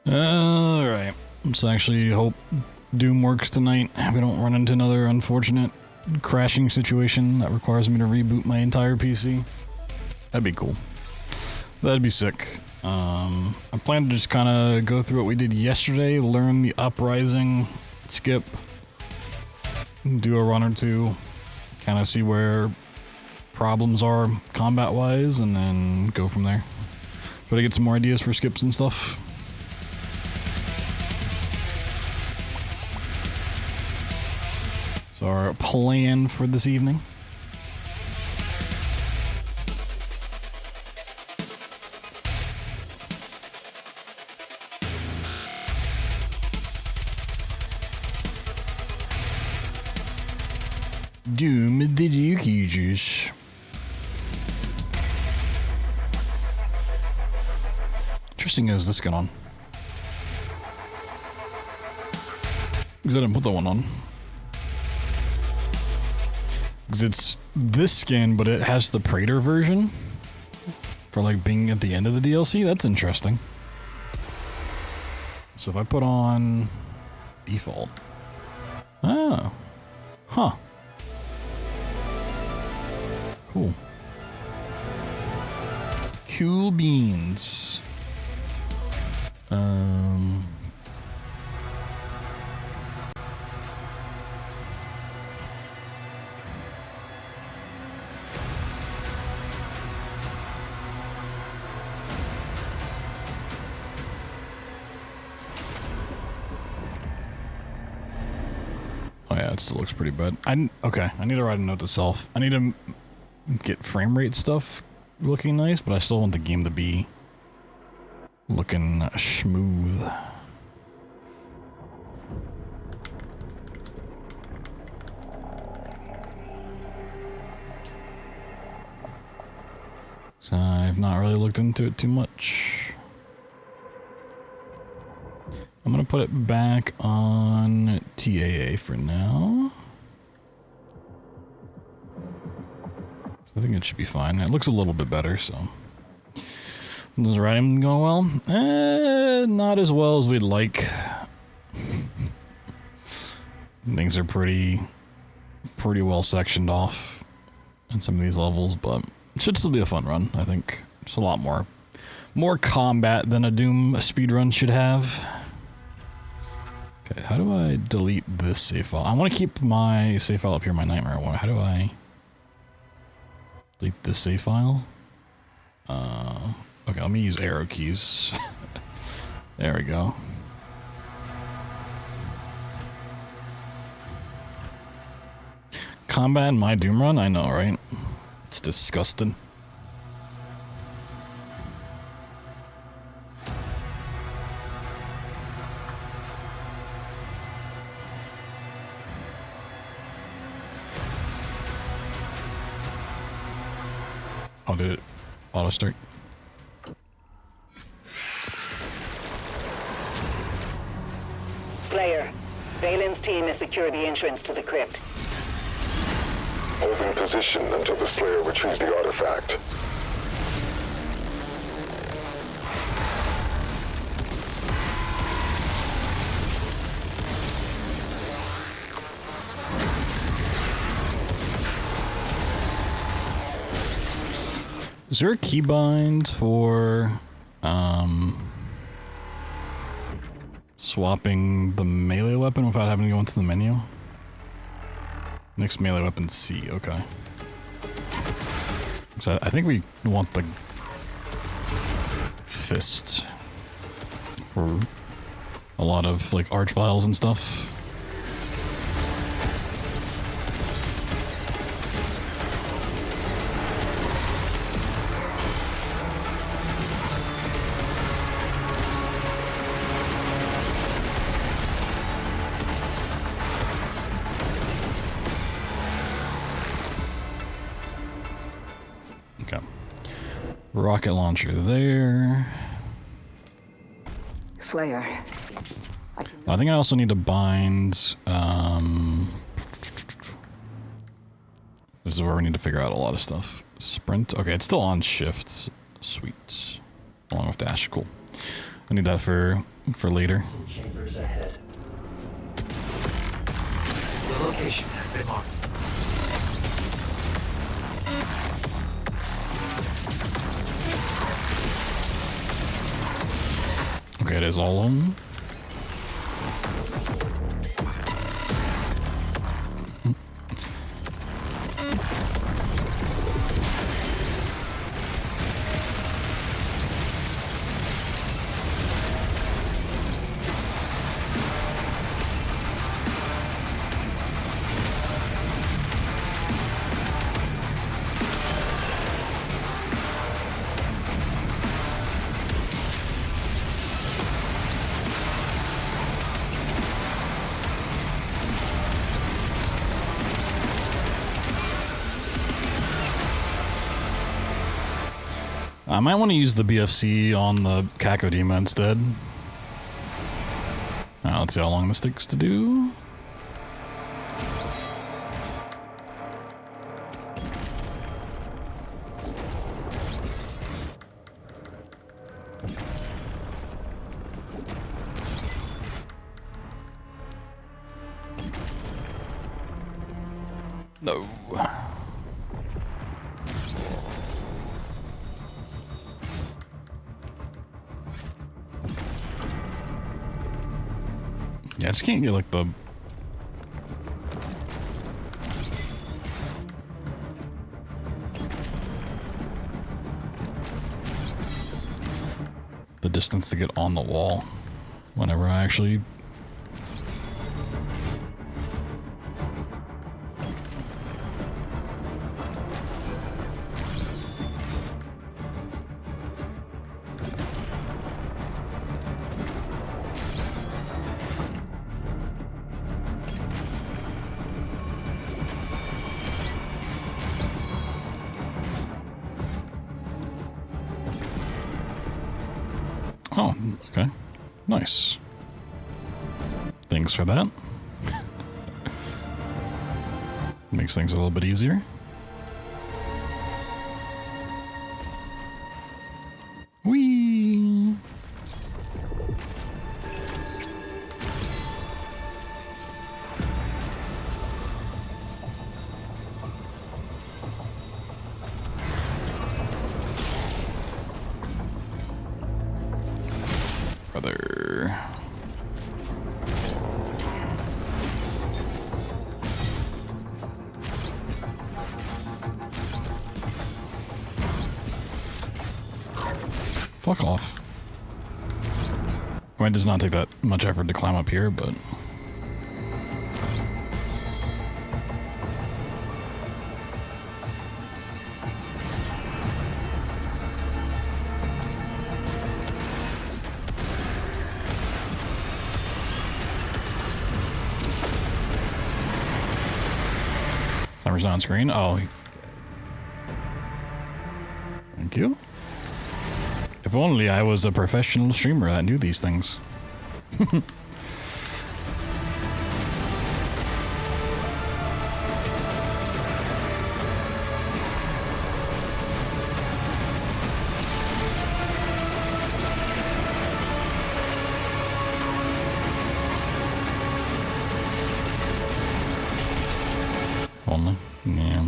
Alright, let's actually hope Doom works tonight. We don't run into another unfortunate crashing situation that requires me to reboot my entire PC. That'd be cool. That'd be sick. I plan to just kind of go through what we did yesterday, learn the Uprising, skip, do a run or two, kind of see where problems are combat-wise, and then go from there. Try to get some more ideas for skips and stuff. So our plan for this evening. Doom the Dukies. Interesting as this gun on. Because I didn't put that one on. Because it's this skin, but it has the Praetor version. For like being at the end of the DLC. That's interesting. So if I put on default. Oh. Huh. Cool. Cool beans. Oh yeah, it still looks pretty bad. Okay, I need to write a note to self. I need to get frame rate stuff looking nice, but I still want the game to be looking smooth. So I've not really looked into it too much. I'm gonna put it back on TAA for now. I think it should be fine. It looks a little bit better, so. Is writing going well? Not as well as we'd like. Things are pretty well sectioned off in some of these levels, but it should still be a fun run, I think. It's a lot more combat than a Doom speedrun should have. Okay, how do I delete this save file? I want to keep my save file up here in my nightmare one. How do I delete this save file? Okay, let me use arrow keys. There we go. Combat in my Doom run? I know, right? It's disgusting. Oh, did it auto start? Slayer, Valen's team has secured the entrance to the crypt. Hold in position until the Slayer retrieves the artifact. Is there a keybind for swapping the melee weapon without having to go into the menu? Next melee weapon C, okay. So I think we want the fist for a lot of like arch files and stuff. Rocket launcher there. Slayer. I think I also need to bind, this is where we need to figure out a lot of stuff. Sprint. Okay, it's still on shift. Sweet. Along with dash. Cool. I need that for later. Chambers ahead. The location has been marked. Okay, it is all of them. I might want to use the BFC on the Cacodema instead. Let's see how long this takes to do. No. Yeah, I just can't get like the distance to get on the wall whenever I actually Oh, okay. Nice. Thanks for that. Makes things a little bit easier. Whee! Brother. Fuck off. Well, it does not take that much effort to climb up here, but... Timer's not on screen. Oh. Thank you. If only I was a professional streamer that knew these things. Only? Yeah.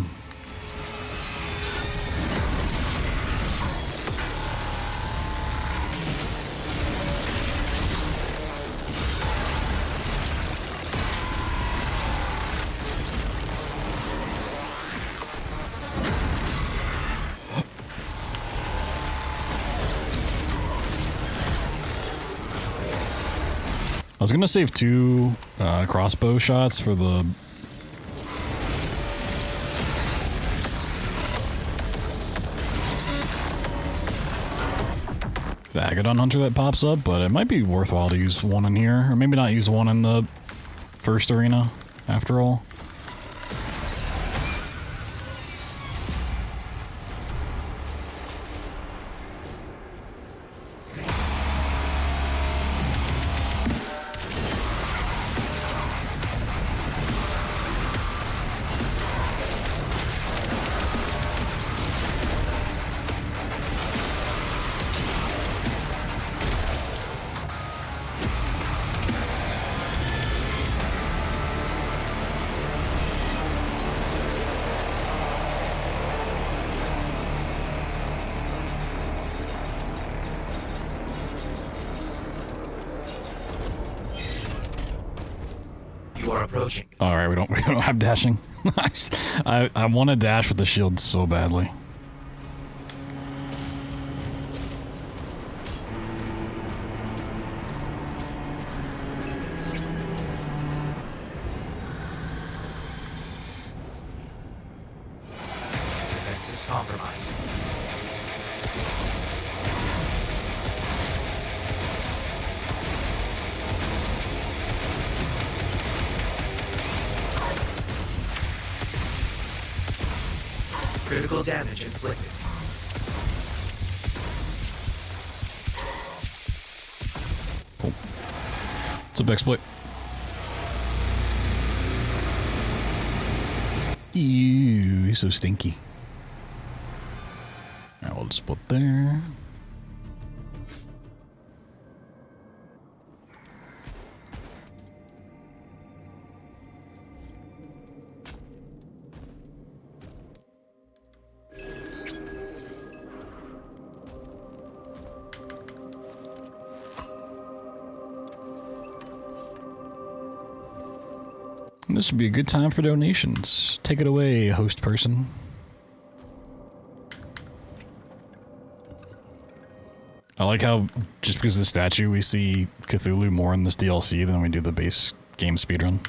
I was gonna save 2 crossbow shots for the Agadon Hunter that pops up, but it might be worthwhile to use one in here, or maybe not use one in the first arena after all. approaching. All right, we don't have dashing. I want to dash with the shield so badly. Defense is compromised. Critical damage inflicted. Cool. It's a big split. Ew, he's so stinky. Alright, we'll just split there. And this would be a good time for donations. Take it away, host person. I like how, just because of the statue, we see Cthulhu more in this DLC than we do the base game speedrun.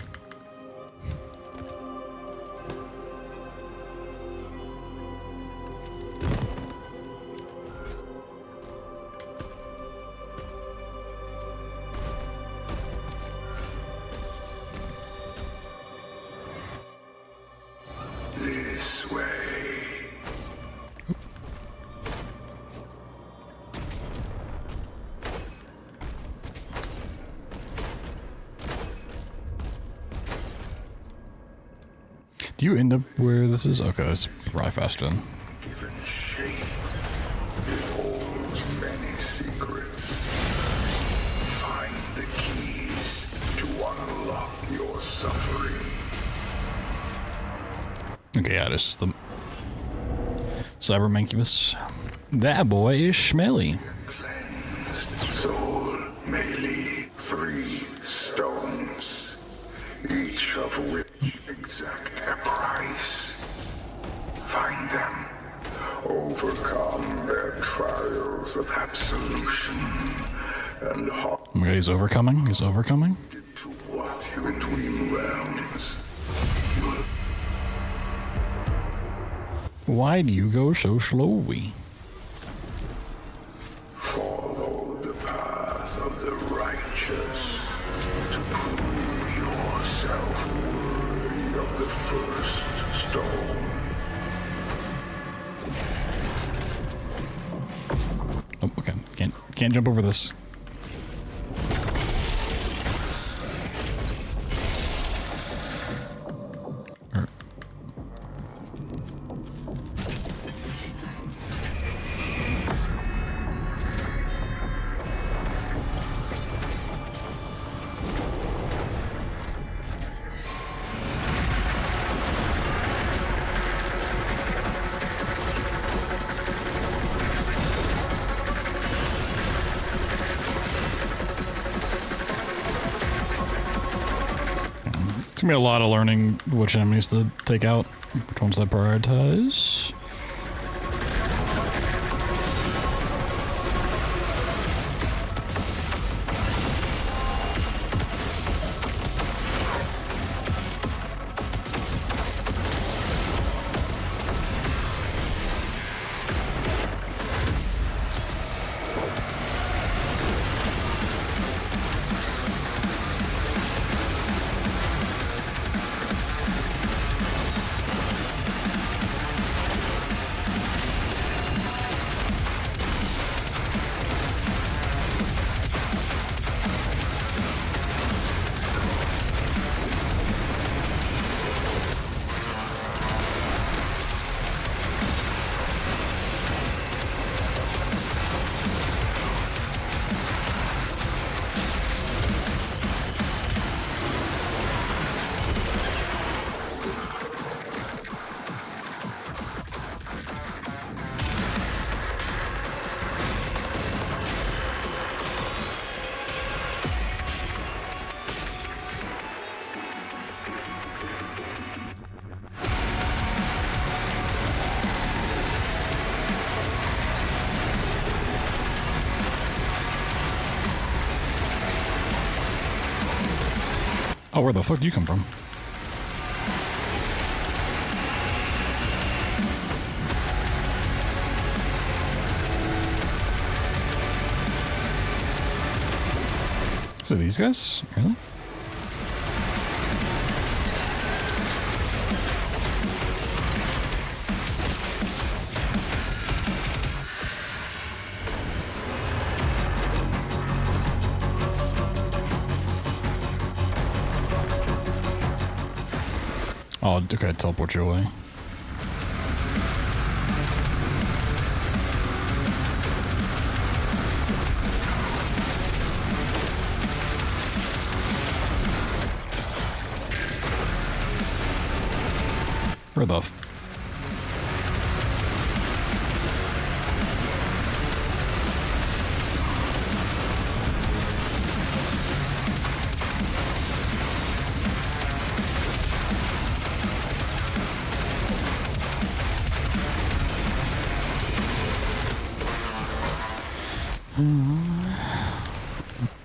This way. Do you end up where this is? Okay, that's probably faster then. Given shape, it holds many secrets. Find the keys to unlock your suffering. Okay, yeah, this is the Cybermancubus. That boy is smelly. Cleansed soul, melee, 3 stones, each of which exact a price. Find them, overcome their trials of absolution, and Oh my god, he's overcoming? He's overcoming? to what you between realms. Why do you go so slowly? Follow the path of the righteous to prove yourself worthy of the first stone. Oh, okay. Can't jump over this. It's gonna be a lot of learning which enemies to take out, which ones to prioritize. Oh, where the fuck do you come from? So these guys? Really? Oh, okay, teleport you away. Where the f...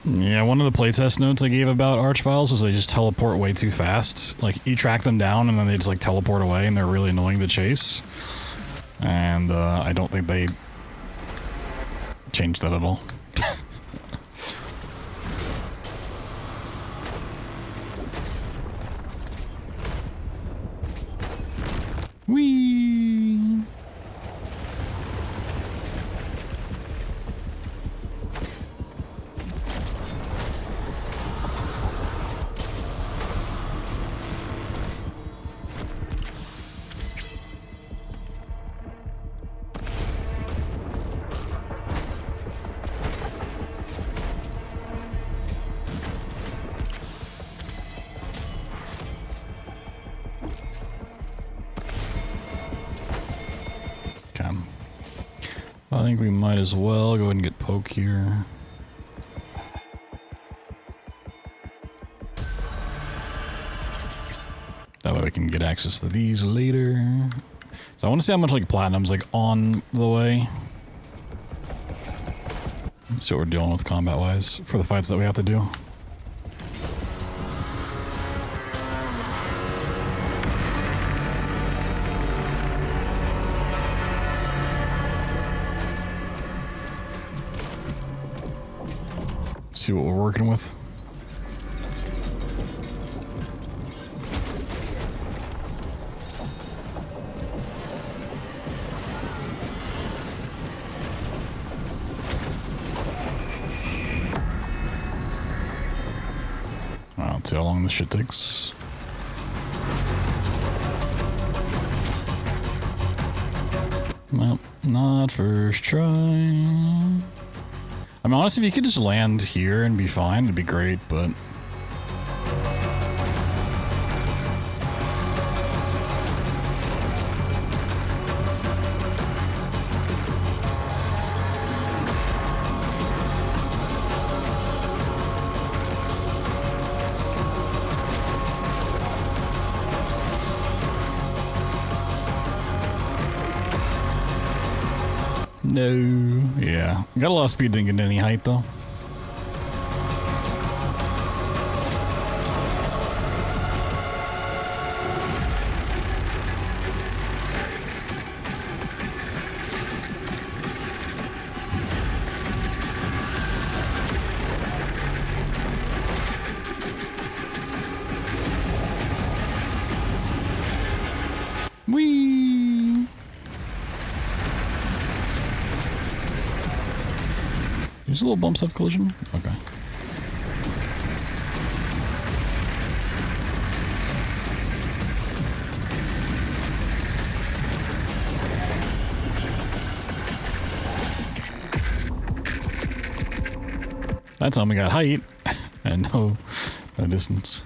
Yeah, one of the playtest notes I gave about Archviles was they just teleport way too fast. Like, you track them down and then they just like teleport away and they're really annoying to chase. And I don't think they changed that at all. Whee! I think we might as well go ahead and get Poke here. That way we can get access to these later. So I want to see how much like platinum's like on the way. Let's see what we're dealing with combat-wise for the fights that we have to do. See what we're working with. Let's see how long this shit takes. Well, not first try. I mean, honestly, if you could just land here and be fine, it'd be great, but... No. Yeah. Got a lot of speed, didn't get any height, though. Whee! These little bumps have collision? Okay. That time we got height and no distance.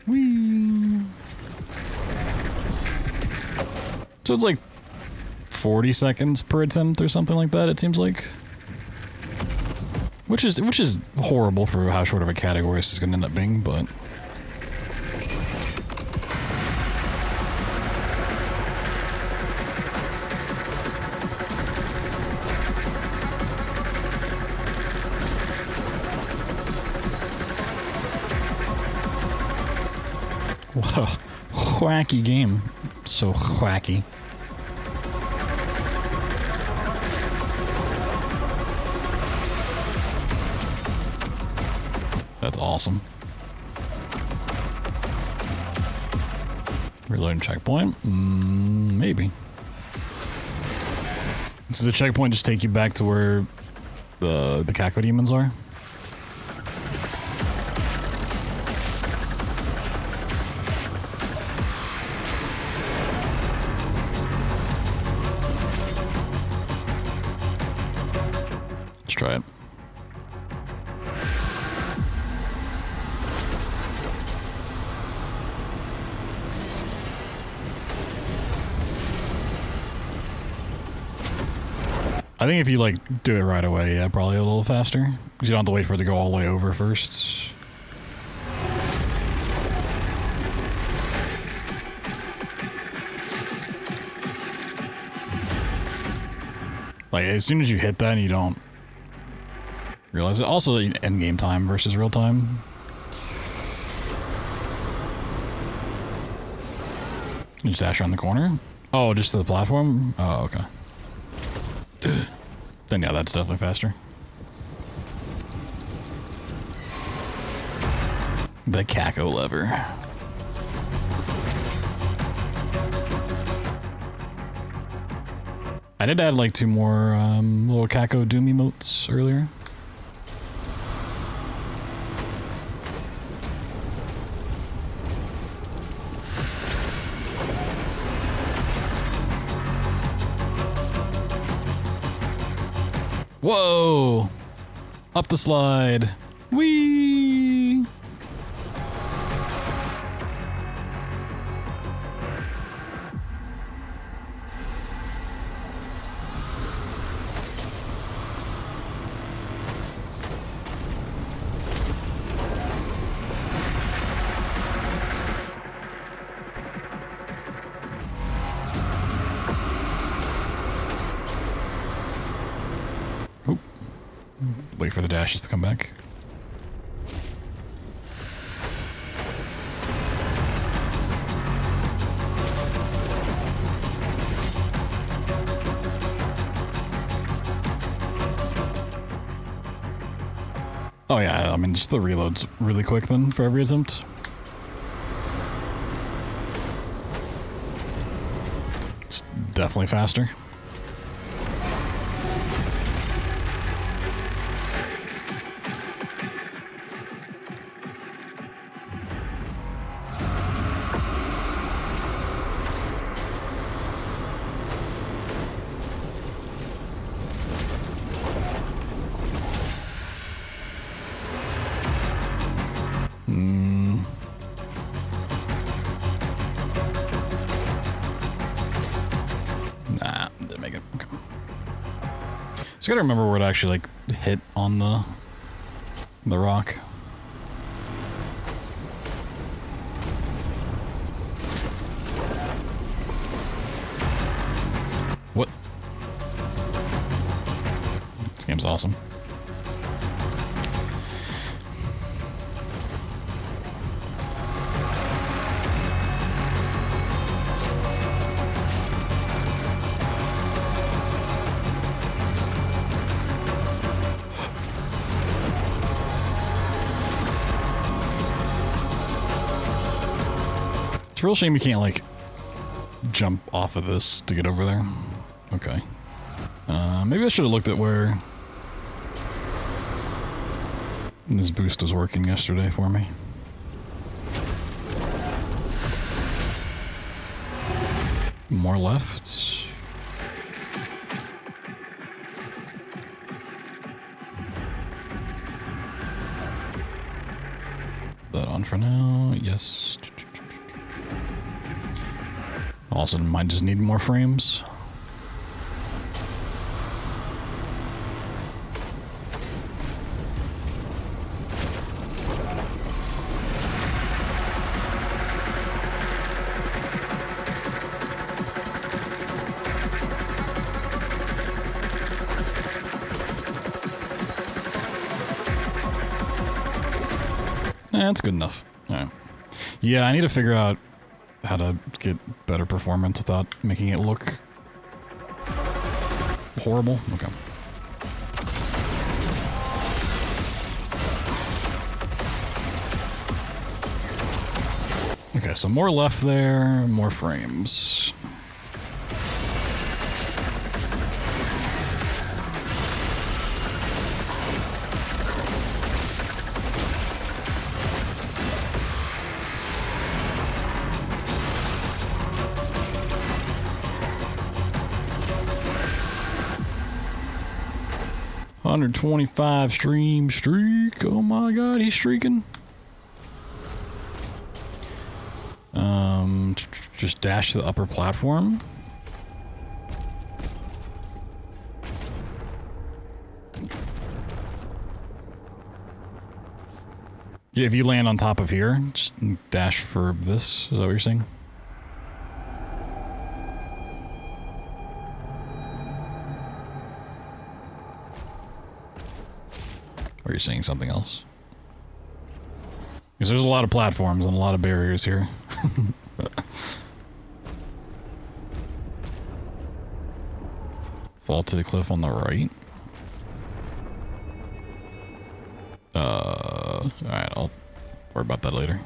Whee! So it's like 40 seconds per attempt or something like that, it seems like. Which is horrible for how short of a category this is going to end up being, but... What a wacky game. So wacky. That's awesome. Reloading checkpoint? Maybe. Does the checkpoint just take you back to where the Caco demons are? Let's try it. I think if you like do it right away, yeah, probably a little faster. Because you don't have to wait for it to go all the way over first. Like as soon as you hit that, you don't realize it. Also, end game time versus real time. You just dash around the corner. Oh, just to the platform. Oh, okay. Then yeah, that's definitely faster. The Caco lever. I did add like 2 more little Caco Doom emotes earlier. Whoa! Up the slide. Whee! Wait for the dashes to come back. Oh yeah, I mean just the reload's really quick then for every attempt. It's definitely faster. Nah, didn't make it. Okay. Just gotta remember where to actually like hit on the rock. What? This game's awesome. It's a real shame you can't, like, jump off of this to get over there. Okay. Maybe I should have looked at where this boost was working yesterday for me. More left. That on for now, yes. Also, might just need more frames. That's good enough. All right. Yeah, I need to figure out how to get better performance without making it look horrible. Okay. Okay, so more left there, more frames. $125 stream streak. Oh my god, he's streaking. Just dash to the upper platform. Yeah, if you land on top of here, just dash for this. Is that what you're saying? Or are you saying something else? Because there's a lot of platforms and a lot of barriers here. Fall to the cliff on the right. Alright, I'll worry about that later.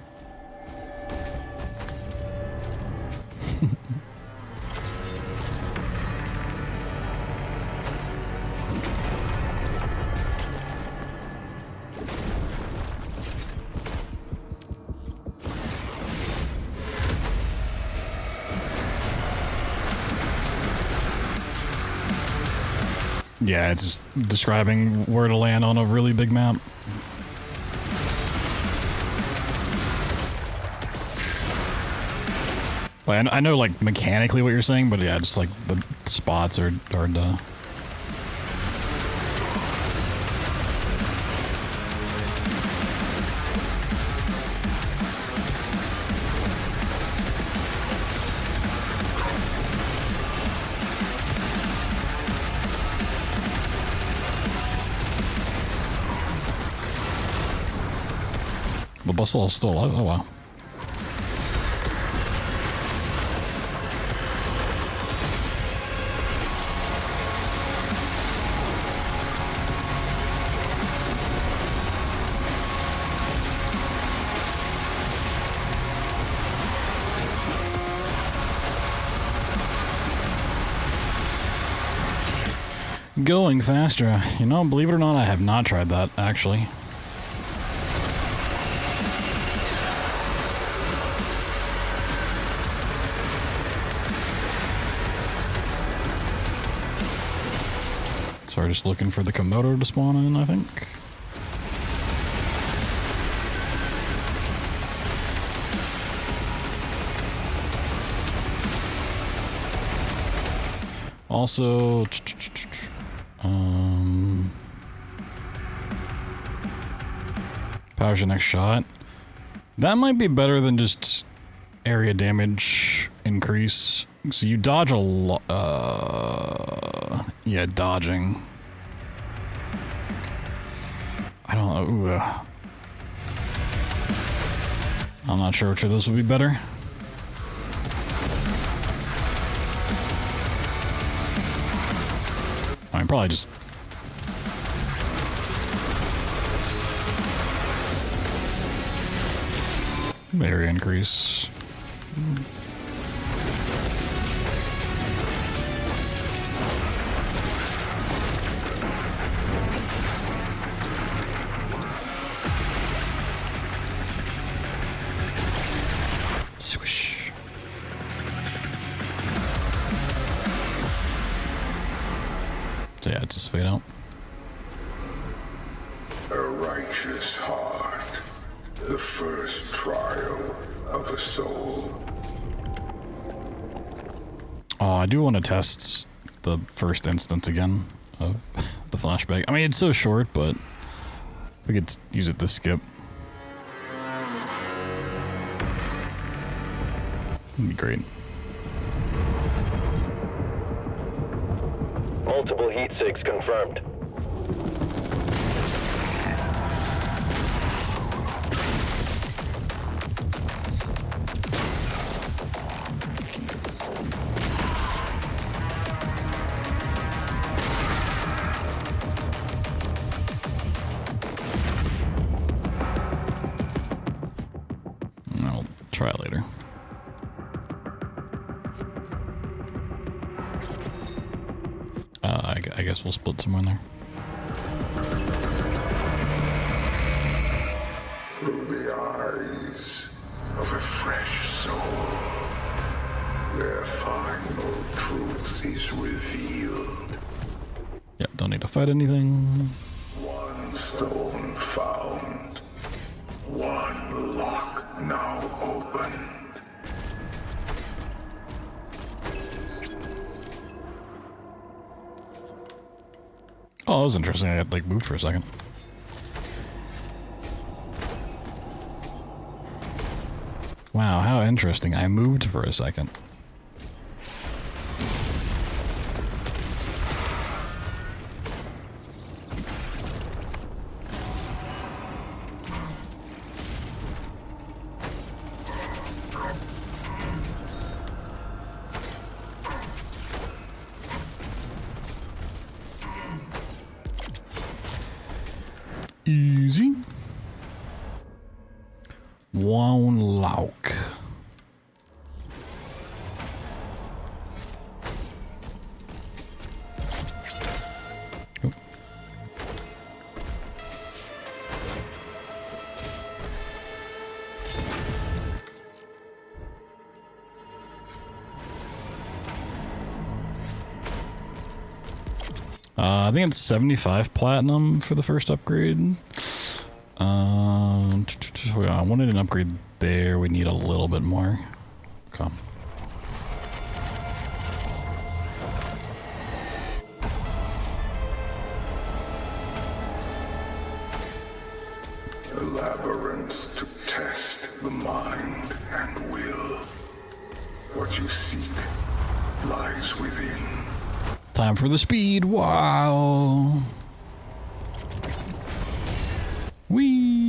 Yeah, it's just describing where to land on a really big map. Well, I know, like, mechanically what you're saying, but yeah, just, like, the spots are hard to... The bustle is still alive? Oh, wow. Going faster. You know, believe it or not, I have not tried that, actually. Sorry, just looking for the Komodo to spawn in, I think. Also, powers your next shot. That might be better than just area damage increase. So you dodge a lot. Yeah, dodging. I don't know. Ooh, I'm not sure which of those would be better. I mean, probably just... area increase. Swish. So yeah, it's just fade out. A righteous heart. The first trial of a soul. Oh, I do want to test the first instance again of the flashback. I mean, it's so short, but we could use it to skip. It'd be great. Multiple heat sinks confirmed. Try it later. I guess we'll split somewhere in there. Through the eyes of a fresh soul, their final truth is revealed. Yep, don't need to fight anything. One stone found, one lock now opened. Oh, that was interesting. I got like moved for a second. Wow, how interesting. I moved for a second. Easy. One lock. Oh. I think it's 75 platinum for the first upgrade. I wanted an upgrade there. We need a little bit more. Okay. A labyrinth to test the mind and will. What you seek lies within. Time for the speed. Wow. Whee.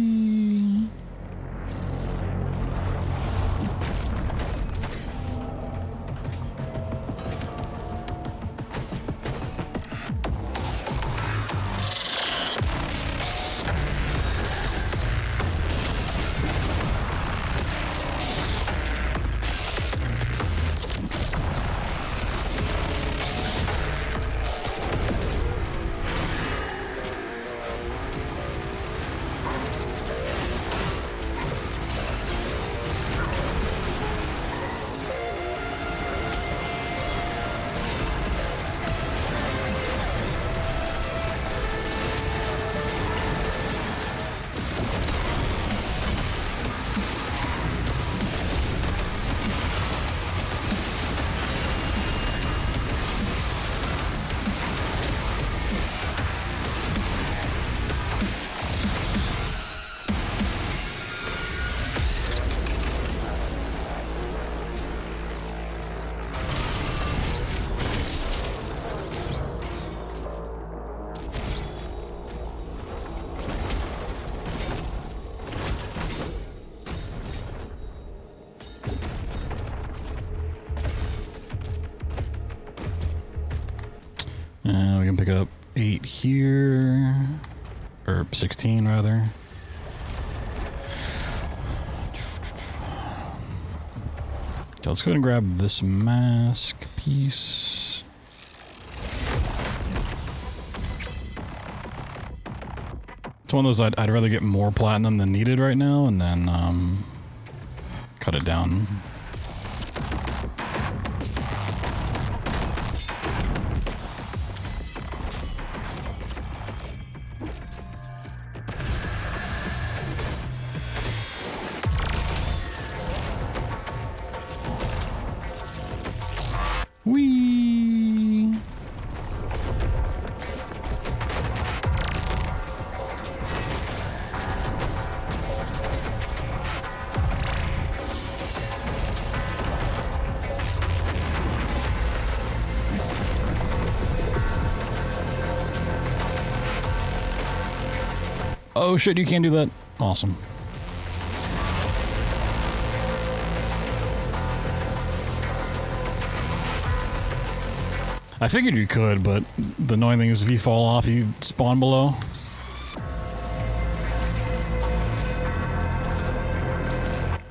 We can pick up 8 here, or 16 rather. Okay, let's go ahead and grab this mask piece. It's one of those I'd rather get more platinum than needed right now, and then cut it down. Whee! Oh shit, you can't do that. Awesome. I figured you could, but the annoying thing is if you fall off, you spawn below.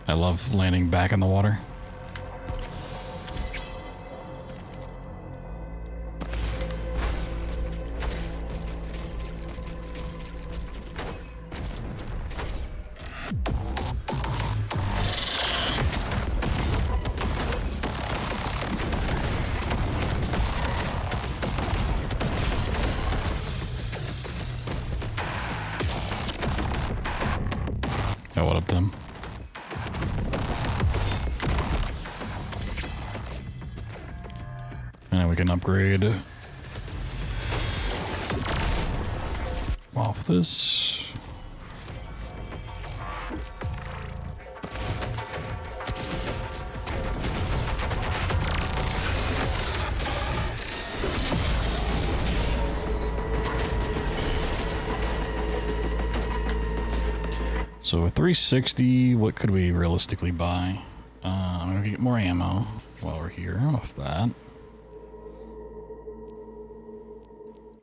I love landing back in the water. Yeah, what up, Tim? And then we can upgrade off this. So a 360, what could we realistically buy? I'm gonna get more ammo while we're here off that.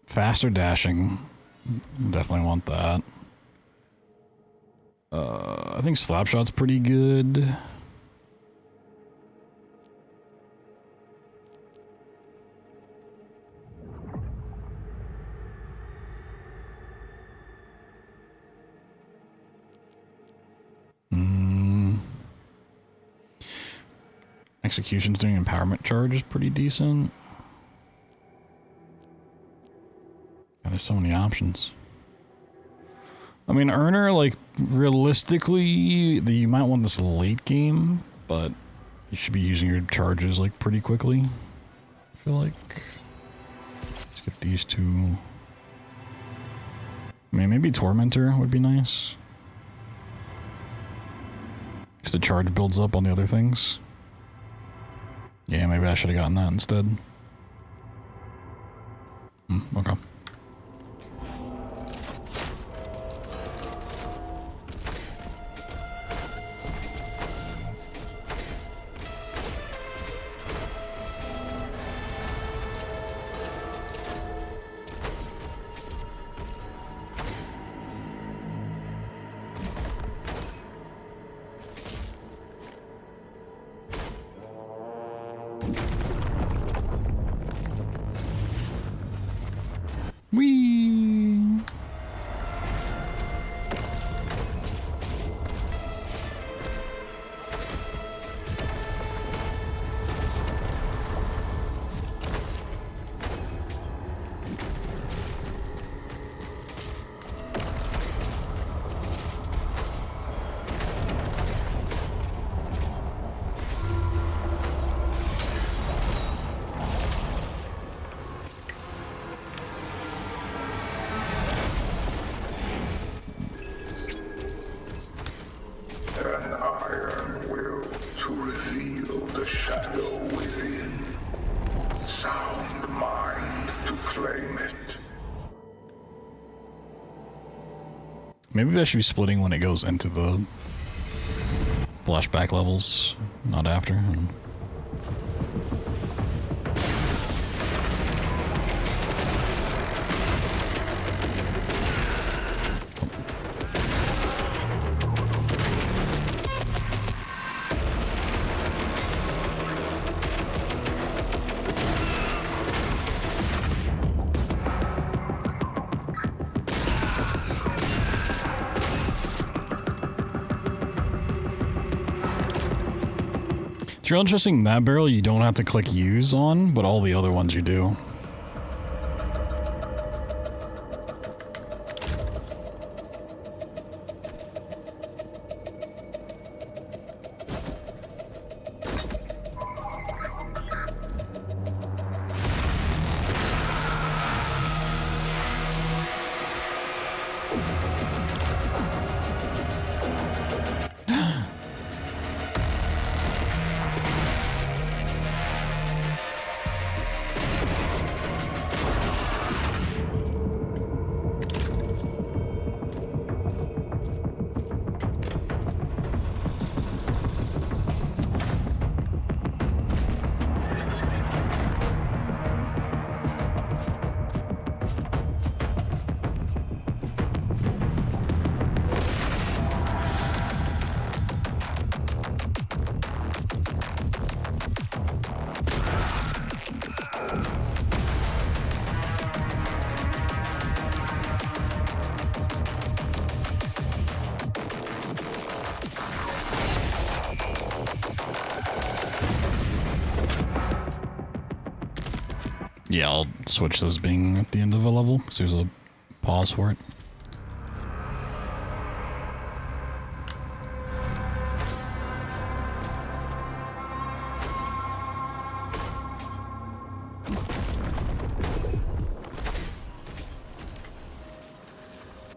Faster dashing, definitely want that. I think Slapshot's pretty good. Execution's doing empowerment charge is pretty decent. Yeah, there's so many options. I mean, Earner, like, realistically, you might want this late game, but you should be using your charges, like, pretty quickly. I feel like. Let's get these two. I mean, maybe Tormentor would be nice. Because the charge builds up on the other things. Yeah, maybe I should have gotten that instead. Okay. Whee! An iron will to reveal the shadow within. Sound mind to claim it. Maybe I should be splitting when it goes into the flashback levels, not after. It's real interesting, that barrel you don't have to click use on, but all the other ones you do. Yeah, I'll switch those being at the end of a level, because there's a pause for it.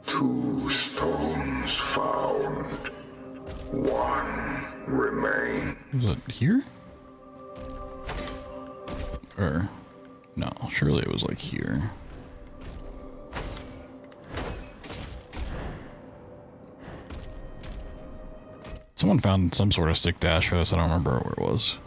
Two stones found. One remains. Was it here? Or, no, surely it was like here. Someone found some sort of sick dash for this, I don't remember where it was.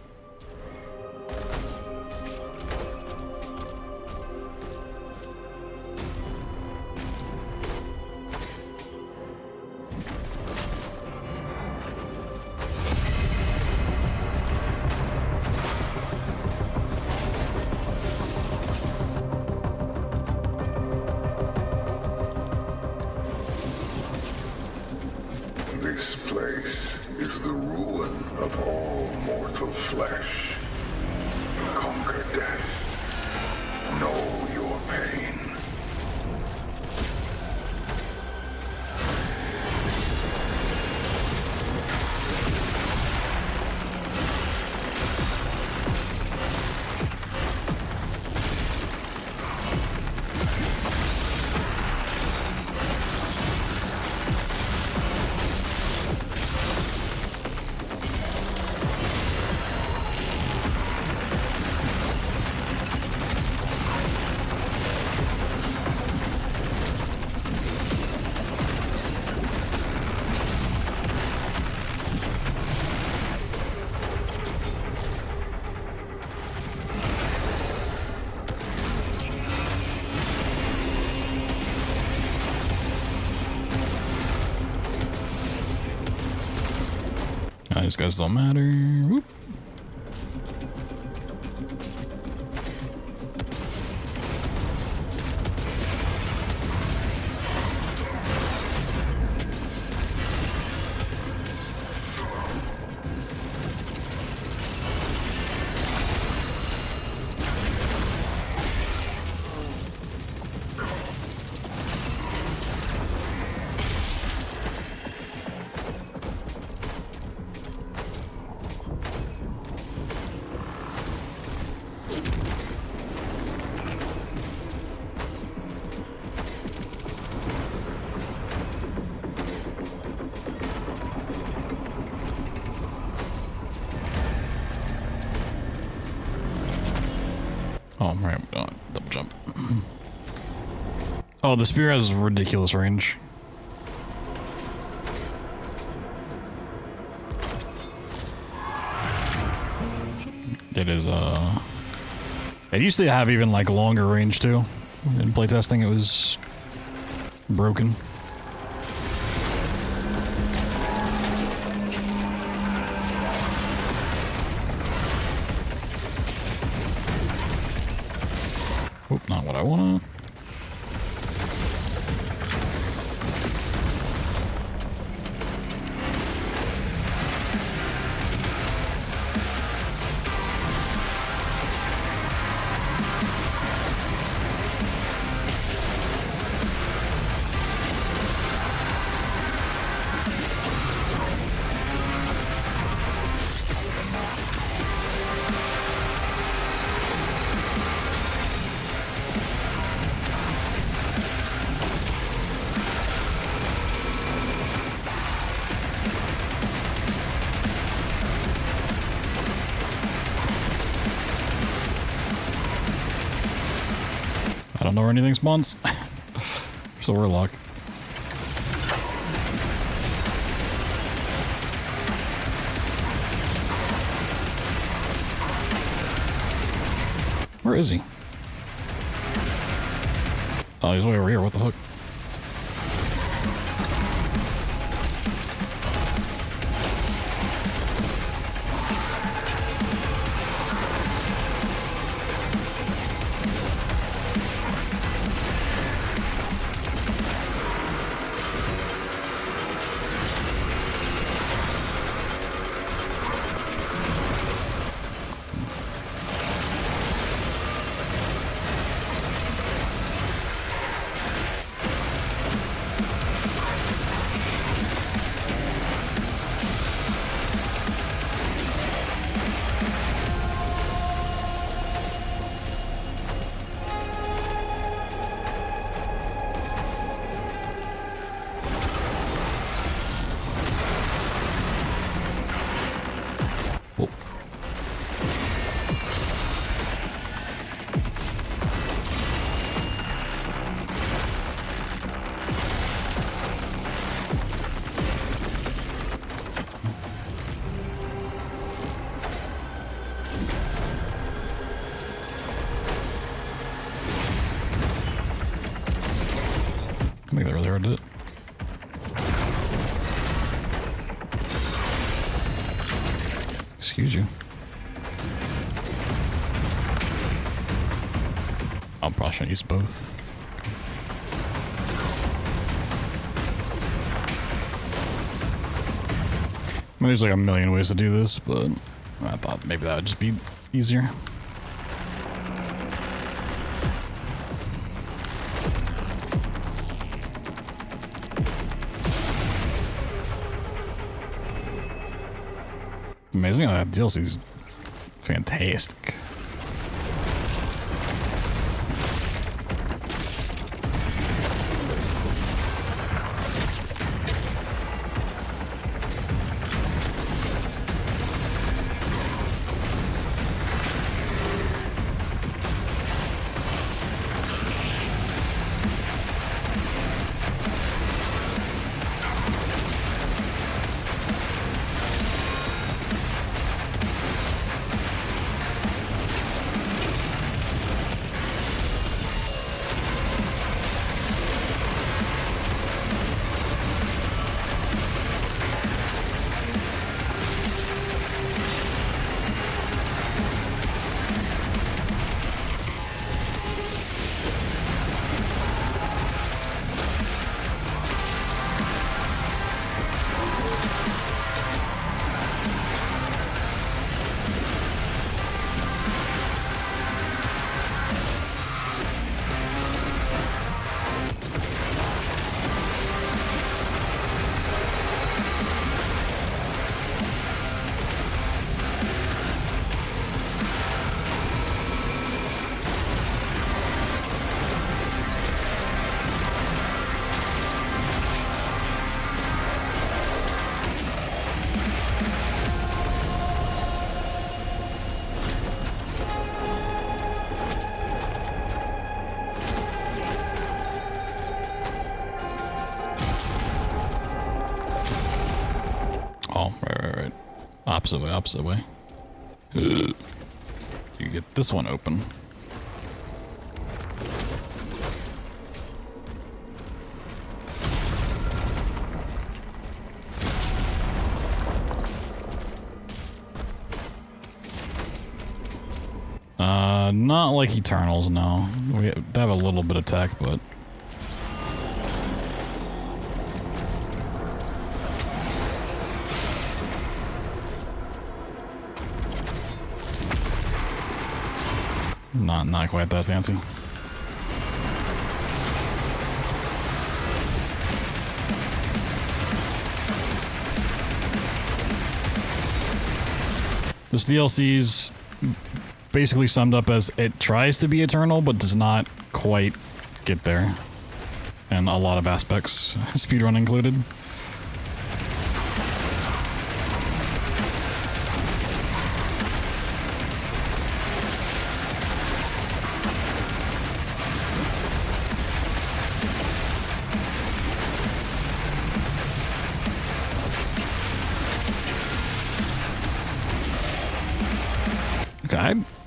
This place is the ruin of all mortal flesh. Conquer death. Know your pain. These guys don't matter. Whoop. Oh, right, double jump. Oh, the spear has ridiculous range. It is, it used to have even, like, longer range, too. In playtesting, it was broken. Oop, not what I wanna. I don't know where anything spawns. There's a warlock. Where is he? Oh, he's way over here. What the fuck? Make that really hard to do it. Excuse you. I'll probably shouldn't use both. I mean, there's like a million ways to do this, but I thought maybe that would just be easier. Amazing how that DLC's fantastic. Oh, right. Opposite way. You get this one open. Not like Eternals, no. We have a little bit of tech, but... Not quite that fancy. This DLC's basically summed up as it tries to be eternal, but does not quite get there. And a lot of aspects, speedrun included.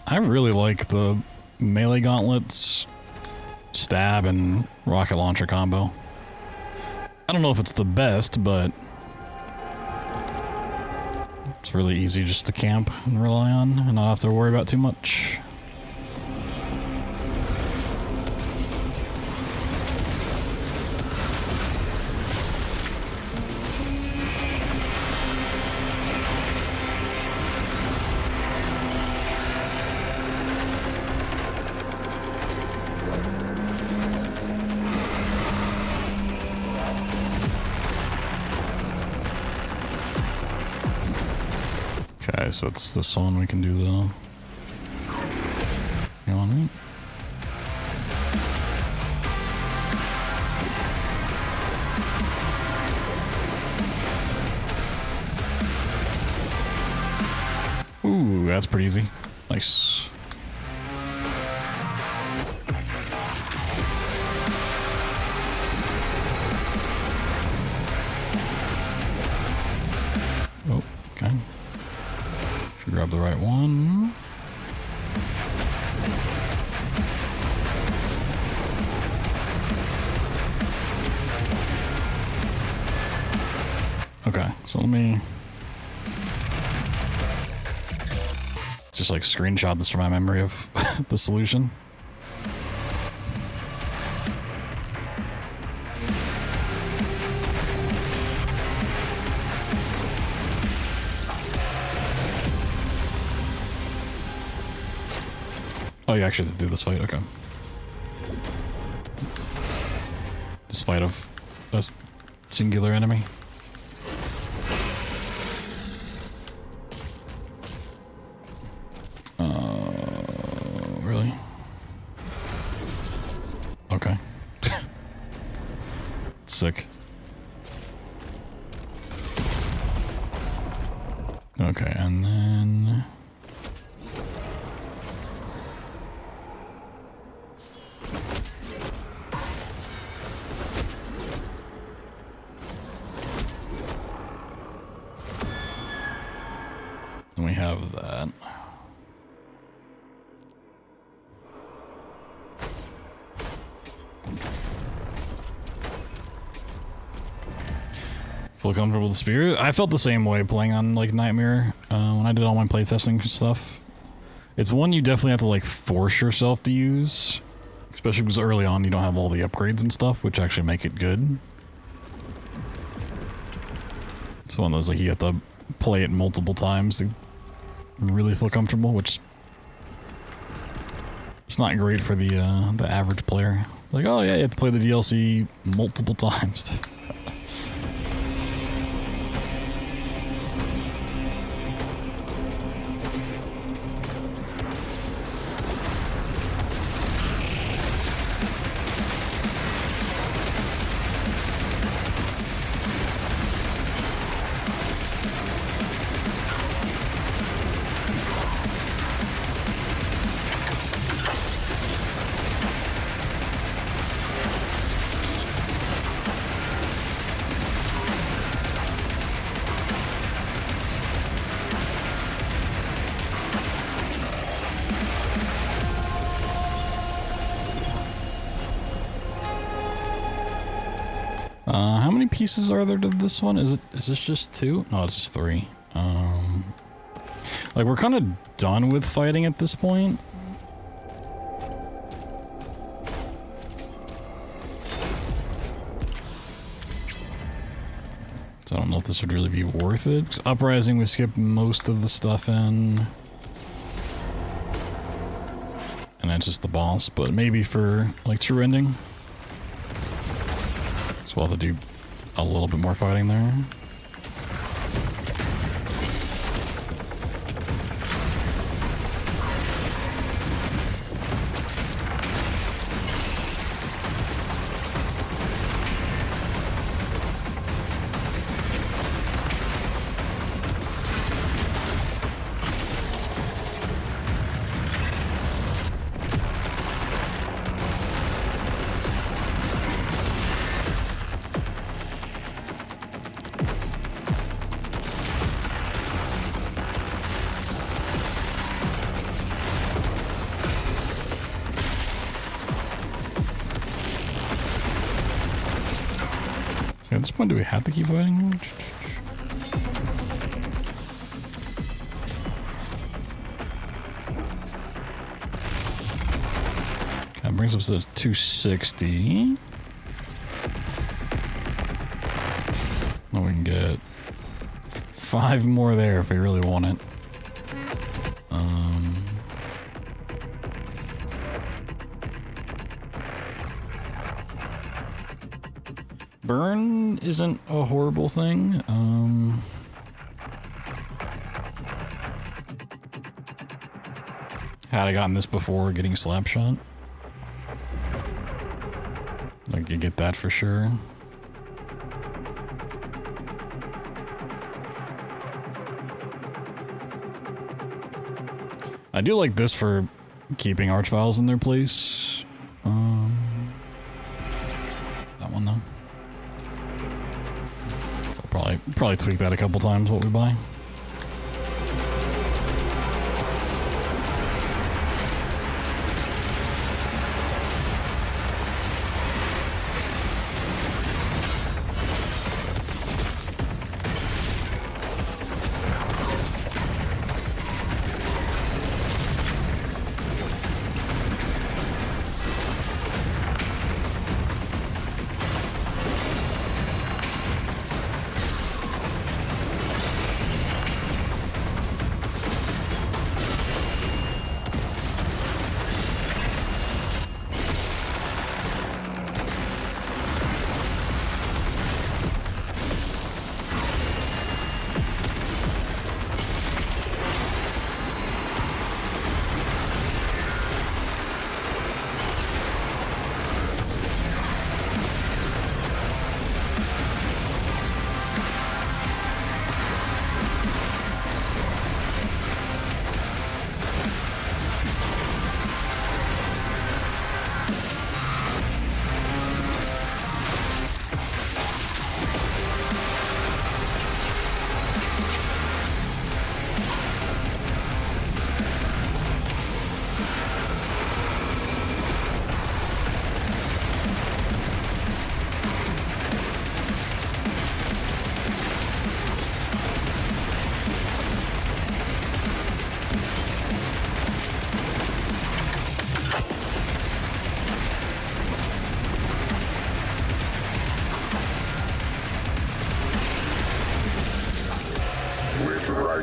I really like the melee gauntlets, stab, and rocket launcher combo. I don't know if it's the best, but it's really easy just to camp and rely on and not have to worry about too much. Okay, so it's this one we can do though. You want it? Ooh, that's pretty easy. Nice. Oh, okay. Should grab the right one. Okay, so let me just like screenshot this from my memory of the solution. Oh, you actually have to do this fight, okay. This fight of a singular enemy. Really? Okay. Sick. Okay, and then... then we have that. Feel comfortable with the Spirit? I felt the same way playing on like Nightmare when I did all my playtesting stuff. It's one you definitely have to like force yourself to use, especially because early on you don't have all the upgrades and stuff, which actually make it good. It's one of those like you have to play it multiple times to really feel comfortable, which it's not great for the average player. Like, oh yeah, you have to play the DLC multiple times. How many pieces are there to this one? Is this just 2? No, it's just 3. Like we're kind of done with fighting at this point. So I don't know if this would really be worth it. 'Cause Uprising, we skipped most of the stuff in. And that's just the boss, but maybe for like true ending. So we'll have to do a little bit more fighting there. At this point, do we have to keep fighting? Okay, that brings us to 260. Now we can get 5 more there if we really want it. Burn isn't a horrible thing. Had I gotten this before getting Slapshot, I could get that for sure. I do like this for keeping Archviles in their place. That one though. Probably tweak that a couple times what we buy.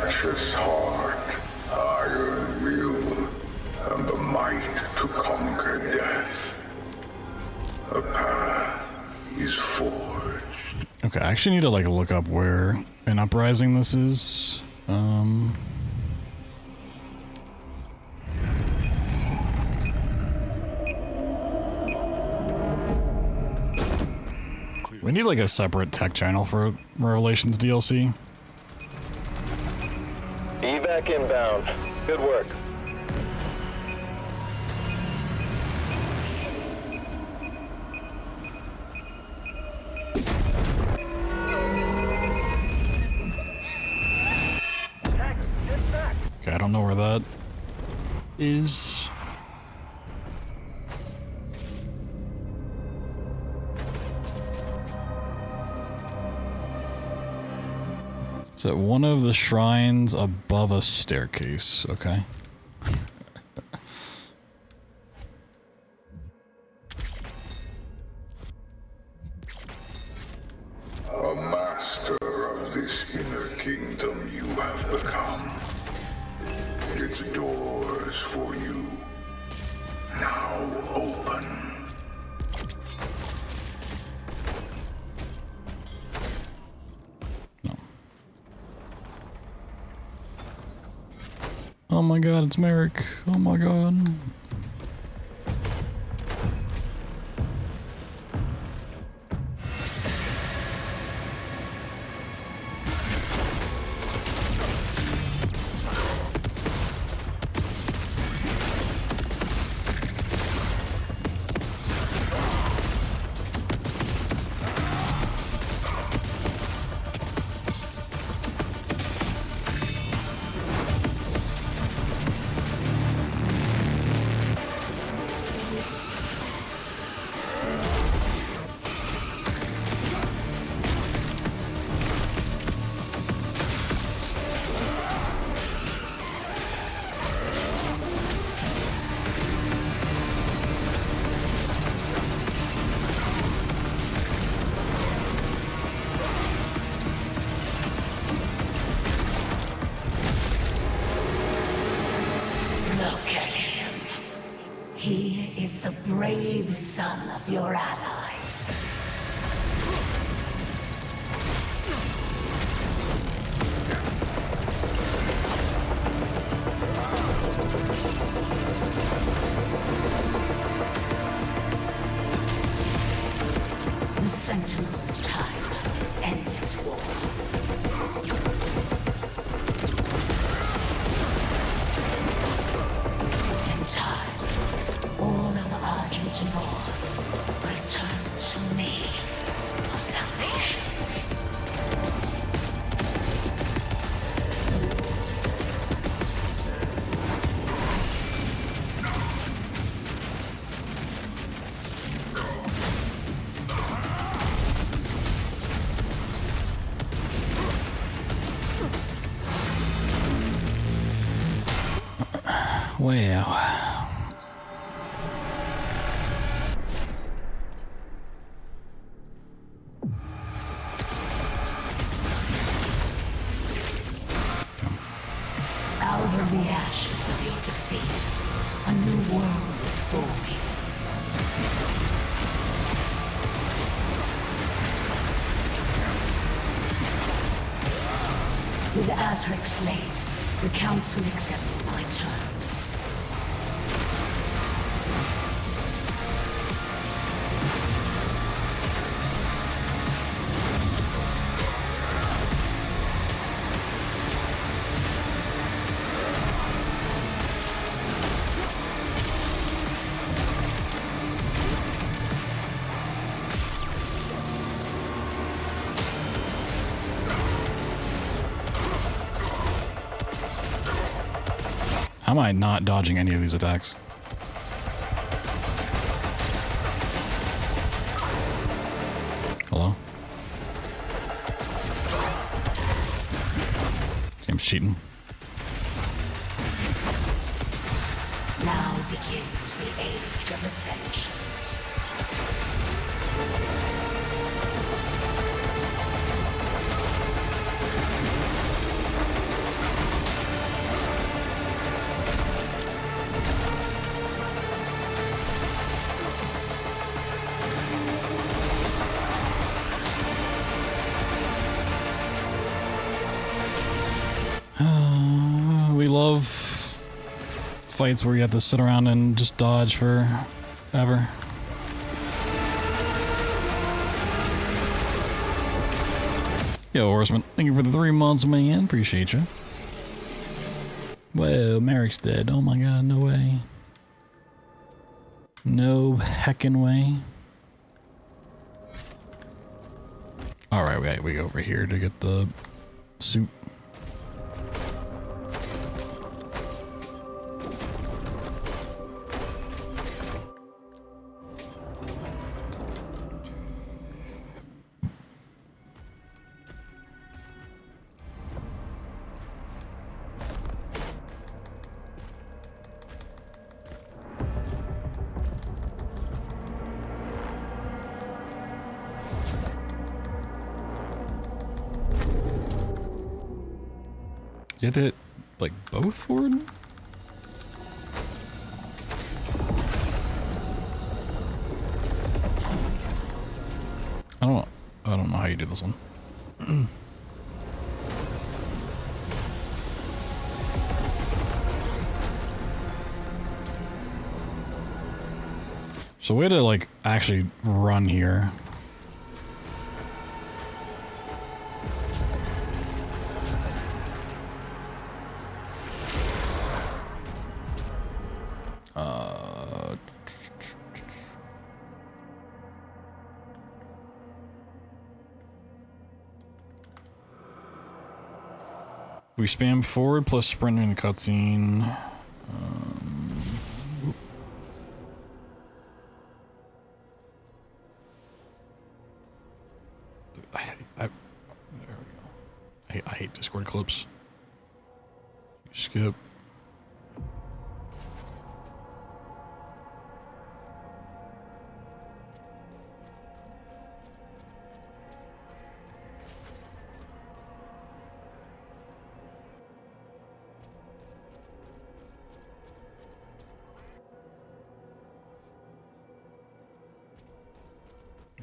Righteous heart, iron will, and the might to conquer death. A path is forged. Okay, I actually need to like look up where an uprising this is. We need like a separate tech channel for Revelations DLC. Evac inbound. Good work. Okay, I don't know where that is. It's at one of the shrines above a staircase, okay. A master of this inner kingdom you have become. Its doors for you now open. No. Oh my god, it's Merrick. Oh my god. Look at him. He is the brave son of your ally. The Sentinel's time is endless war. Return to me for salvation. Wow. Out of the ashes of your defeat, a new world is forming. With Azric slain, the Council accepted my terms. How am I not dodging any of these attacks? Hello? Game's cheating. Now begins the age of ascension. fights where you have to sit around and just dodge forever. Yo, Horseman, thank you for the 3 months, man. Appreciate you. Whoa, Merrick's dead. Oh my god, no way. No heckin' way. Alright, we go over here to get the suit. You have to hit, like, both forward? I don't know how you do this one. So way to, like, actually run here. We spam forward plus sprint in a cutscene. There we go. I hate Discord clips. Skip.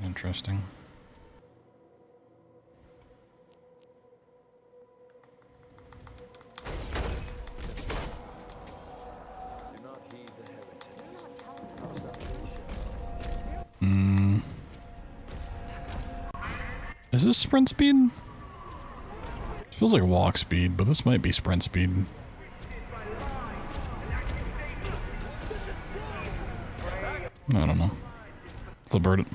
Interesting. Is this sprint speed? It feels like walk speed, but this might be sprint speed. I don't know. Let's abort it.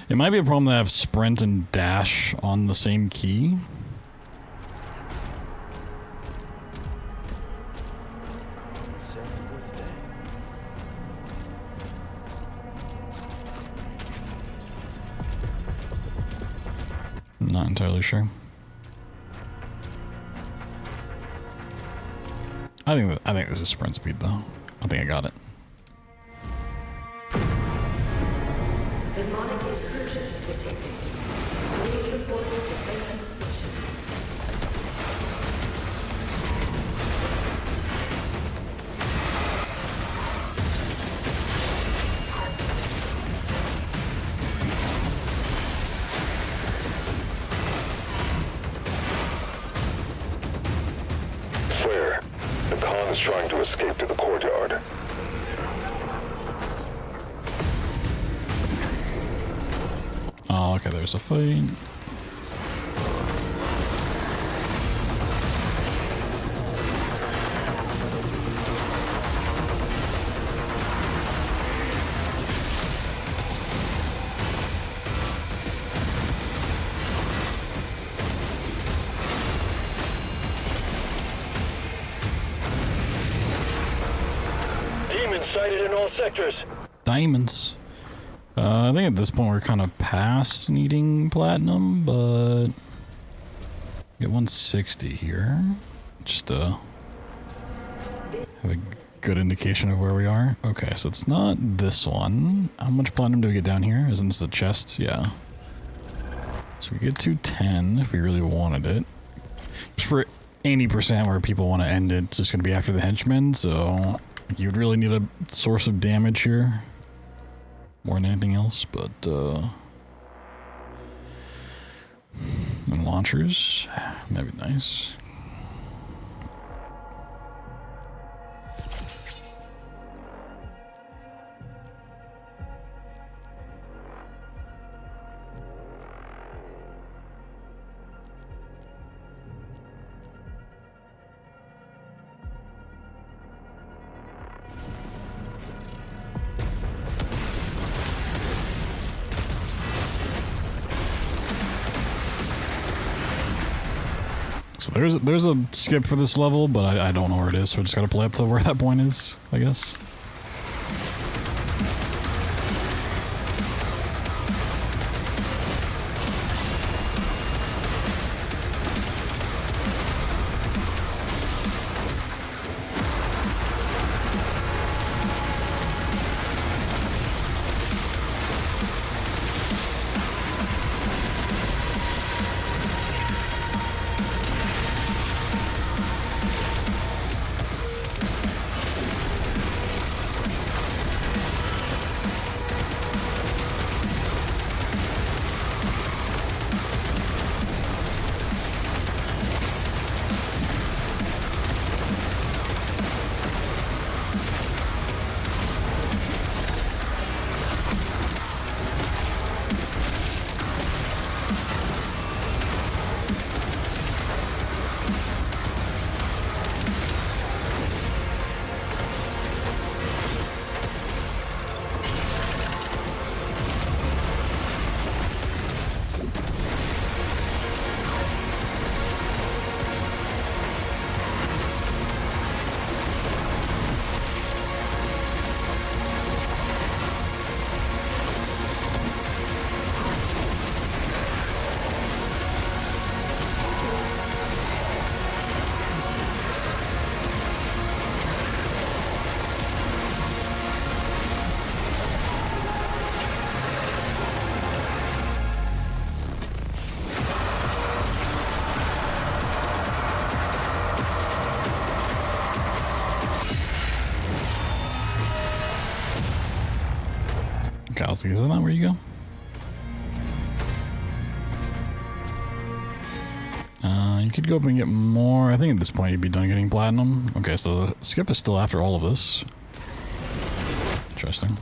It might be a problem to have sprint and dash on the same key. Not entirely sure. I think this is sprint speed though. I think I got it. Demonic incursion detected. Please report defense suspicions. Slayer, the Khan is trying to escape to the courtyard. Oh, okay, there's a fight. Demons sighted in all sectors. Diamonds. I think at this point we're kind of past needing platinum, but get 160 here. Just to have a good indication of where we are. Okay, so it's not this one. How much platinum do we get down here? Isn't this the chest? Yeah. So we get 210 if we really wanted it. Just any percent where people want to end it, it's just going to be after the henchmen, so you'd really need a source of damage here more than anything else, but and launchers, that'd be nice. So there's a skip for this level, but I don't know where it is, so I just gotta play up to where that point is, I guess. Is that not where you go? You could go up and get more. I think at this point you'd be done getting platinum. Okay, so the skip is still after all of this. Interesting.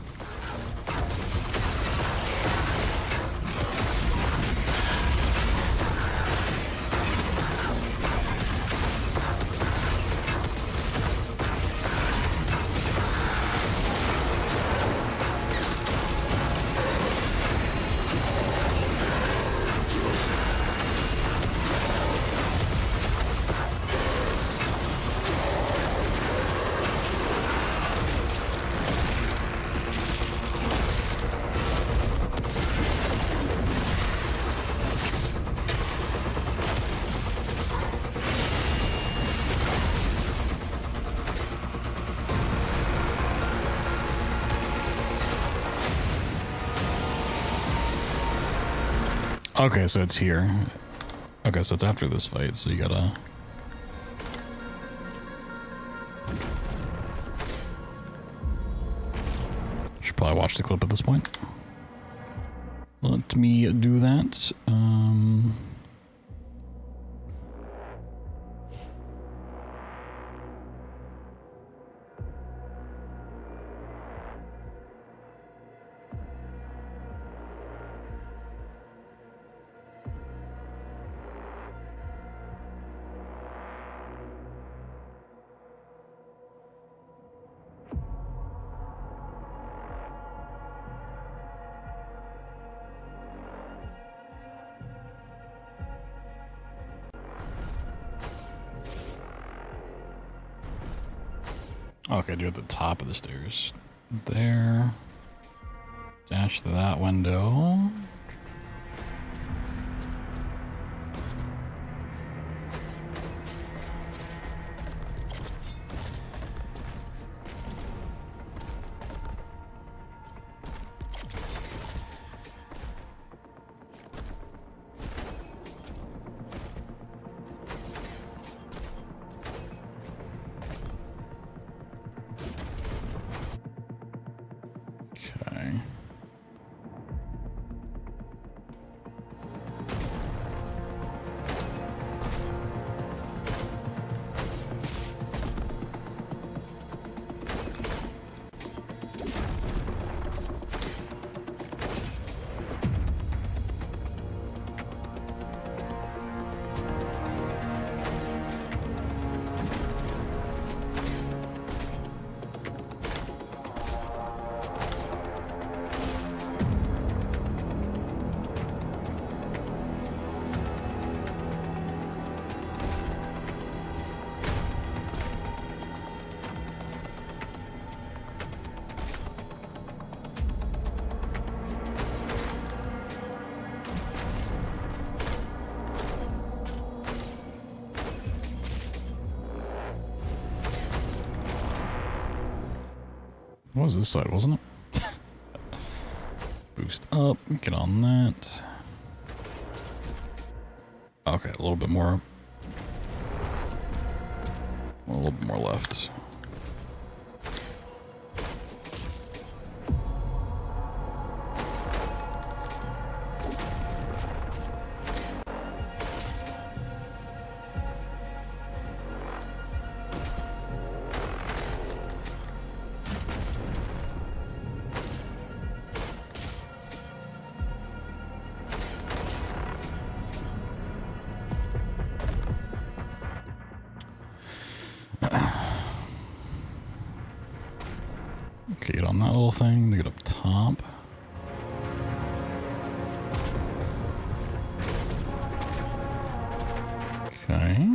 Okay, so it's here. Okay, so it's after this fight, so you gotta... Should probably watch the clip at this point. Let me do that. Okay, do it at the top of the stairs. There. Dash to that window. Okay. What was this side, wasn't it? Boost up, get on that. Okay, a little bit more. A little bit more left. Okay, get on that little thing to get up top. Okay.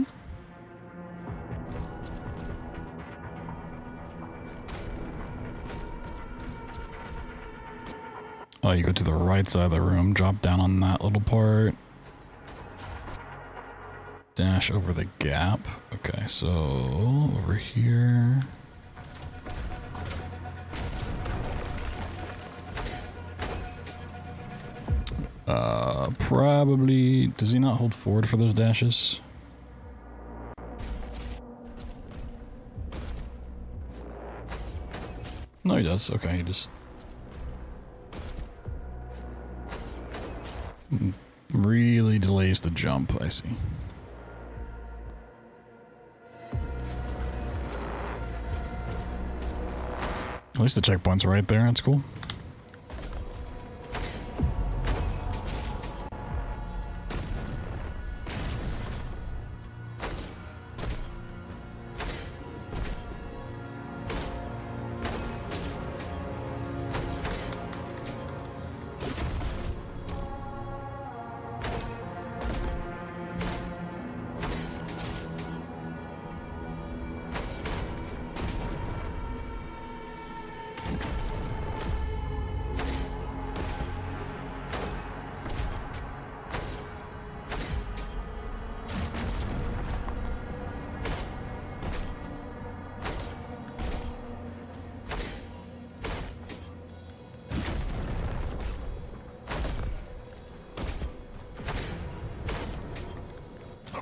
Oh, you go to the right side of the room, drop down on that little part. Dash over the gap. Okay, so over here. Probably, does he not hold forward for those dashes? No, he does. Okay, he just really delays the jump, I see. At least the checkpoint's right there, that's cool.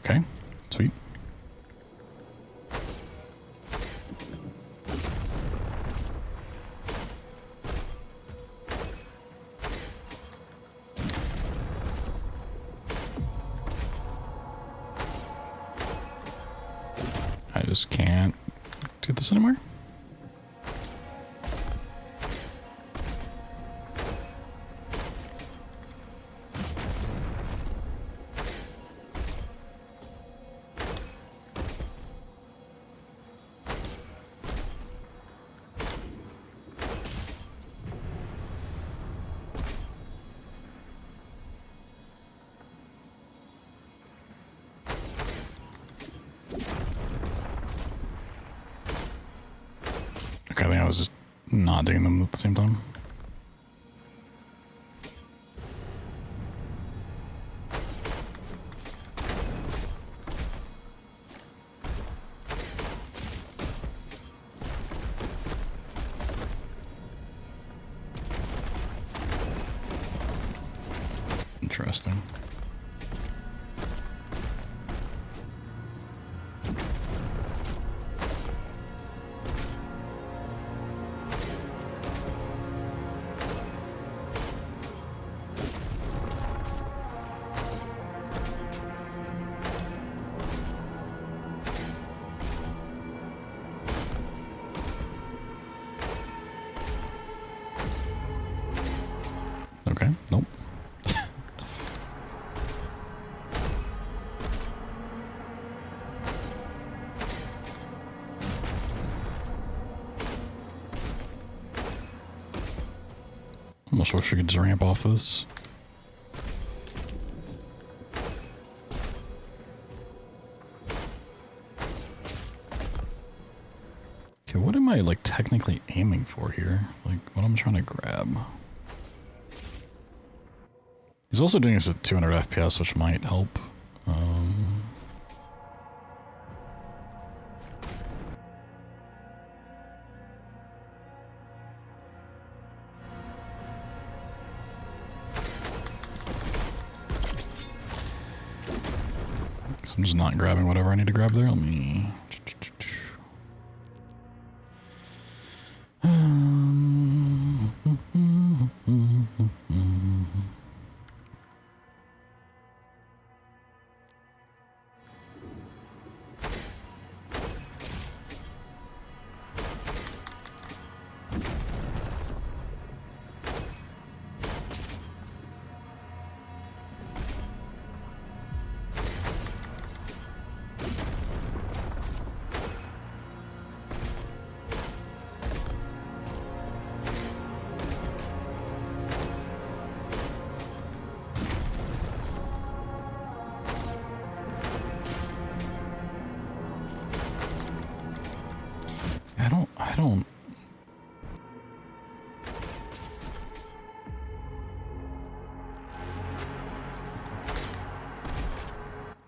Okay, sweet. I just can't do this anymore. Okay, I think I was just not doing them at the same time. Interesting. Okay, nope. Almost wish we could just ramp off this. Okay, what am I like technically aiming for here? Like what I'm trying to grab. He's also doing this at 200 FPS, which might help. So I'm just not grabbing whatever I need to grab there. Let me...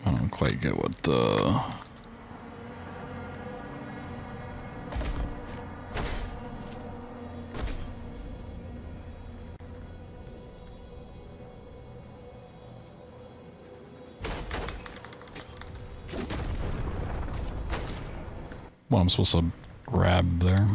I don't quite get what, what I'm supposed to grab there.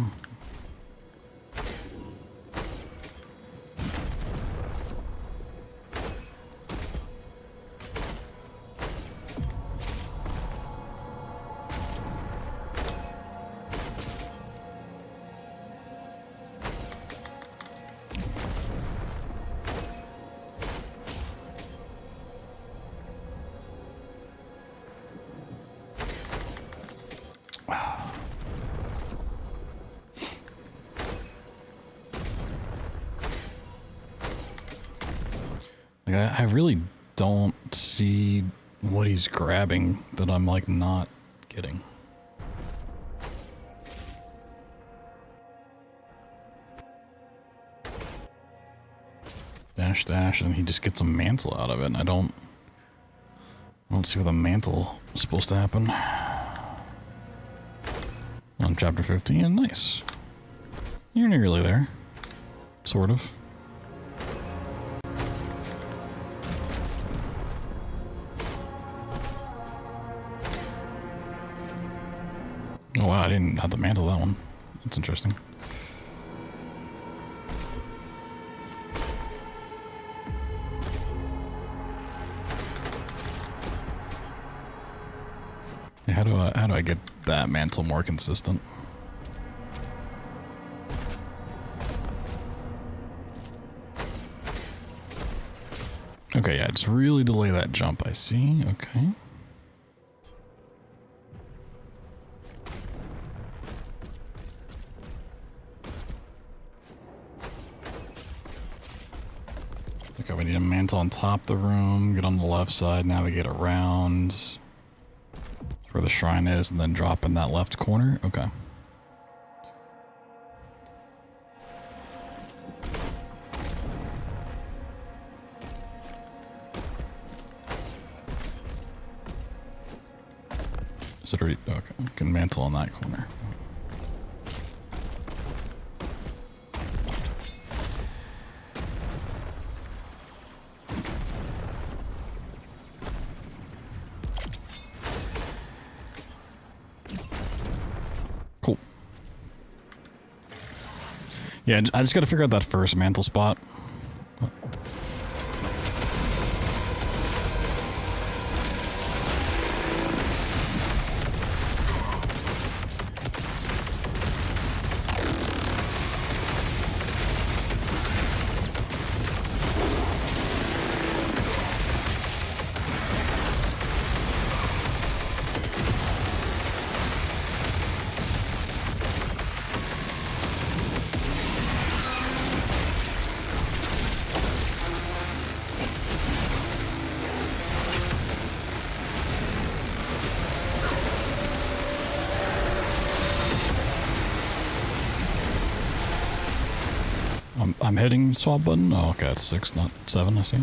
I really don't see what he's grabbing that I'm like not getting. Dash dash and he just gets a mantle out of it and I don't see what the mantle is supposed to happen. On chapter 15, nice. You're nearly there. Sort of. Oh wow, I didn't have to mantle that one. That's interesting. Yeah, how do I get that mantle more consistent? Okay, yeah, just really delay that jump, I see. Okay. Okay, we need a mantle on top of the room, get on the left side, navigate around where the shrine is, and then drop in that left corner. Okay. Is it already? Okay, we can mantle on that corner. Cool. Yeah, I just gotta figure out that first mantle spot. I'm hitting swap button. Oh, okay, it's 6, not 7. I see.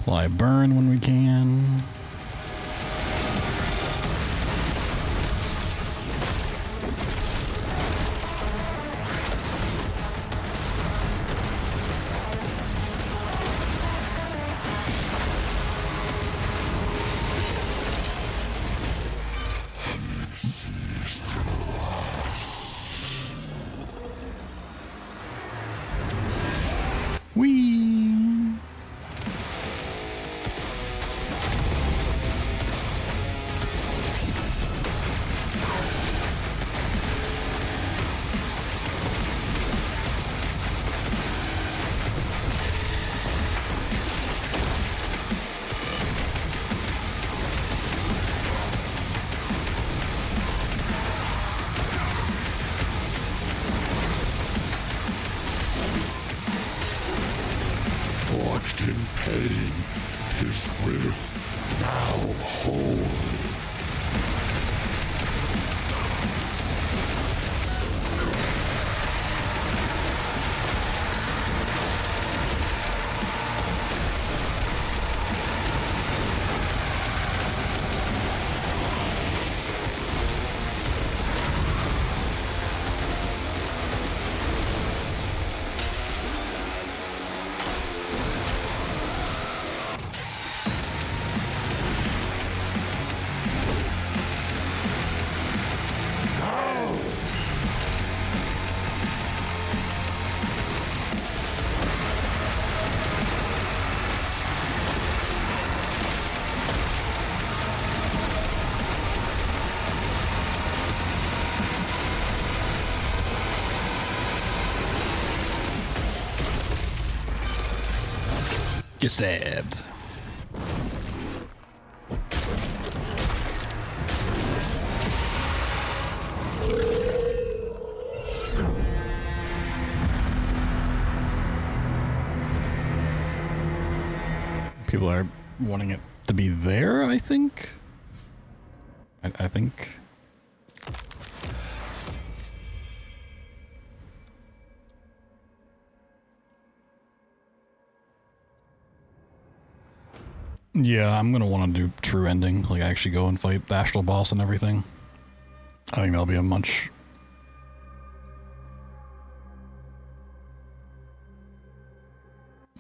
Apply burn when we can. Whee! Forged in pain, his will now whole. Get stabbed. People are wanting it to be there, I think. I think. Yeah, I'm gonna want to do true ending, like actually go and fight the astral boss and everything. I think that'll be a much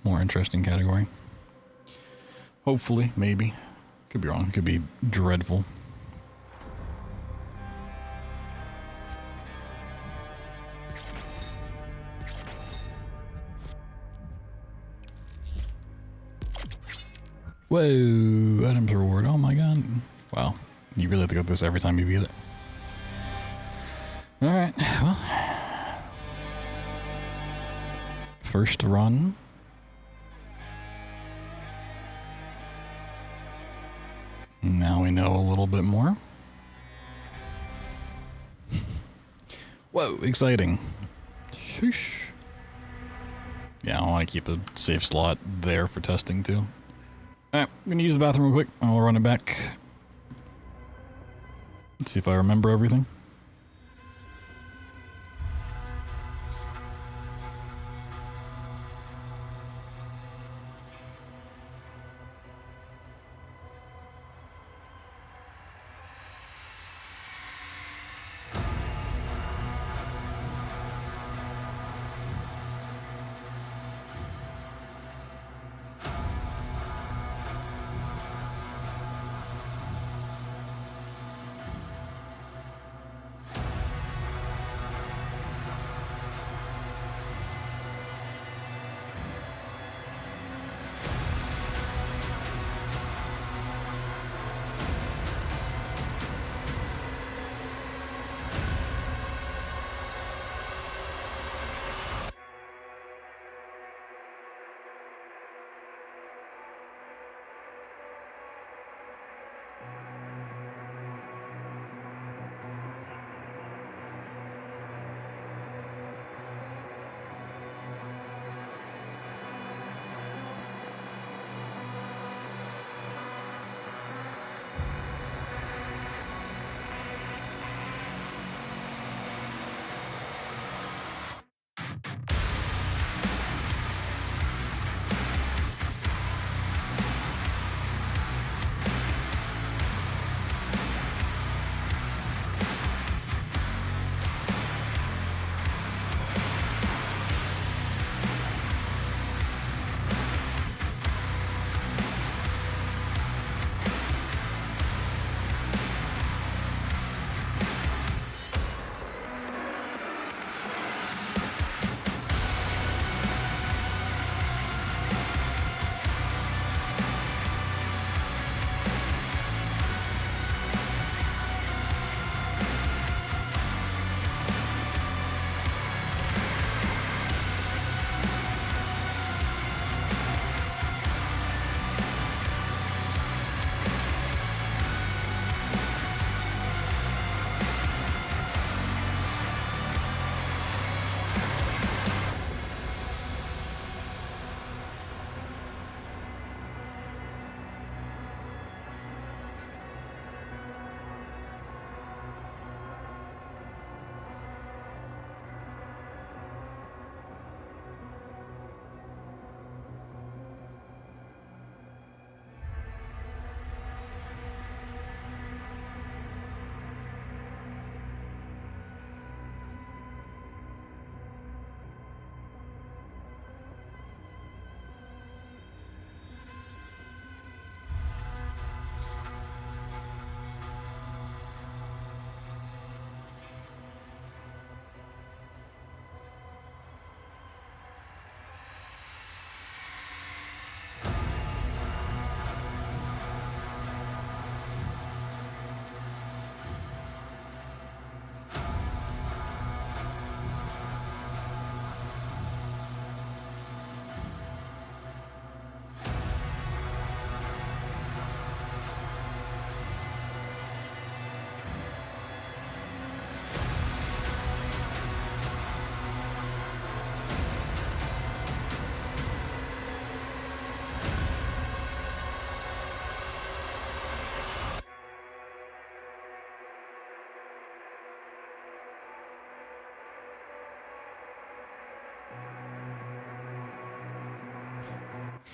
more interesting category. Hopefully, maybe. Could be wrong, could be dreadful. Whoa, items reward, oh my god. Wow, you really have to go through this every time you beat it. Alright, well. First run. Now we know a little bit more. Whoa, exciting. Sheesh. Yeah, I want to keep a safe slot there for testing too. Alright, I'm gonna use the bathroom real quick. I'll run it back. Let's see if I remember everything.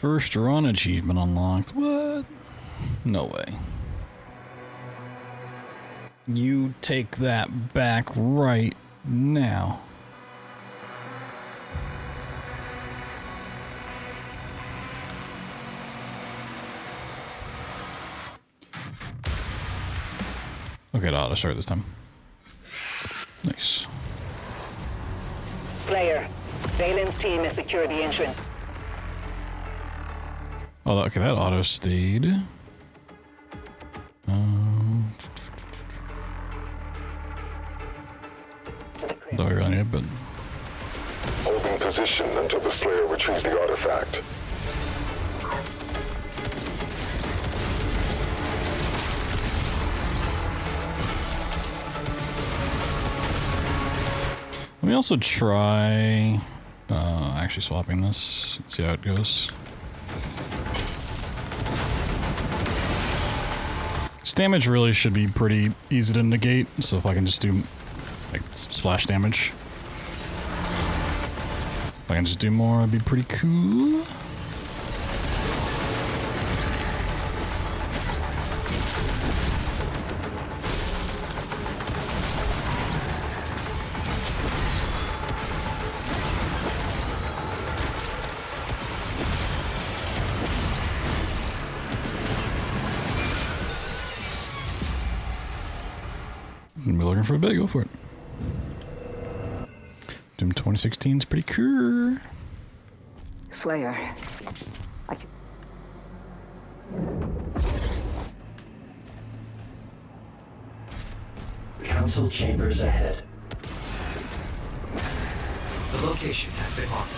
First run achievement unlocked. What? No way. You take that back right now. Okay, to auto start this time. Nice. Player, Valen's team has secured the entrance. Oh, okay, that auto stayed. Don't really need it, but Holding position until the Slayer retrieves the artifact. let me also try actually swapping this. See how it goes. This damage really should be pretty easy to negate, so if I can just do like splash damage. If I can just do more, it'd be pretty cool. Gonna be looking for a bit, go for it. Doom 2016 is pretty cool. Slayer. Council chambers ahead. The location has been marked.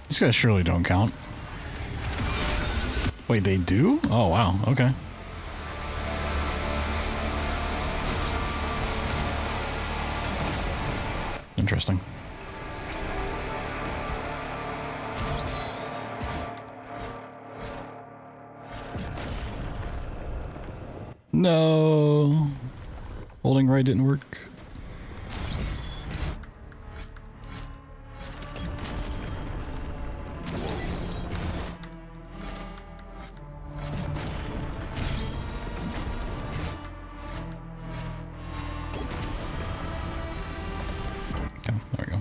These guys surely don't count. Wait, they do? Oh, wow. Okay. Interesting. No. Holding right didn't work. Okay, there we go.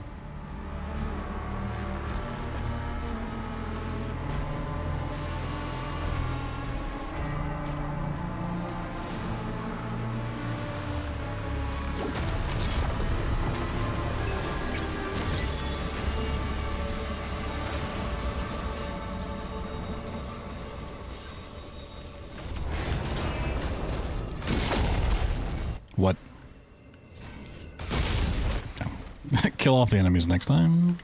What? Okay. Kill off the enemies next time.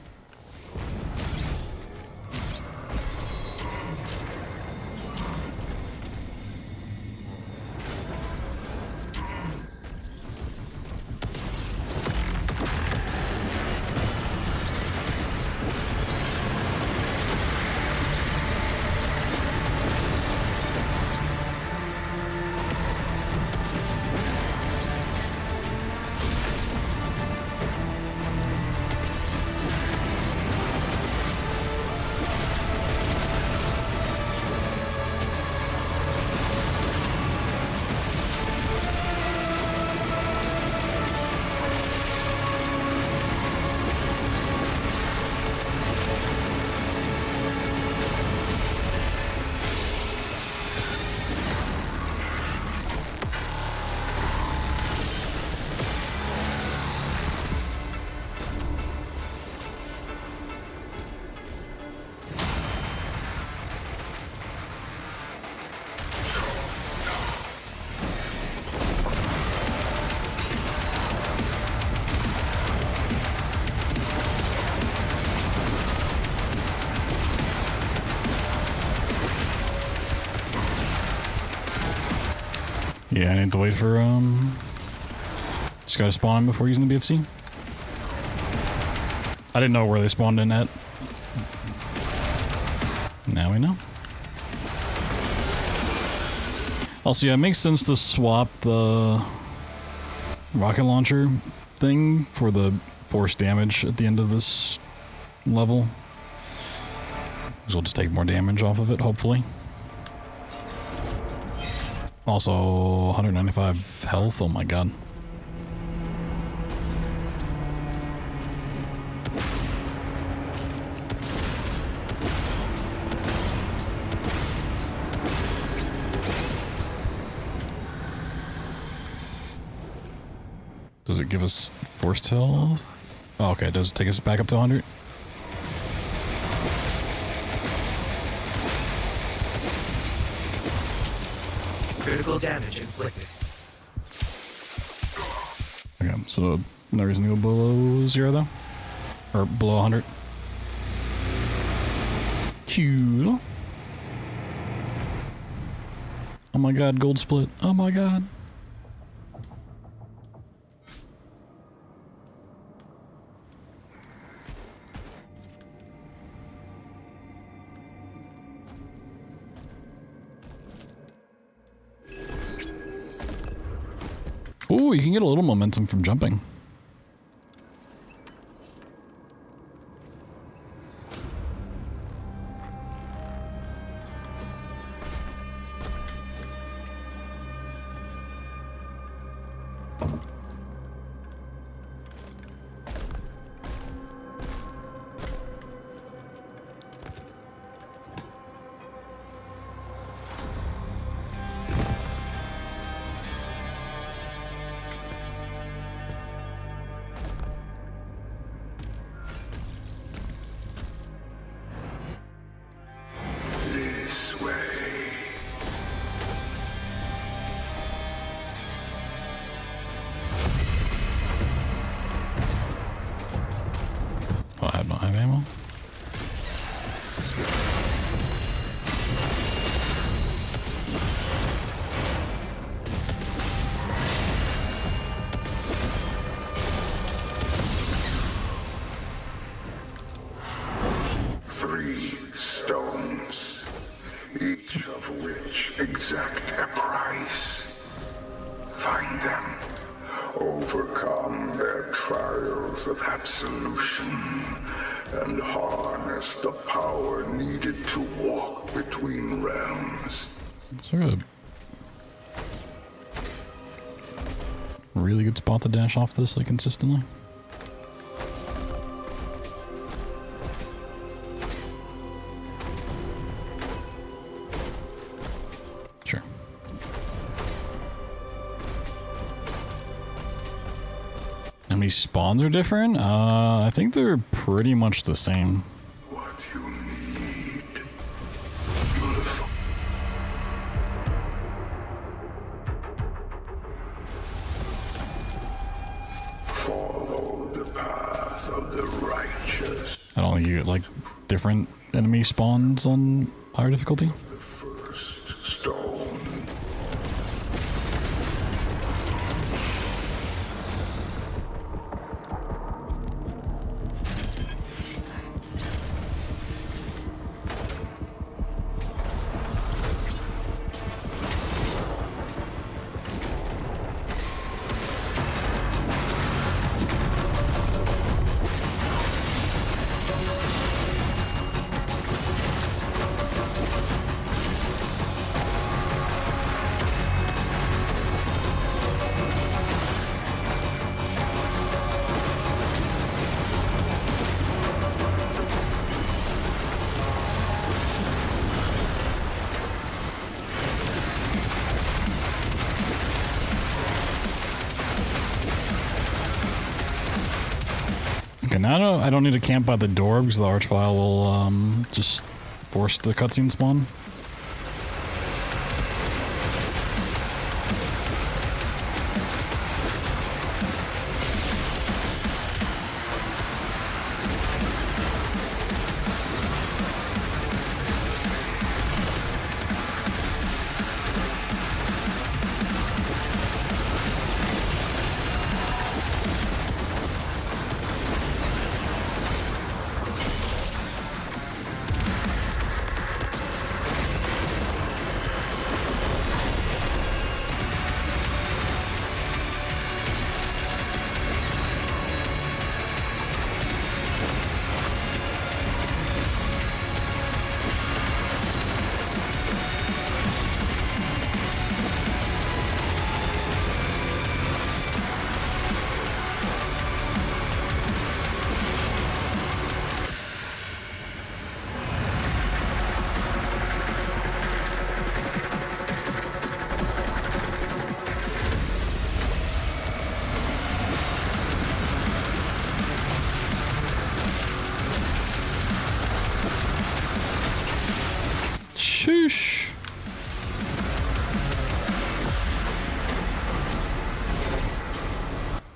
Yeah, I need to wait for just gotta spawn in before using the BFC. I didn't know where they spawned in at. Now we know. Also, yeah, it makes sense to swap the rocket launcher thing for the force damage at the end of this level. Because we'll just take more damage off of it, hopefully. Also, 195 health, oh my god. Does it give us forced health? Oh, okay, does it take us back up to 100? Critical damage inflicted. Okay, so no reason to go below 0 though? Or below 100? Cool. Oh my god, gold split. Oh my god. Ooh, you can get a little momentum from jumping. This way. Oh, I don't have ammo. Three stones, each of which exact a price. Find them, overcome their trials of absolution, and harness the power needed to walk between realms. Is there a really good spot to dash off this, like, consistently? Sure. How many spawns are different? I think they're pretty much the same. What you need. Beautiful. Follow the path of the righteous. I don't think you get, like, different enemy spawns on higher difficulty. The first stone. Okay, now I don't need to camp by the door because the archvile will just force the cutscene spawn. Shush.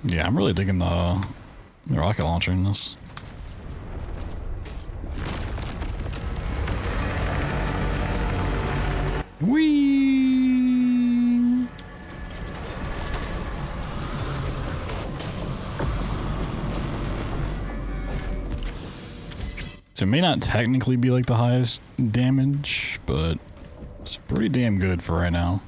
Yeah, I'm really digging the rocket launcher in this. Whee! So it may not technically be like the highest damage, but it's pretty damn good for right now.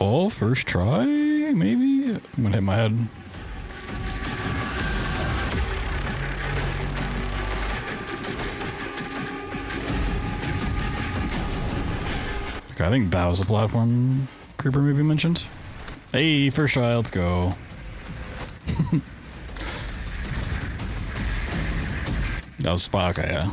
Oh, first try, maybe? I'm gonna hit my head. Okay, I think that was a platform creeper maybe mentioned. Hey, first try, let's go. That was spot, okay, yeah.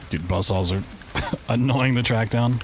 Dude, buzzsaws are annoying to track down.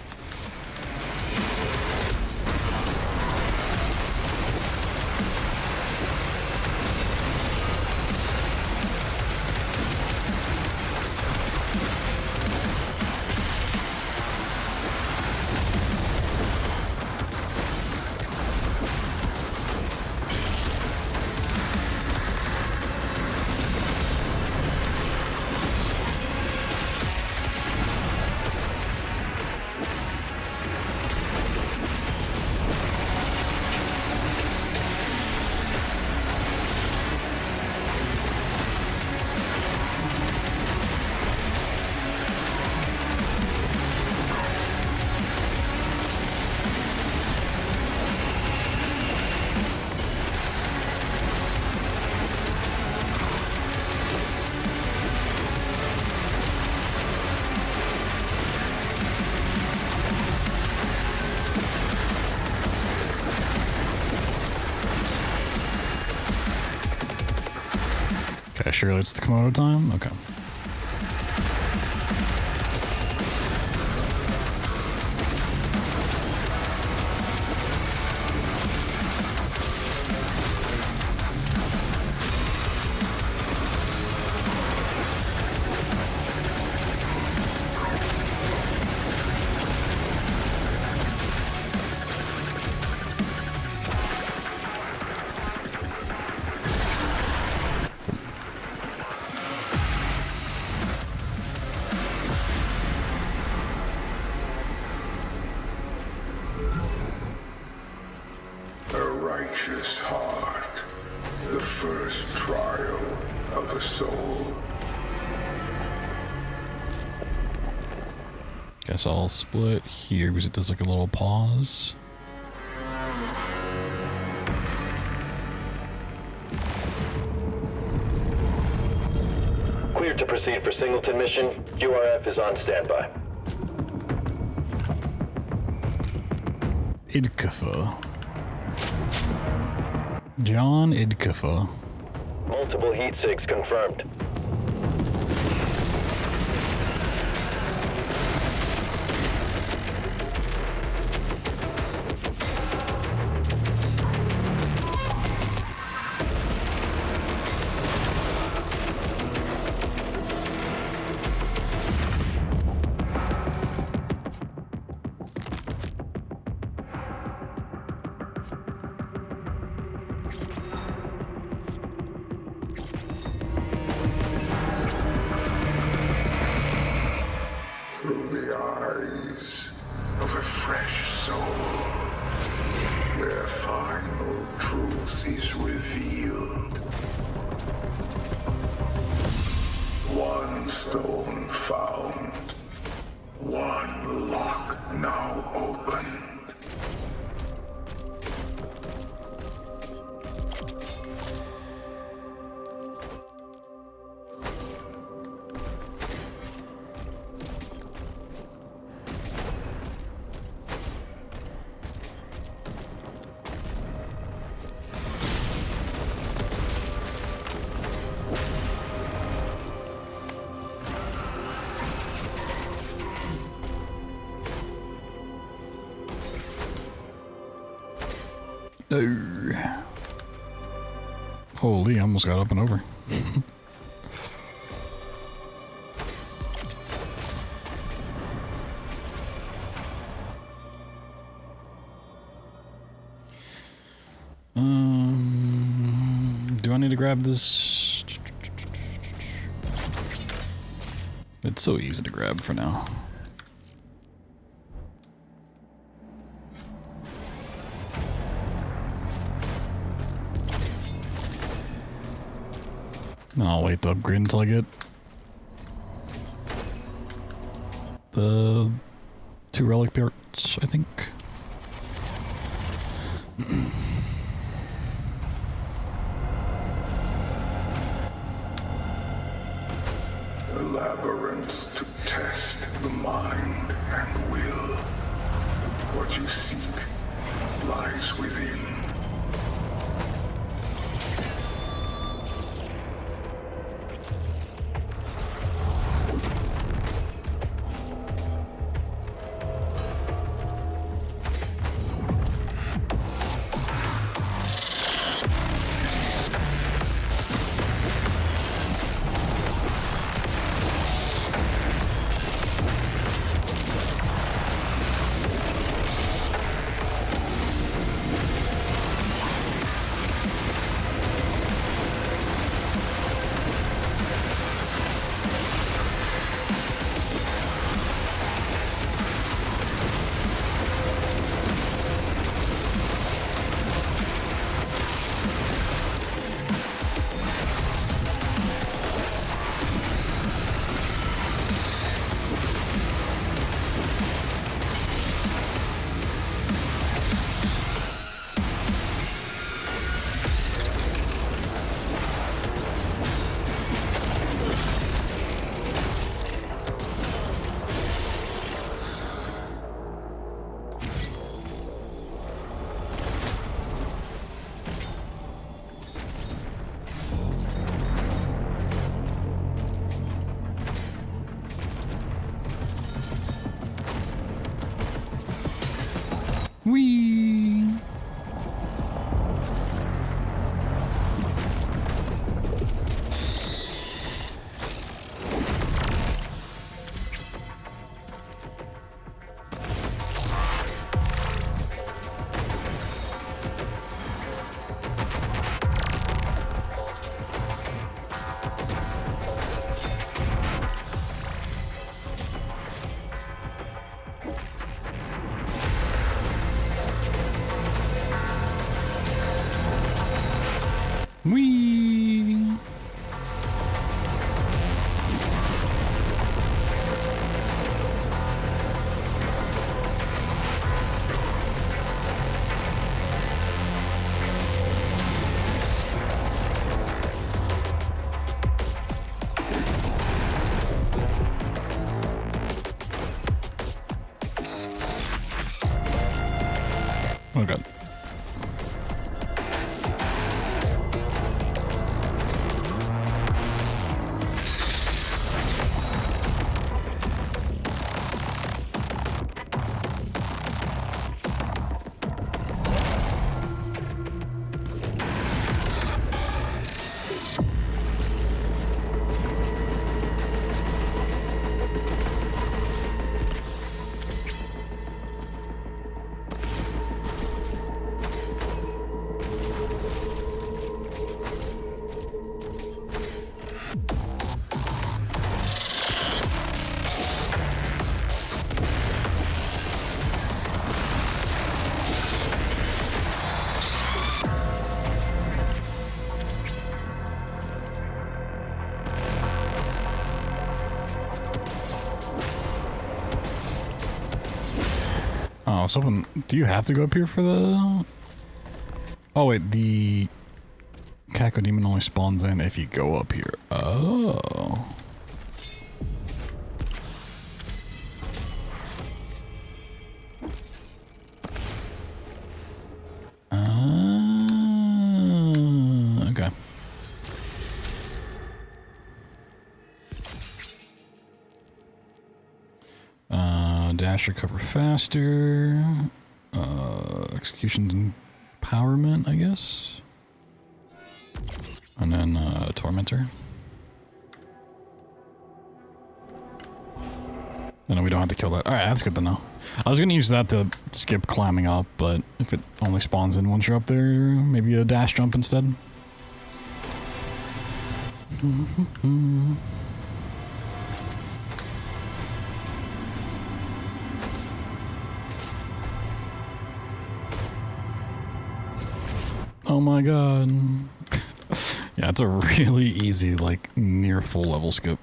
Okay, surely it's the Komodo time? Okay. A righteous heart, the first trial of a soul. Guess I'll split here because it does like a little pause. Cleared to proceed for Singleton mission. URF is on standby. Idkafa. John Idkafa. Multiple heat sigs confirmed. through the eyes of a fresh soul, where final truth is revealed. One stone found, one lock now opened. Oh. Holy, I almost got up and over. Do I need to grab this? It's so easy to grab for now. I'll wait to upgrade until I get the 2 relic parts, I think. A labyrinth to test the mind and will. What you seek lies within. Whee! Whee! Oh god. Oh, someone. Do you have to go up here for the? Oh wait, the Cacodemon only spawns in if you go up here. Oh. Okay. Dash recover faster. Execution empowerment, I guess. And then Tormentor. No, we don't have to kill that. Alright, that's good to know. I was gonna use that to skip climbing up, but if it only spawns in once you're up there, maybe a dash jump instead. Oh my god. Yeah, it's a really easy, like, near full level skip.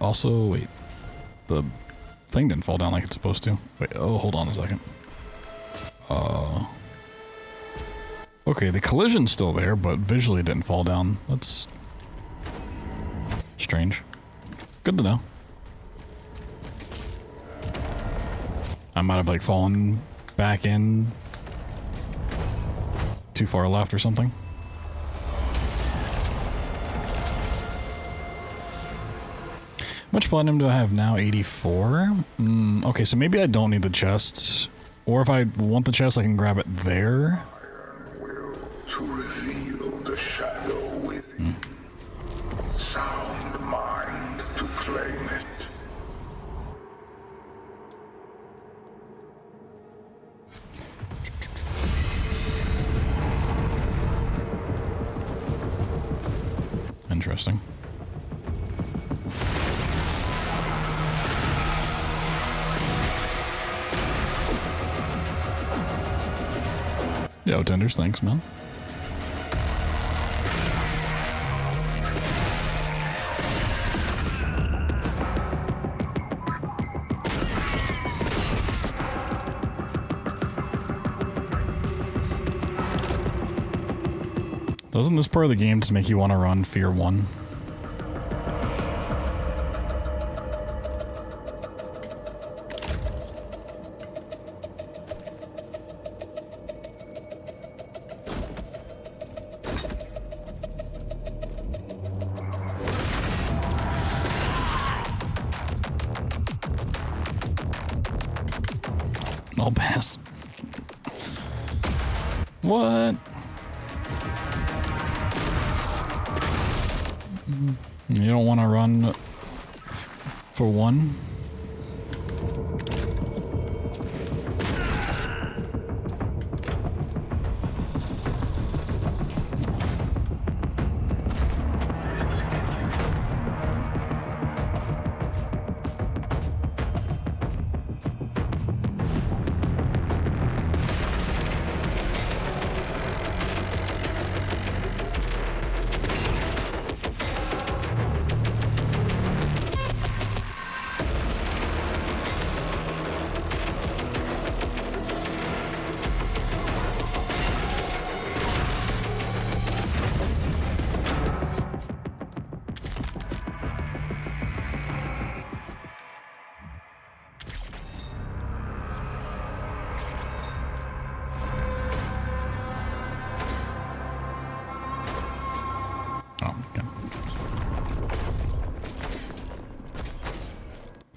Also, wait. The thing didn't fall down like it's supposed to. Wait, oh, hold on a second. Okay, the collision's still there, but visually it didn't fall down. That's strange. Good to know. I might have, like, fallen back in too far left or something. Much platinum do I have now? 84? Okay, so maybe I don't need the chests. Or if I want the chest, I can grab it there. Iron will to reveal the shadow within. Sound mind to claim it. Interesting. Yo, Tenders, thanks, man. Doesn't this part of the game just make you want to run Fear 1? I'll pass. What? You don't want to run for one?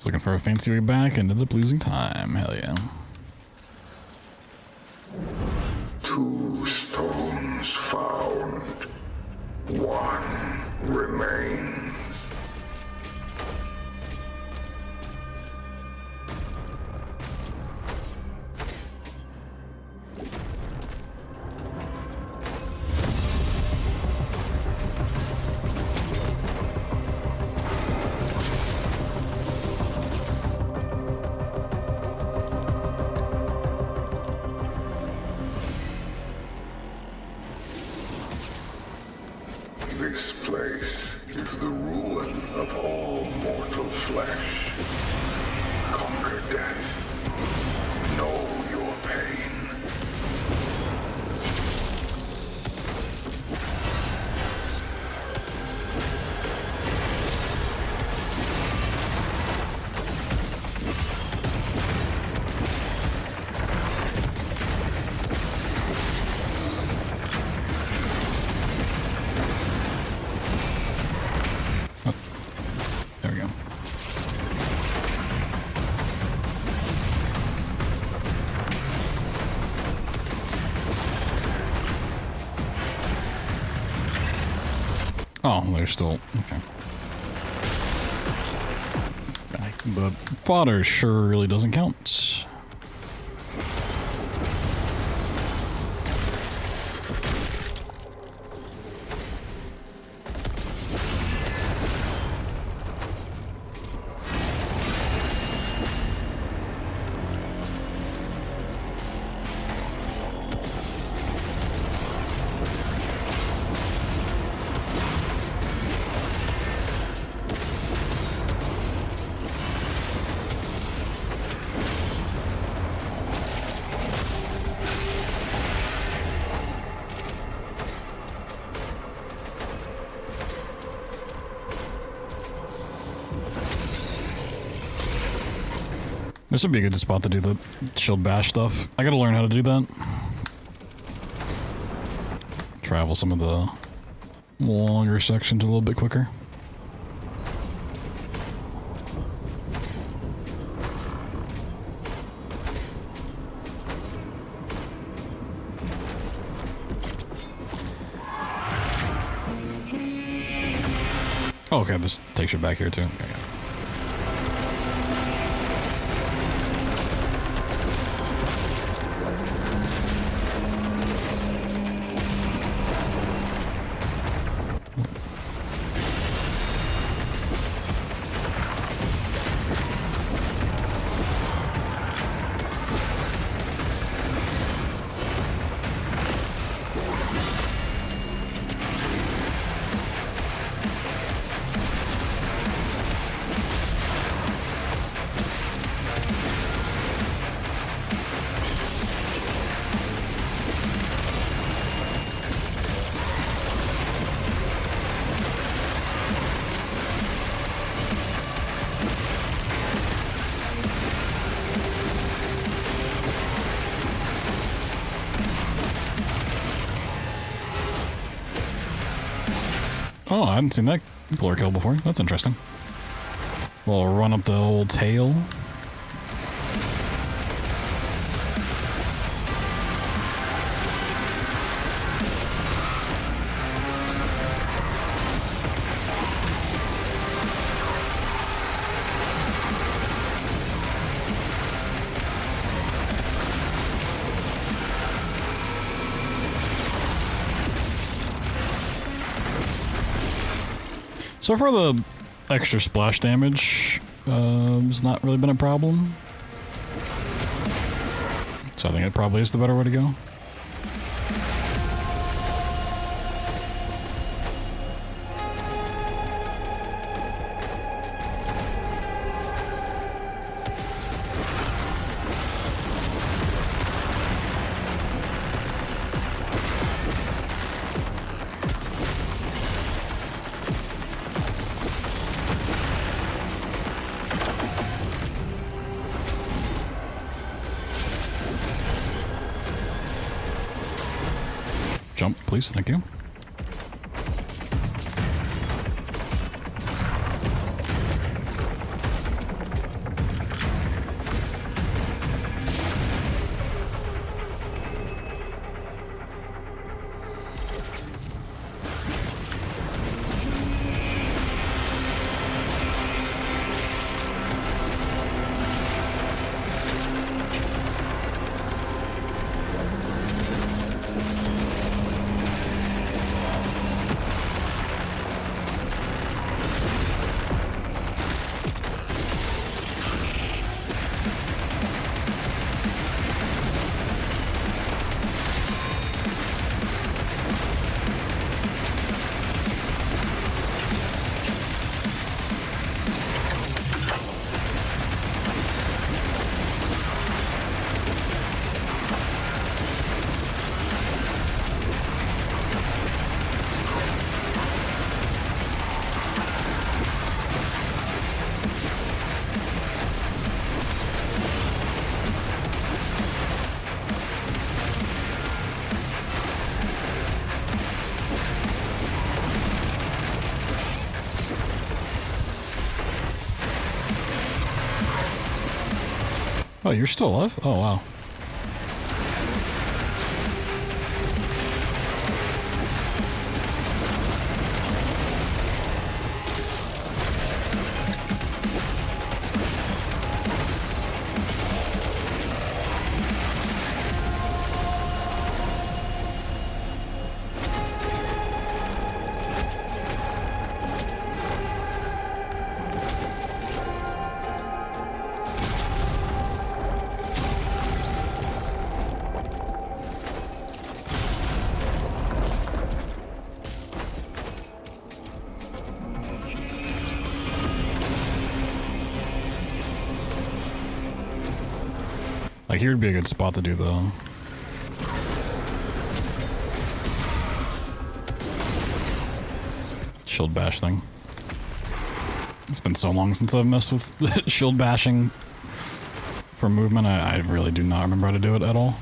Looking for a fancy way back and ended up losing time. Hell yeah. 2 stones found. 1 remains. This place is the ruin of all mortal flesh. Conquer death. There we go. Oh, they're still... Okay. The fodder sure really doesn't count. This would be a good spot to do the shield bash stuff. I gotta learn how to do that. Travel some of the longer sections a little bit quicker. Oh, okay, this takes you back here too. Okay, yeah. Oh, I haven't seen that glory kill before. That's interesting. We'll run up the old tail. So far, the extra splash damage has not really been a problem. So I think it probably is the better way to go. Jump, please. Thank you. Oh, you're still alive? Oh, wow. Like, here would be a good spot to do the shield bash thing. It's been so long since I've messed with shield bashing for movement, I really do not remember how to do it at all.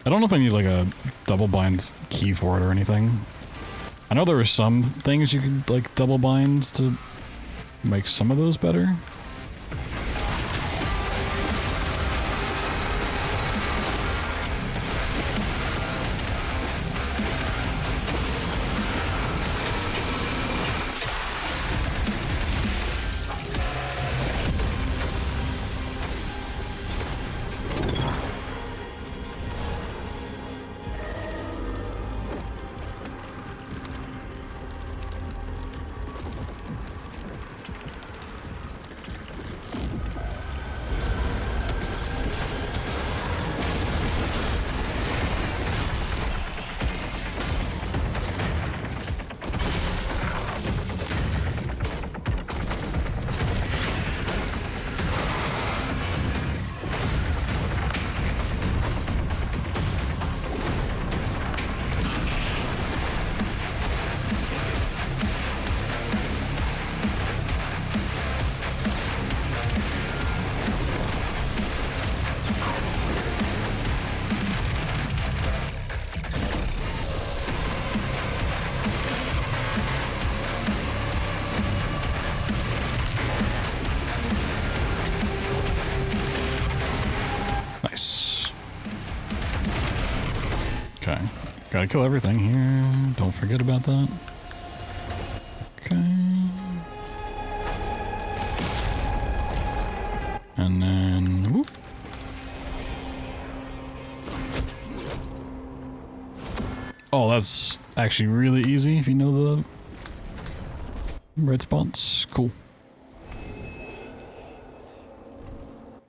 I don't know if I need like a double bind key for it or anything. I know there were some things you could like double binds to make some of those better. Okay. Gotta kill everything here. Don't forget about that. Okay. And then... whoop. Oh, that's actually really easy if you know the red spots. Cool.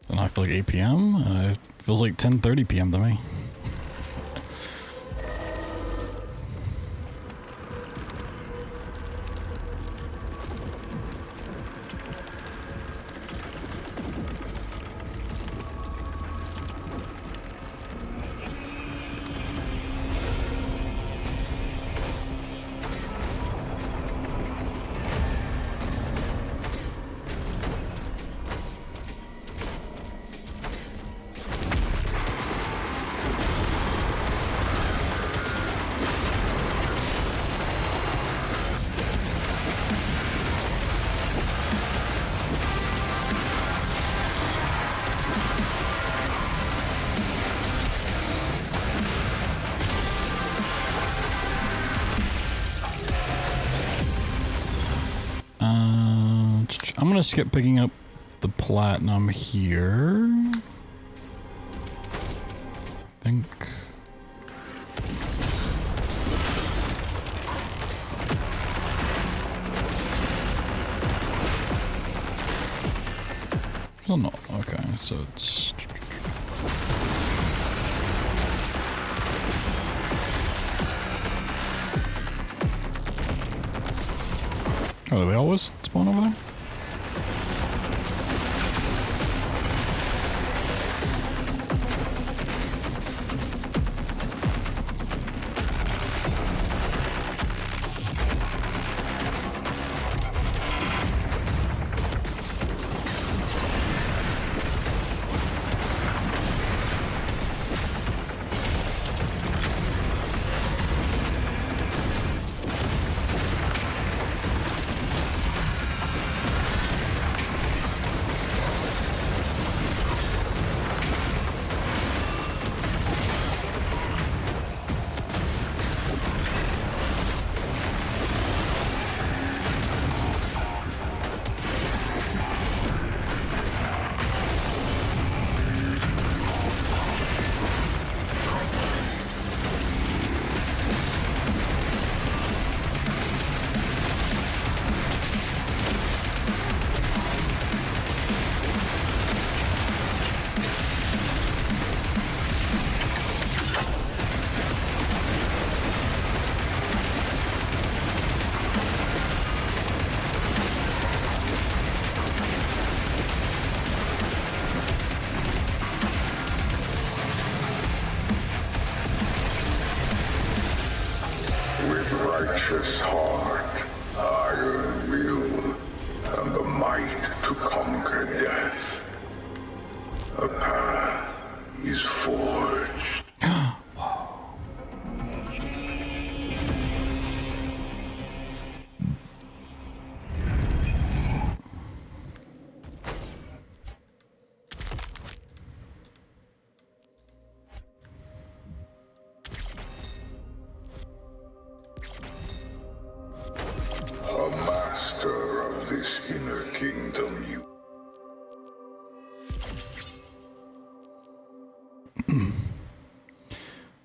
And I feel like 8 p.m. It feels like 10:30 p.m. to me. I'm gonna skip picking up the platinum here. I think. Oh no, okay, so it's... Oh, do they always spawn over there? Righteous heart, iron will, and the might to conquer death. A path is forged. A master of this inner kingdom, you.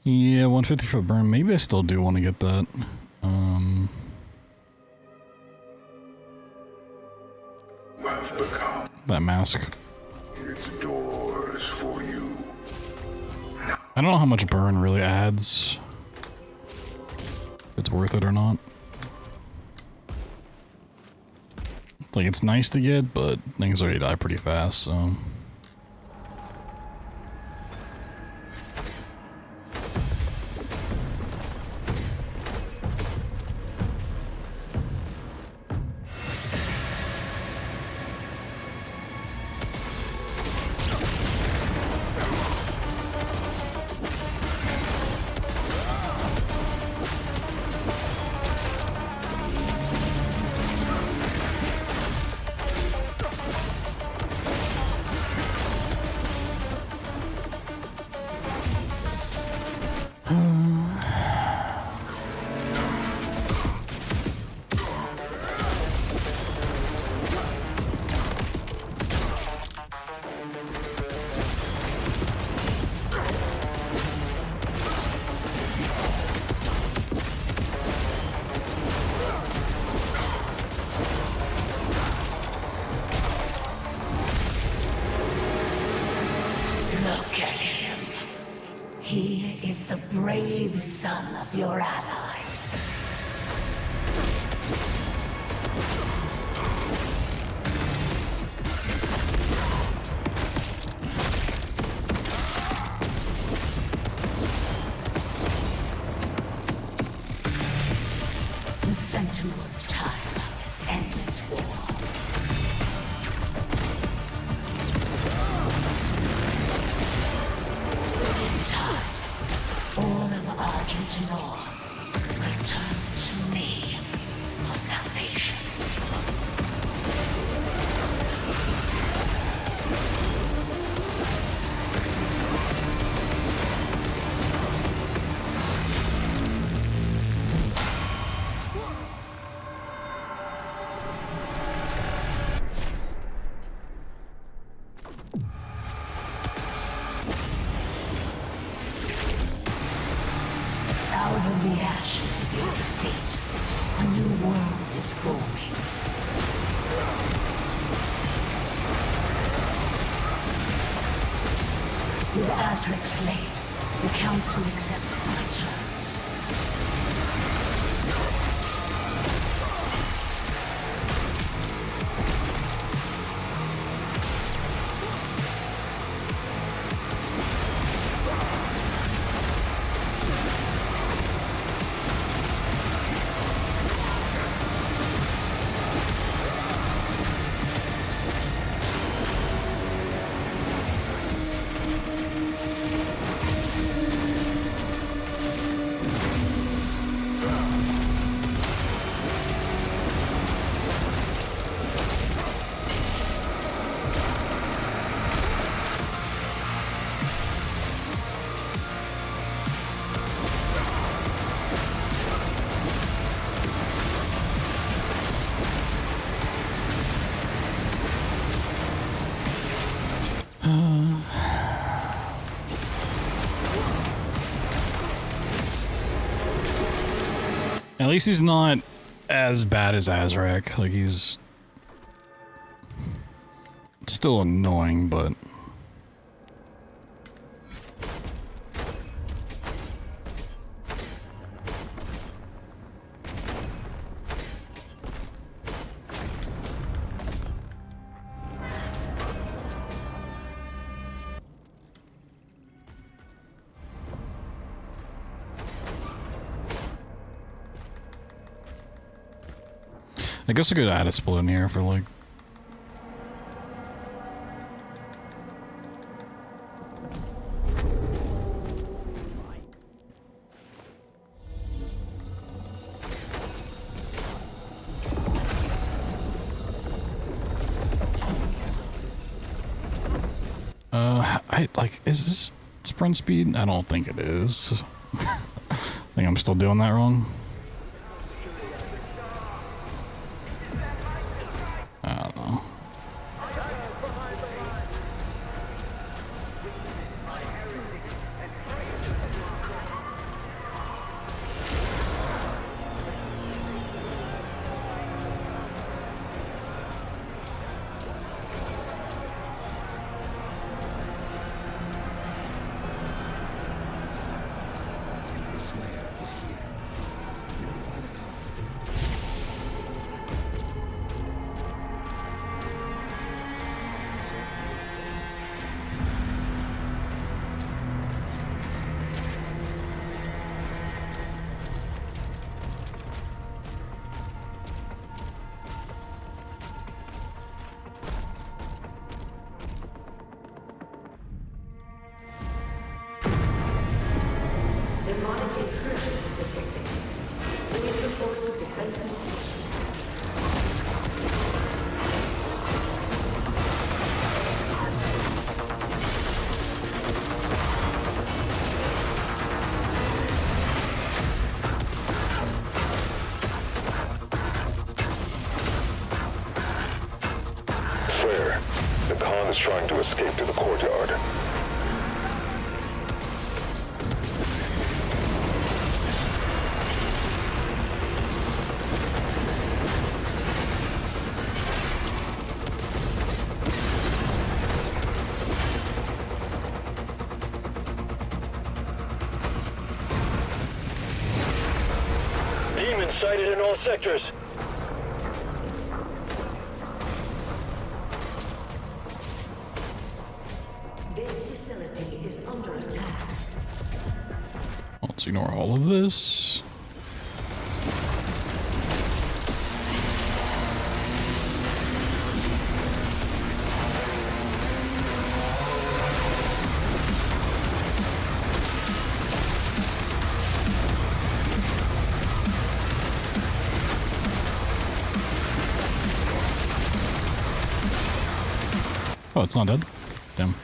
Yeah, 150 for the burn. Maybe I still do want to get that. Have become That mask. its doors for you. I don't know how much burn really adds. If it's worth it or not. Like, it's nice to get, but things already die pretty fast, so... Look at him. He is the brave son of your ally. The Sentinel's time is endless war. All of Argentina will turn to me for salvation. Out of the ashes of your defeat, a new world is forming. With Azric slain, the Council accepts my terms. At least he's not as bad as Azrak. Like, he's still annoying, but... I guess I could add a split in here for like... is this sprint speed? I don't think it is. I think I'm still doing that wrong. I don't know. Trying to escape to the courtyard. Demons sighted in all sectors. Let's ignore all of this. Oh, it's not dead? Damn.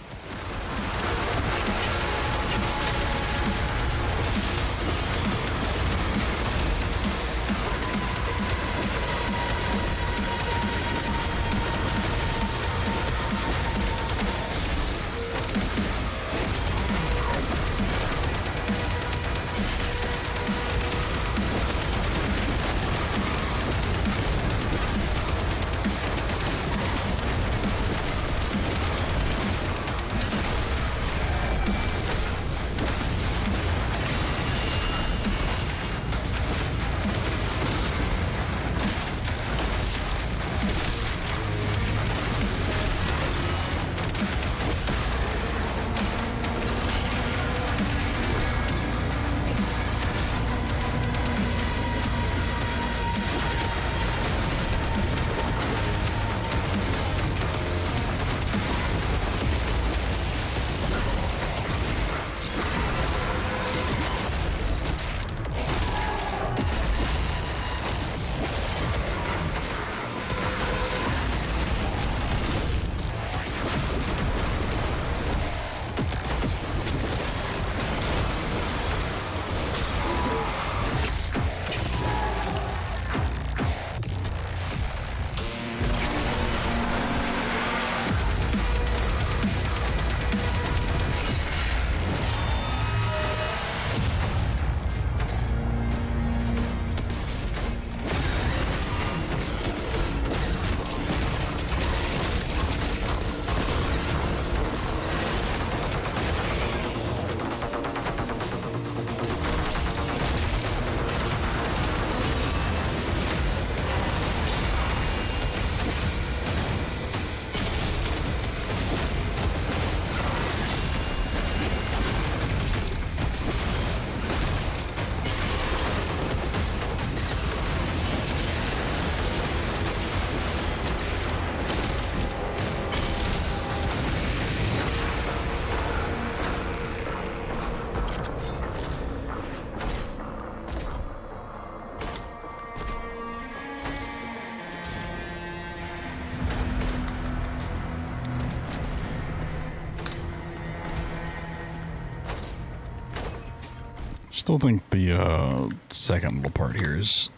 Still think the second little part here is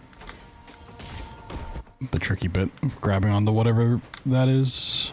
the tricky bit of grabbing onto whatever that is.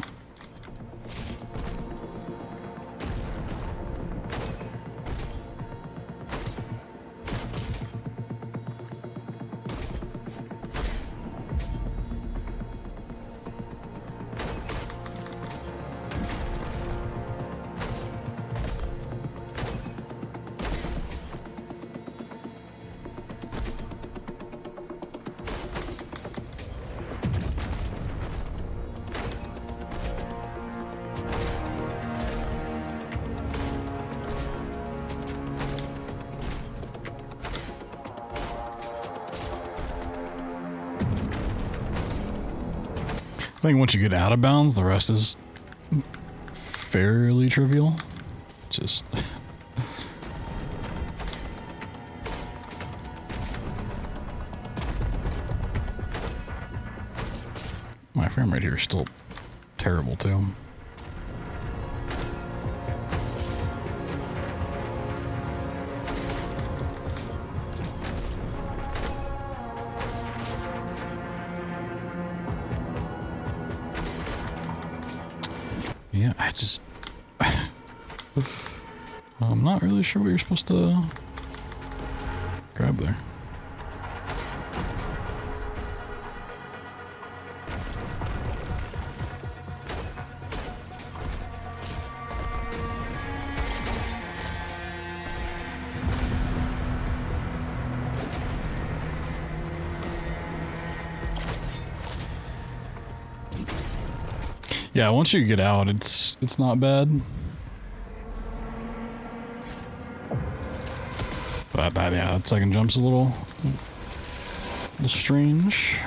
I think once you get out of bounds, the rest is fairly trivial. Just... My frame rate here is still terrible, too. Yeah, I just... I'm not really sure what you're supposed to grab there. Yeah, once you get out, it's not bad. But yeah, that second jump's a little strange.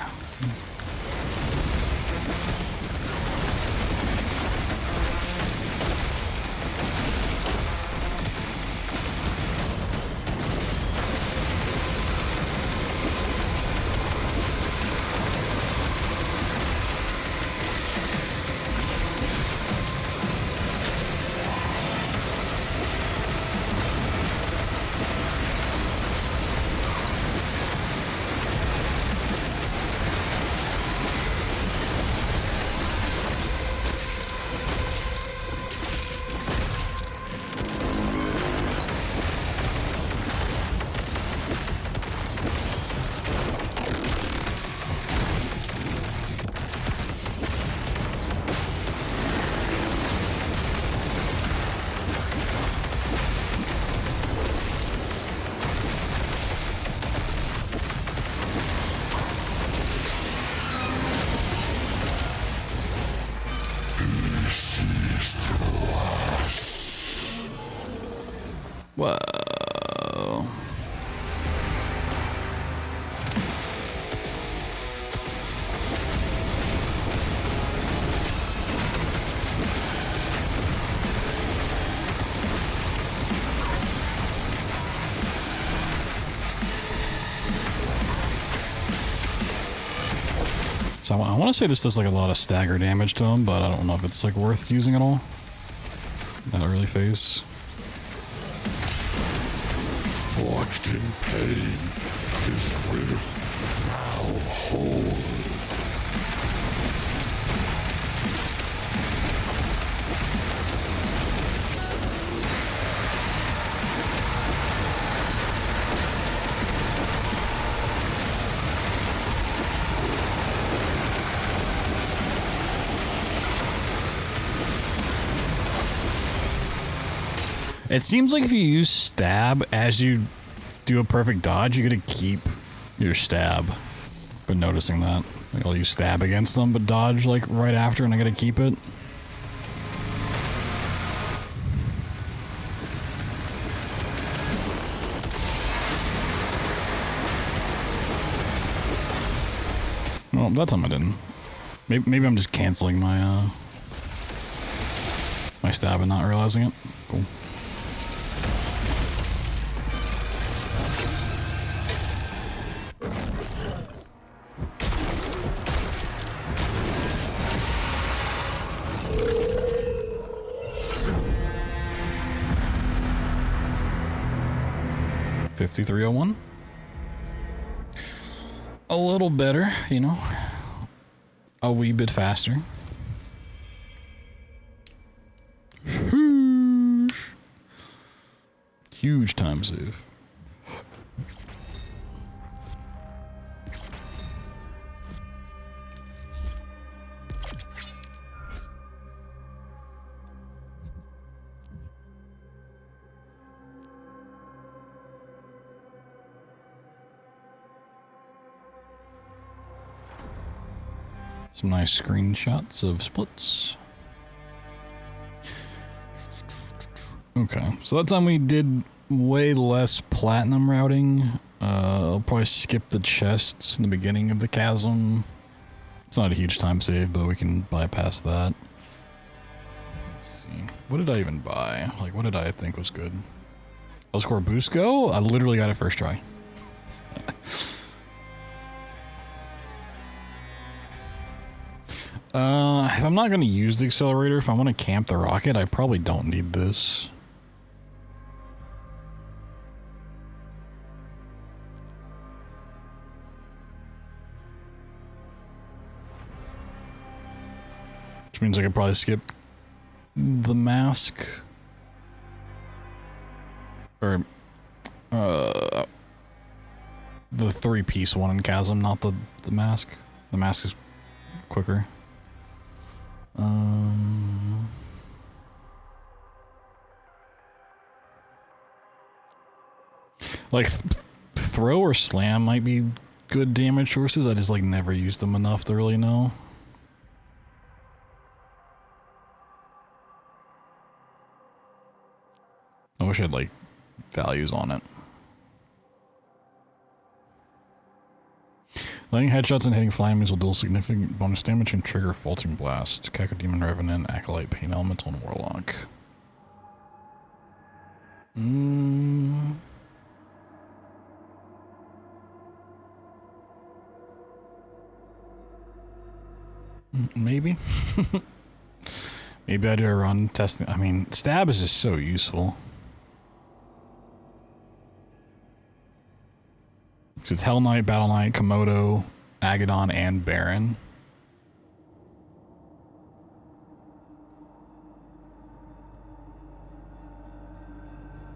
Whoa. So I want to say this does like a lot of stagger damage to him, but I don't know if it's like worth using at all. That early phase. Forged in pain, his will now whole. It seems like if you use stab as you do a perfect dodge, you get to keep your stab. Been noticing that. Like I'll use stab against them, but dodge like right after, and I gotta keep it. Well, that time I didn't. Maybe I'm just canceling my my stab and not realizing it. Cool. 5301. A little better, you know. A wee bit faster. Huge time save. Some nice screenshots of splits. Okay, so that time we did way less platinum routing. I'll probably skip the chests in the beginning of the chasm. It's not a huge time save, but we can bypass that. Let's see. What did I even buy? Like, what did I think was good? L-Score Busco? I literally got it first try. If I'm not going to use the accelerator, if I want to camp the rocket, I probably don't need this. Which means I could probably skip the mask. Or, the 3-piece one in Chasm, not the mask. The mask is quicker. Like, throw or slam might be good damage sources. I just, like, never used them enough to really know. I wish I had, like, values on it. Landing headshots and hitting flying enemies will deal significant bonus damage and trigger Faltering Blast. Cacodemon, Revenant, Acolyte, Pain Elemental, and Warlock. Maybe. Maybe I do a run testing. I mean, Stab is just so useful. It's Hell Knight, Battle Knight, Komodo, Agadon, and Baron.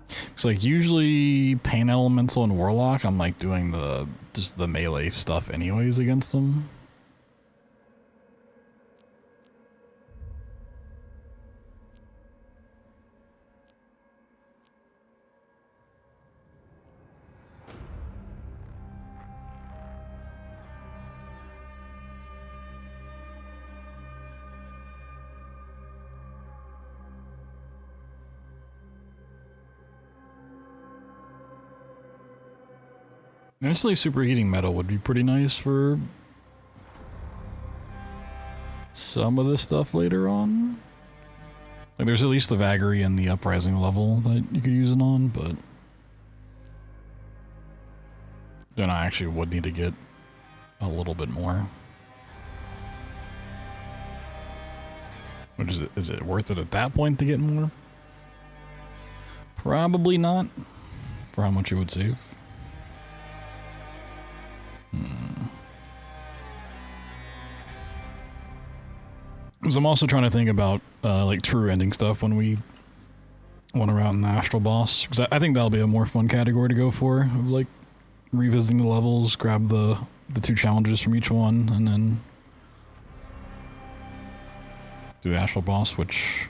It's like usually Pain Elemental and Warlock, I'm like doing just the melee stuff anyways against them. Honestly, superheating metal would be pretty nice for some of this stuff later on. Like, there's at least the Vagary and the Uprising level that you could use it on, but then I actually would need to get a little bit more. Which is it worth it at that point to get more? Probably not, for how much it would save. Because I'm also trying to think about like true ending stuff when we want to route the Astral Boss. Because I think that'll be a more fun category to go for. Like revisiting the levels, grab the 2 challenges from each one, and then do the Astral Boss, which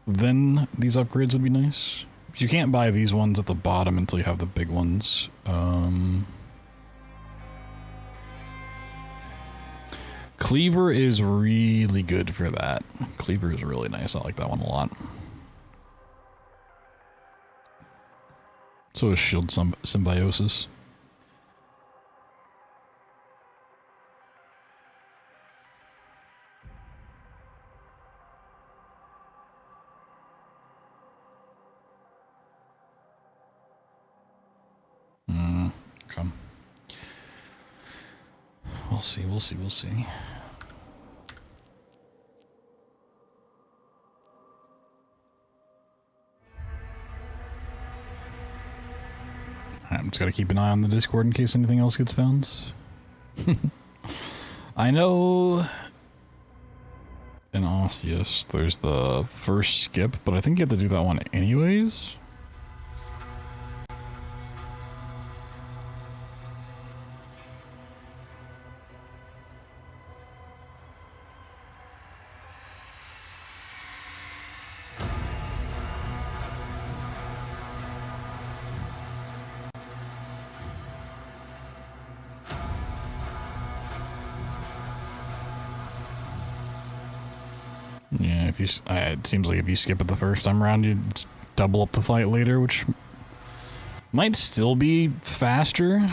then these upgrades would be nice. You can't buy these ones at the bottom until you have the big ones. Cleaver is really good for that. Cleaver is really nice. I like that one a lot. So is Shield Symbiosis. Okay. We'll see. Alright, just gotta keep an eye on the Discord in case anything else gets found. I know in Osteus there's the first skip, but I think you have to do that one anyways. Yeah, if you, it seems like if you skip it the first time around, you double up the fight later, which might still be faster.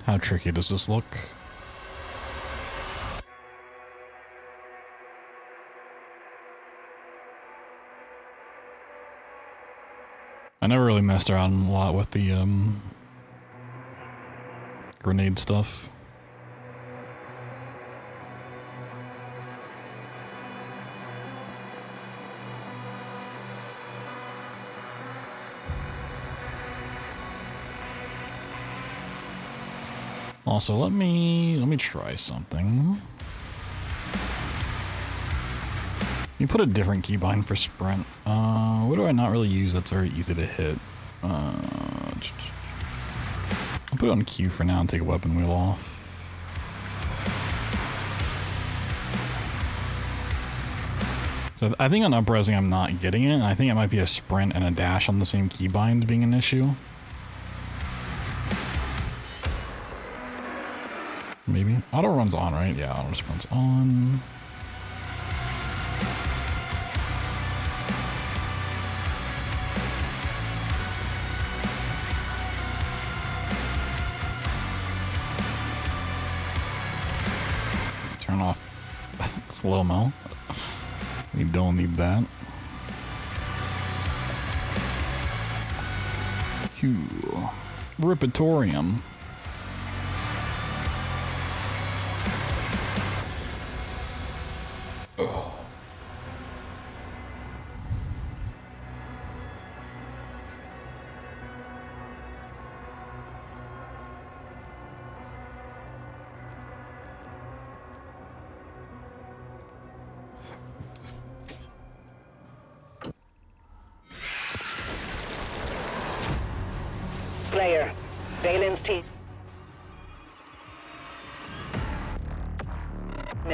How tricky does this look? I never really messed around a lot with the grenade stuff. Also, let me try something. You put a different keybind for sprint. What do I not really use that's very easy to hit? I'll put it on Q for now and take a weapon wheel off. So I think on up-resing I'm not getting it. I think it might be a sprint and a dash on the same keybind being an issue. Maybe. Auto run's on, right? Yeah, auto sprint's on. Turn off slow-mo. We don't need that. Phew. Ripitorium. Oh. Slayer, Valen's team.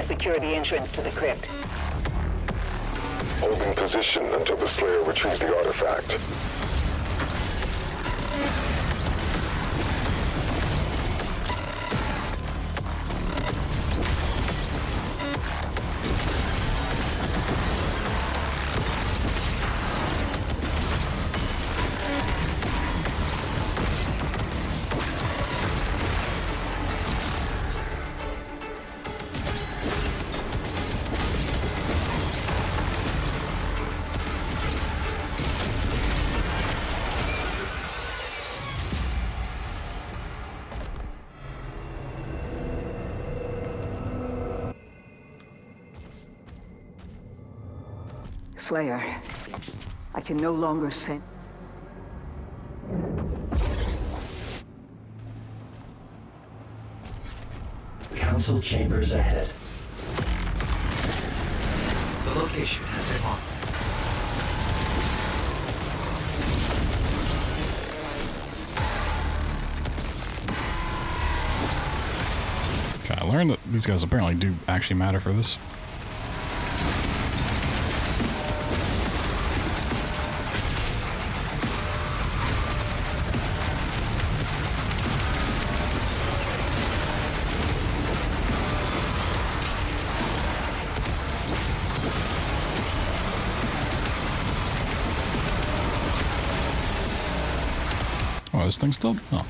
Secure the entrance to the crypt. Holding position until the Slayer retrieves the artifact. Slayer, I can no longer send. Council chambers ahead. The location has been marked. Okay, I learned that these guys apparently do actually matter for this. Oh, this thing's still? Oh.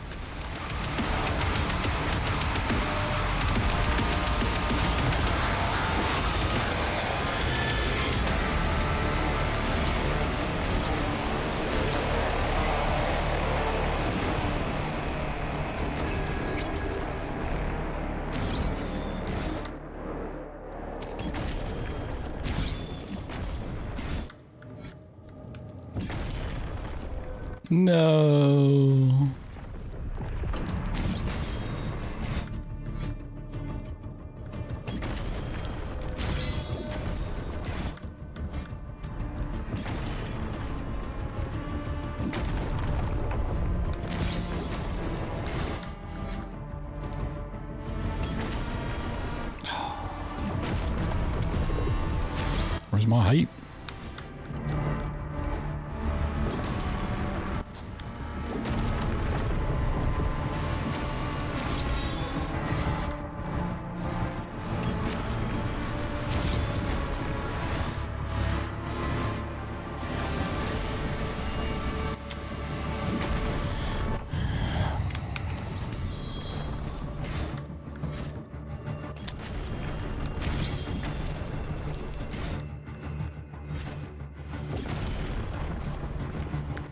No. Where's my height?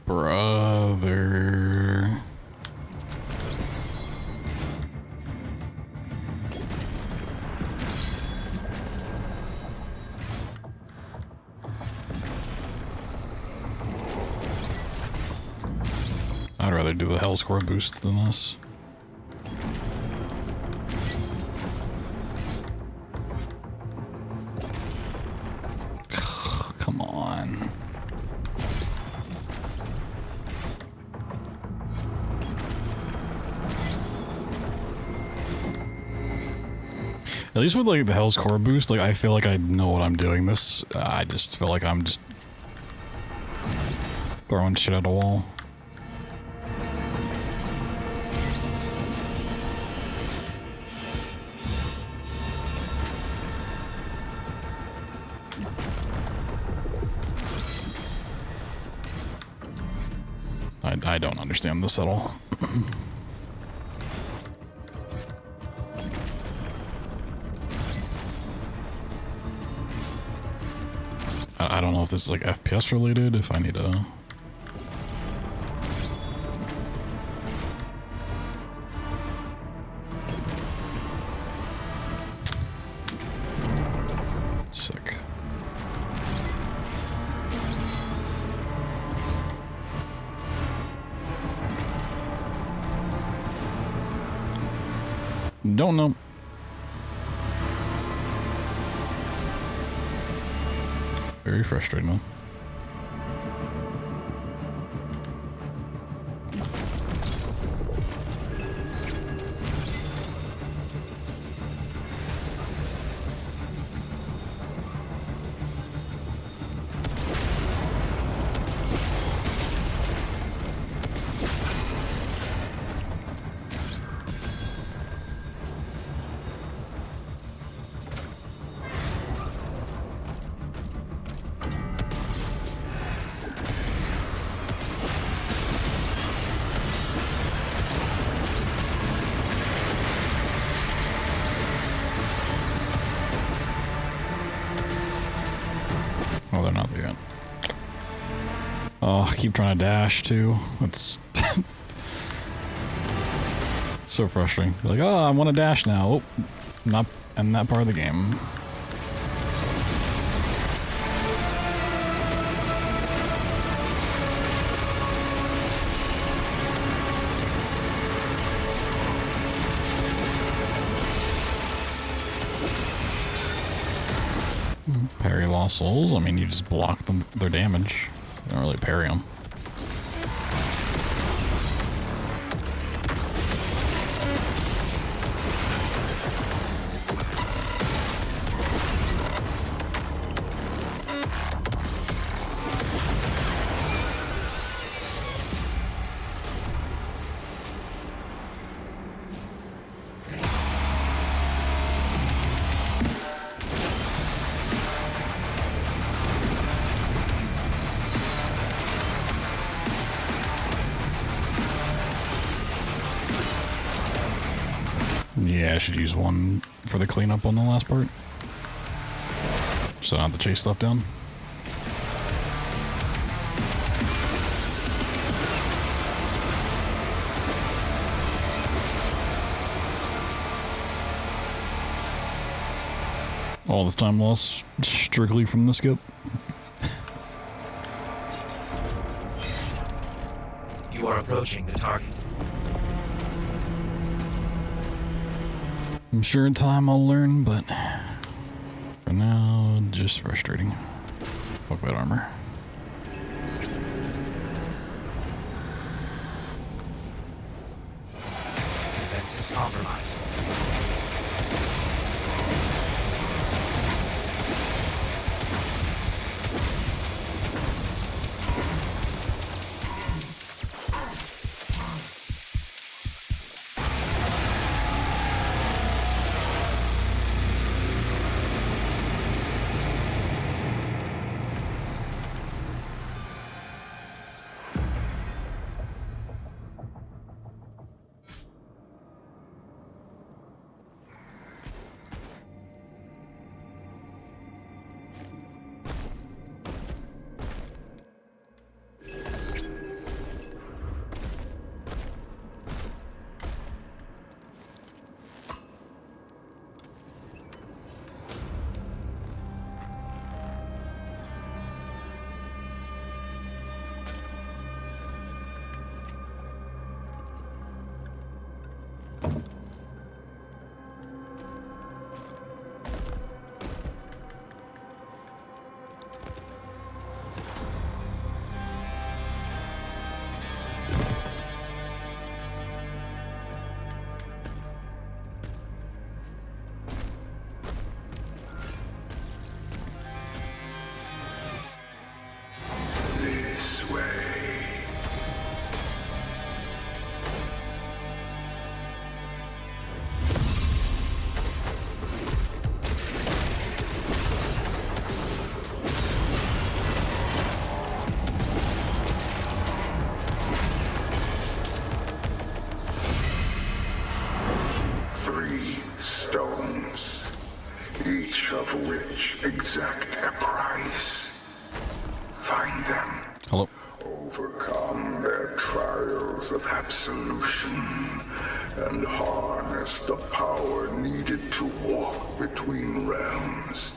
Brother. I'd rather do the hell score boost than this. Come on. At least with like the Hell's Core boost, like I feel like I know what I'm doing. This, I just feel like I'm just throwing shit at a wall. I don't understand this at all. I don't know if this is like FPS related, if I need to... Sick. Don't know. Very frustrating, though. Oh, they're not there yet. Oh, I keep trying to dash too. It's so frustrating. You're like, oh, I want to dash now. Oh, not in that part of the game. Parry lost souls. I mean, you just block them their damage. You don't really parry them. Yeah, I should use one for the cleanup on the last part. So I don't have to chase stuff down. All this time lost strictly from the skip. You are approaching the target. I'm sure in time I'll learn, but for now, just frustrating. Fuck that armor. Defense is compromised. This way. Three stones, each of which exact a price. Find them. Hello. Overcome their trials of absolution and harness the power needed to walk between realms.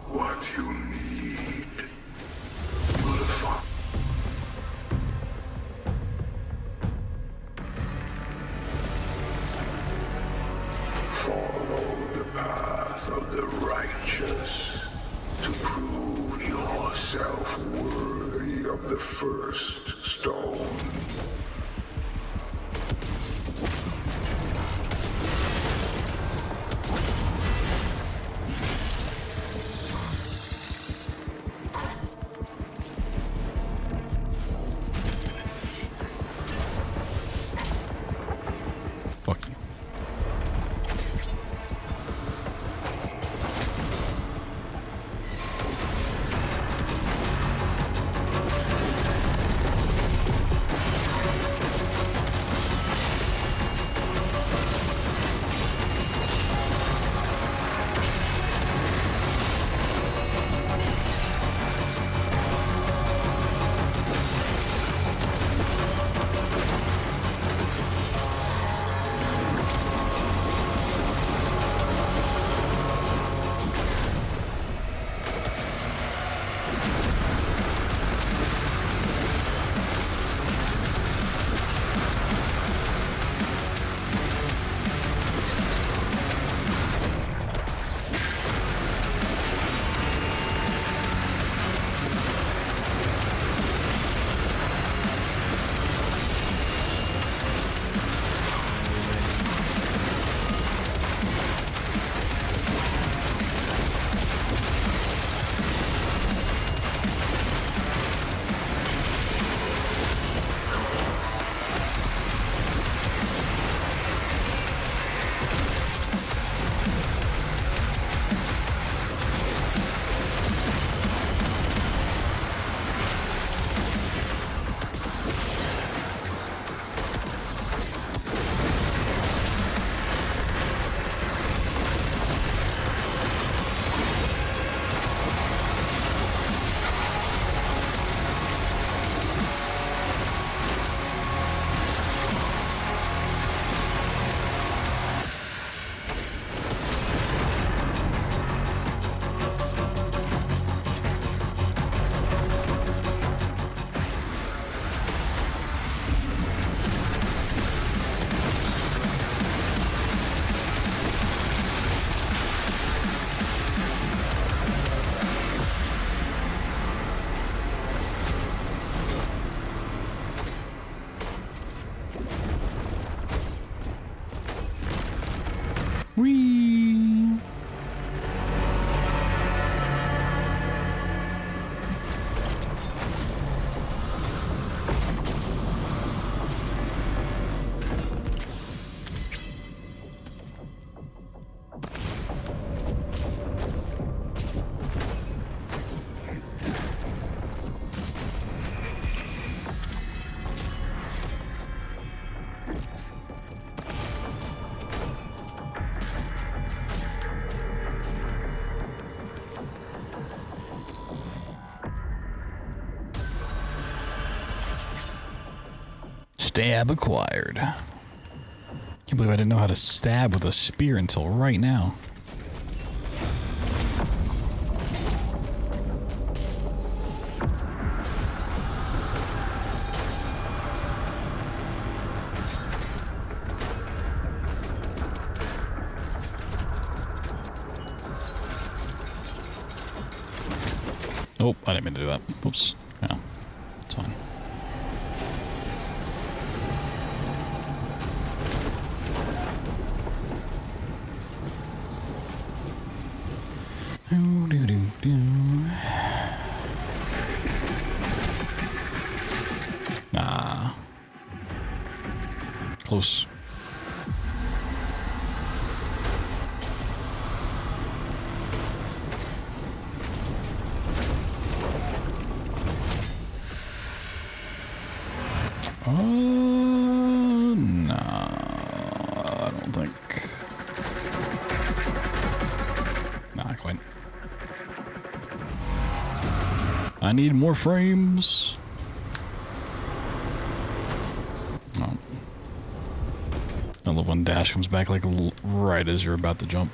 What you need will find. Follow the path of the righteous to prove yourself worthy of the first stone. Fuck you. Stab acquired. Can't believe I didn't know how to stab with a spear until right now. Oh, I didn't mean to do that. Oops. Yeah, it's fine. Ah. Close. No, I don't think. Not quite. I need more frames. Oh. I love when dash comes back like right as you're about to jump.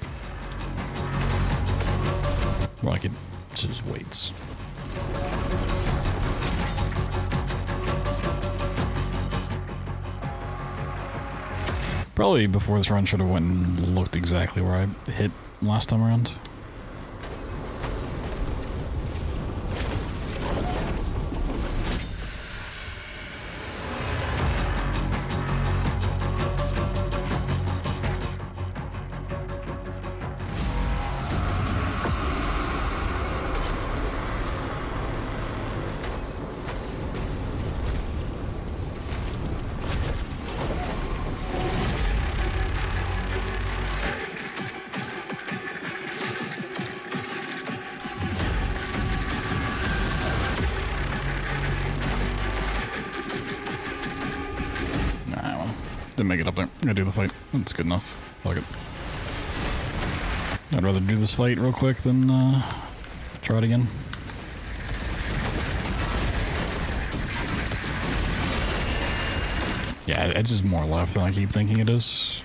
Or like it just waits. Probably before this run should have went and looked exactly where I hit last time around. Didn't make it up there. Gotta do the fight. That's good enough. Fuck it. I'd rather do this fight real quick than try it again. Yeah, it's just more left than I keep thinking it is.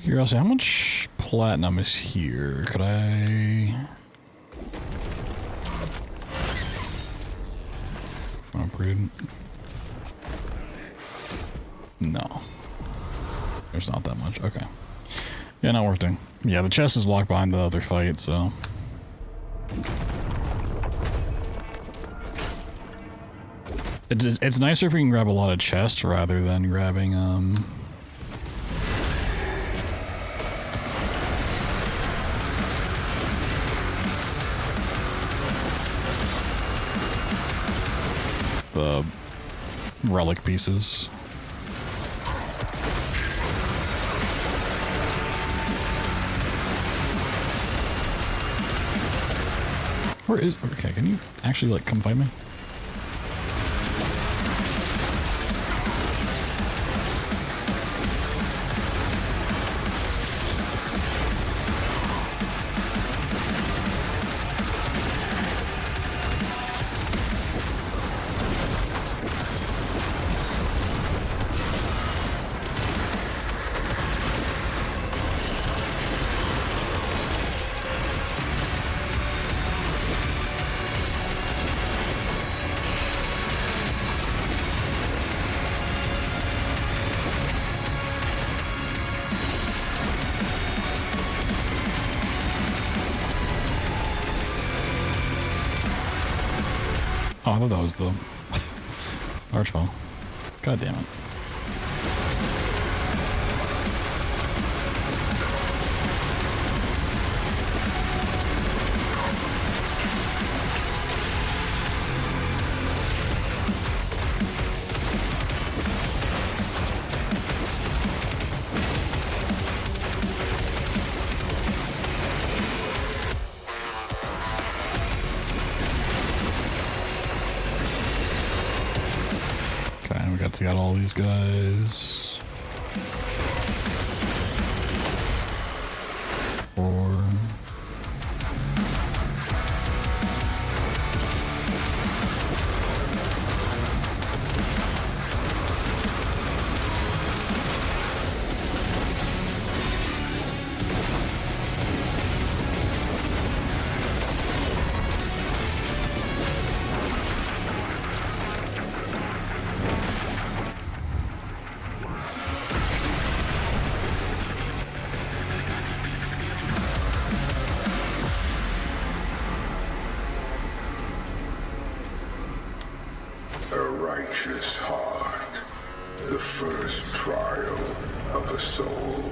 Curiosity, how much platinum is here? Could I... upgrade? No. There's not that much. Okay. Yeah, not worth doing. Yeah, the chest is locked behind the other fight, so... It's nicer if we can grab a lot of chests rather than grabbing, the relic pieces. Where is... Okay, can you actually, like, come find me? Oh, I thought that was the Archwell. God damn it. Take out all these guys. 4. A righteous heart, the first trial of a soul.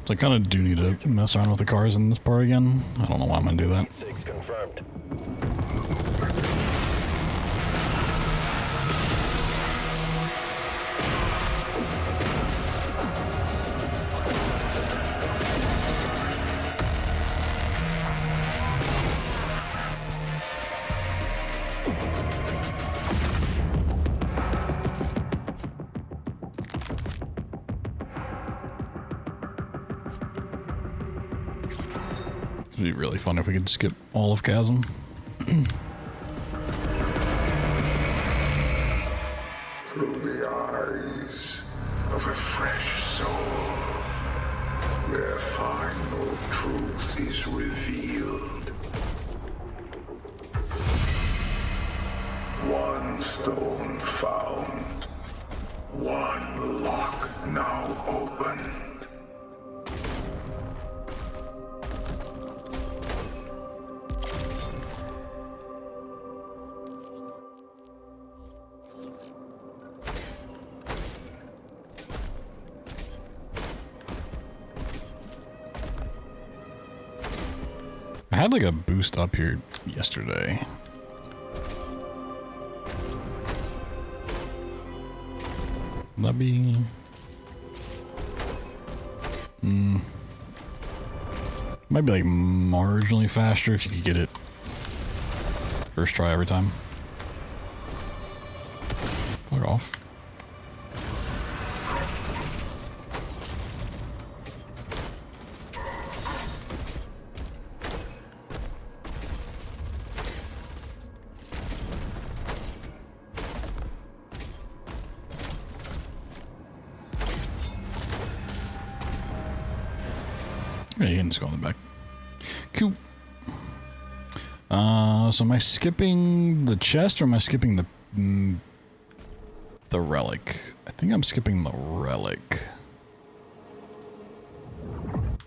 So I kind of do need to mess around with the cars in this part again. I don't know why I'm gonna do that. 6 confirmed. It'd be really fun if we could skip all of Chasm. Through the eyes of a fresh soul, their final truth is revealed. One stone found, one lock now opened. I had like a boost up here yesterday. Would that be... Might be like marginally faster if you could get it first try every time. Fuck off. Yeah, you can just go in the back. Cool. So am I skipping the chest or am I skipping the relic? I think I'm skipping the relic.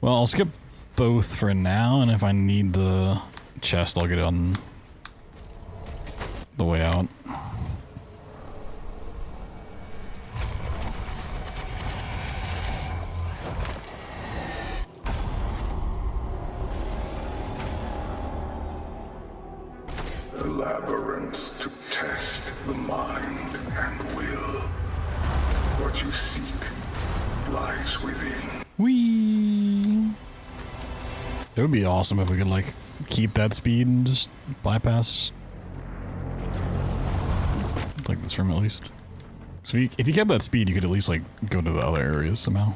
Well, I'll skip both for now, and if I need the chest, I'll get it on the way out. Labyrinths to test the mind and will. What you seek lies within. Whee! It would be awesome if we could, like, keep that speed and just bypass, like, this room at least. So if you kept that speed, you could at least, like, go to the other areas somehow.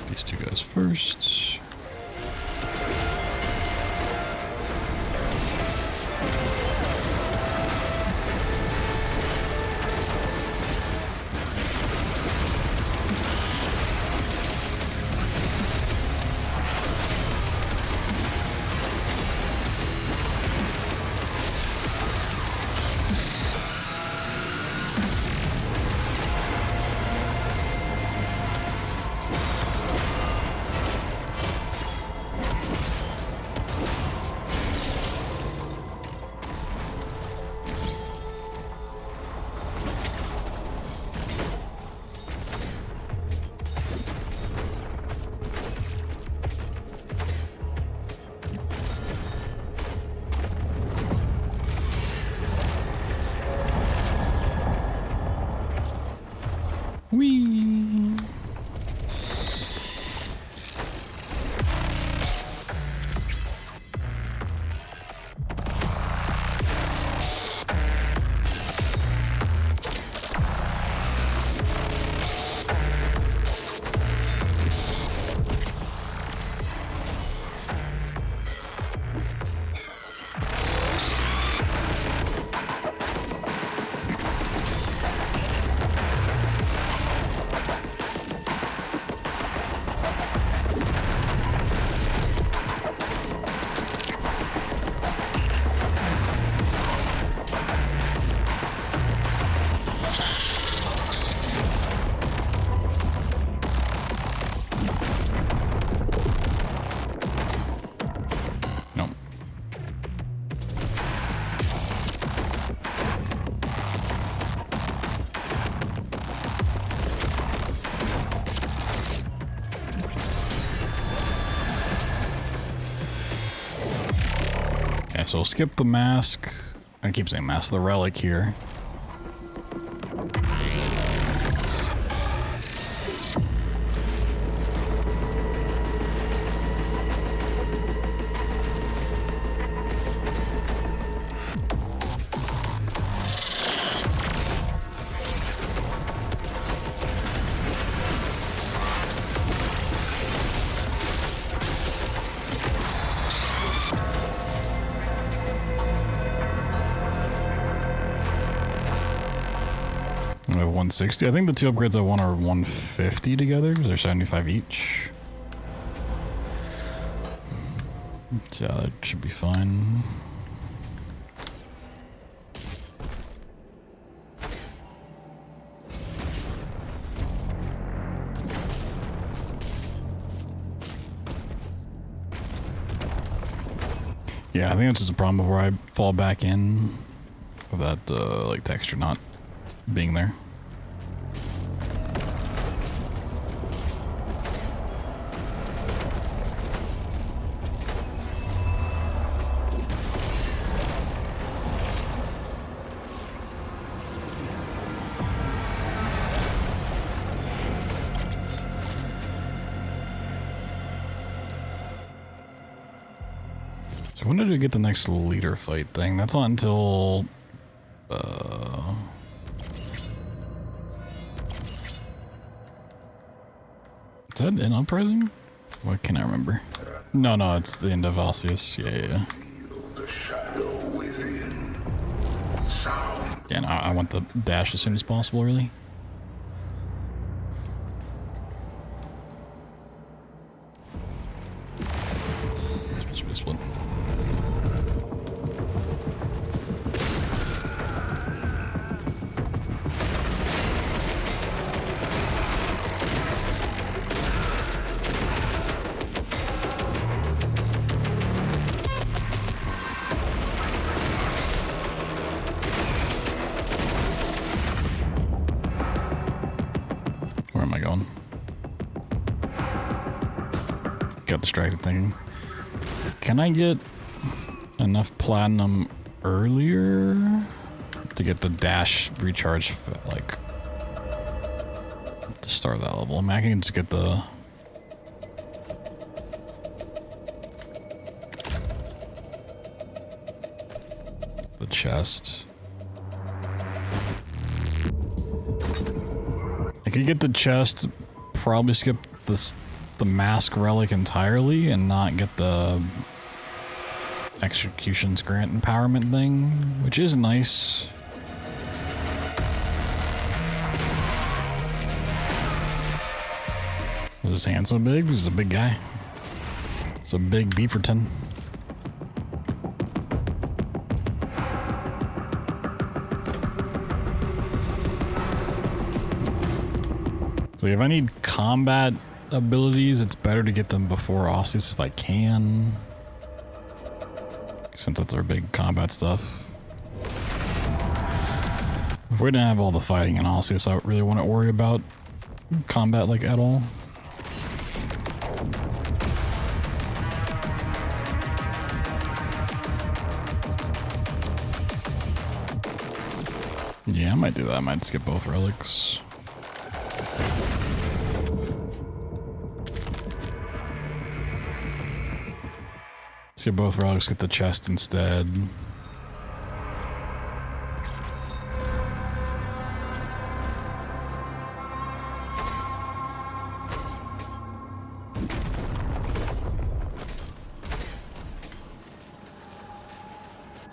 These two guys first. Whee! So we'll skip the mask. I keep saying mask, the relic here. I have 160. I think the two upgrades I want are 150 together because they're 75 each. So yeah, that should be fine. Yeah, I think that's just a problem of where I fall back in of that like texture not being there. So when did we get the next leader fight thing? That's not until is that in Uprising? What can I remember? No, it's the end of Alcius. Yeah. The shadow within. Sound. Yeah, no, I want the dash as soon as possible, really. Split. Where am I going? Got distracted thinking. Can I get enough platinum earlier to get the dash recharge, like, to start that level? I mean, I can just get the chest. I could get the chest, probably skip the mask relic entirely and not get the executions grant empowerment thing, which is nice. Is his hand so big? He's a big guy. It's a big Beaverton. So if I need combat abilities, it's better to get them before Osseous if I can, since that's our big combat stuff. If we didn't have all the fighting in Osseous, I really wouldn't worry about combat like at all. Yeah, I might do that. I might skip both relics. get both relics, get the chest instead.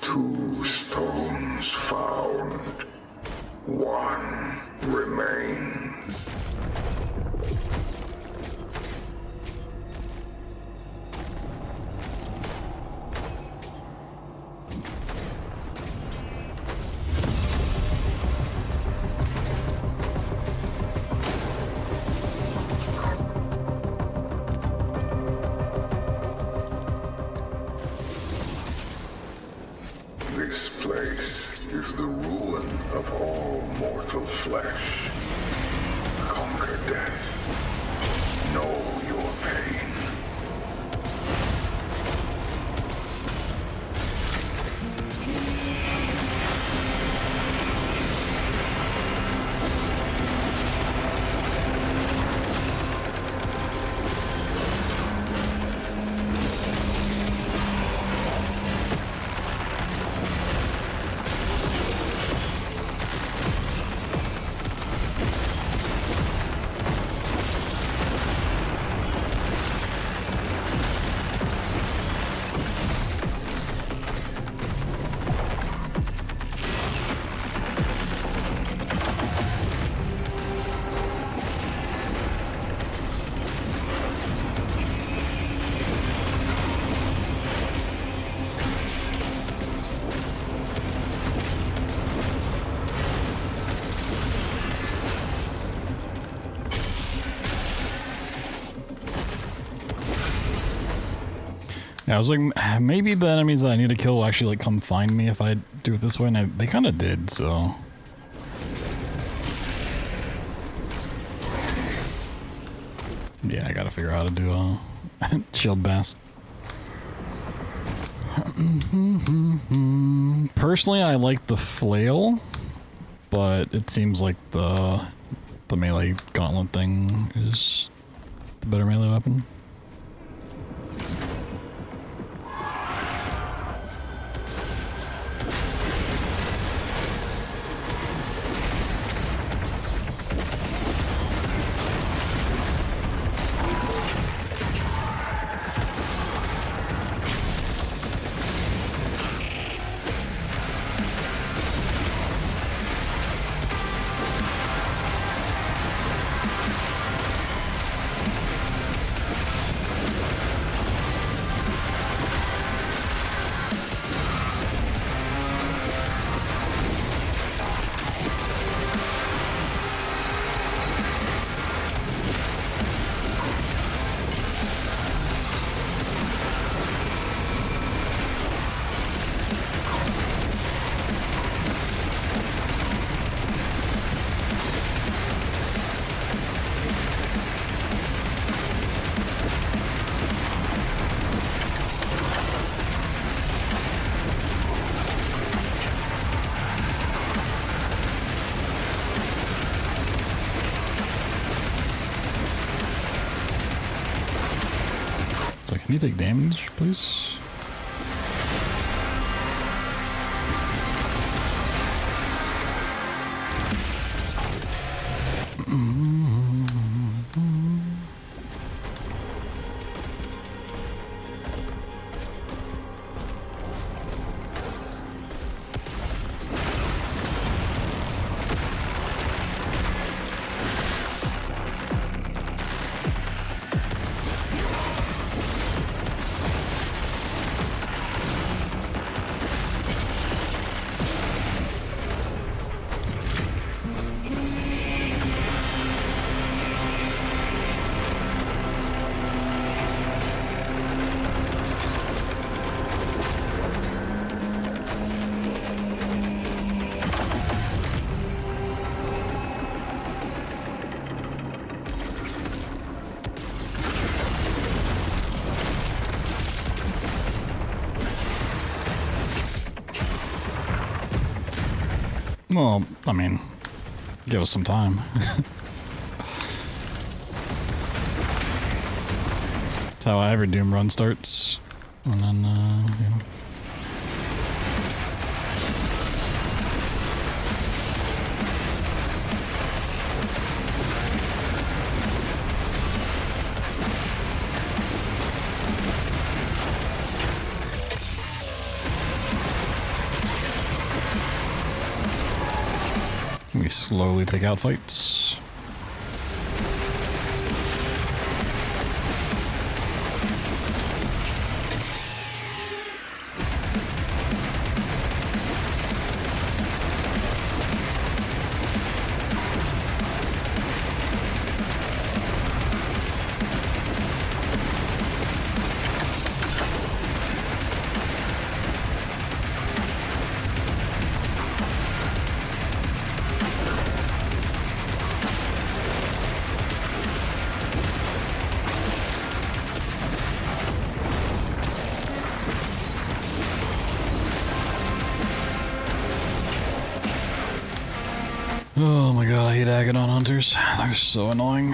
Two stones found. One remains. This place is the ruin of all mortal flesh. Conquer death. Know your pain. Yeah, I was like, maybe the enemies that I need to kill will actually like come find me if I do it this way, and they kind of did, so. Yeah, I gotta figure out how to do a shield bass. Personally, I like the flail, but it seems like the melee gauntlet thing is the better melee weapon. So can you take damage, please? Well, I mean, give us some time. That's how every Doom run starts. And then, you know. We slowly take out fights. Oh my god, I hate Agadon hunters. They're so annoying.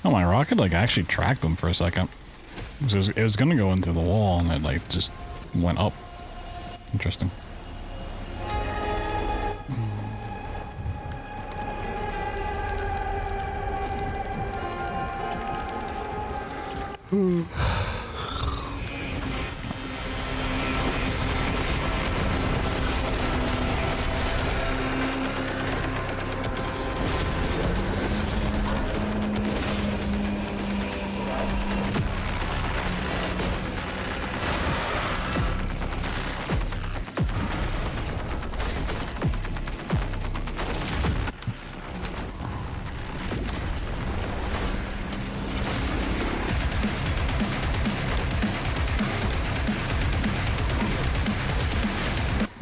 Oh, my rocket, like, actually tracked them for a second. It was gonna go into the wall, and it, like, just went up. Interesting.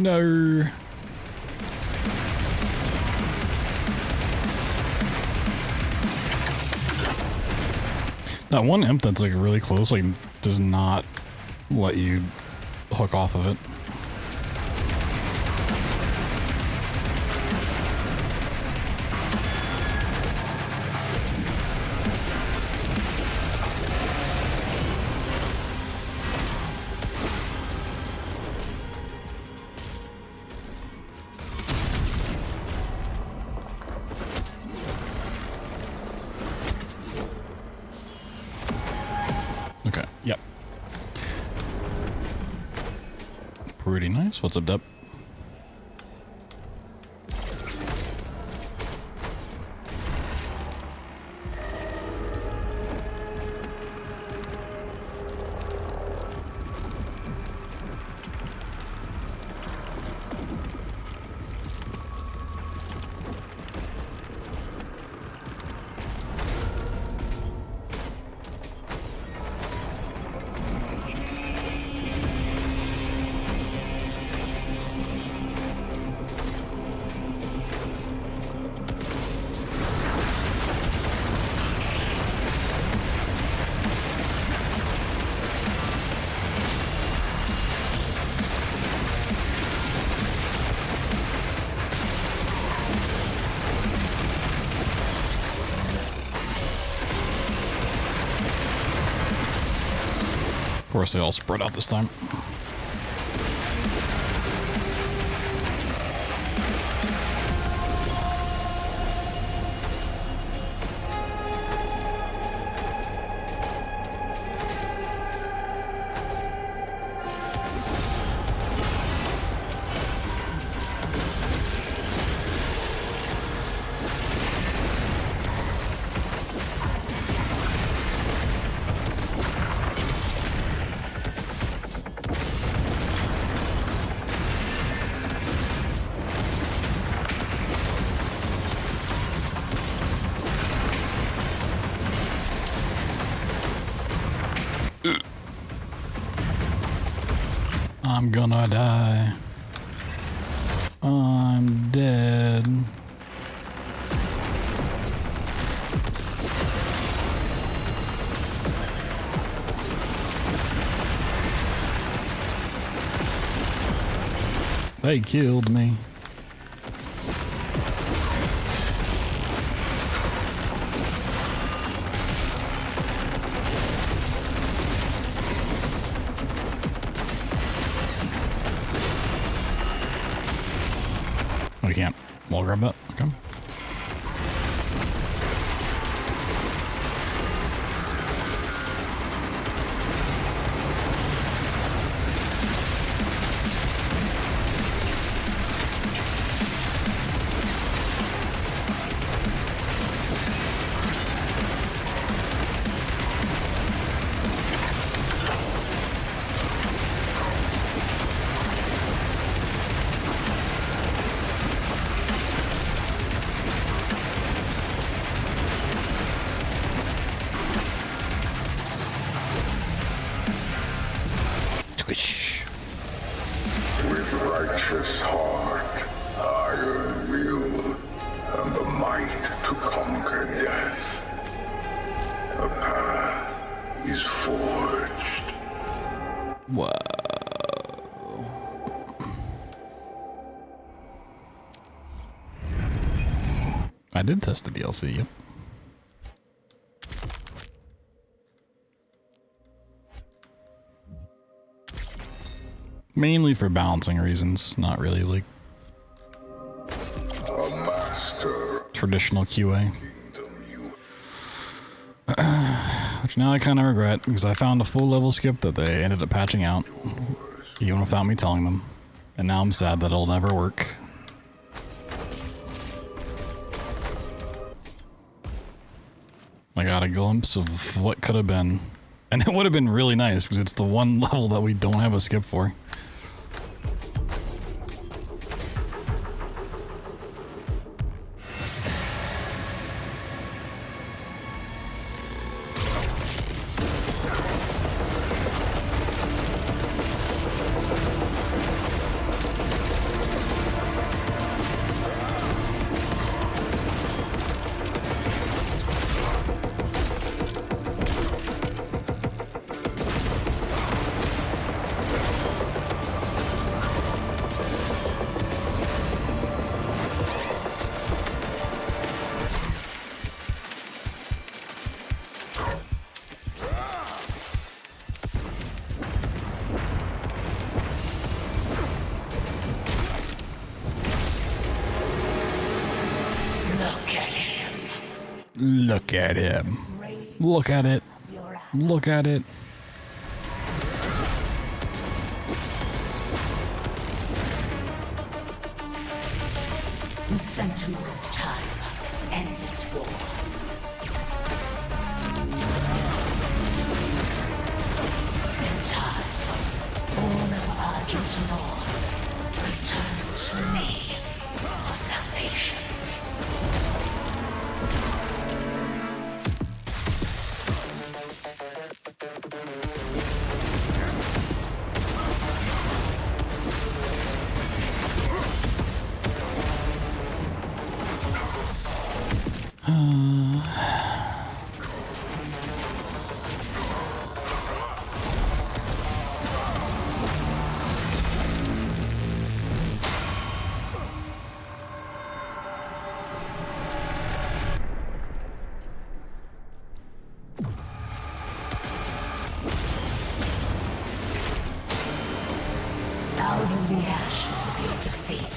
No. That one imp that's like really close, like, does not let you hook off of it. Okay, yep. Pretty nice. What's up, Deb? Of course, they all spread out this time. I'm gonna die. I'm dead. They killed me. We can't. We'll grab that. Okay. With righteous heart, iron will, and the might to conquer death, a path is forged. Whoa. I did test the DLC, yep. Mainly for balancing reasons, not really like A master traditional QA. Which now I kind of regret, because I found a full level skip that they ended up patching out, even without me telling them. And now I'm sad that it'll never work. I got a glimpse of what could have been. And it would have been really nice, because it's the one level that we don't have a skip for. Look at him. Look at it. Look at it. The Sentinel's time to end this war. In time, all of Argent Law return to me for salvation. Out of the ashes of your defeat,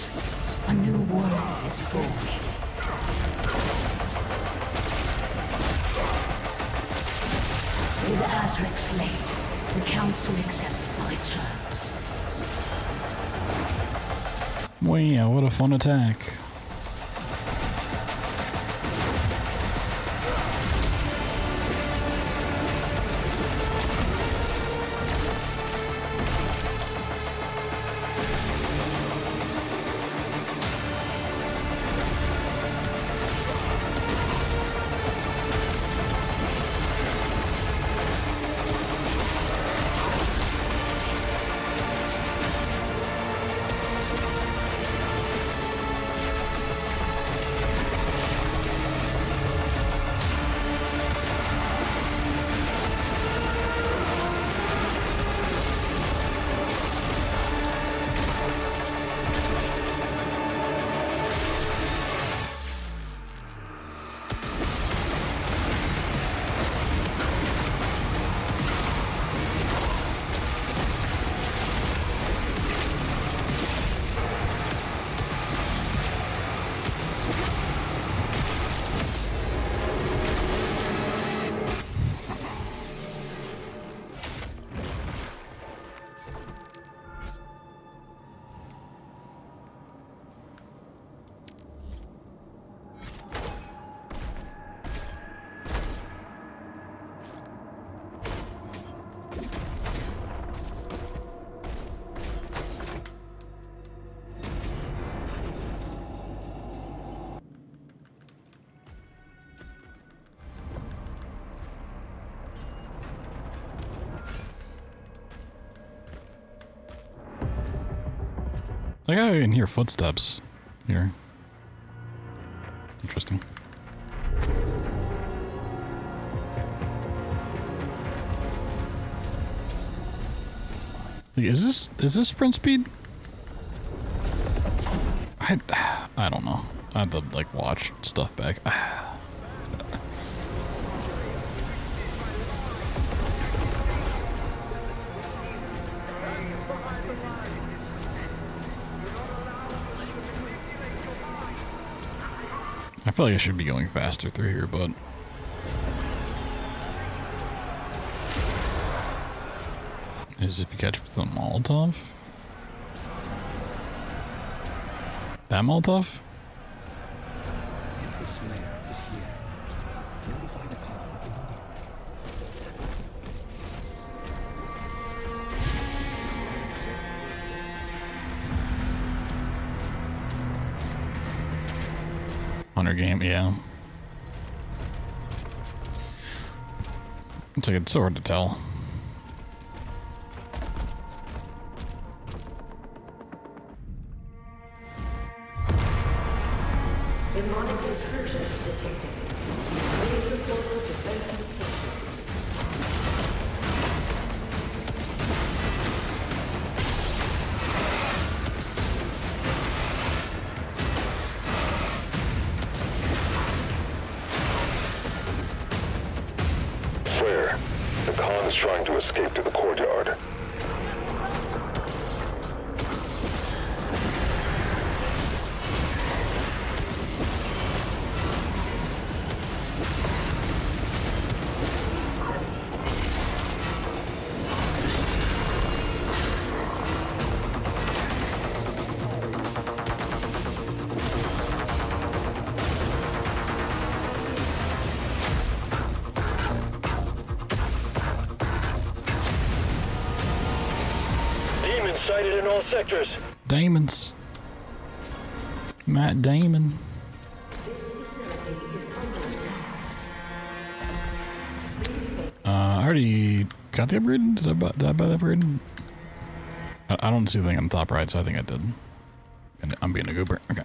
a new world is forming. With Azric slain, the Council accepted my terms. Wow, what a fun attack. Like I can hear footsteps here. Interesting. Like, is this sprint speed? I don't know. I have to like watch stuff back. I feel like I should be going faster through here, but is if you catch the Molotov? That Molotov? The Slayer is here. Notify the clan immediately. Hunter game, yeah. It's like it's so hard to tell. Demonic incursions detected. Please report to defensive stations. Slayer, the Khan is trying to escape to the courtyard. Demons sighted in all sectors. Damons. Matt Damon. This facility is under attack. Please make I already got the upgrade. Did I buy the upgrade? I don't see the thing on the top right, so I think I did. And I'm being a goober. Okay.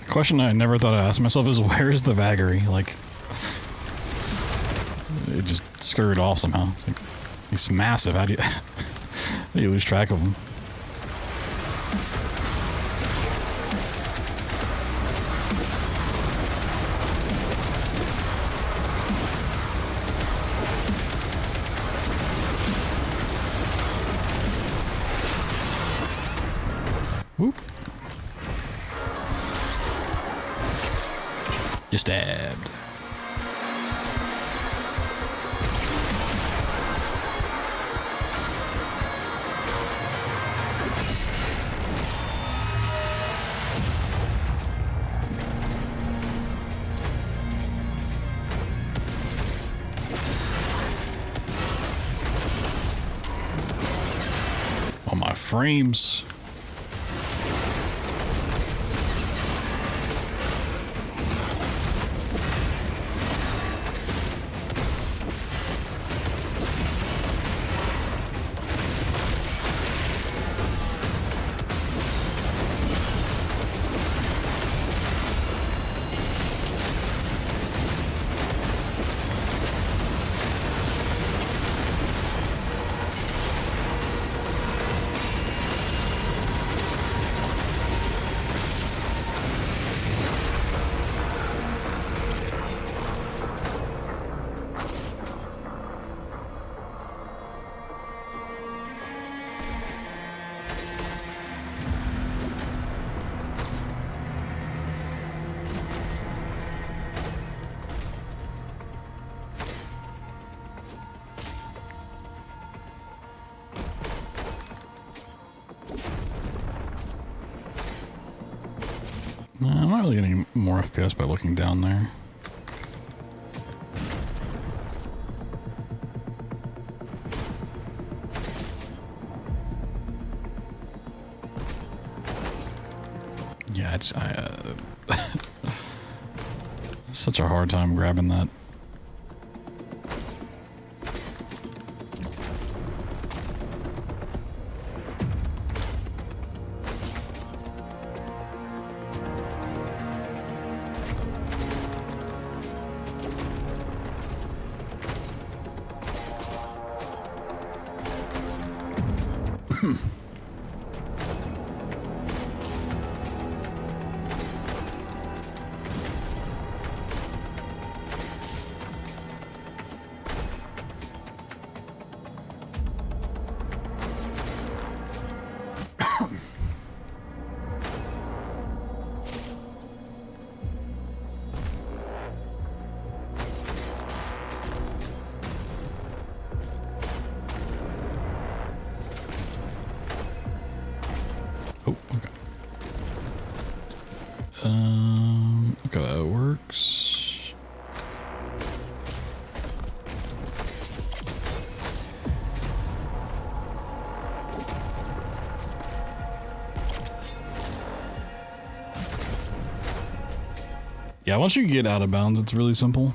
Question I never thought I'd ask myself is, where is the vagary? Like, it just scurried off somehow. It's like, he's massive. How do you lose track of him? Whoop. You're stabbed. Oh, my frames. I'm not really getting more FPS by looking down there. Yeah, it's such a hard time grabbing that. Oh, okay. Okay, that works. Yeah, once you get out of bounds, it's really simple.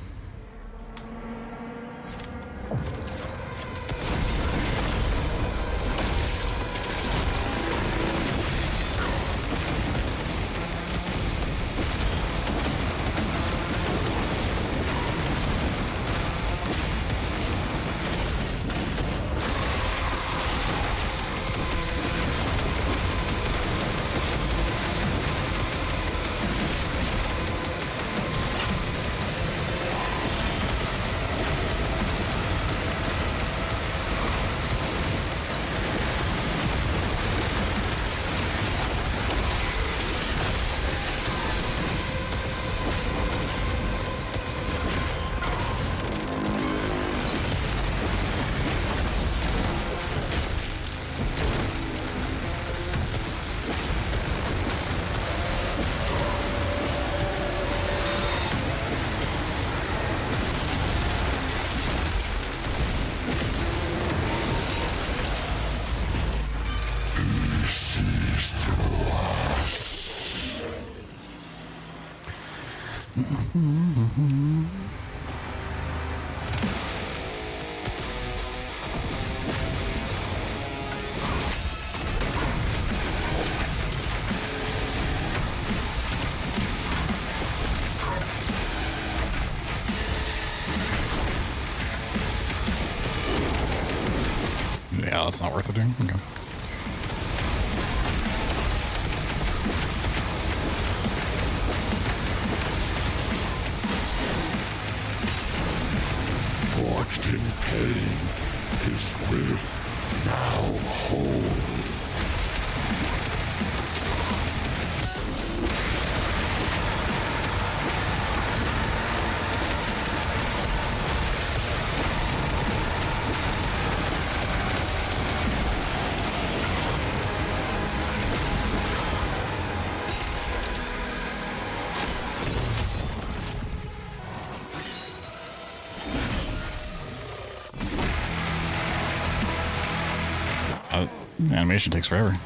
Yeah, that's not worth it doing. Okay. Forged in pain, his will now whole. Animation takes forever.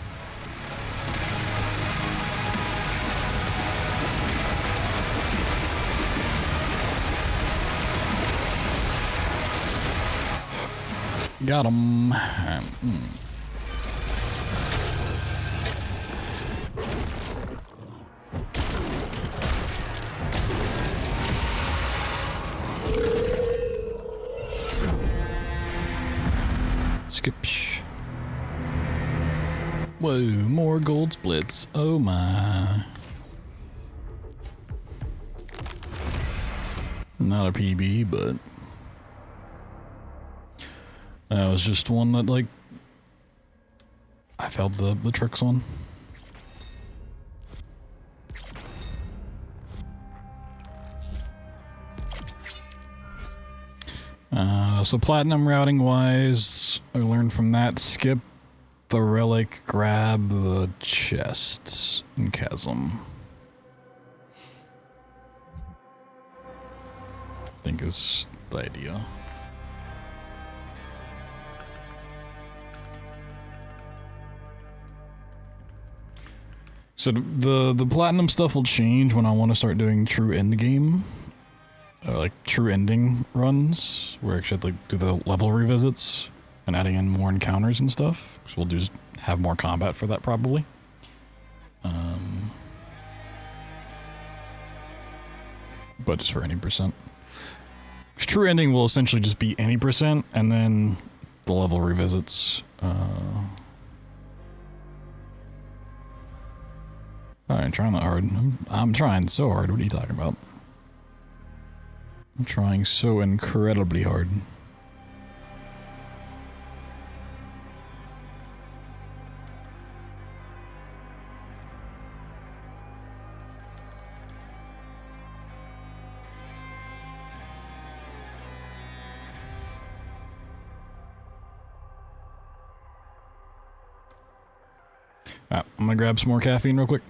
Got him. Skip. Whoa, more gold splits. Oh my. Not a PB, but that was just one that, like, I failed the tricks on. So platinum routing wise, I learned from that, skip the relic, grab the chests in chasm. think is the idea. So the platinum stuff will change when I want to start doing true end game, like true ending runs, where I actually like do the level revisits and adding in more encounters and stuff. So we'll just have more combat for that probably. But just for any percent. True ending will essentially just be any percent, and then the level revisits. Alright, trying that hard. I'm trying so hard. What are you talking about? I'm trying so incredibly hard. Alright, I'm gonna grab some more caffeine real quick.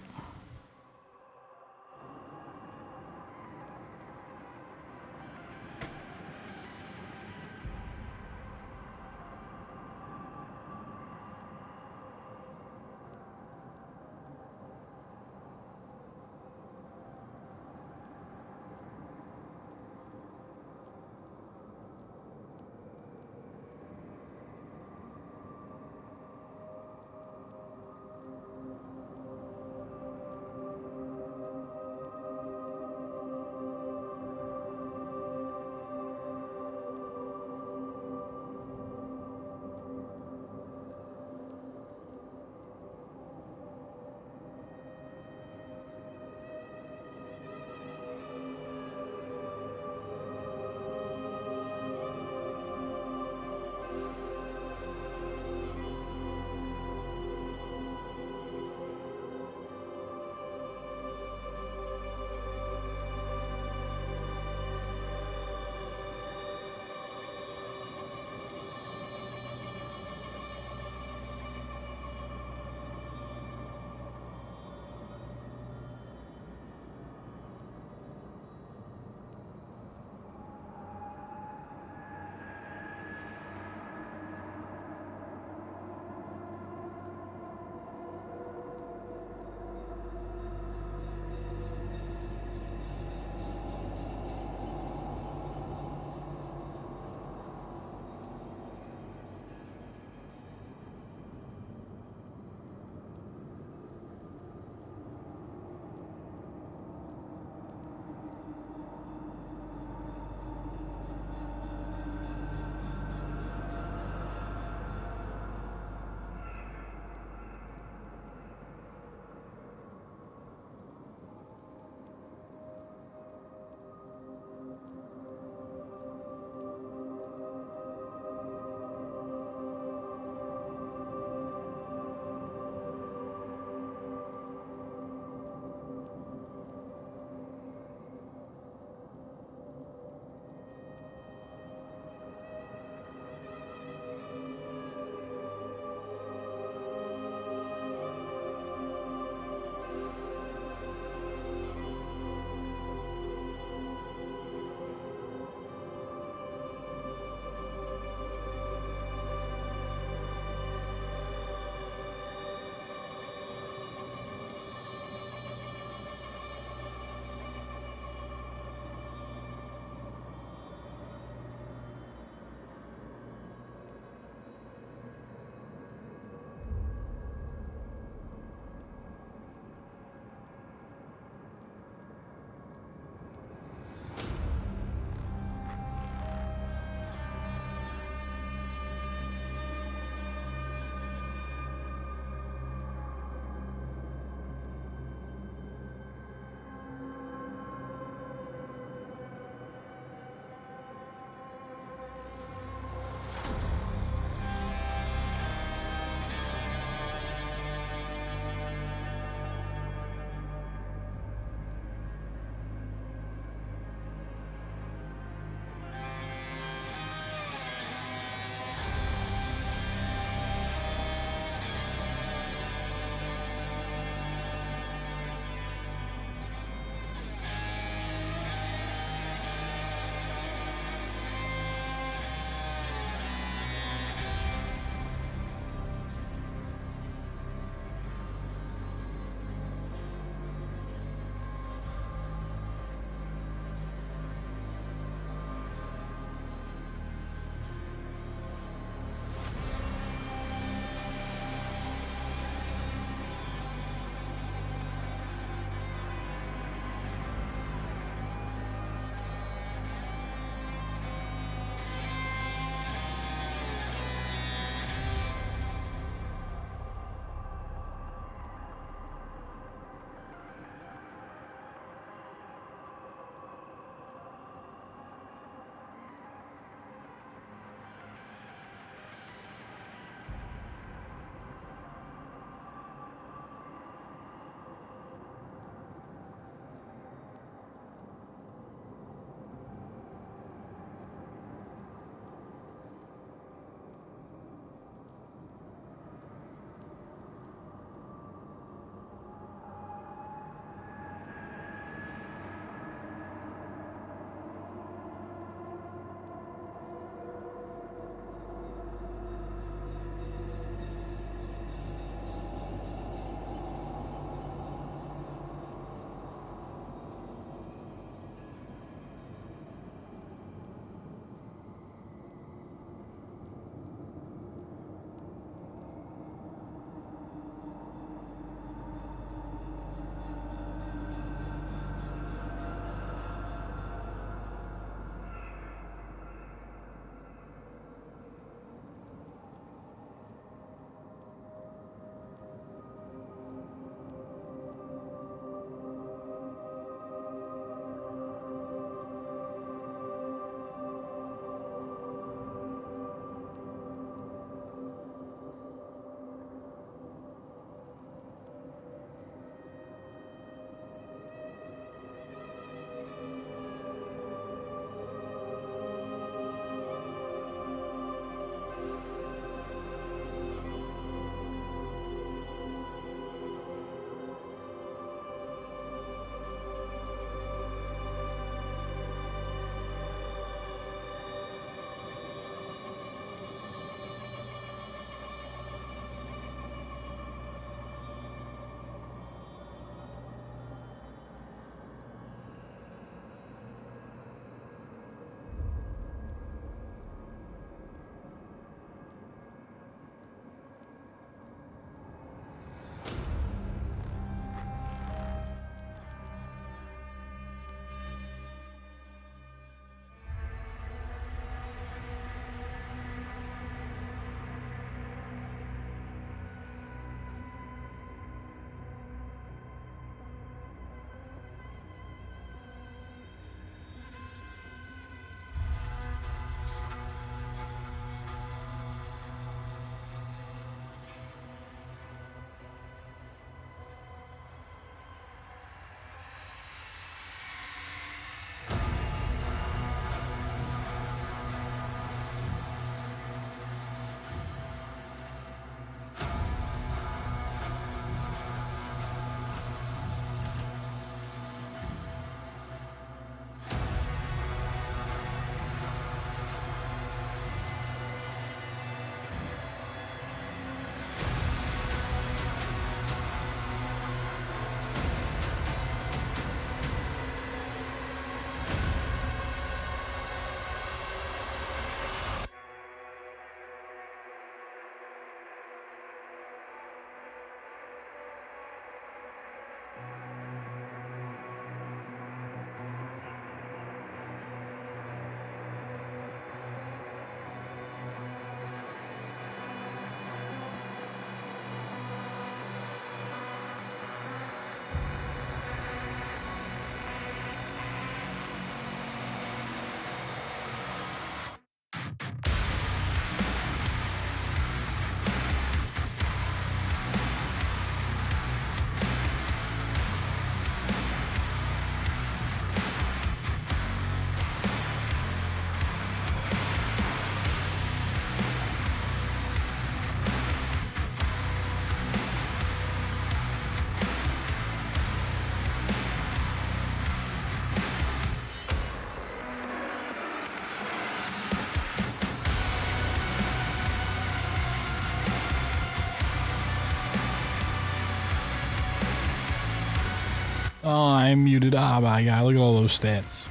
Oh, I'm muted. Ah, my God! Look at all those stats.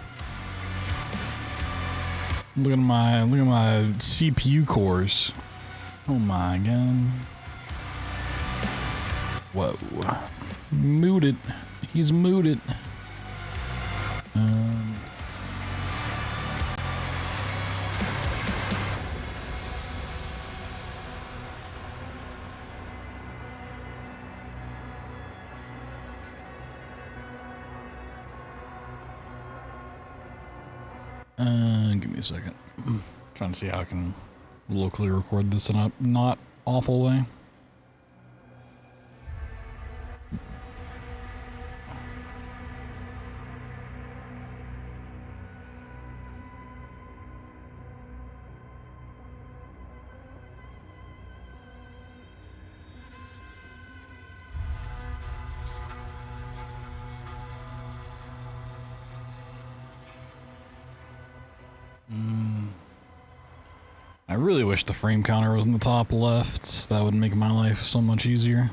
Look at my CPU cores. Oh my God! Whoa! Muted. He's muted. Give me a second. Trying to see how I can locally record this in a not awful way. I really wish the frame counter was in the top left. That would make my life so much easier.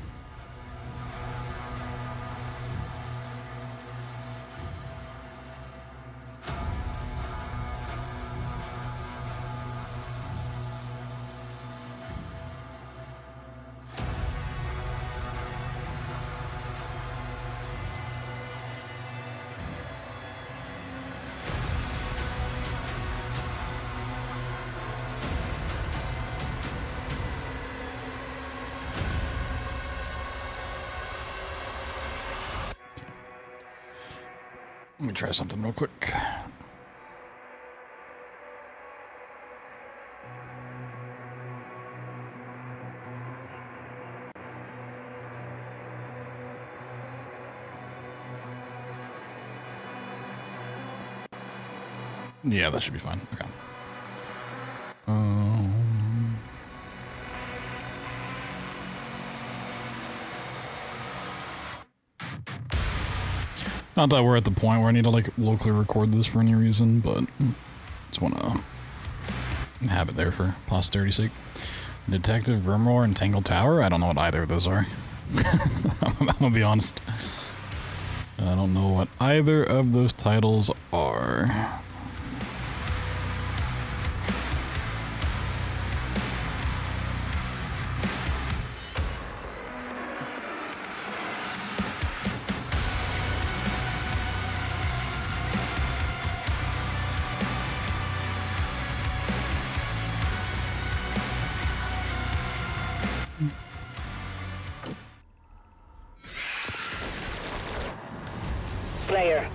Let me try something real quick. Yeah, that should be fine. Okay. Not that we're at the point where I need to like locally record this for any reason, but just want to have it there for posterity's sake. Detective Grimroar and Tangled Tower? I don't know what either of those are. I'm gonna be honest. I don't know what either of those titles are. Slayer,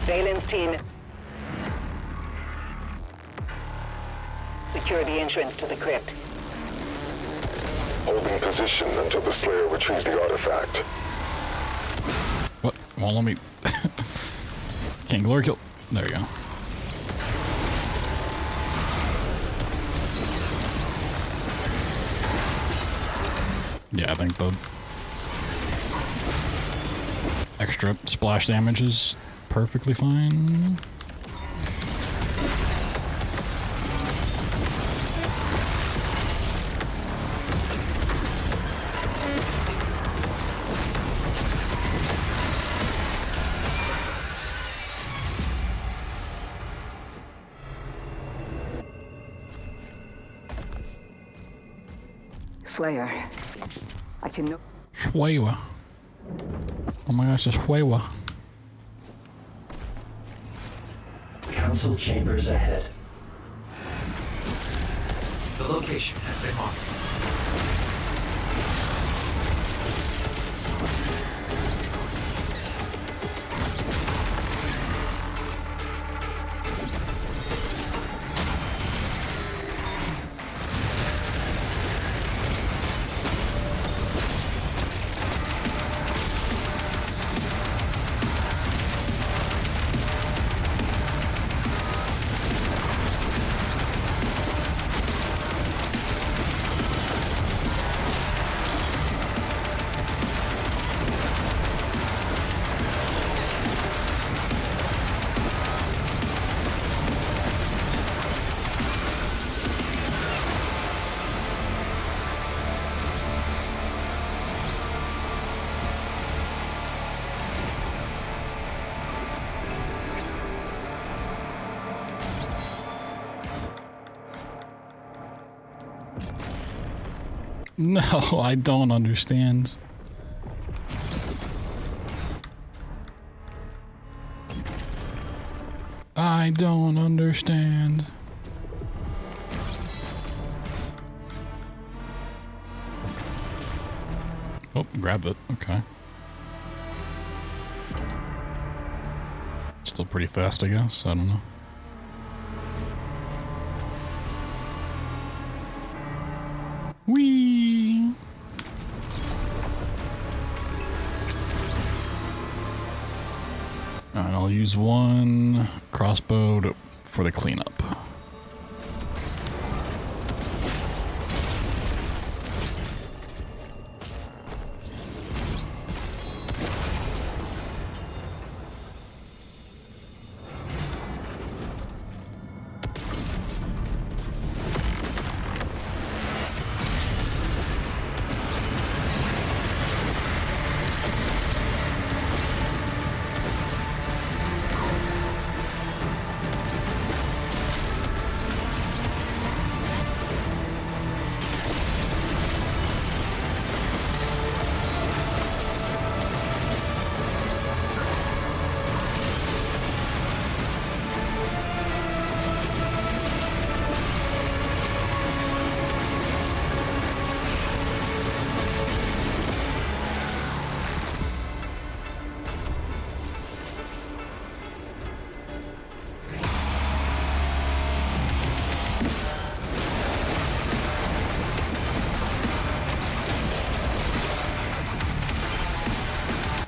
Valen's team. Secure the entrance to the crypt. Holding position until the Slayer retrieves the artifact. What? Well, let me... Can't glory kill. There you go. Yeah, I think the extra splash damage is perfectly fine. Slayer, I can know. Shwewa. Oh my gosh, it's Shwewa. Council chambers ahead. The location has been marked. No, I don't understand. I don't understand. Oh, grabbed it. Okay. Still pretty fast, I guess. I don't know. Whee! And I'll use one crossbow for the cleanup.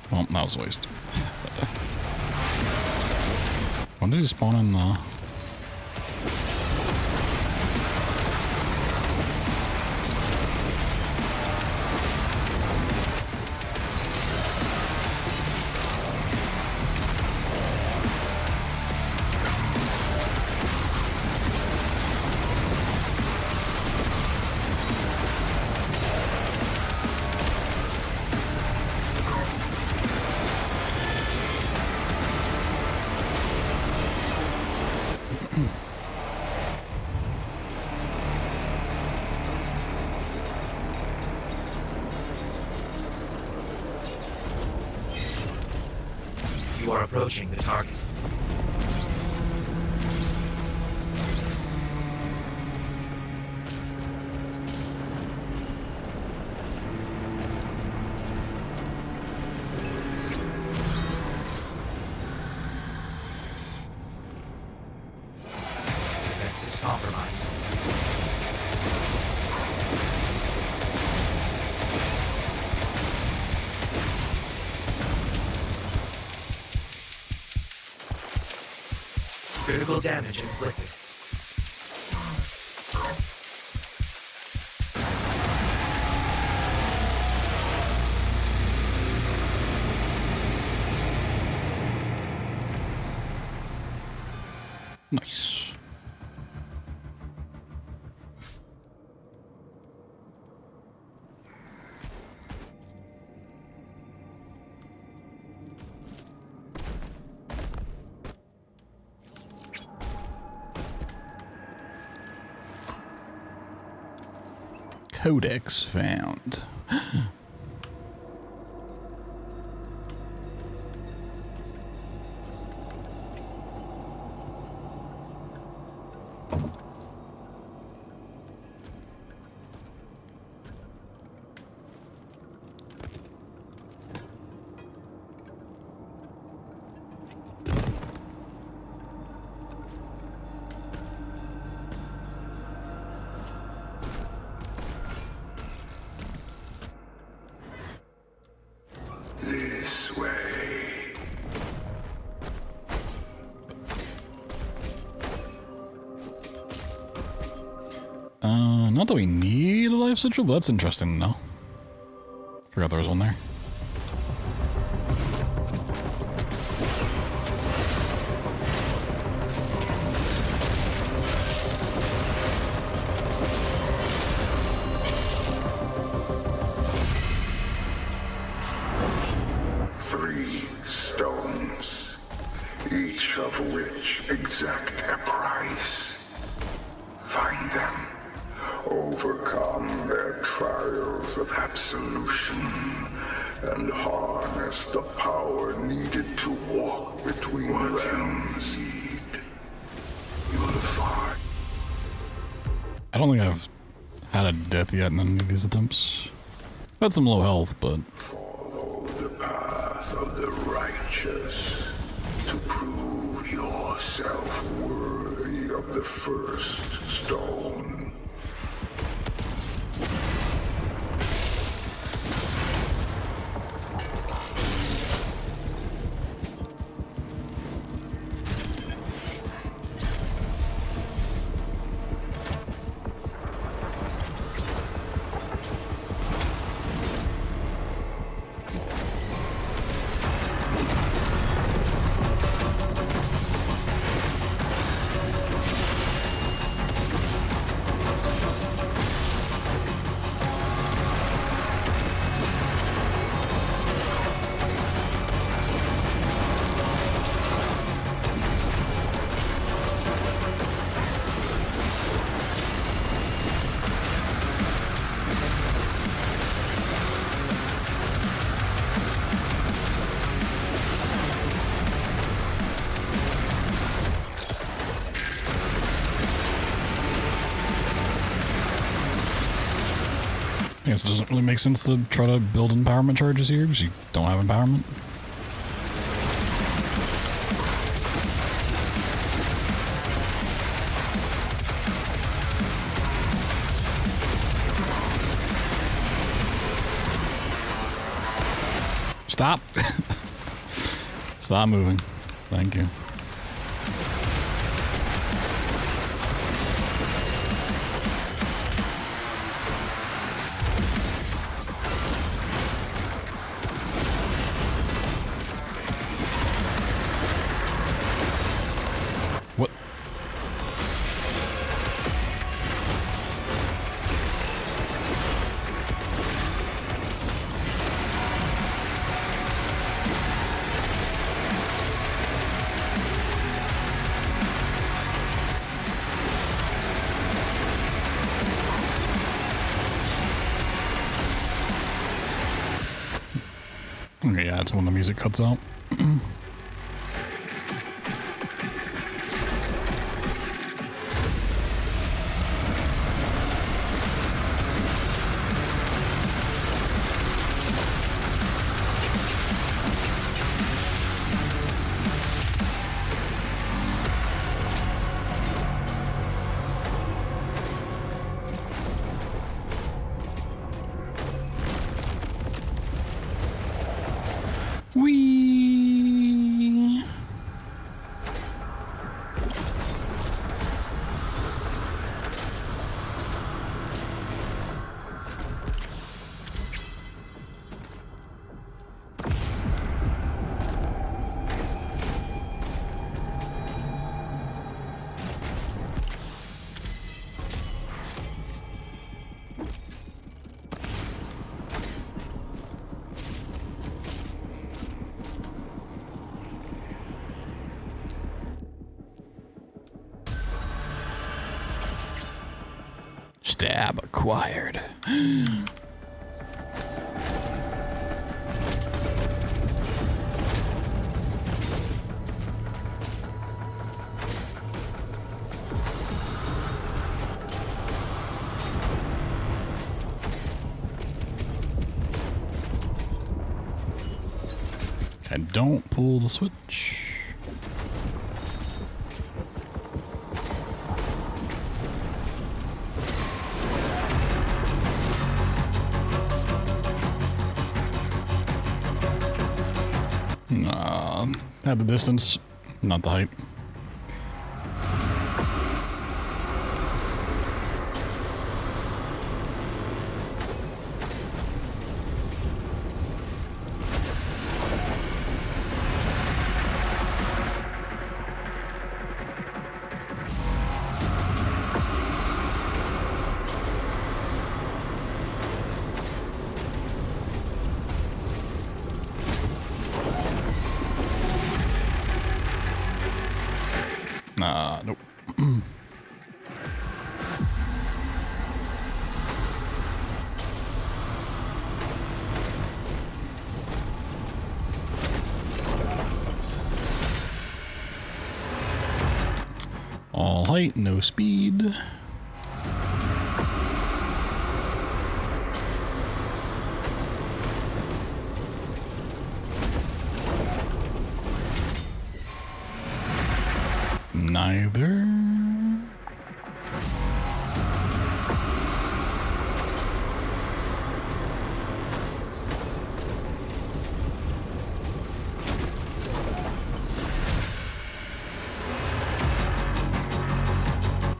Well, that was a waste. When did he spawn in the... You are approaching the target. Defense is compromised. Critical damage inflicted. Nice. Codex found. This way. Not that we need a life central, but that's interesting to know. Forgot there was one there. Three stones, each of which exact a price. Find them, overcome their trials of absolution, and harness the power needed to walk between realms. Unify. I don't think I've had a death yet in any of these attempts. Had some low health, but... Follow the path of the righteous to prove yourself worthy of the first stone. I guess it doesn't really make sense to try to build empowerment charges here because you don't have empowerment. Stop. Stop moving. Thank you. What? Okay, yeah, it's when the music cuts out. Whee! Stab acquired. I don't pull the switch. Had the distance, not the height. Nope. height, no speed. Neither.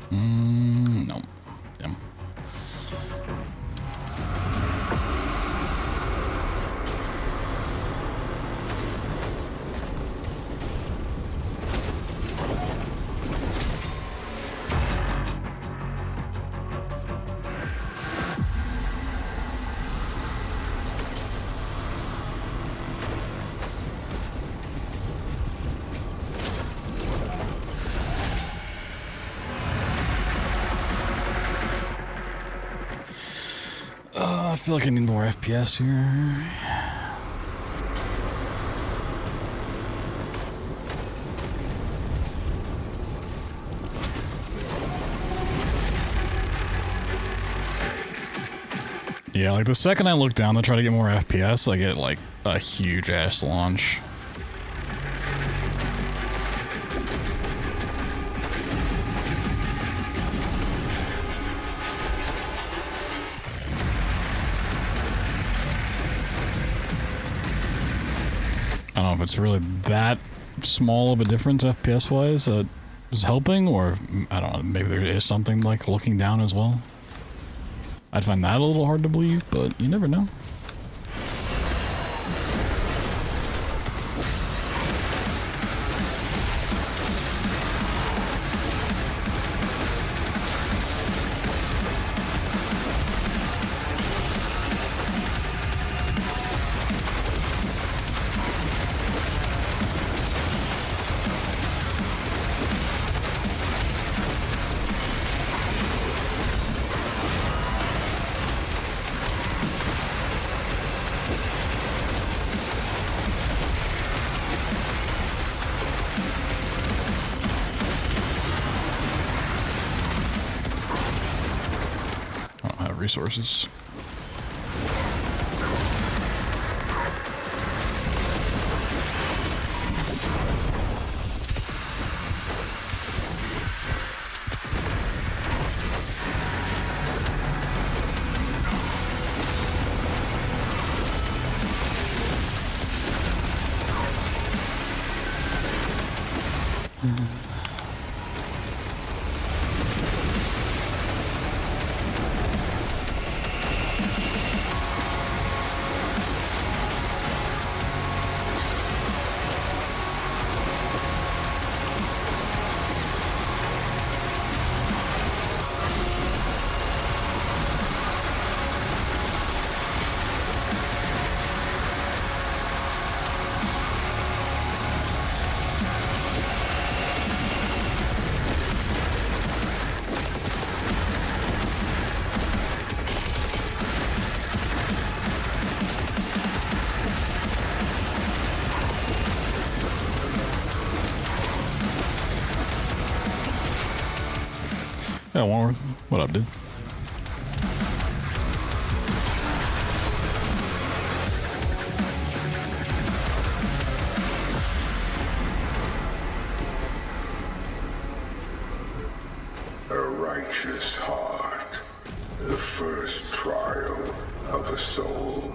No. Damn. I feel like I need more FPS here. Yeah, like the second I look down to try to get more FPS, I get like a huge ass launch. I don't know if it's really that small of a difference FPS wise that is helping, or I don't know, maybe there is something like looking down as well. I'd find that a little hard to believe, but you never know. Resources. Yeah, Wentworth. What up, dude? A righteous heart, the first trial of a soul.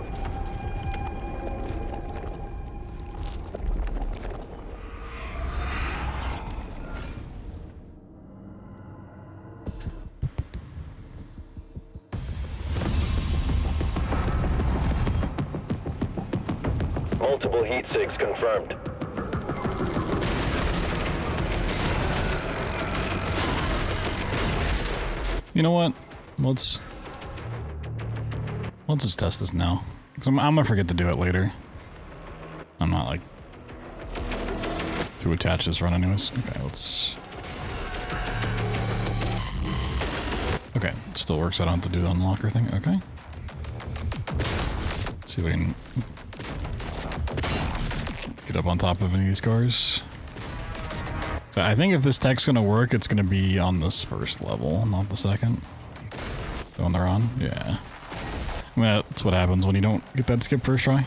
Multiple heat sinks confirmed. You know what? Let's just test this now. 'Cause I'm gonna forget to do it later. I'm not like too attached to this run anyways. Okay, let's. Okay, still works. I don't have to do the unlocker thing. Okay. Let's see if we can get up on top of any of these cars. So I think if this tech's gonna work, it's gonna be on this first level, not the second. The one they're on? Yeah. I mean, that's what happens when you don't get that skip first try.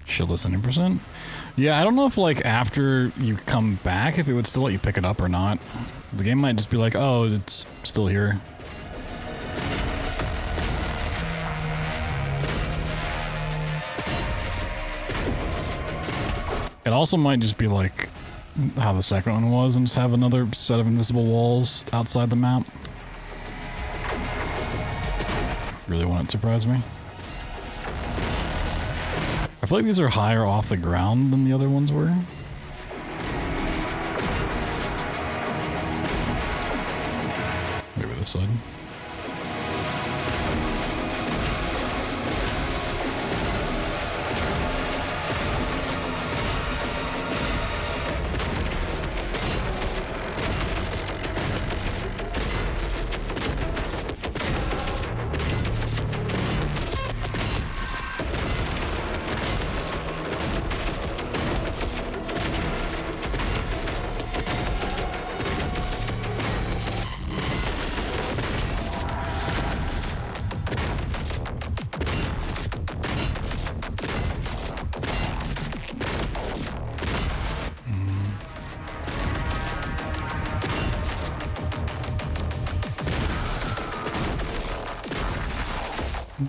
Shield is 70%. Yeah, I don't know if like after you come back, if it would still let you pick it up or not. The game might just be like, oh, it's still here. It also might just be like how the second one was and just have another set of invisible walls outside the map. Really wouldn't surprise me. I feel like these are higher off the ground than the other ones were. Maybe this side.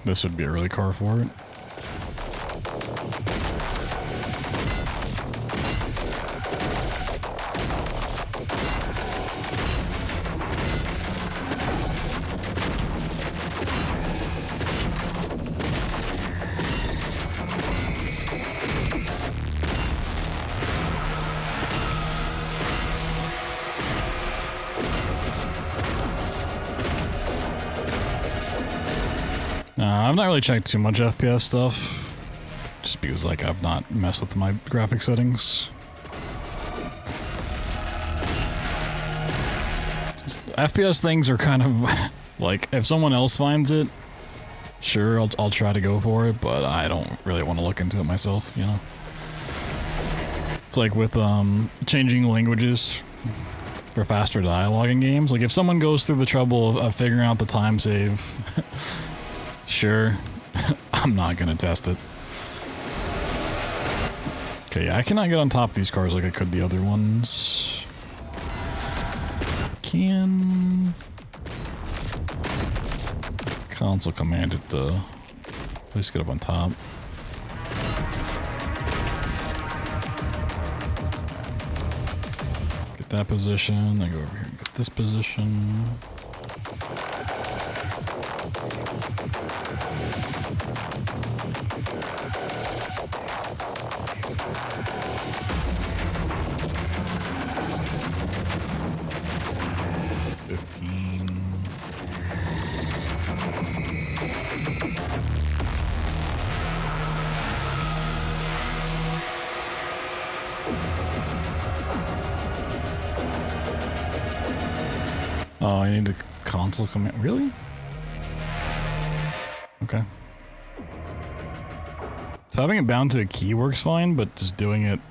This would be a early car for it. I've not really checked too much FPS stuff, just because like I've not messed with my graphic settings. FPS things are kind of like, if someone else finds it, sure, I'll try to go for it, but I don't really want to look into it myself, you know? It's like with changing languages for faster dialogue in games. Like if someone goes through the trouble of figuring out the time save, sure, I'm not gonna test it. Okay, yeah, I cannot get on top of these cars like I could the other ones. Can console command it to please get up on top. Get that position, then go over here and get this position. Oh, I need the console command. Really? Okay. So having it bound to a key works fine, but just doing it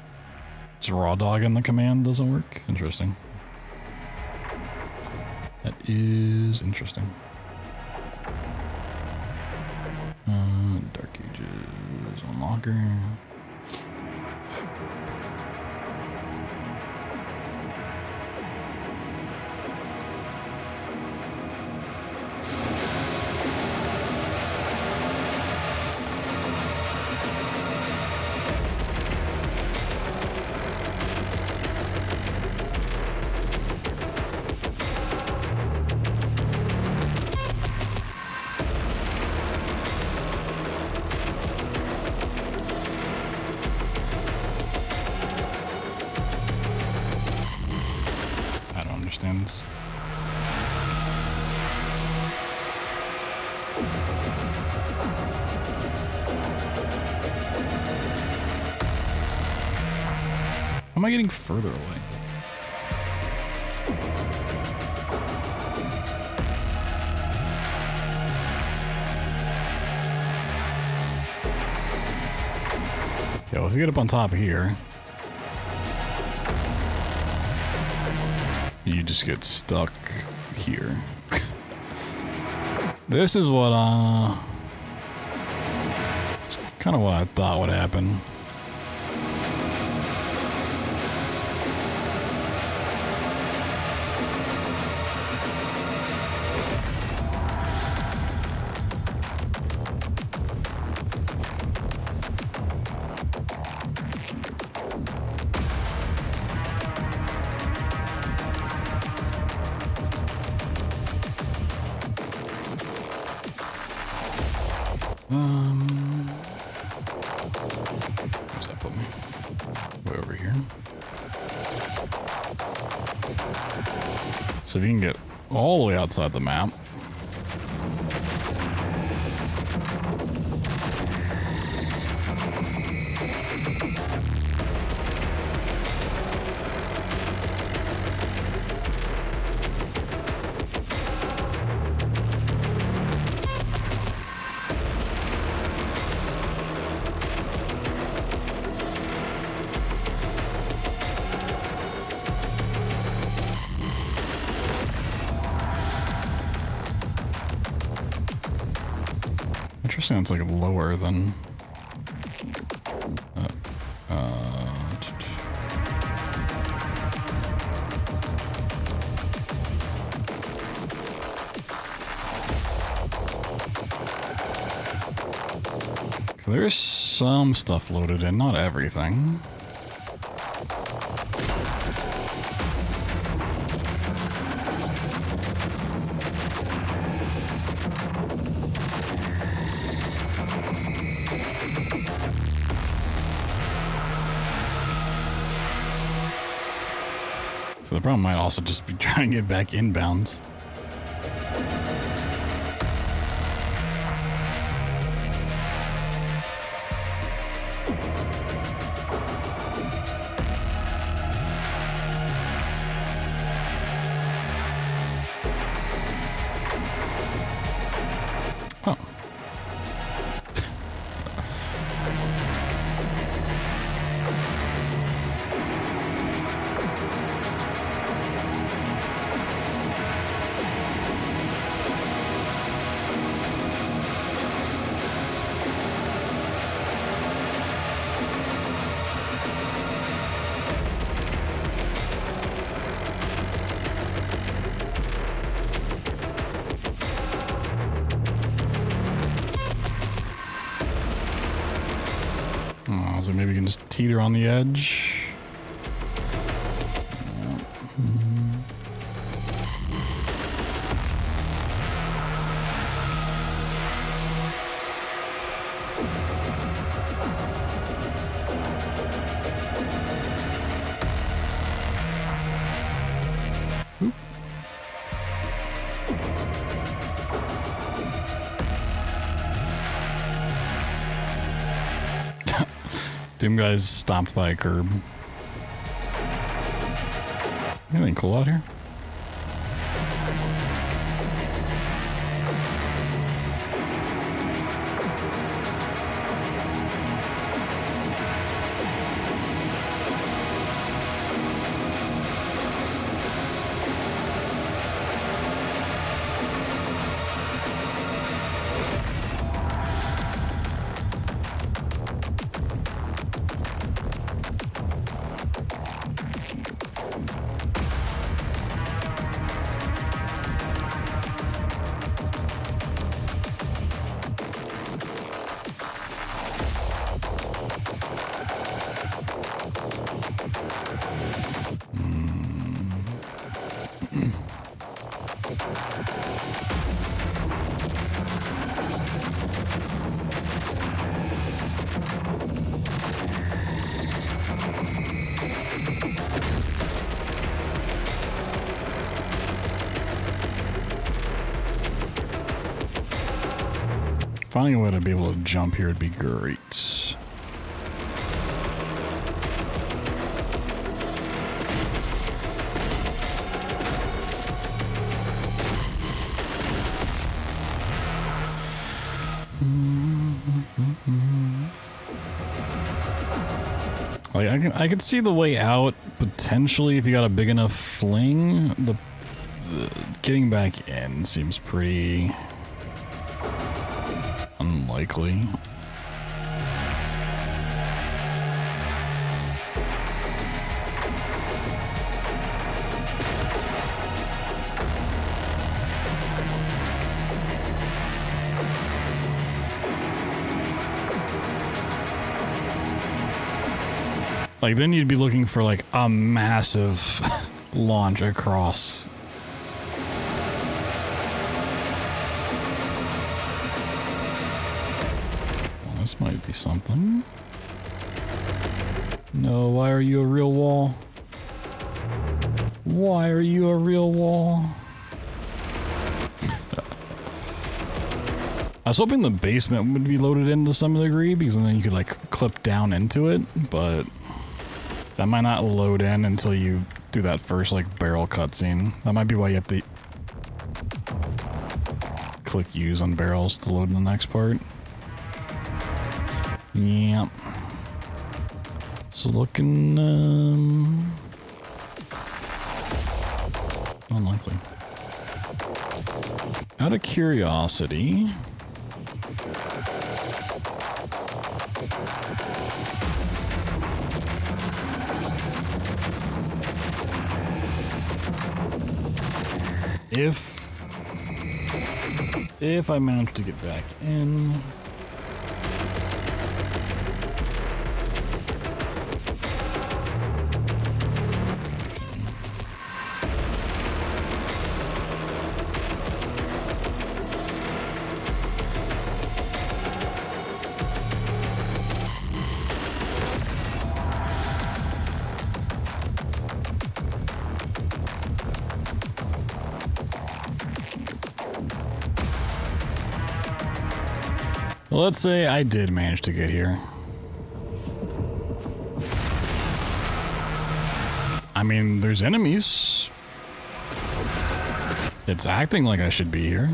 just raw dogging the command doesn't work? Interesting. That is interesting. Dark Ages unlocker. am I getting further away? Yeah, well, if you get up on top of here, you just get stuck here. This is what, it's kind of what I thought would happen. Where's that put me? Way over here. So if you can get all the way outside the map. Interesting, it's like lower than there's some stuff loaded in, not everything. So the problem might also just be trying to get back inbounds. Oh. So maybe you can just teeter on the edge. Oop. Doom guy's stopped by a curb. Anything cool out here? Finding a way to be able to jump here would be great. Like I could see the way out potentially if you got a big enough fling. The getting back in seems pretty unlikely. Like, then you'd be looking for, like, a massive launch across. Well, this might be something. No, why are you a real wall? Why are you a real wall? I was hoping the basement would be loaded in to some degree, because then you could, like, clip down into it, but that might not load in until you do that first, like, barrel cutscene. That might be why you have to click use on barrels to load in the next part. Yep. It's looking, unlikely. Out of curiosity, if I manage to get back in, well, let's say I did manage to get here. I mean, there's enemies. It's acting like I should be here.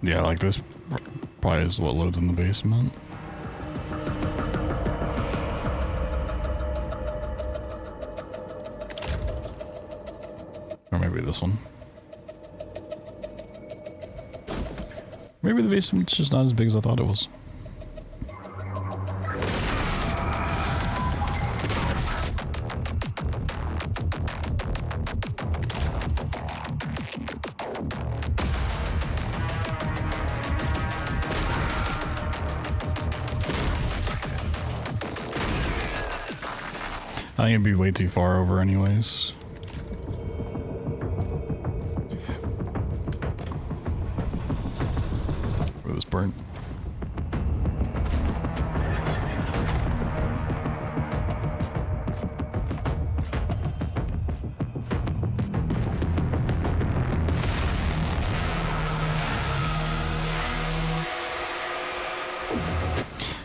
Yeah, like this probably is what loads in the basement. Or maybe this one. Maybe the basement's just not as big as I thought it was. I think it'd be way too far over anyways. Where this burnt.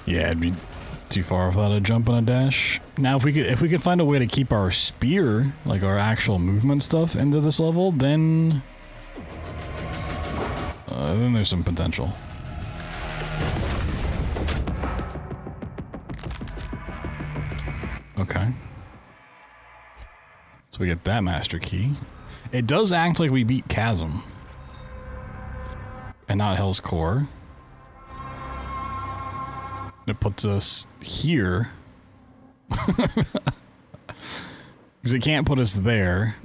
Yeah, it'd be too far without a jump and a dash. Now, if we could find a way to keep our spear, like our actual movement stuff, into this level, then there's some potential. Okay. So we get that master key. It does act like we beat Chasm, and not Hell's Core. It puts us here. Because it can't put us there.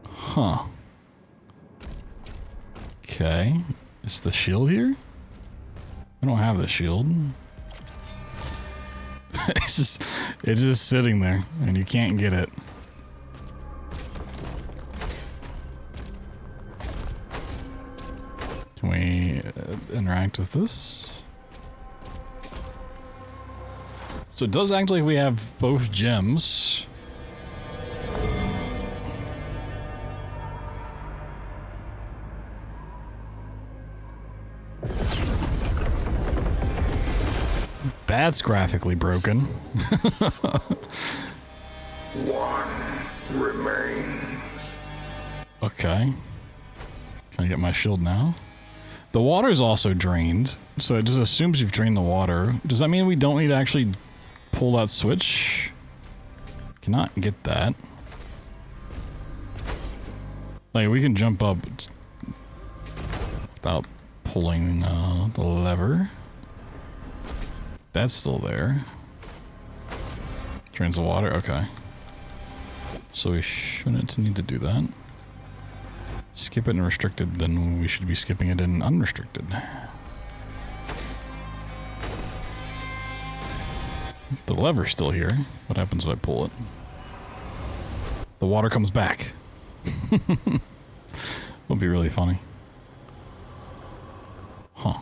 Huh. Okay. Is the shield here? I don't have the shield. It's just sitting there, and you can't get it. Can we interact with this? So it does act like we have both gems. That's graphically broken. One remains. Okay. Can I get my shield now? The water's also drained, so it just assumes you've drained the water. Does that mean we don't need to actually pull that switch? Cannot get that. Like, we can jump up without pulling the lever. That's still there. Drains the water, okay. So we shouldn't need to do that. Skip it in restricted, then we should be skipping it in unrestricted. The lever's still here. What happens if I pull it? The water comes back. Would be really funny. Huh.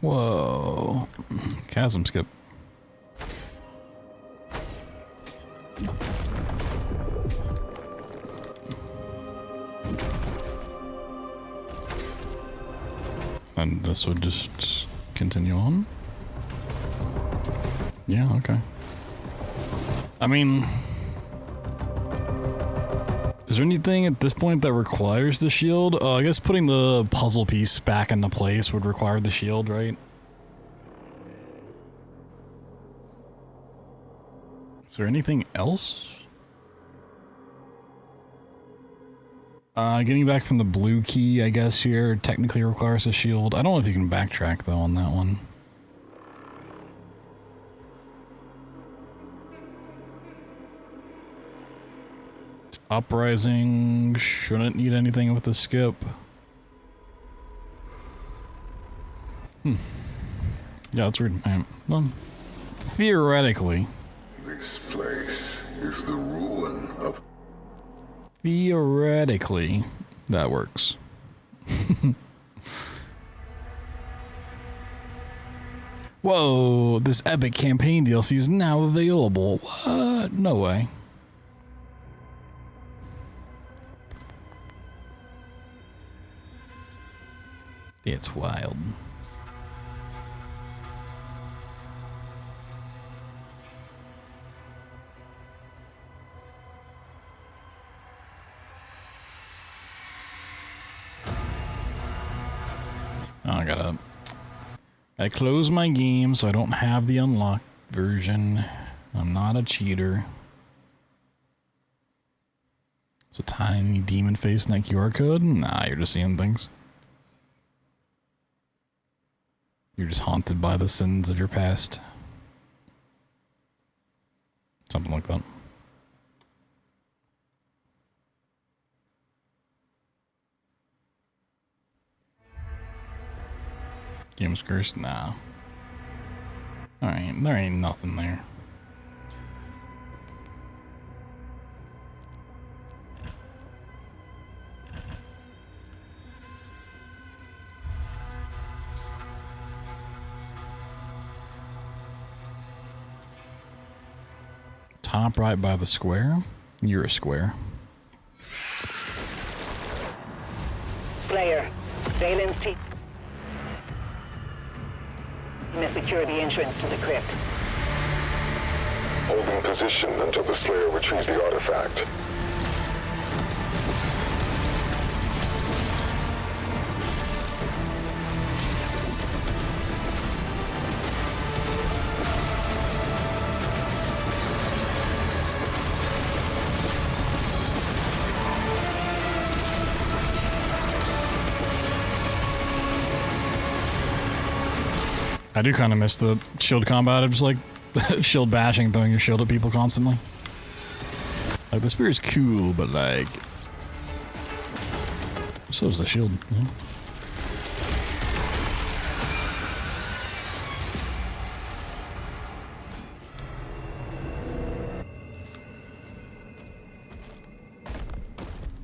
Whoa. Chasm skip. And this would just continue on? Yeah, okay. I mean, is there anything at this point that requires the shield? I guess putting the puzzle piece back into place would require the shield, right? Is there anything else? Getting back from the blue key, I guess, here technically requires a shield. I don't know if you can backtrack, though, on that one. Uprising shouldn't need anything with the skip. Yeah, that's weird. Well, theoretically. This place is the ruin of... Theoretically, that works. Whoa, this epic campaign DLC is now available. What? No way. It's wild. Oh, I gotta close my game so I don't have the unlocked version. I'm not a cheater. It's a tiny demon face in that QR code? Nah, you're just seeing things. You're just haunted by the sins of your past. Something like that. Game's cursed? Nah. Alright, there ain't nothing there. Top right by the square? You're a square. Slayer, Valen's team has secured the entrance to the crypt. Holding position until the Slayer retrieves the artifact. I do kind of miss the shield combat of just like shield bashing, throwing your shield at people constantly. Like, the spear is cool, but like... So is the shield. Yeah.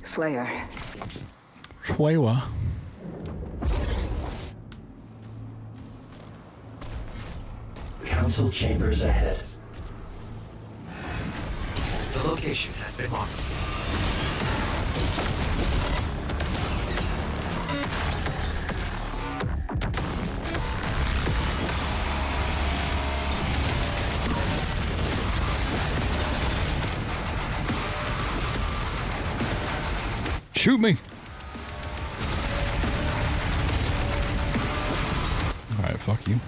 Slayer. Shwewa. Council chambers ahead. The location has been marked. Shoot me! Alright, fuck you.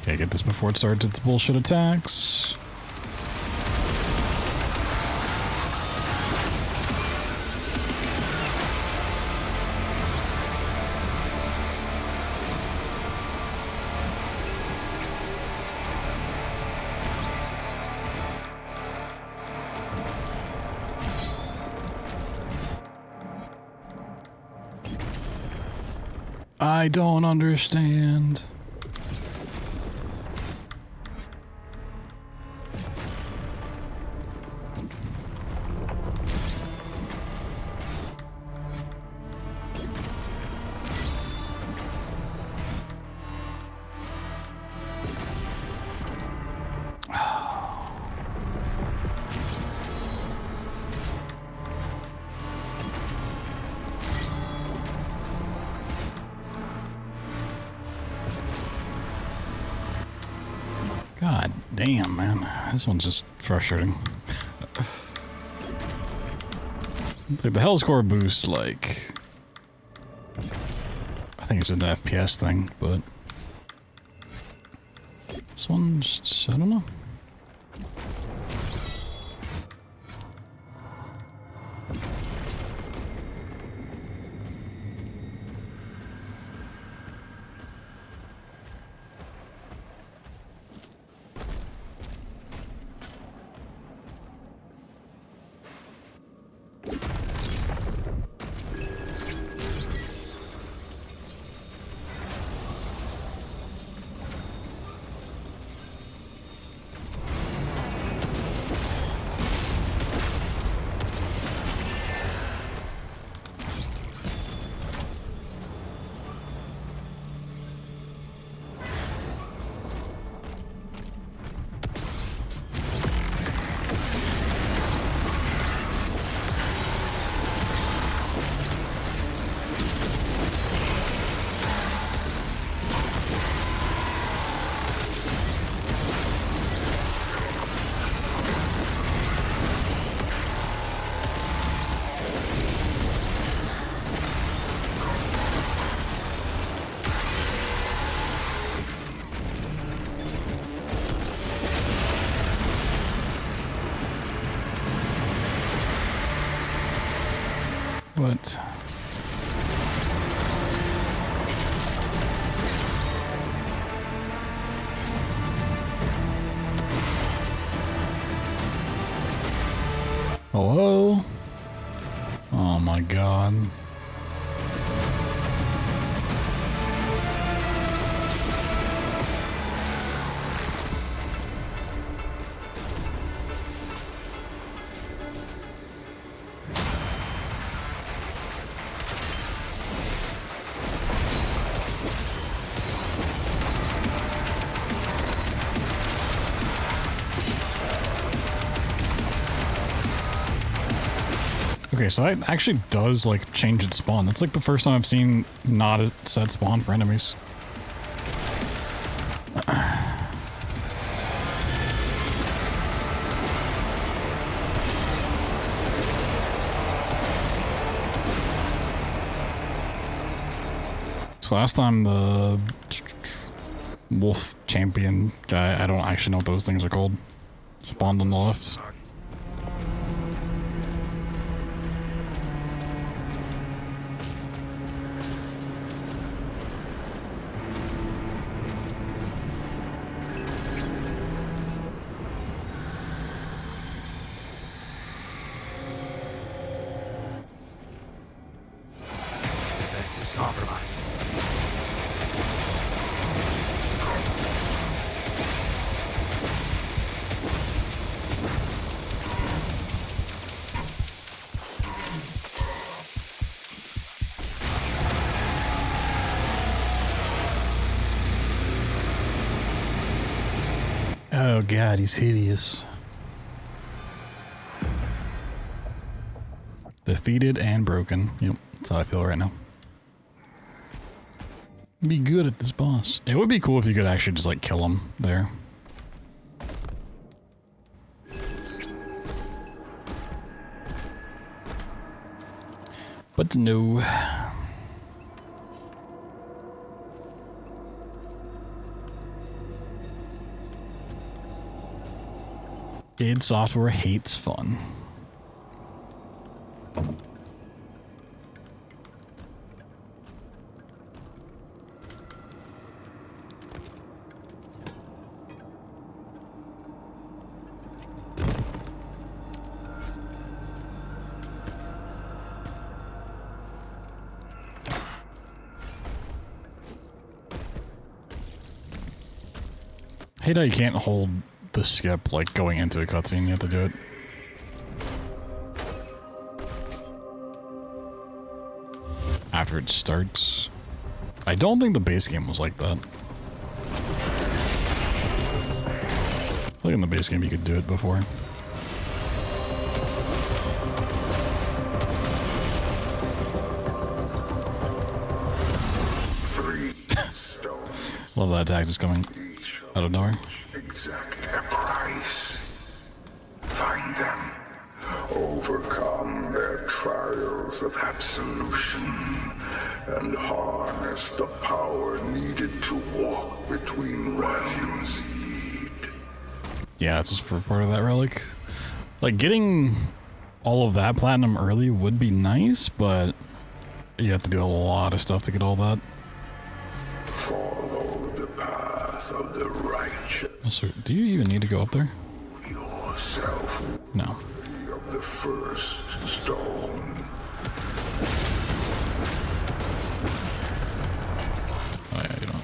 Okay, get this before it starts its bullshit attacks. I don't understand. God damn, man. This one's just frustrating. Like, the Hell's Core boost, like... I think it's an FPS thing, but... This one just... I don't know. What? Hello? Oh my god. Okay, so that actually does, like, change its spawn. That's, like, the first time I've seen not a set spawn for enemies. So last time the wolf champion guy, I don't actually know what those things are called, spawned on the left. neutralized. Oh god, he's hideous. Defeated and broken. Yep, that's how I feel right now. Be good at this boss. It would be cool if you could actually just like kill him there. But no. id Software hates fun. Hate how you can't hold the skip like going into a cutscene, you have to do it. After it starts. I don't think the base game was like that. I feel like in the base game you could do it before. Love that attack that's coming out of nowhere. Exact their price. Find them. Overcome their trials of absolution. And harness the power needed to walk between realms. Yeah, it's just for part of that relic. Like, getting all of that platinum early would be nice, but you have to do a lot of stuff to get all that. Follow the path of the righteous. Also, do you even need to go up there? Yourself No. worthy of the first stone. Oh yeah, you don't.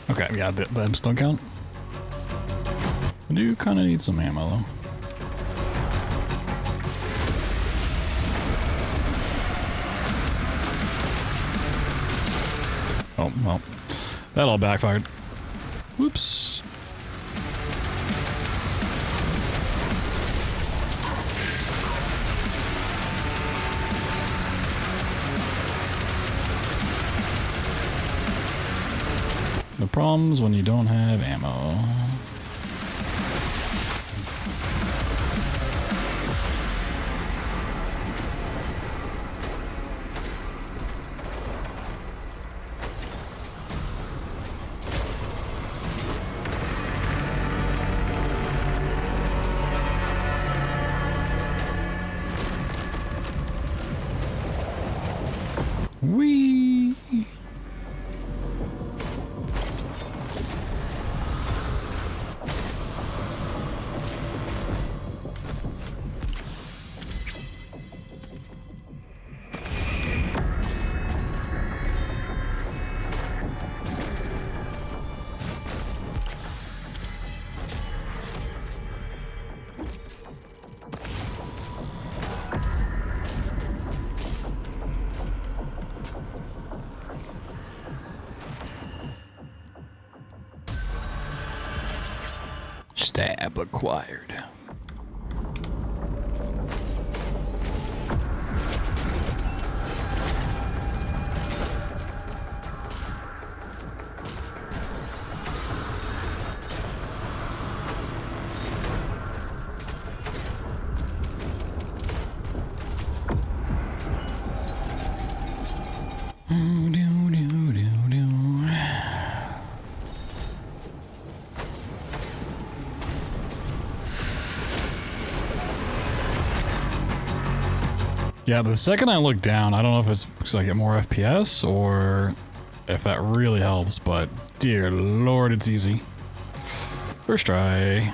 Okay, yeah, them still count. I do kind of need some ammo, though. Oh, well. That all backfired. Whoops. The problems when you don't have ammo. Whee! Stab acquired. Yeah, the second I look down, I don't know if it's because I get more FPS or if that really helps, but dear lord, it's easy. First try.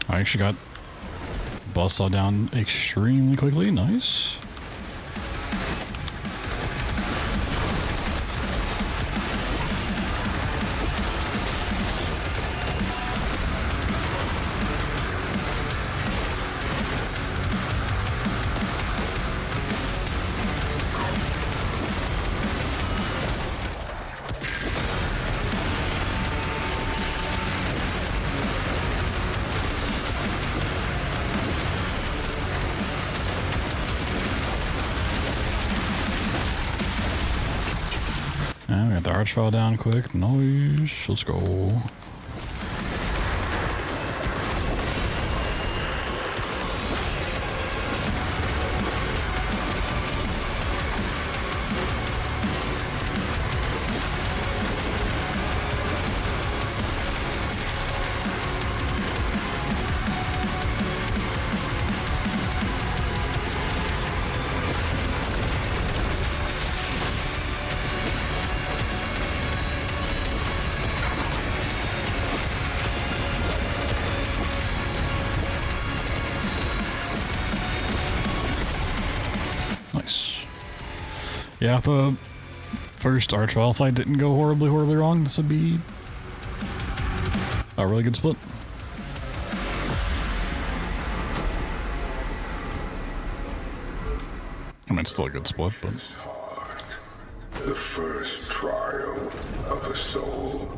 I actually got buzzsaw down extremely quickly. Nice. And we got the arch fell down quick. Nice. Let's go. Nice. Yeah, if the first Archvile fight didn't go horribly wrong, this would be a really good split. I mean, it's still a good split, but... The first trial of a soul.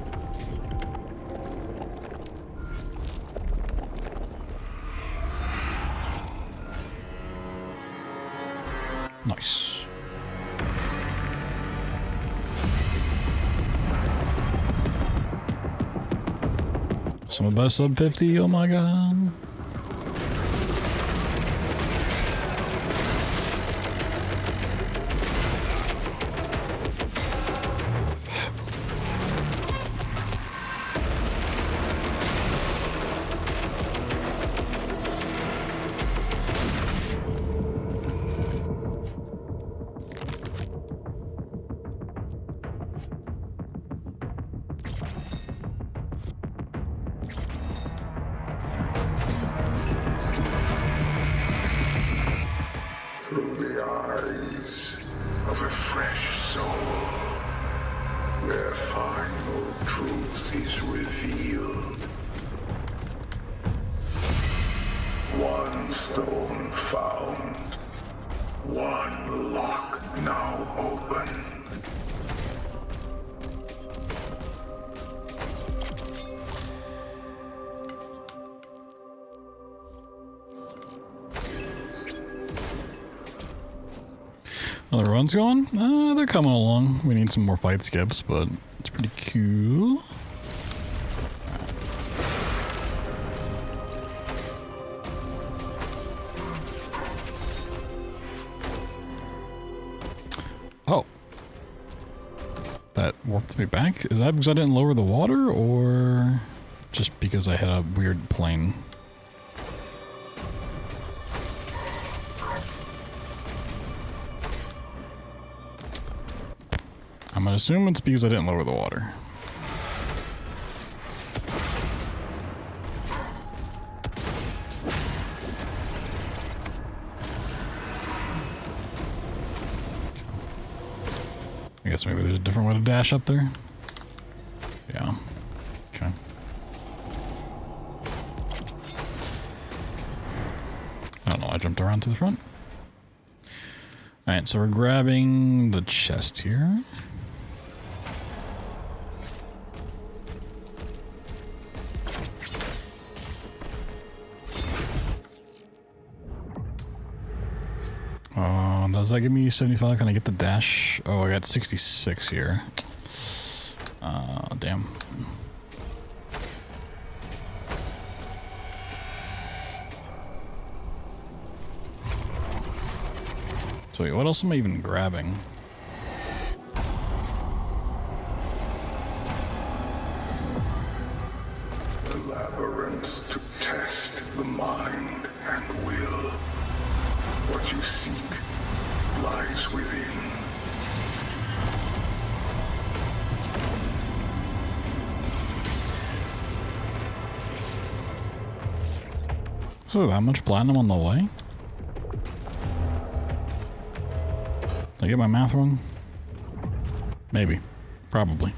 Nice. Some of the best sub 50, oh my god. Through the eyes of a fresh soul, their final truth is revealed. Once stone found. One lock now open. Oh, the run's going? They're coming along. We need some more fight skips, but it's pretty cool. Oh. That warped me back? Is that because I didn't lower the water, or just because I had a weird plane? I'm gonna assume it's because I didn't lower the water. I guess maybe there's a different way to dash up there. Yeah. Okay. I don't know, I jumped around to the front. Alright, so we're grabbing the chest here. Does that give me 75? Can I get the dash? Oh, I got 66 here. Damn. So wait, what else am I even grabbing? The labyrinths to test the mind and will. What you seek lies within. So that much platinum on the way? Did I get my math wrong? Maybe. Probably.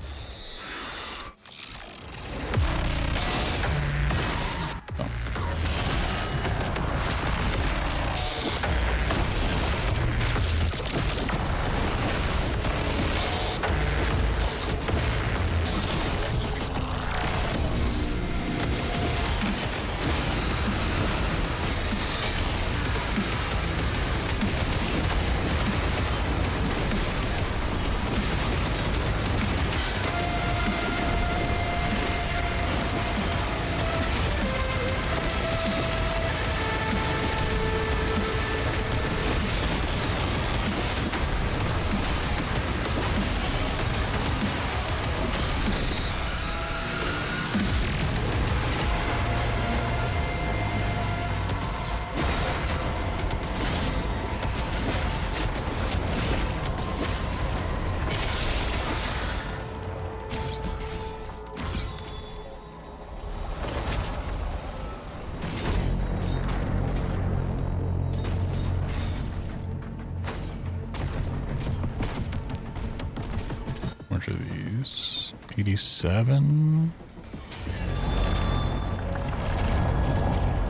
Which are these? 87?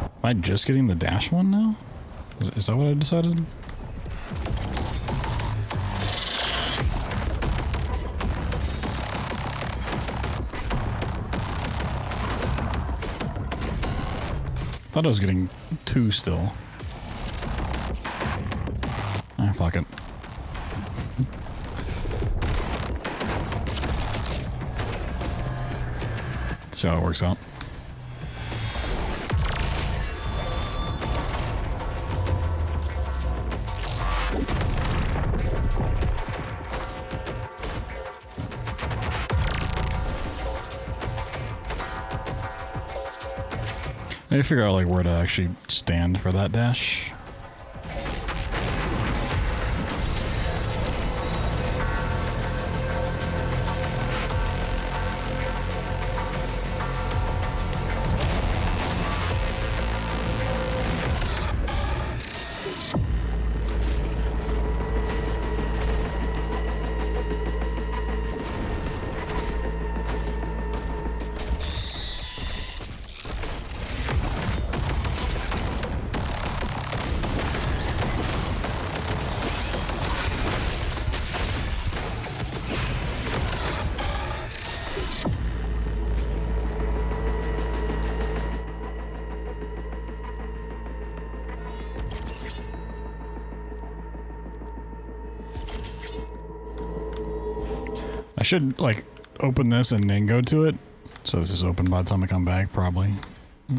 Am I just getting the dash one now? Is that what I decided? I thought I was getting 2 still. Ah, fuck it. Let's see how it works out. I need to figure out like where to actually stand for that dash. I should, like, open this and then go to it. So this is open by the time I come back, probably.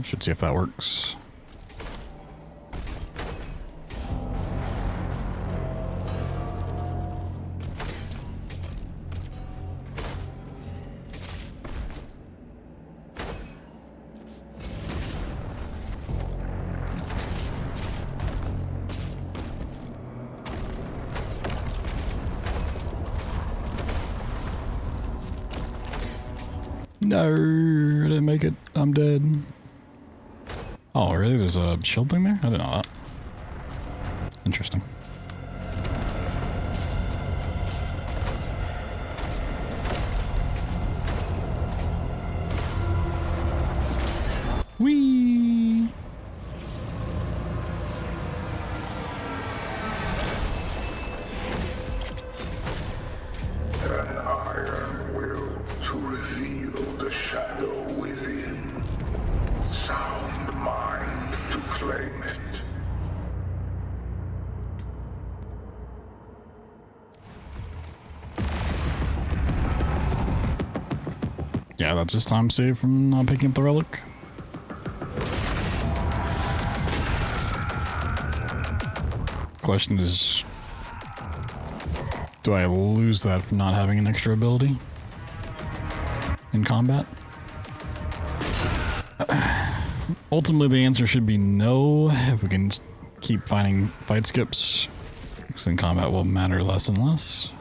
Should see if that works. No, I didn't make it. I'm dead. Oh, really? There's a shield thing there? I didn't know that. Interesting. Whee! An iron will to reveal the shadow within. Sound mind to claim it. Yeah, that's just time saved from not picking up the relic. Question is, do I lose that from not having an extra ability in combat? Ultimately, the answer should be no, if we can keep finding fight skips, because then combat will matter less and less.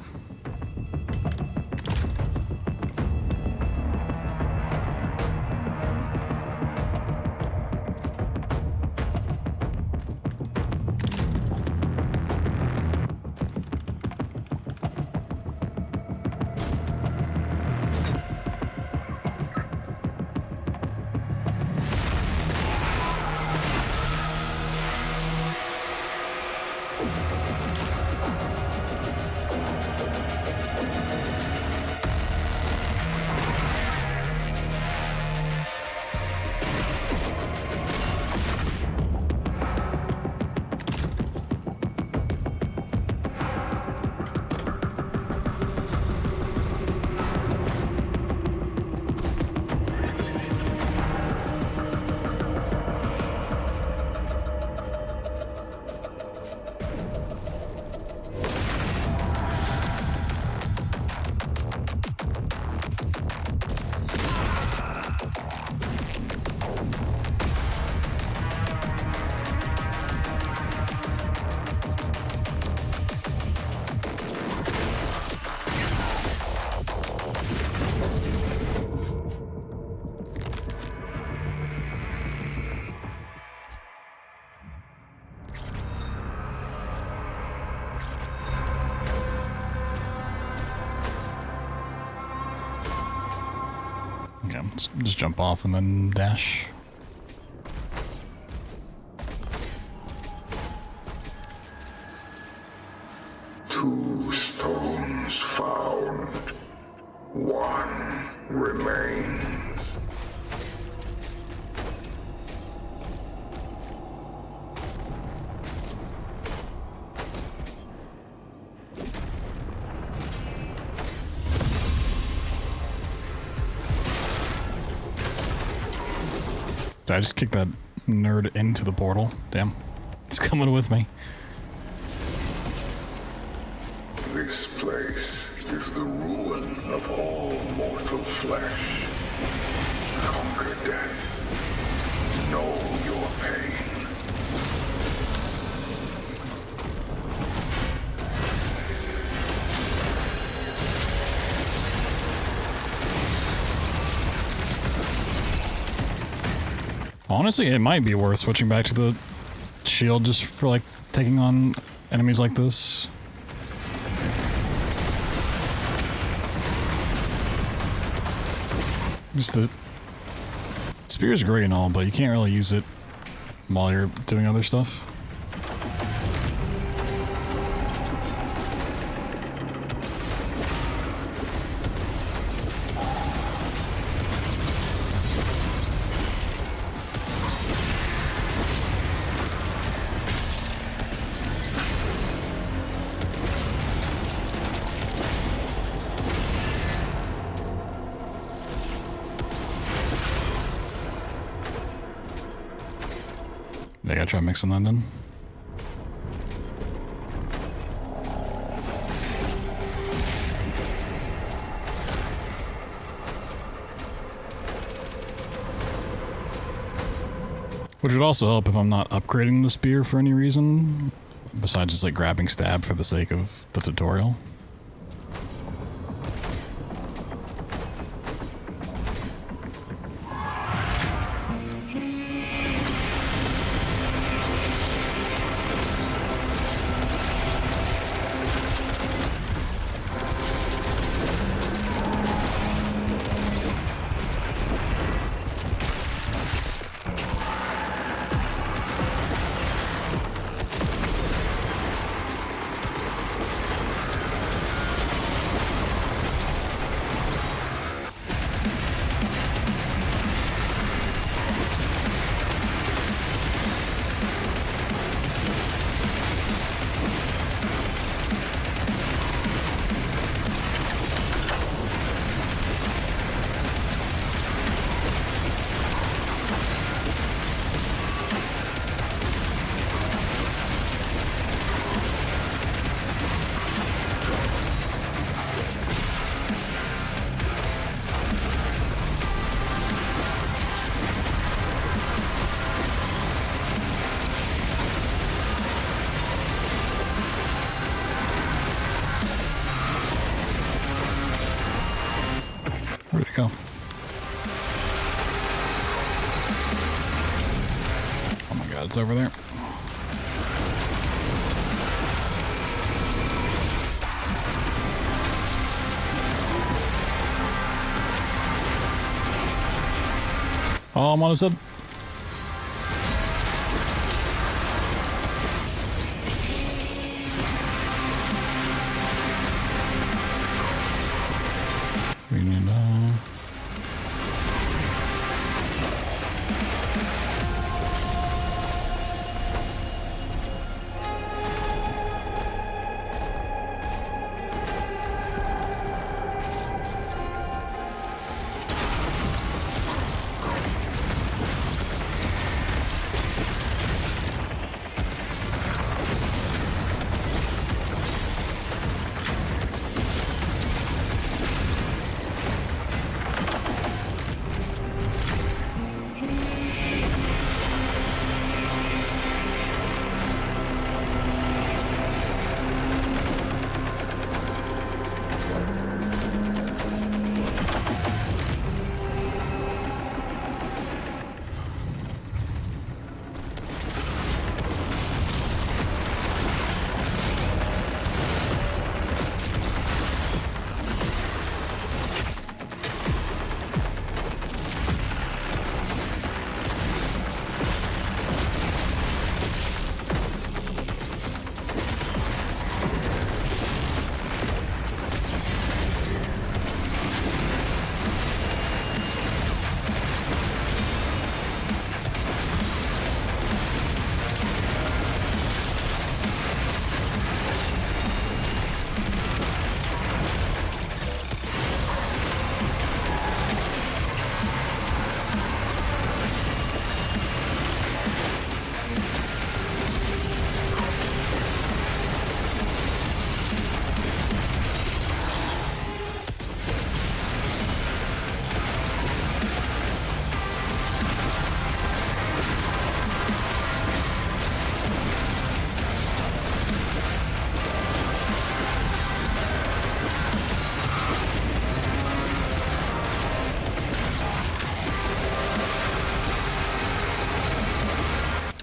Okay, let's just jump off and then dash. Two stones found. One remains. Did I just kick that nerd into the portal? Damn. It's coming with me. This place is the ruin of all mortal flesh. Conquer death. Know your pain. Honestly, it might be worth switching back to the shield just for, like, taking on enemies like this. Just the spear is great and all, but you can't really use it while you're doing other stuff. gotta try mixing that in. Which would also help if I'm not upgrading the spear for any reason, besides just like grabbing stab for the sake of the tutorial. Where'd it go? Oh my god, it's over there. Oh, I'm on his head. We need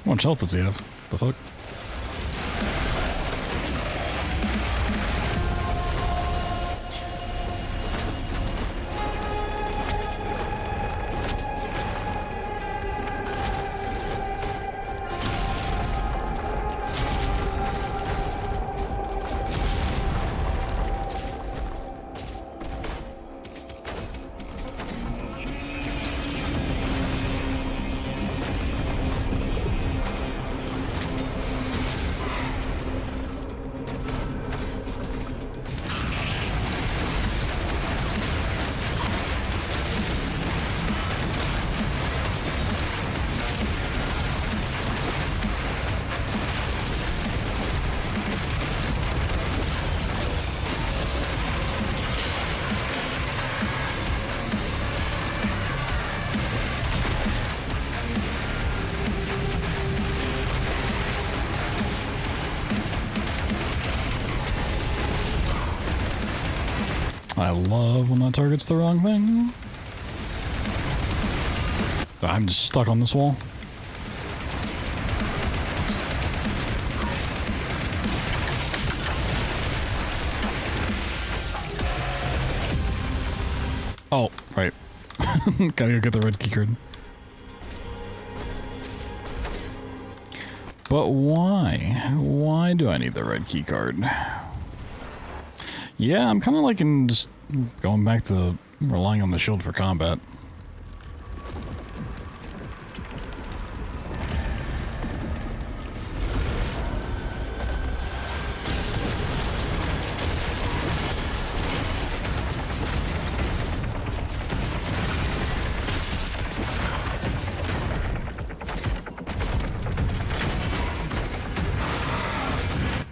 How much health does he have? The fuck? I love when that targets the wrong thing. I'm just stuck on this wall. Oh, right. Gotta go get the red keycard. But why? Why do I need the red keycard? Yeah, I'm kind of liking just going back to relying on the shield for combat.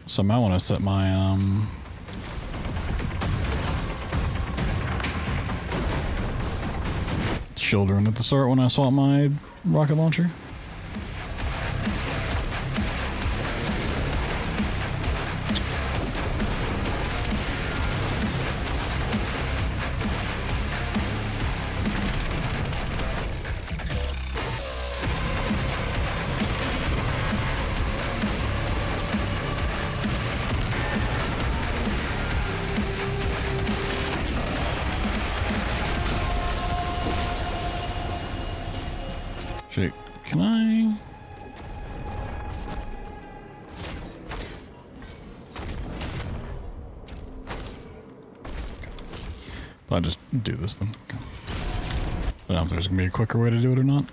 So I might want to set my, children at the start when I swap my rocket launcher. Shit, can I? I'll just do this then. Okay. I don't know if there's gonna be a quicker way to do it or not.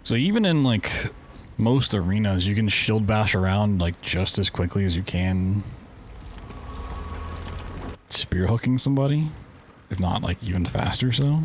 So even in like most arenas, you can shield bash around like just as quickly as you can spear hooking somebody, if not like even faster so.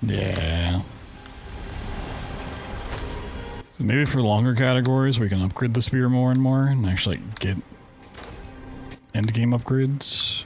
Yeah. So maybe for longer categories, we can upgrade the spear more and more and actually get end game upgrades.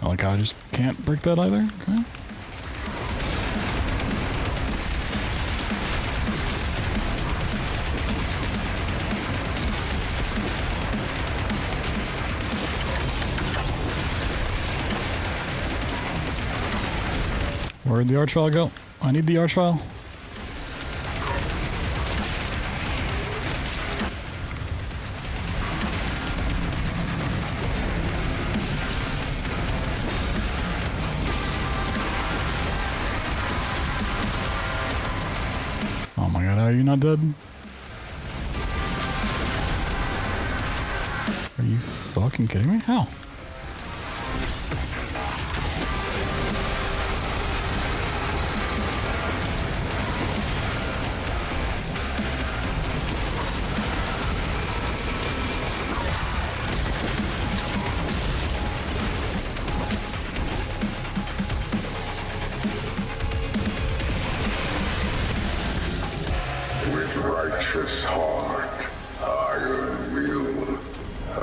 Like I just can't break that either. Okay. Where'd the arch file go? I need the arch file. Oh my god, are you not dead? you fucking kidding me? How? With righteous heart, iron will,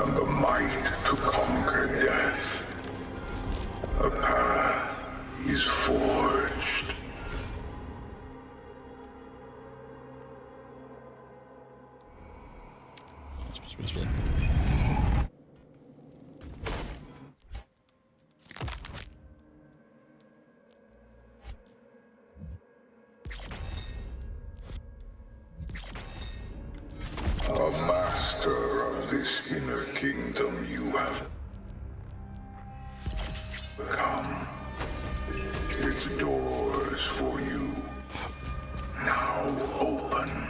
and the might to conquer death, a path is forged. A master of this inner kingdom you have become. Its doors for you now open.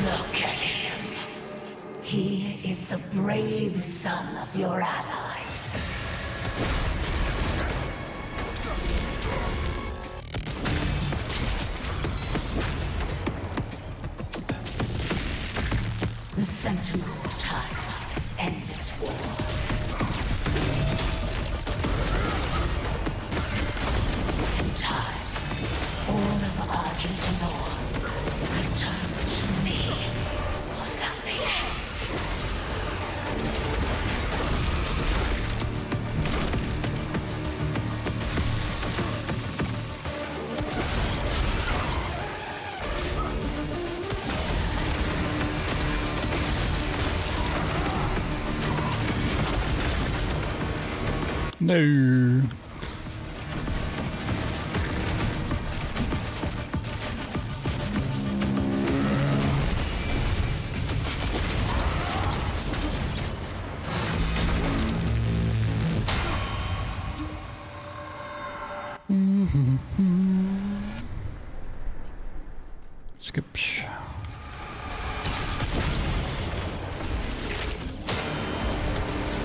Look at him. He is the brave son of your ally. The Sentinel's tired of this endless war. In time, all of Argentina return to me for salvation. No. Skip.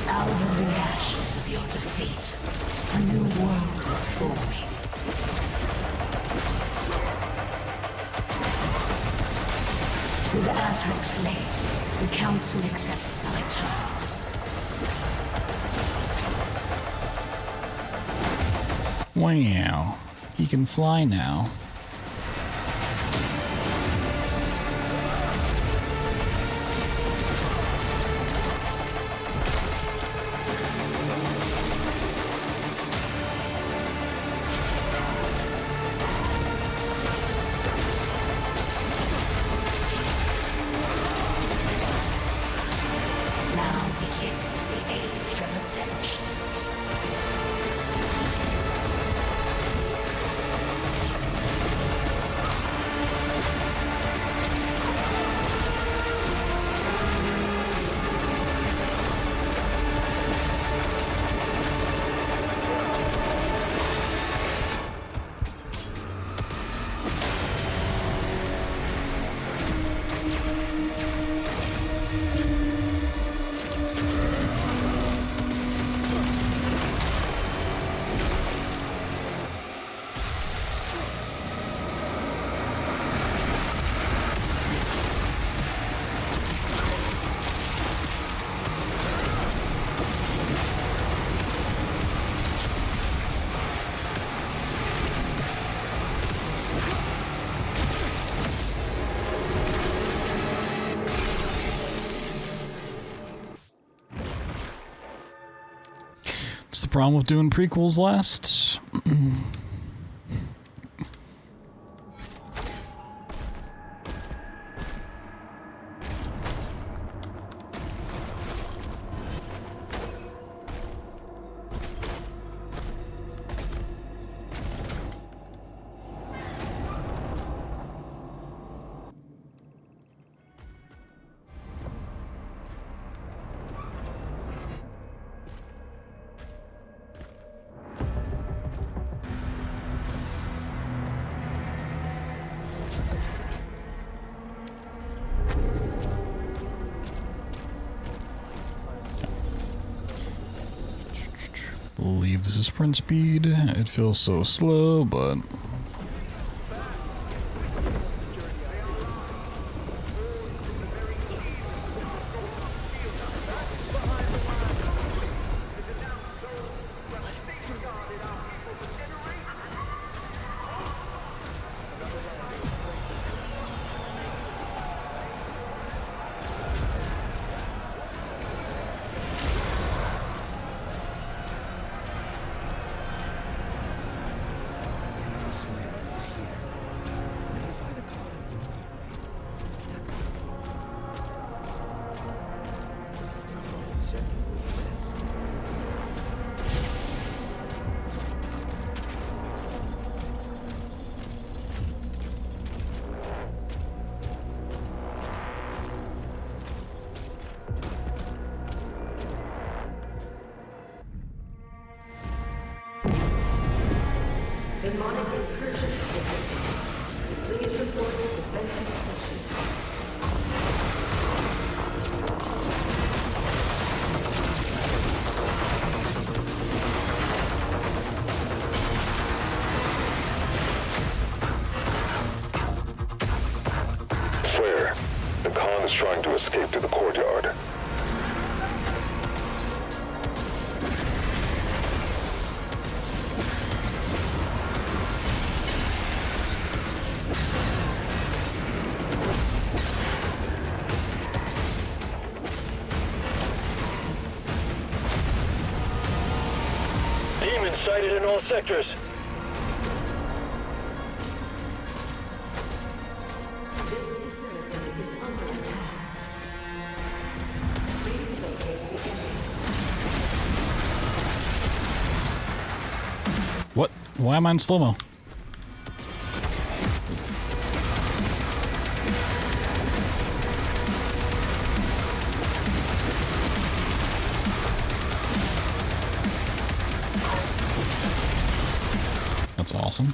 Out of the ashes of your defeat, a new world is forming. With Azrael slain, the Council accepts my terms. Wow. He can fly now. Now begins the age of ascension. That's the problem with doing prequels last. Believe this is sprint speed. It feels so slow, but The Slayer is here. Notify the clan immediately. Demonic incursion detected. Please report to defensive station. Slayer, the Khan is trying to escape to the courtyard. Demons sighted in all sectors. This facility is under attack. Please locate the enemy. what? Why am I in slow-mo? That's awesome.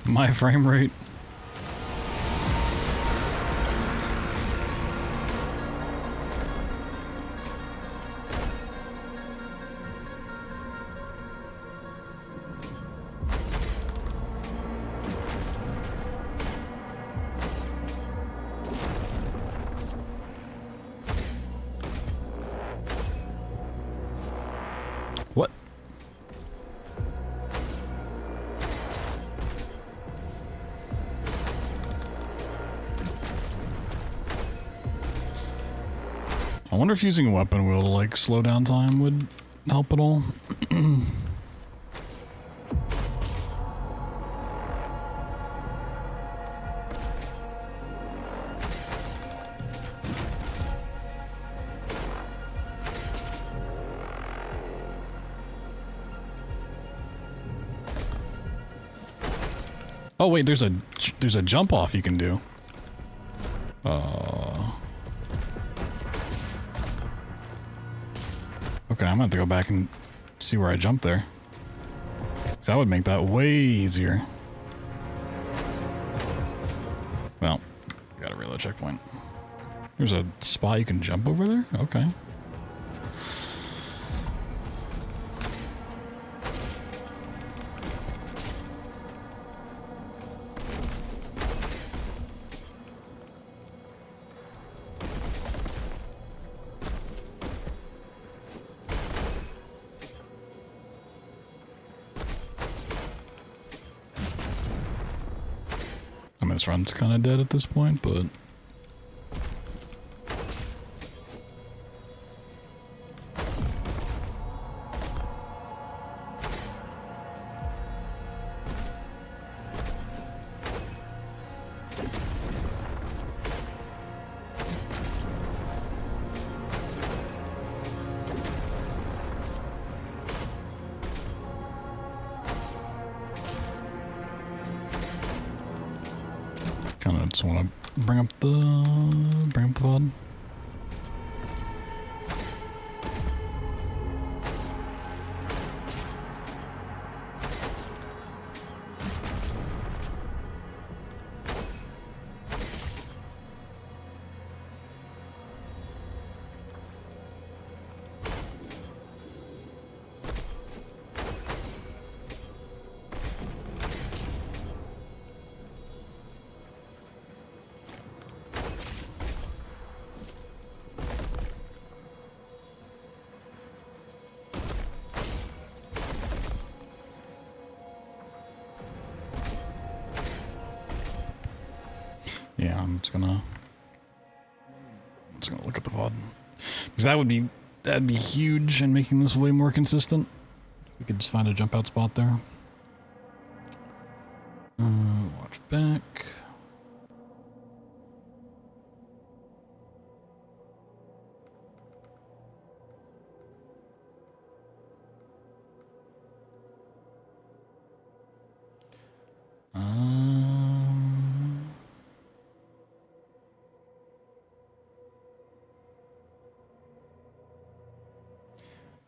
My frame rate. wonder if using a weapon wheel to like slow down time would help at all. Oh wait, there's a jump off you can do. Okay, I'm gonna have to go back and see where I jumped there. That would make that way easier. Well, got a reload checkpoint. There's a spot you can jump over there? Okay. This run's kind of dead at this point, but kind of just want to bring up the VOD. Yeah, I'm just gonna look at the VOD because that'd be huge in making this way more consistent. We could just find a jump out spot there. Watch back.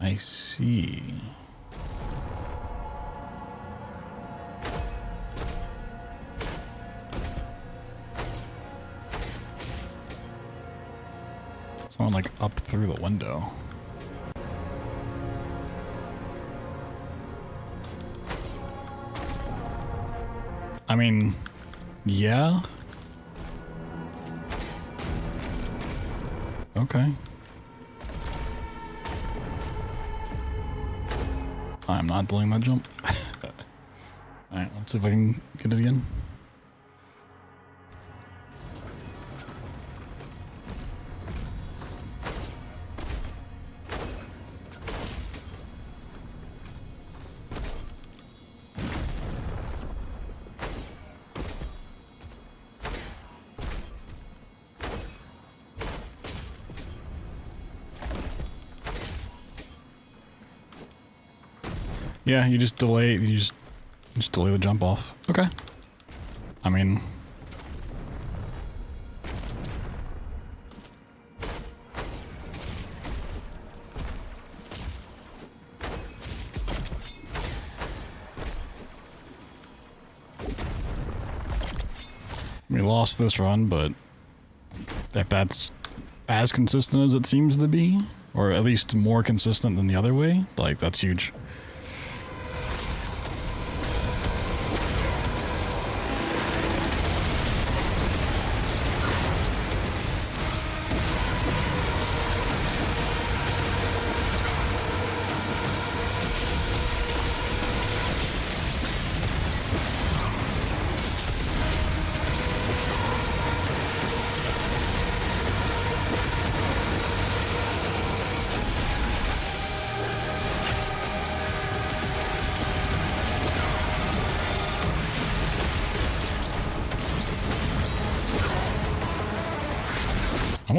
I see. Someone like up through the window. I mean, yeah. Okay. I'm not delaying that jump. Alright, let's see if I can get it again. Yeah, you just delay the jump off. Okay. I mean, we lost this run, but if that's as consistent as it seems to be, or at least more consistent than the other way, like, that's huge.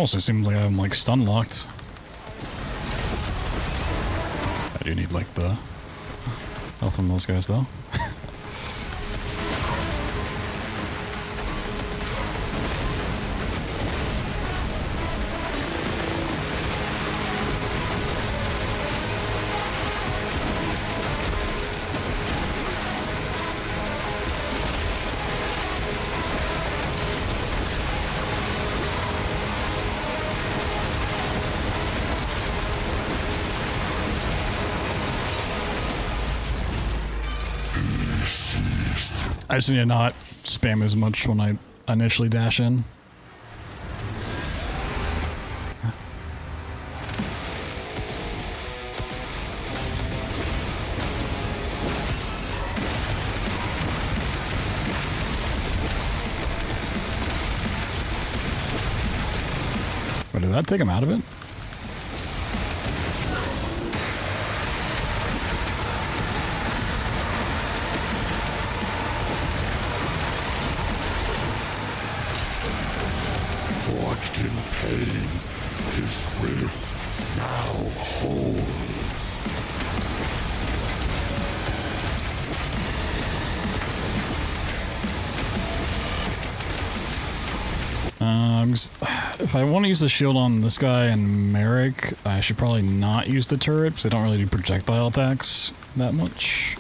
Also seems like I'm like stun locked. I do need like the health from those guys though. I just need to not spam as much when I initially dash in. But did that take him out of it? In pain, his will now whole. If I want to use the shield on this guy and Merrick, I should probably not use the turret because they don't really do projectile attacks that much.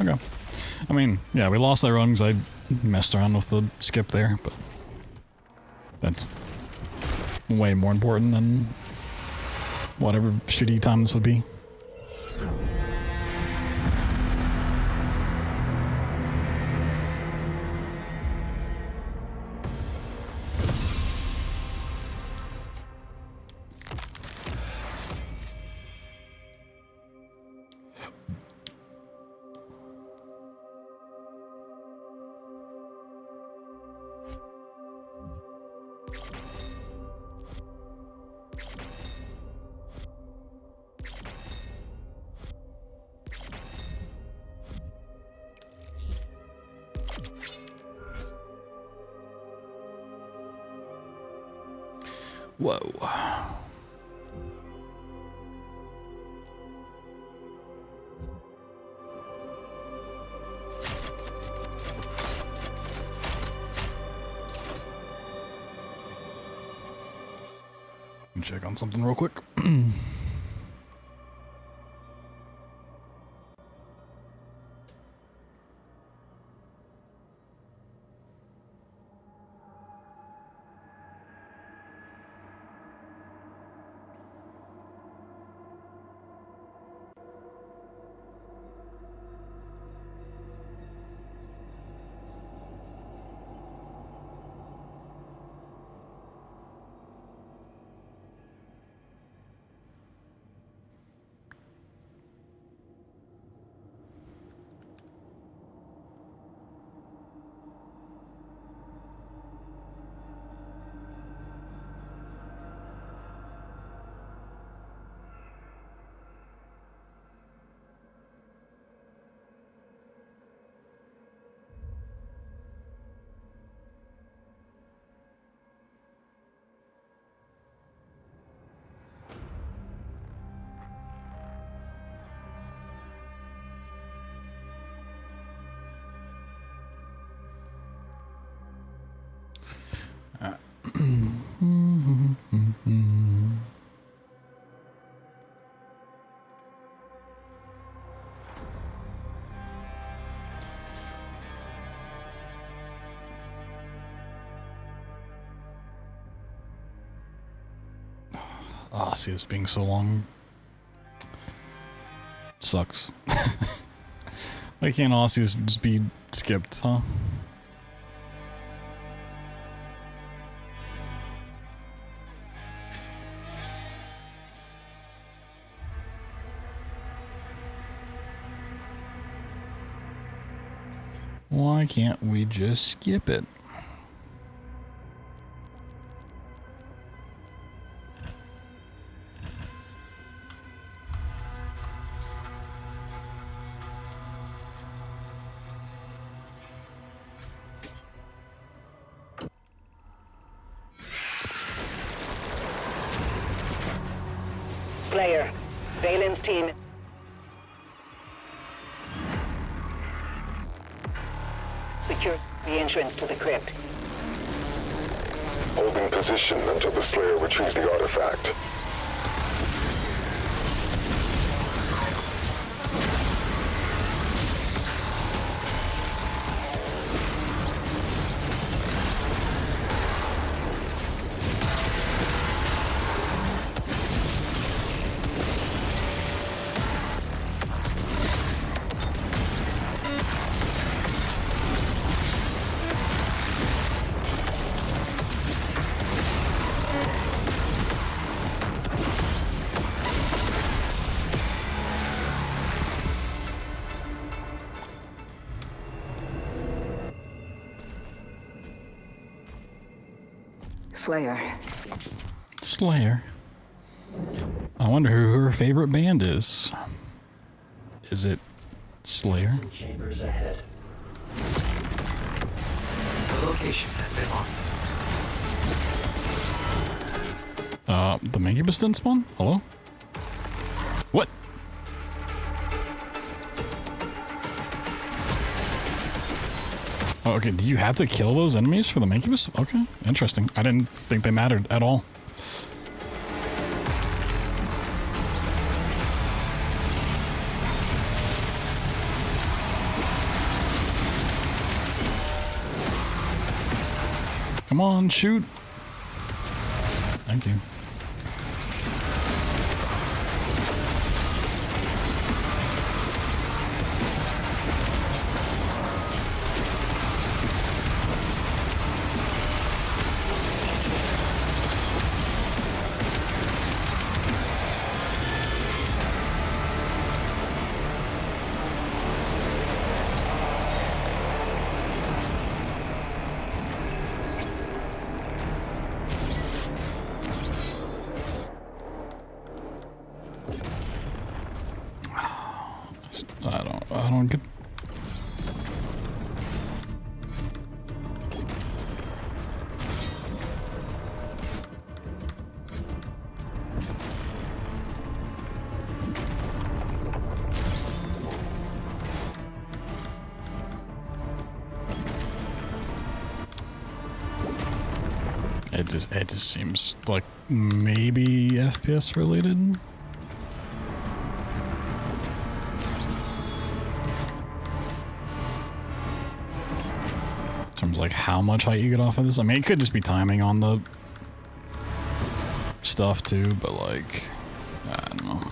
Okay. I mean, yeah, we lost that run because I messed around with the skip there, but that's way more important than whatever shitty time this would be. Whoa. Check on something real quick. Ah, see this being so long. Sucks. Why can't Aussies just be skipped, huh? Why can't we just skip it? Slayer, Valen's team. Secure the entrance to the crypt. Holding position until the Slayer retrieves the artifact. Slayer. Slayer. I wonder who her favorite band is. Is it Slayer? Chambers ahead. The location has been marked. The Mancubus didn't spawn? Hello? What? Oh, okay, do you have to kill those enemies for the Mancubus? Okay, interesting. I didn't think they mattered at all. Come on, shoot. Thank you. I don't get. It just seems like maybe FPS related. In terms of like how much height you get off of this. I mean, it could just be timing on the stuff too, but like, I don't know.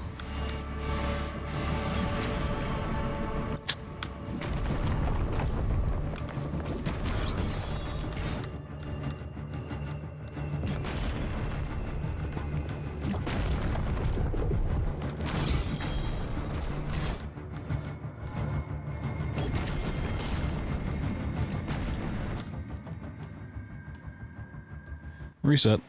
Reset.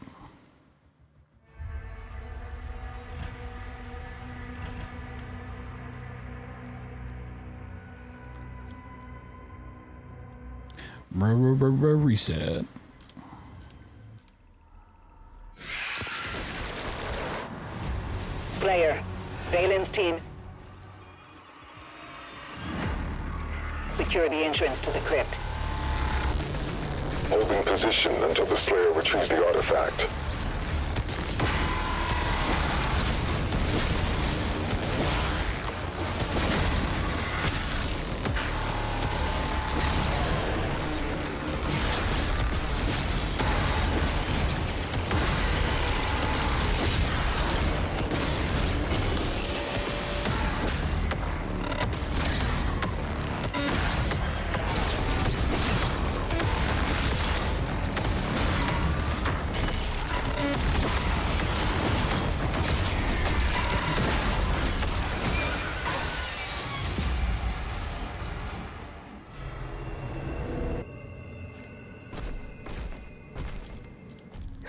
Reset. Slayer, Valen's team. Secure the entrance to the crypt. Holding position until the Slayer retrieves the artifact.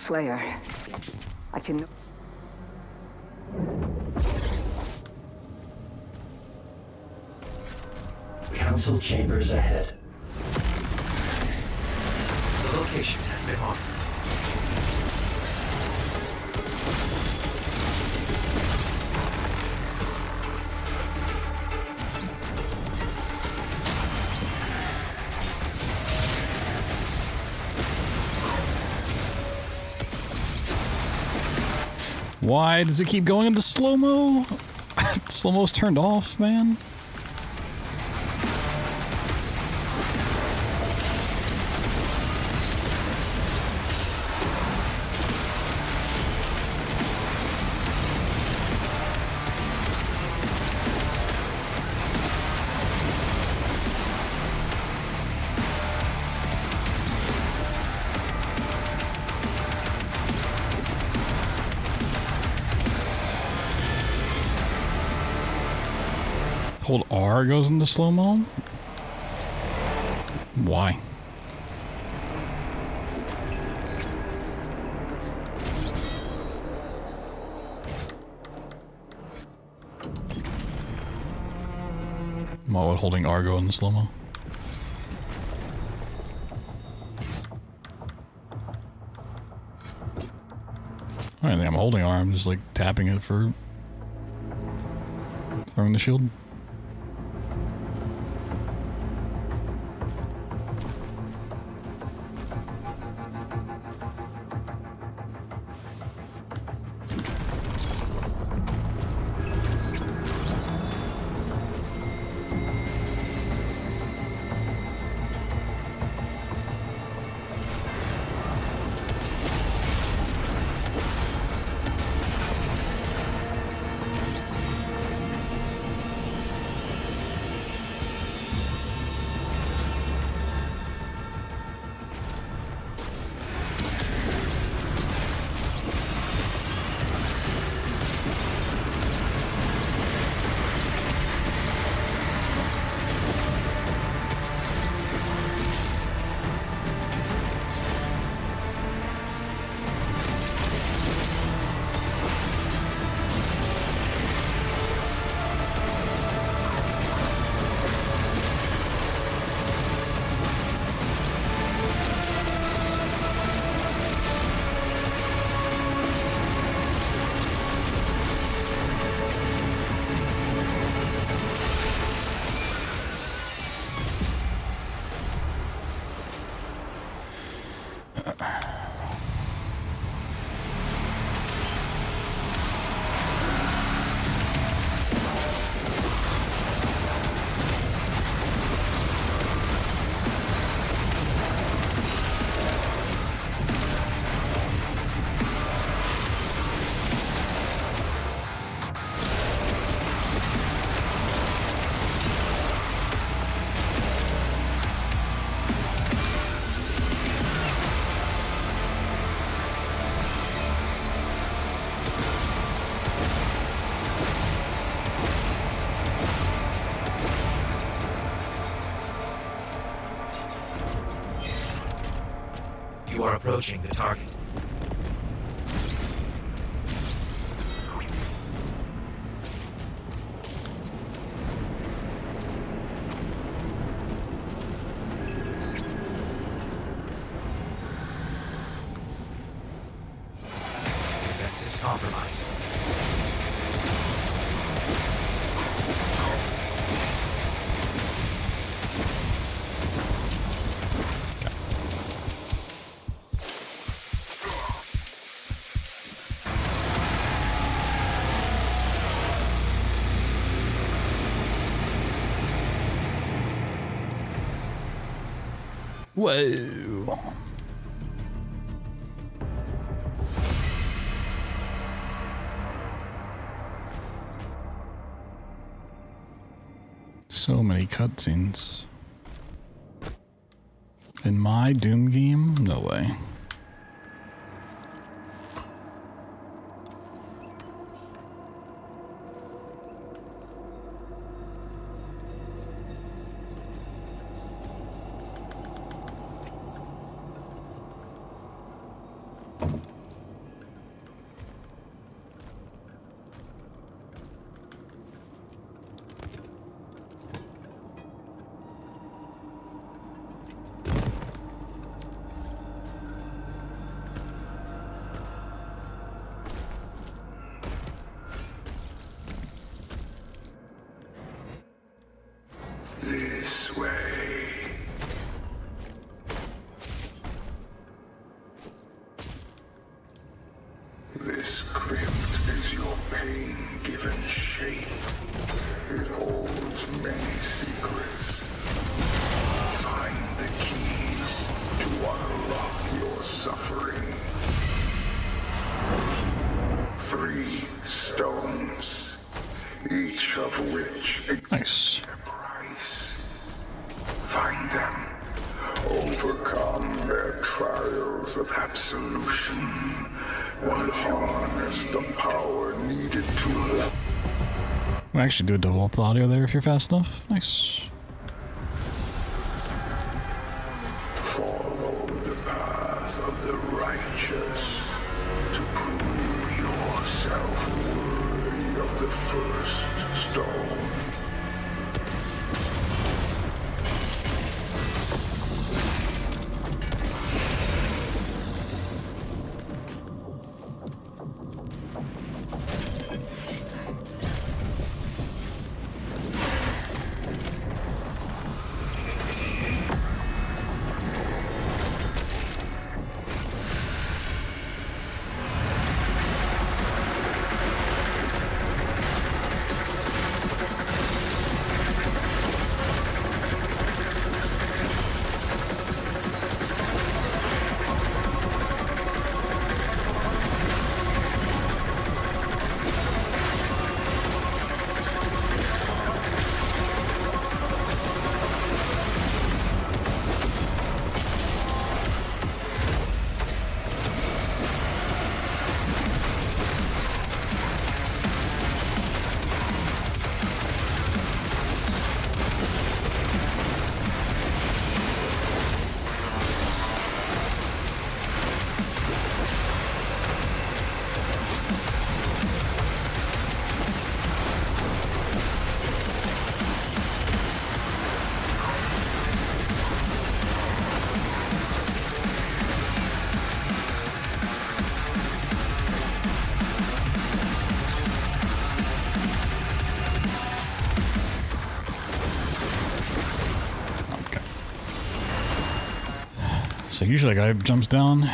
Slayer, I can... Council chambers ahead. The location has been marked. Why does it keep going into slow-mo? Slow-mo's turned off, man. Hold R goes into slow-mo? Why? Why would holding R go into slow-mo? I don't think I'm holding R, I'm just like tapping it for throwing the shield. You are approaching the target. Defense is compromised. Whoa. So many cutscenes. In my Doom game? No way. pain-given shape. It holds many secrets. Find the keys to unlock your suffering. 3 stones, each of which Nice. a price. Find them. Overcome their trials of absolution and harness the power needed to... We actually do double up the audio there if you're fast enough. Nice. Follow the path of the righteous to prove yourself worthy of the first stone. So usually a guy jumps down.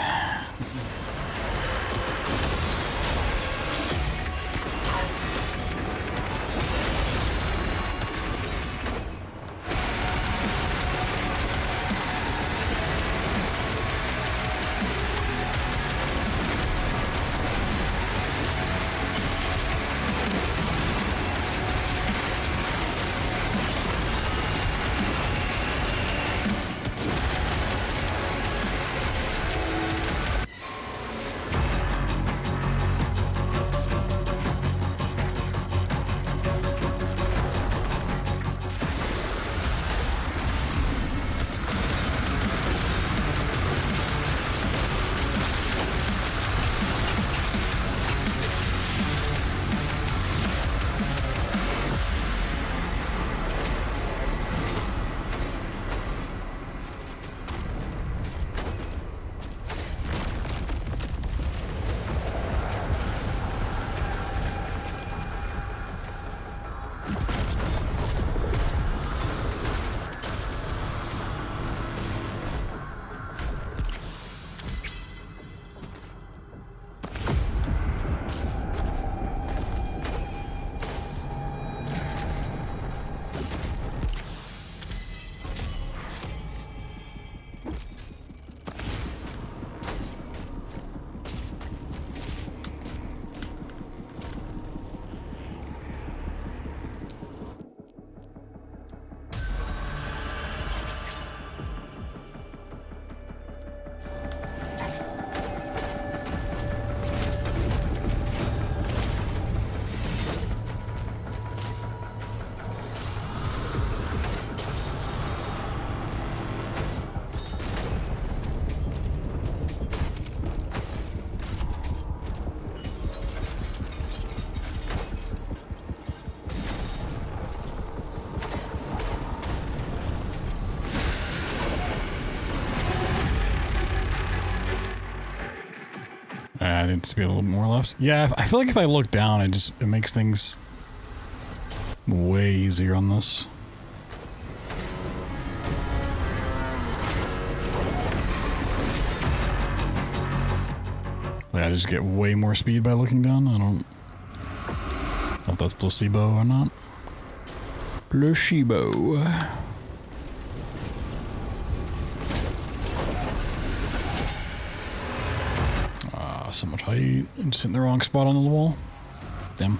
I need to be a little more left. Yeah, I feel like if I look down, it makes things way easier on this. Like I just get way more speed by looking down. I don't... if that's placebo or not. Placebo. So much height. Just hitting the wrong spot on the wall. Damn.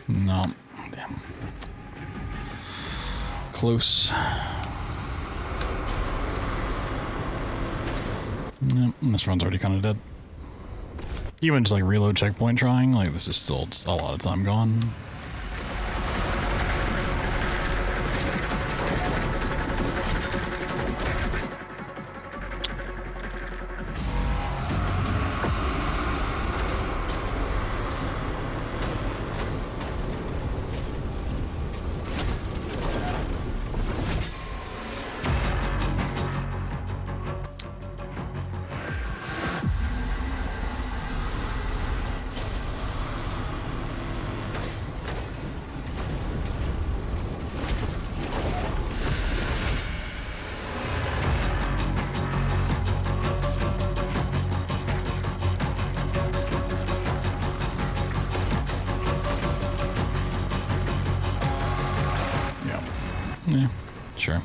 No. Damn. Close. Yep, this run's already kind of dead. Even just like reload checkpoint trying, like this is still a lot of time gone. Yeah, sure.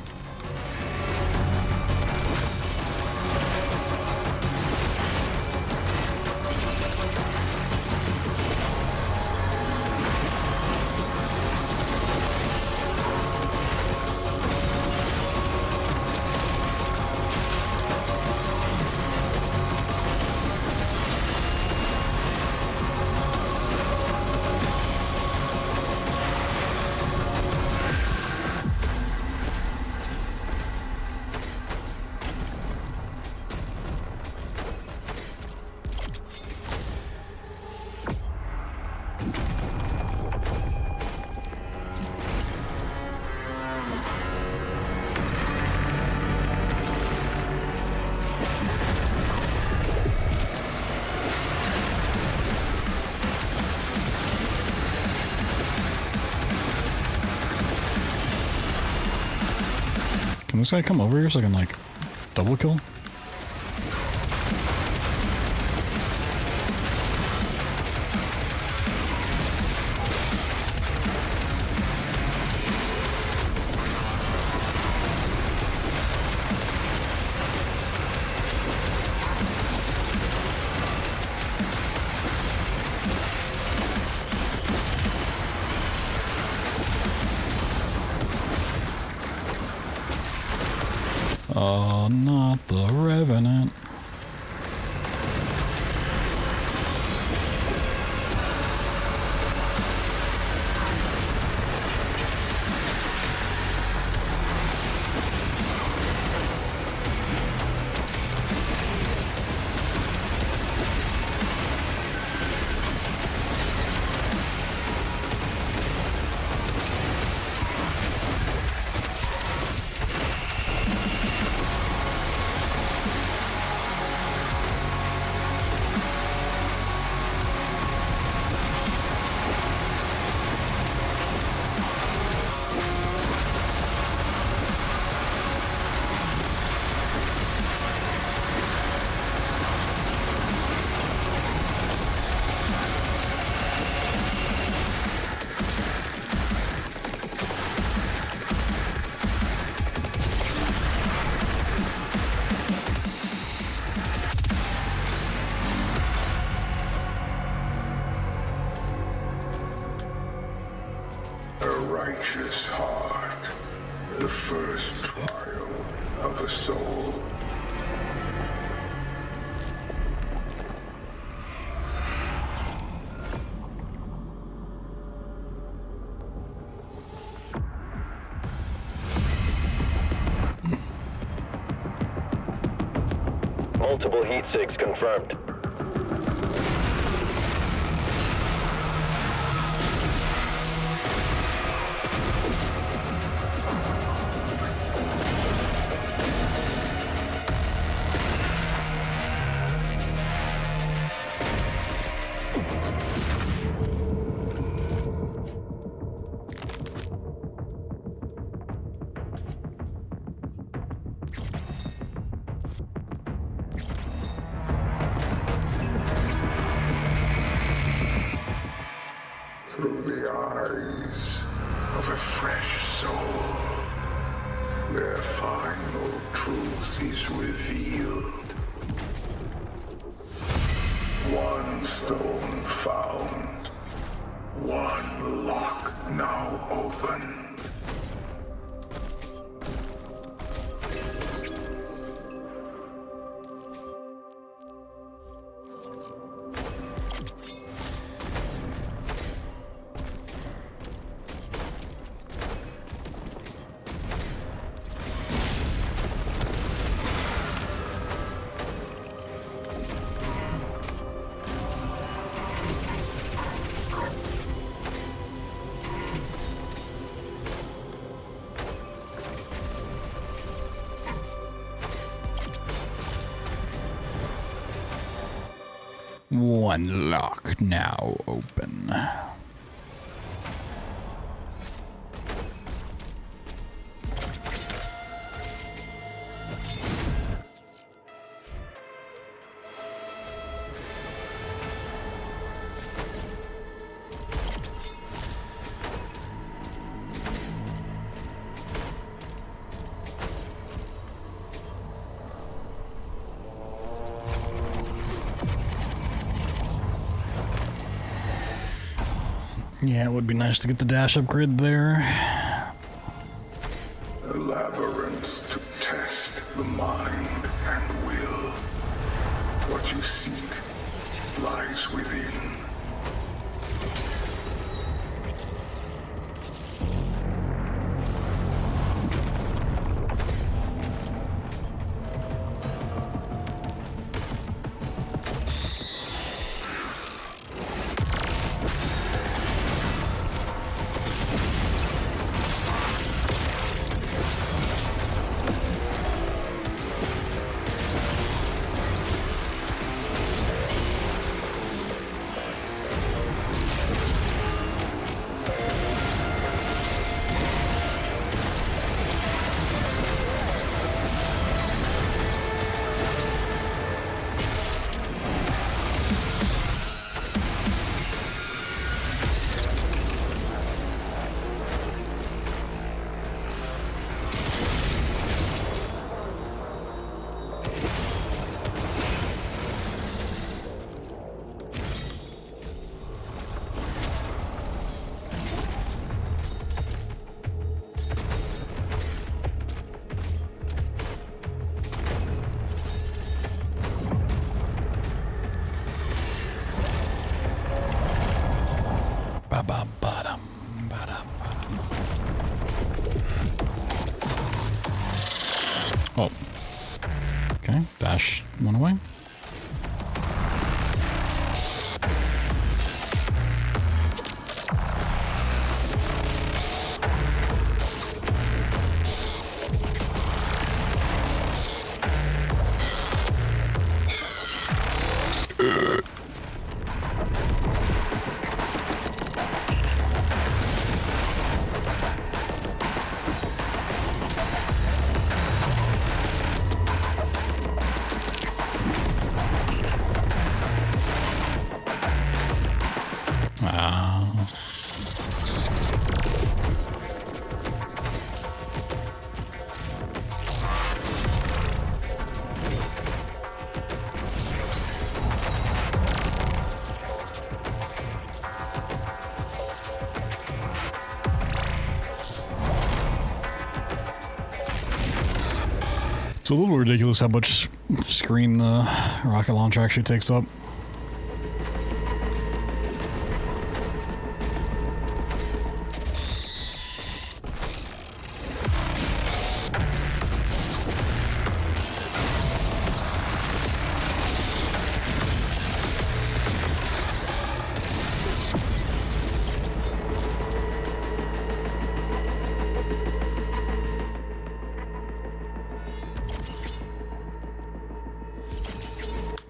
Can this guy come over here so I can, like, double kill? Oh, not the Revenant. Righteous heart, the first trial of a soul. Multiple heat sinks confirmed. through the eyes of a fresh soul. Their final truth is revealed. One stone found. One lock now open. One lock now open. Yeah, it would be nice to get the dash upgrade there. A labyrinth to test the mind and will. What you seek lies within. Oh. Okay, dash one away. It's a little ridiculous how much screen the rocket launcher actually takes up.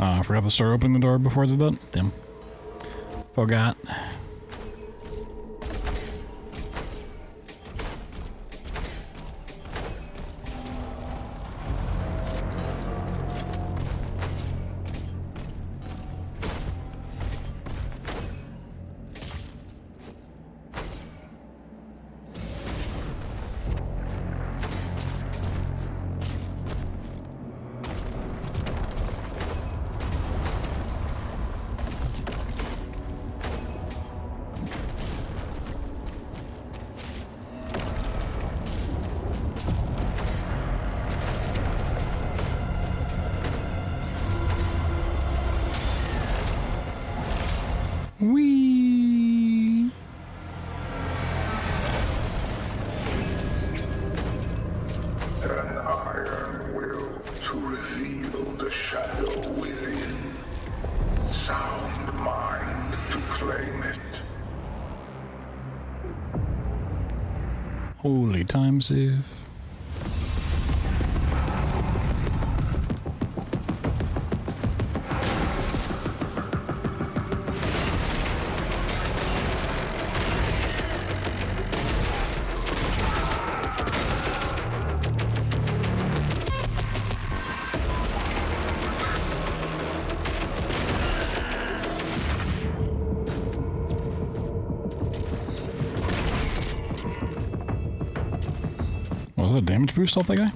I forgot to start opening the door before I did that. Damn. Forgot. Whee! An iron will to reveal the shadow within. Sound mind to claim it. Holy time save. Was that a damage boost off that guy?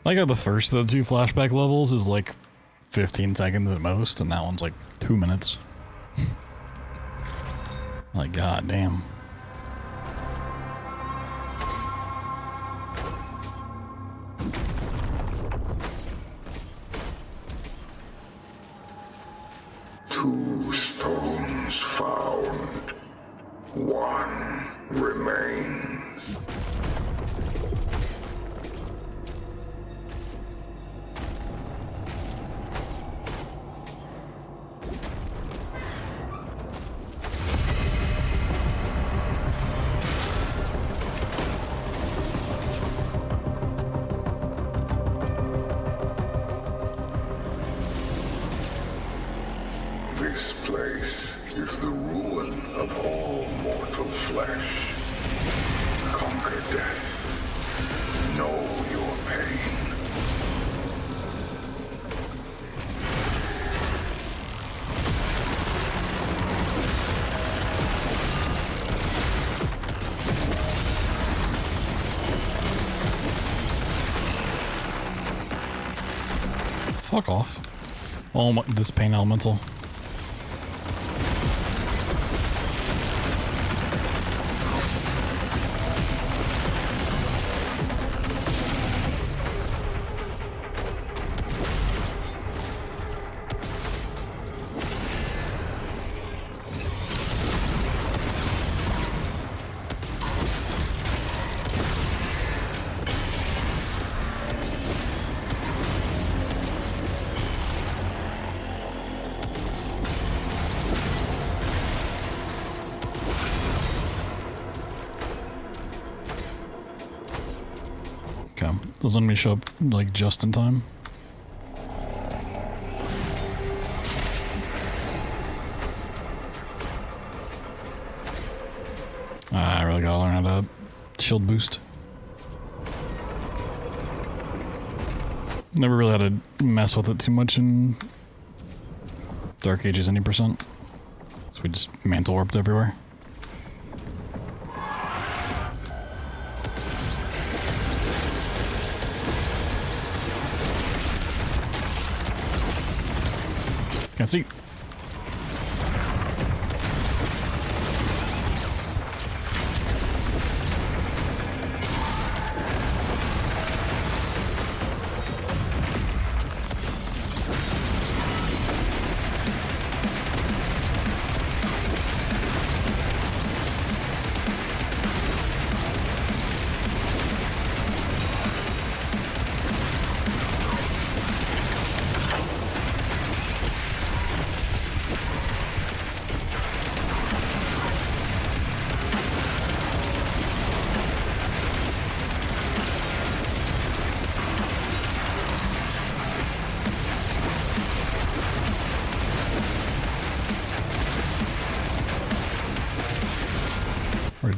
I got the first of the two flashback levels is like 15 seconds at most, and that one's like 2 minutes. Like, god damn. Two stones found. One remains. This place is the ruin of all mortal flesh. Conquer death. Know your pain. Fuck off. Oh my, this pain elemental. Okay, those enemies show up like just in time. I really gotta learn how to shield boost. Never really had to mess with it too much in Dark Ages any percent. So we just mantle warped everywhere. Can't see.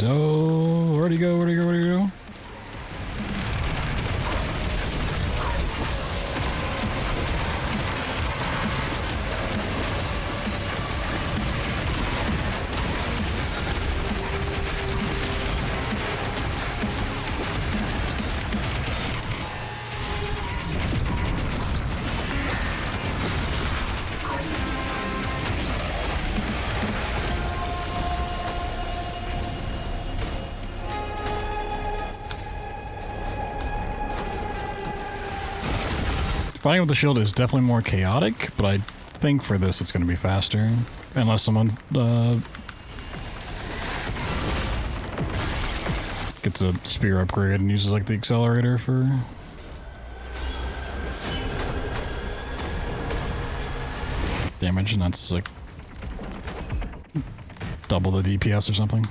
Oh, where'd he go? Where'd he go? Where'd he go? Fighting with the shield is definitely more chaotic, but I think for this it's going to be faster. Unless someone gets a spear upgrade and uses like the accelerator for... damage, and that's like double the DPS or something.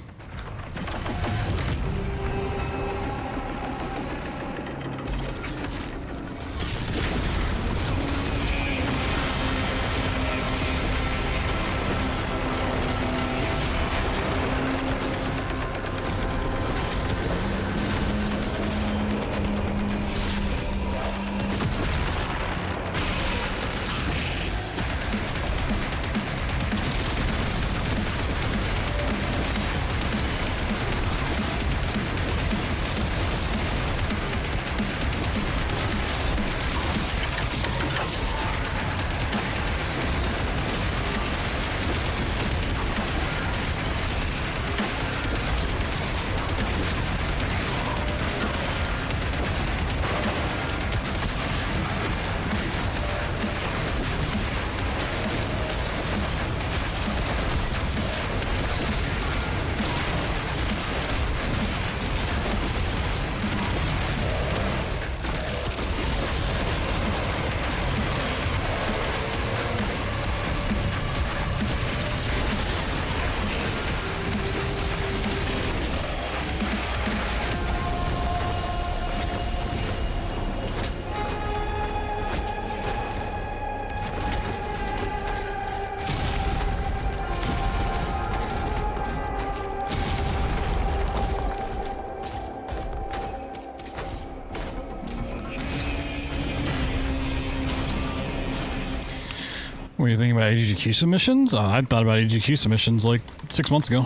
What are you thinking about AGDQ submissions? I thought about AGDQ submissions like 6 months ago.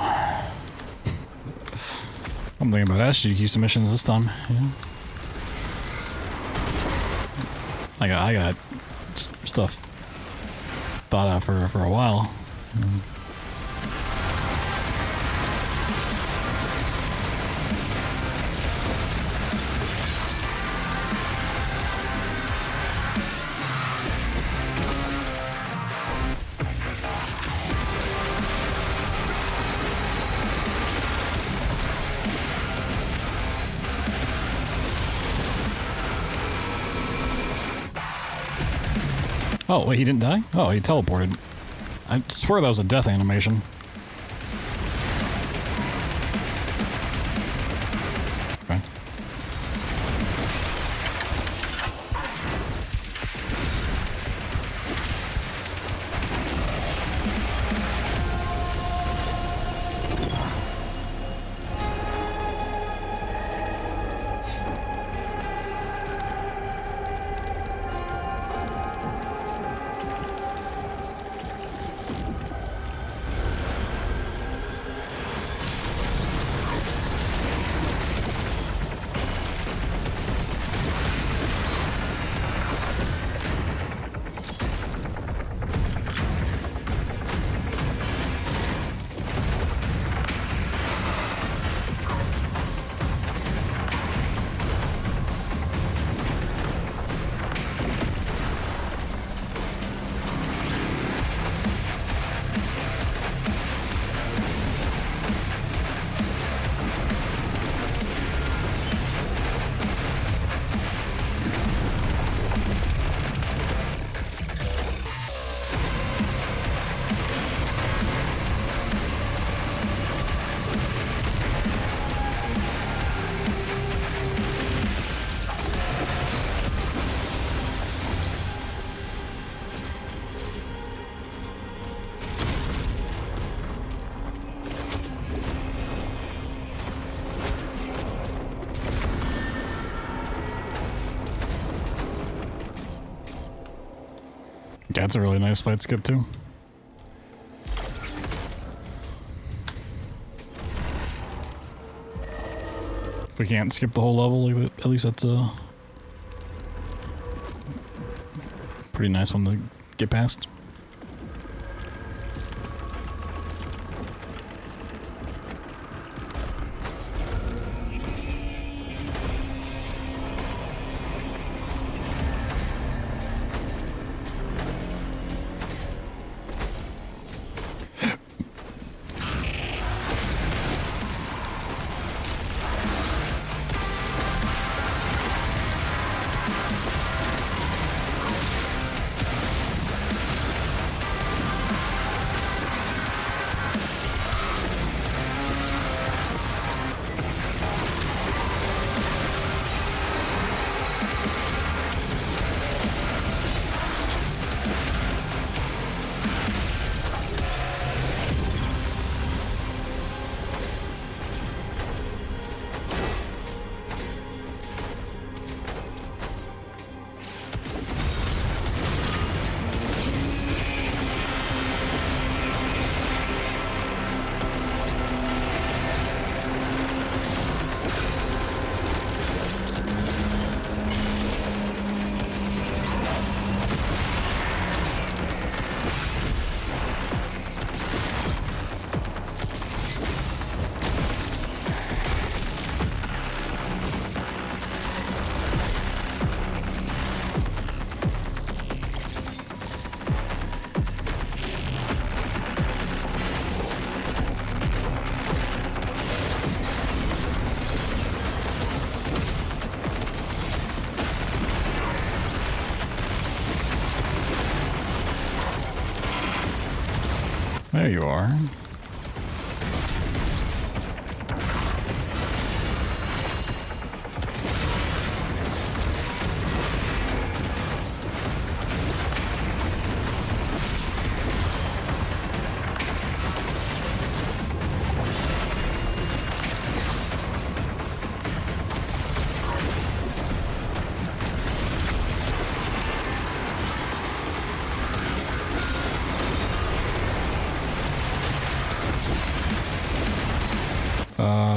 I'm thinking about SGDQ submissions this time. Yeah. I got stuff thought out for a while. Oh, wait, he didn't die? Oh, he teleported. I swear that was a death animation. Okay. That's a really nice fight skip too. If we can't skip the whole level, like that, at least that's a pretty nice one to get past. There you are.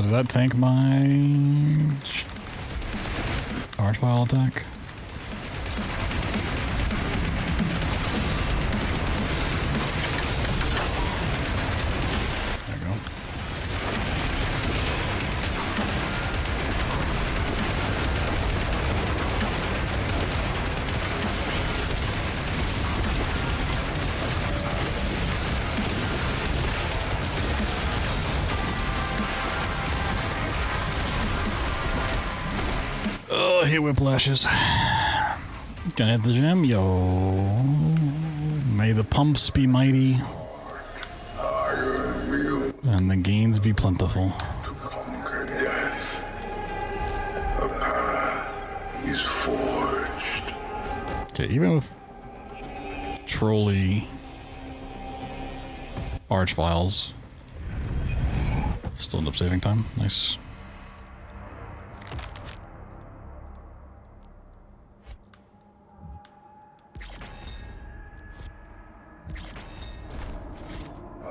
Did that tank my archvile attack? There you go. Oh, I hate whiplashes. Gonna hit the gym, yo. May the pumps be mighty, and the gains be plentiful. To conquer death, a path is forged. Okay, even with trolley archviles, still end up saving time. Nice.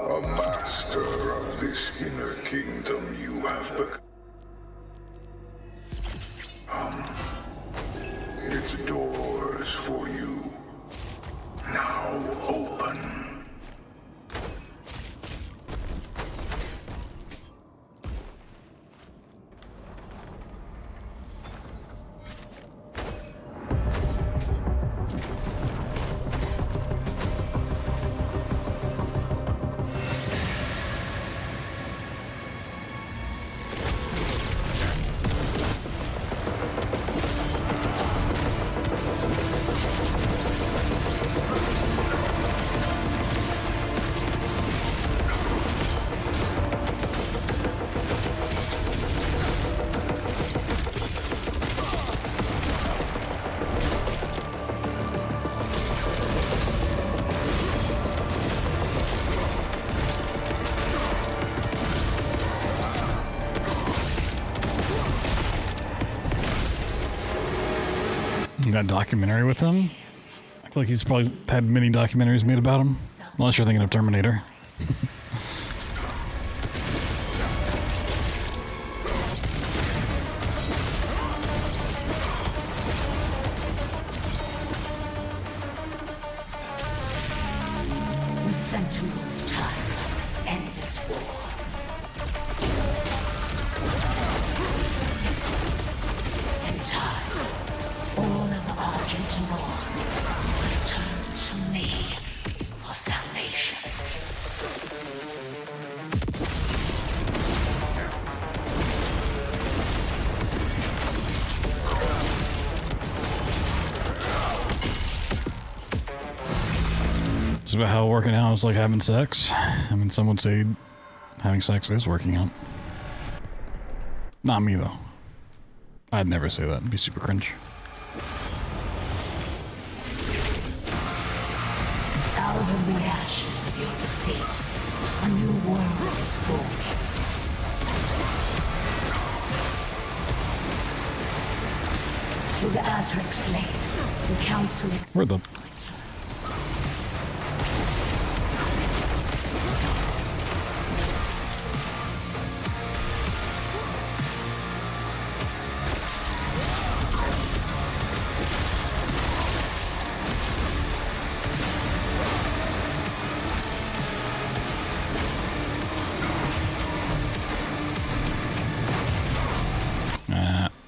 A master of this inner kingdom you have become. Its doors for you now open. That documentary with them, I feel like he's probably had many documentaries made about him. Unless you're thinking of Terminator. The Sentinels time to end this war. In time, all of Argentina will turn to me for salvation. Just about how working out is like having sex. I mean, some would say having sex is working out. Not me, though. I'd never say that. It'd be super cringe. Out of the ashes of your defeat, a new world is born. Through the Azrec slave, the council Where the...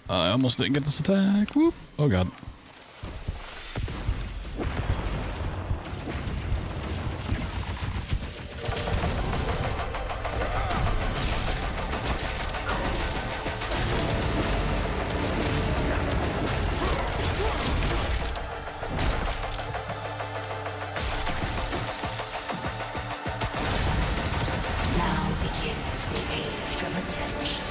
I almost didn't get this attack. Whoop. Oh god. now begins the age of ascension.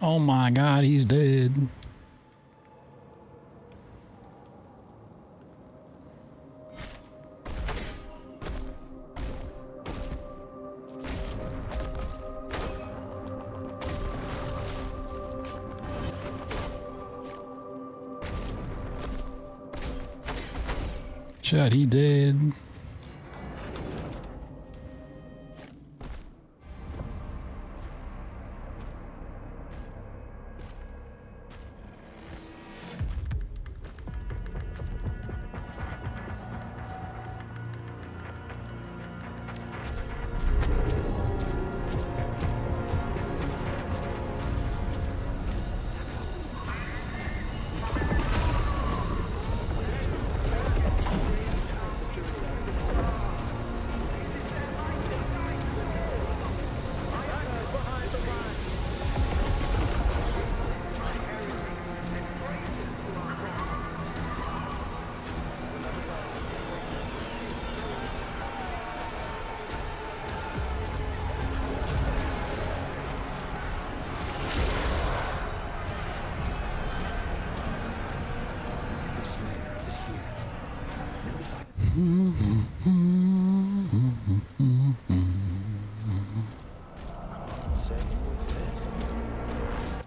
Oh my god, he's dead. Shot, he dead.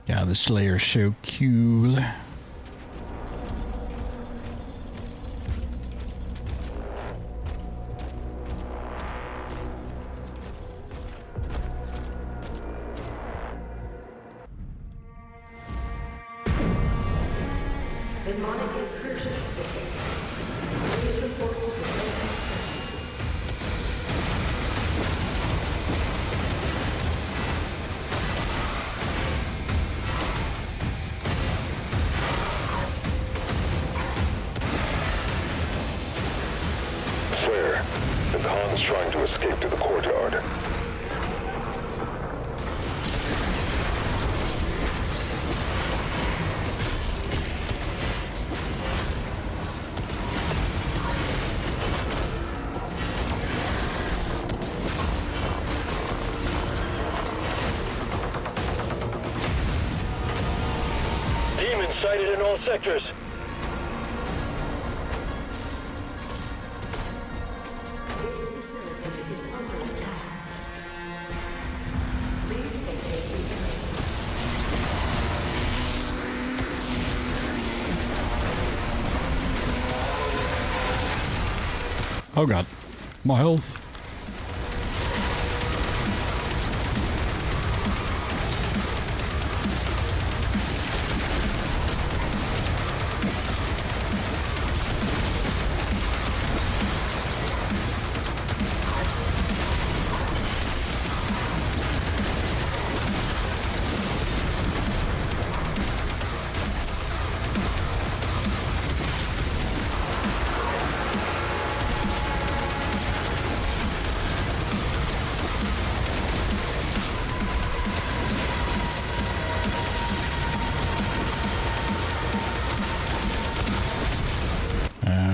God, the Slayer's so cool. Demonic incursions detected. Please report to the basic Slayer, the Khan's trying to escape to the courtyard. Demons sighted in all sectors. This facility is under attack. Please vacate the area. Oh god. My health.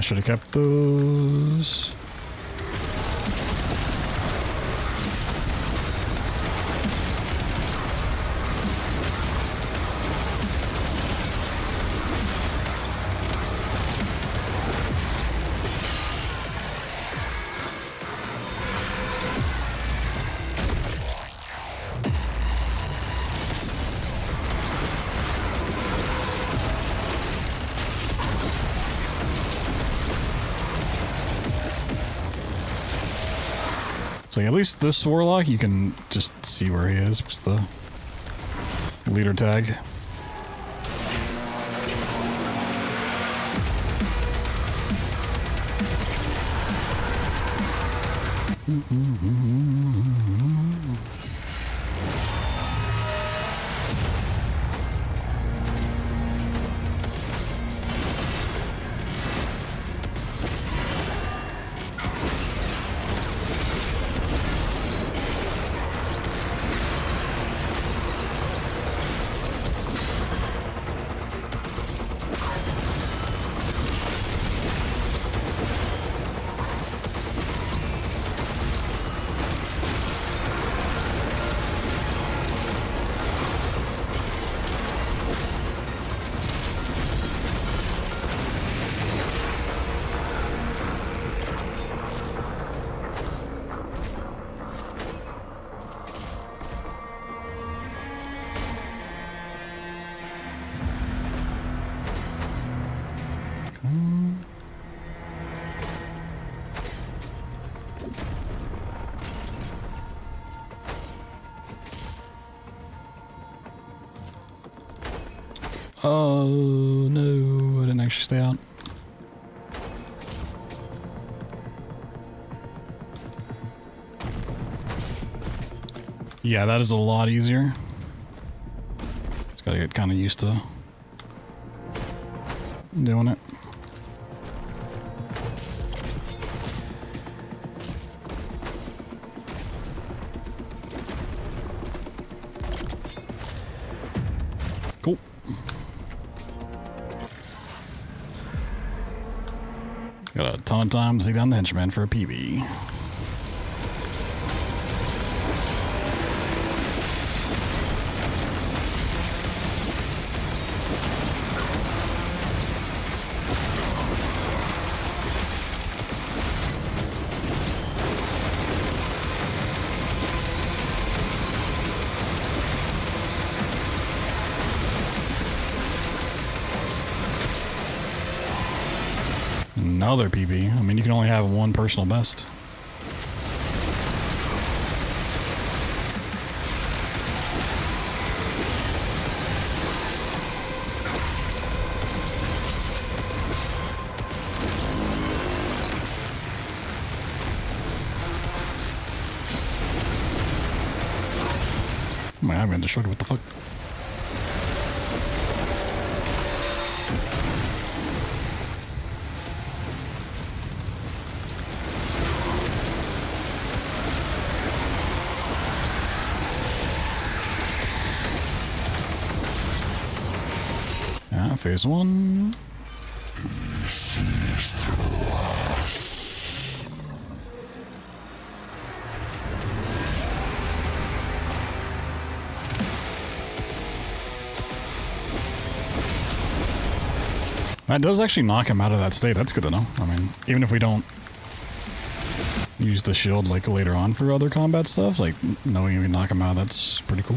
Should have kept those. So at least this warlock, you can just see where he is. What's the leader tag? Oh no, I didn't actually stay out. Yeah, that is a lot easier. Just gotta get kind of used to doing it. Cool. Got a ton of time to take down the henchman for a PB. Another PB. I mean, you can only have one personal best. I'm gonna destroy it. What the fuck? Phase one. That does actually knock him out of that state. That's good to know. I mean, even if we don't use the shield like later on for other combat stuff, like knowing we knock him out, that's pretty cool.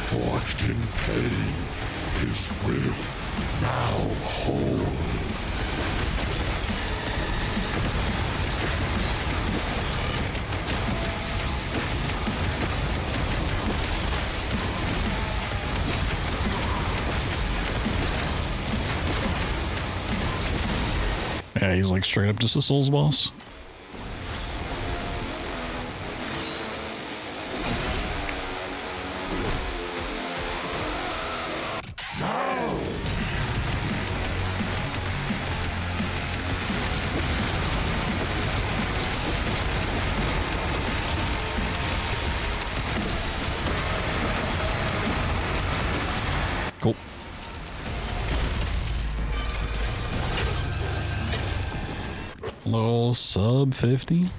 Forged in pain, his will now whole. Yeah, he's like straight up just a Souls boss. Cool. Little sub 50.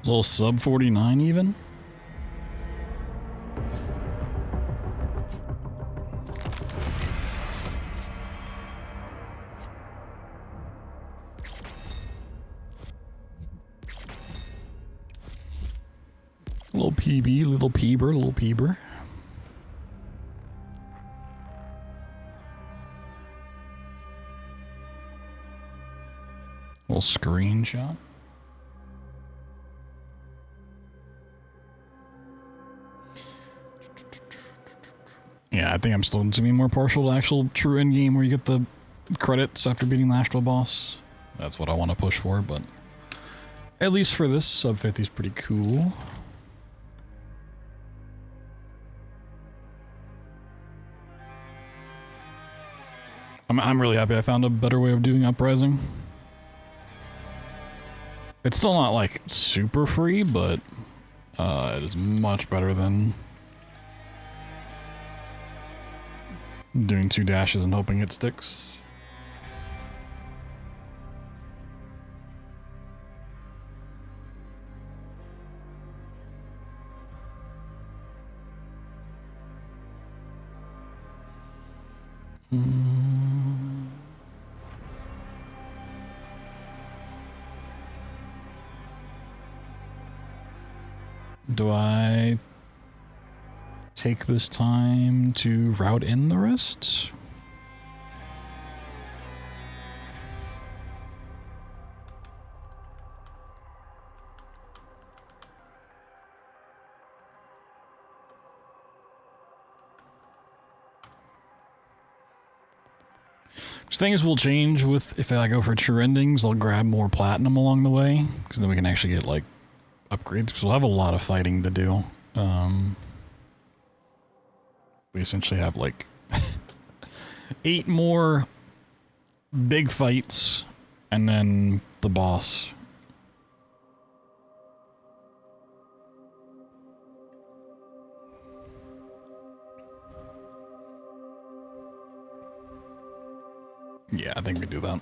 Little sub 49 even. Little PB, little peeber, little peeber. Little screenshot. Yeah, I think I'm still going to be more partial to actual true end game where you get the credits after beating the Astral boss. That's what I want to push for, but at least for this, sub 50 is pretty cool. I'm really happy I found a better way of doing Uprising. It's still not like super free, but it is much better than doing 2 dashes and hoping it sticks. Do I take this time to route in the rest? Things will change with if I go for true endings. I'll grab more platinum along the way because then we can actually get like upgrades because we'll have a lot of fighting to do. We essentially have like 8 more big fights and then the boss. Yeah, I think we do that.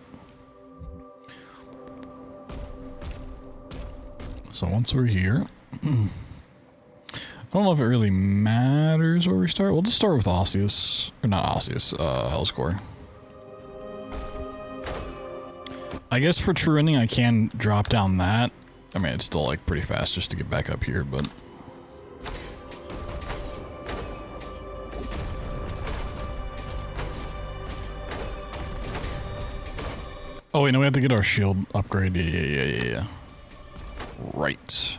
So once we're here, I don't know if it really matters where we start. We'll just start with Osseous, or not Osseous, Hell's Core. I guess for true ending, I can drop down that. I mean, it's still like pretty fast just to get back up here, but. Oh wait, no, we have to get our shield upgrade. Yeah. Right.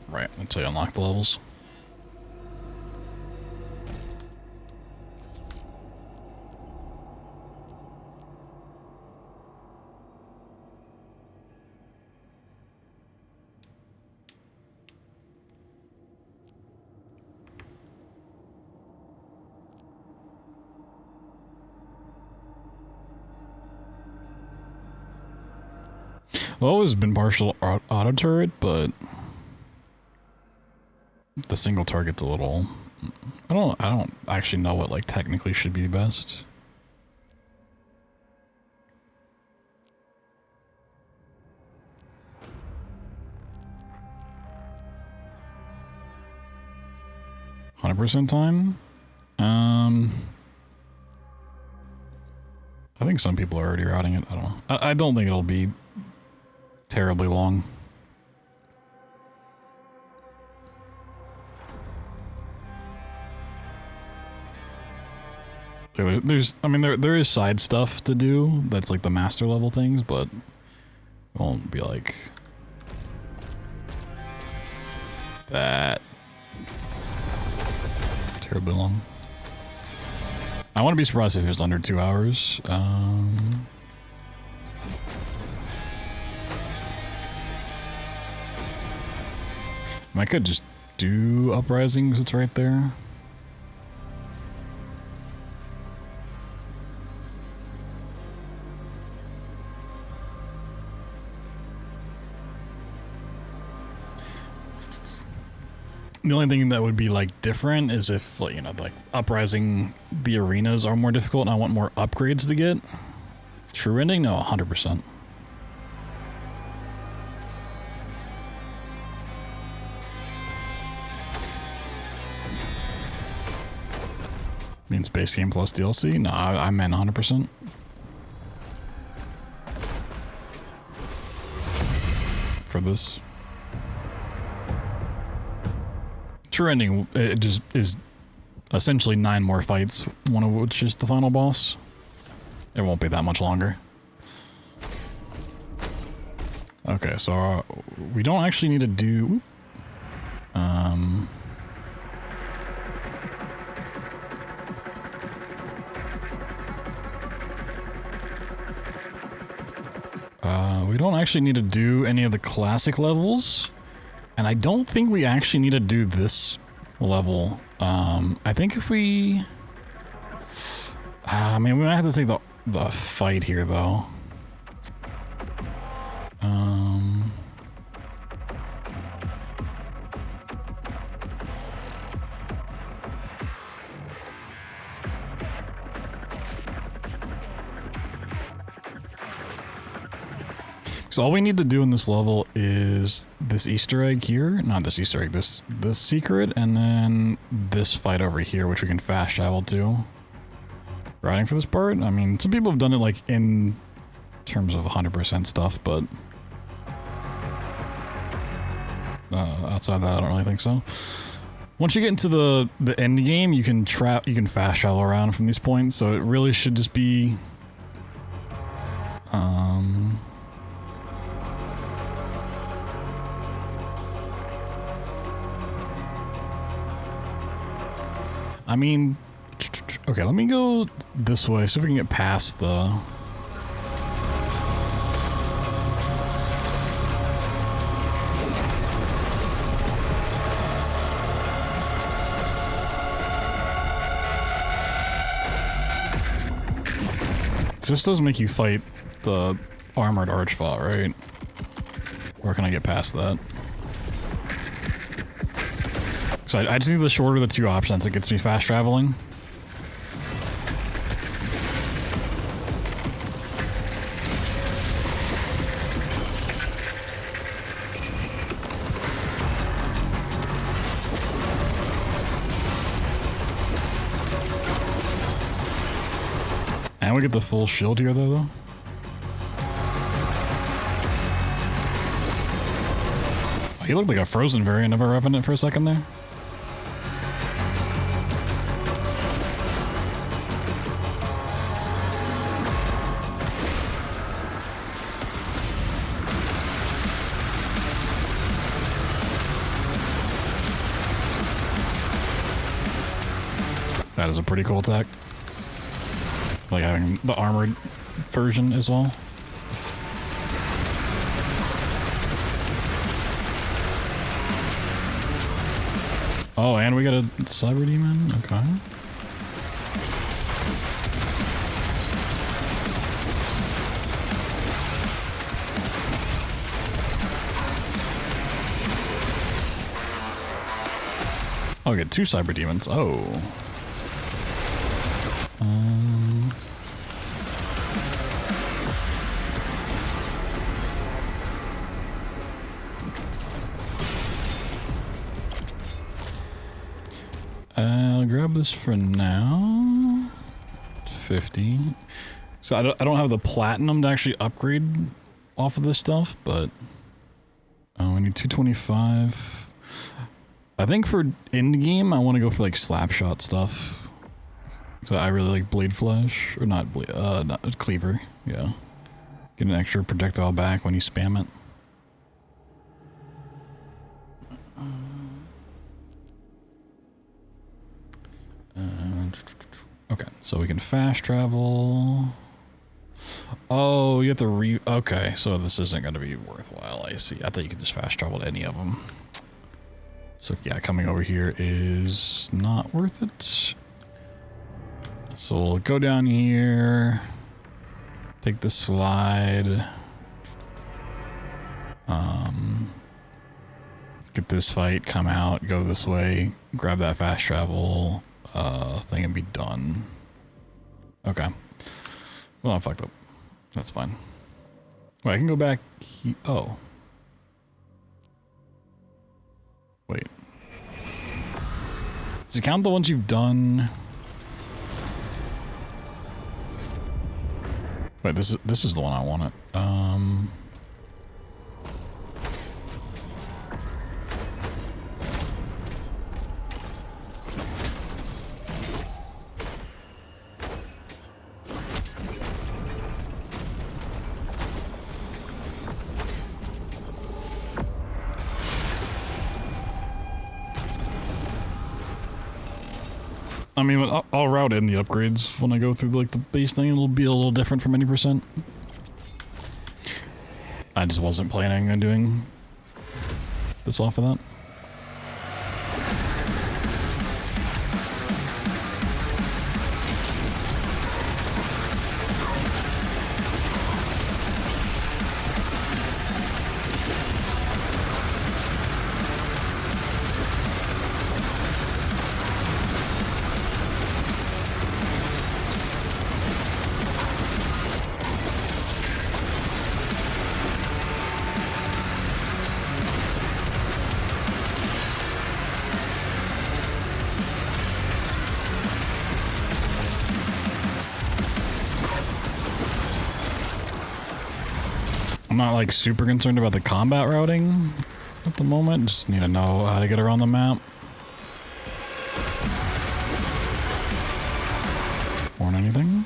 Right, that's how you unlock the levels. I've always been partial auto turret, but the single target's a little. I don't actually know what like technically should be best. %100% time. I think some people are already routing it. I don't know. I don't think it'll be terribly long. I mean, there is side stuff to do that's like the master level things, but it won't be like that terribly long. I wouldn't be surprised if it was under 2 hours. I could just do Uprising because it's right there. The only thing that would be like different is if, like, you know, like Uprising, the arenas are more difficult and I want more upgrades to get. True ending? No, 100%. Means base game plus DLC? No, I meant 100%. For this. True ending, it just is essentially 9 more fights, one of which is the final boss. It won't be that much longer. Okay, so we don't actually need to do... we don't actually need to do any of the classic levels. And I don't think we actually need to do this level. I think if we... I mean, we might have to take the fight here, though. So all we need to do in this level is this Easter egg here, not this Easter egg, this secret, and then this fight over here, which we can fast travel to. Routing for this part, I mean, some people have done it like in terms of 100% stuff, but outside that, I don't really think so. Once you get into the end game, you can fast travel around from these points, so it really should just be I mean, okay, let me go this way, see if we can get past the... This does make you fight the armored archbot, right? Where can I get past that? So I just need the shorter of the two options. It gets me fast traveling. And we get the full shield here, though. Oh, he looked like a frozen variant of a Revenant for a second there. That is a pretty cool attack. Like having the armored version as well. Oh, and we got a cyber demon? Okay. I'll get 2 cyber demons. Oh. I'll grab this for now. 50. So I don't have the platinum to actually upgrade off of this stuff, but we need 225. I think for end game, I want to go for like slapshot stuff. So I really like blade flash, or not blade, not cleaver. Yeah, get an extra projectile back when you spam it. Okay, so we can fast travel. Oh, you have to okay, so this isn't going to be worthwhile, I see. I thought you could just fast travel to any of them. So yeah, coming over here is not worth it. So we'll go down here, take the slide, get this fight, come out, go this way, grab that fast travel thing and be done. Okay. Well, I fucked up. That's fine. Wait, I can go back. Oh. Wait. Does it count the ones you've done? Wait, this is the one I wanted. I mean, I'll route in the upgrades when I go through like the base thing. It'll be a little different from any percent. I just wasn't planning on doing this off of that. I'm not like super concerned about the combat routing at the moment. Just need to know how to get around the map. More than anything.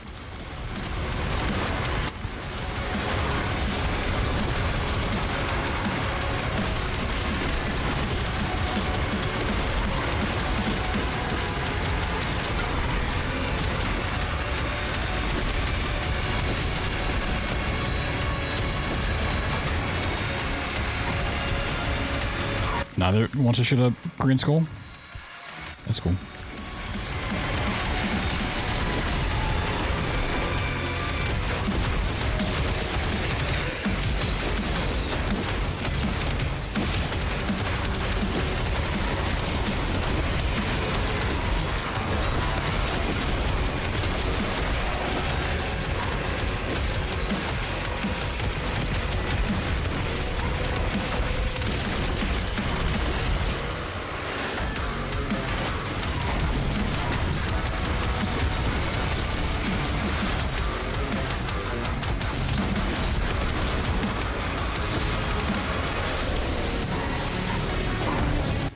Neither wants to shoot a green skull. That's cool.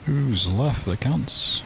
Who's left that counts?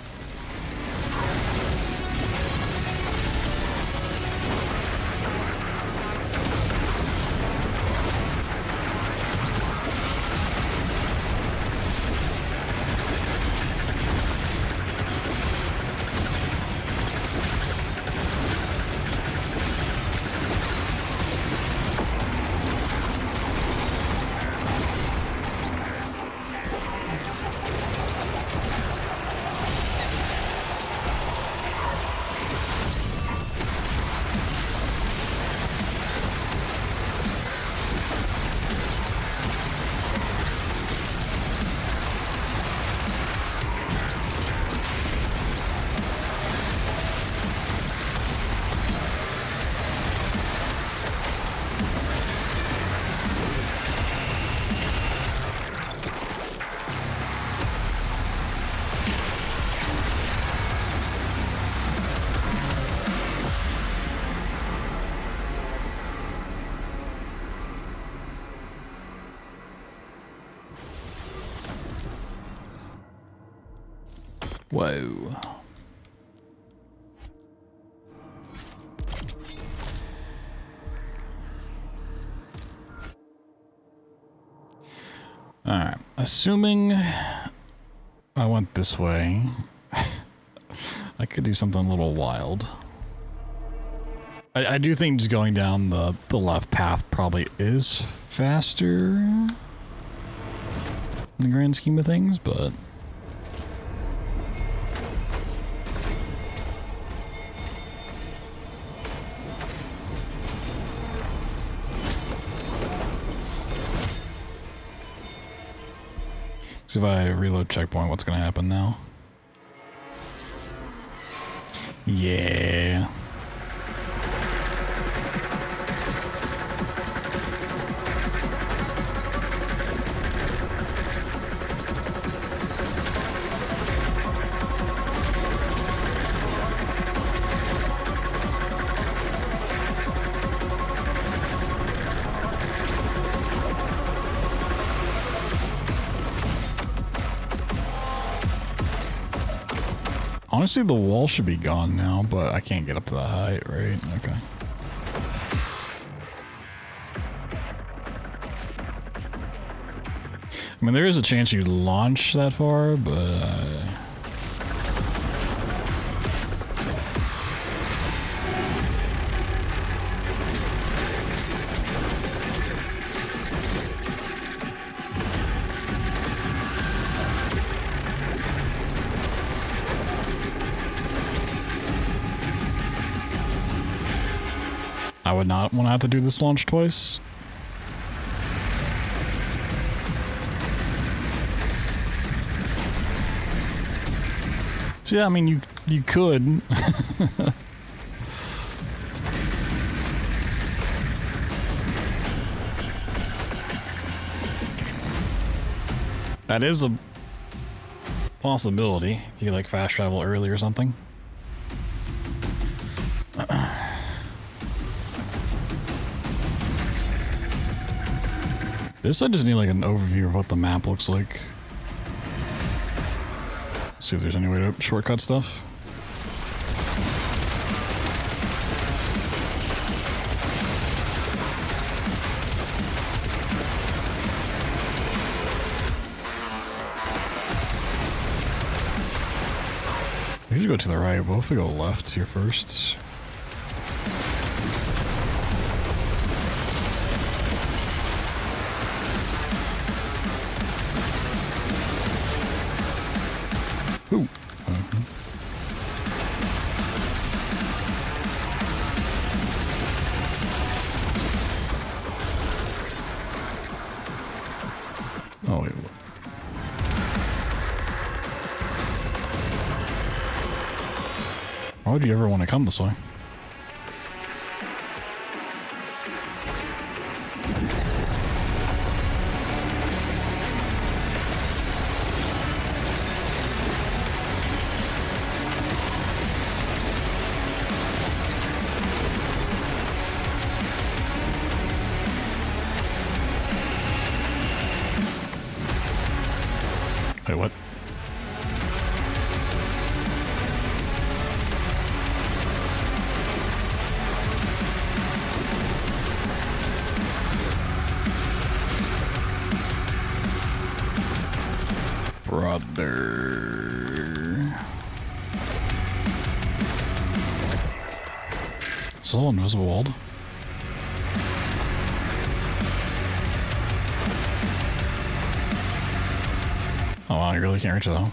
Whoa. Alright, assuming I went this way, I could do something a little wild. I do think just going down the left path probably is faster in the grand scheme of things, but... if I reload checkpoint, what's gonna happen now? Yeah. Honestly, the wall should be gone now, but I can't get up to that height, right? Okay. I mean, there is a chance you launch that far, but... I would not want to have to do this launch twice. So yeah, I mean, you could. That is a possibility. If you like fast travel early or something. This I just need like an overview of what the map looks like. See if there's any way to shortcut stuff. We should go to the right, but if we go left here first. Ooh. Oh, wait. Why would you ever want to come this way? Wait, what? Brother. It's all invisible walled. Oh wow, you really can't reach it though.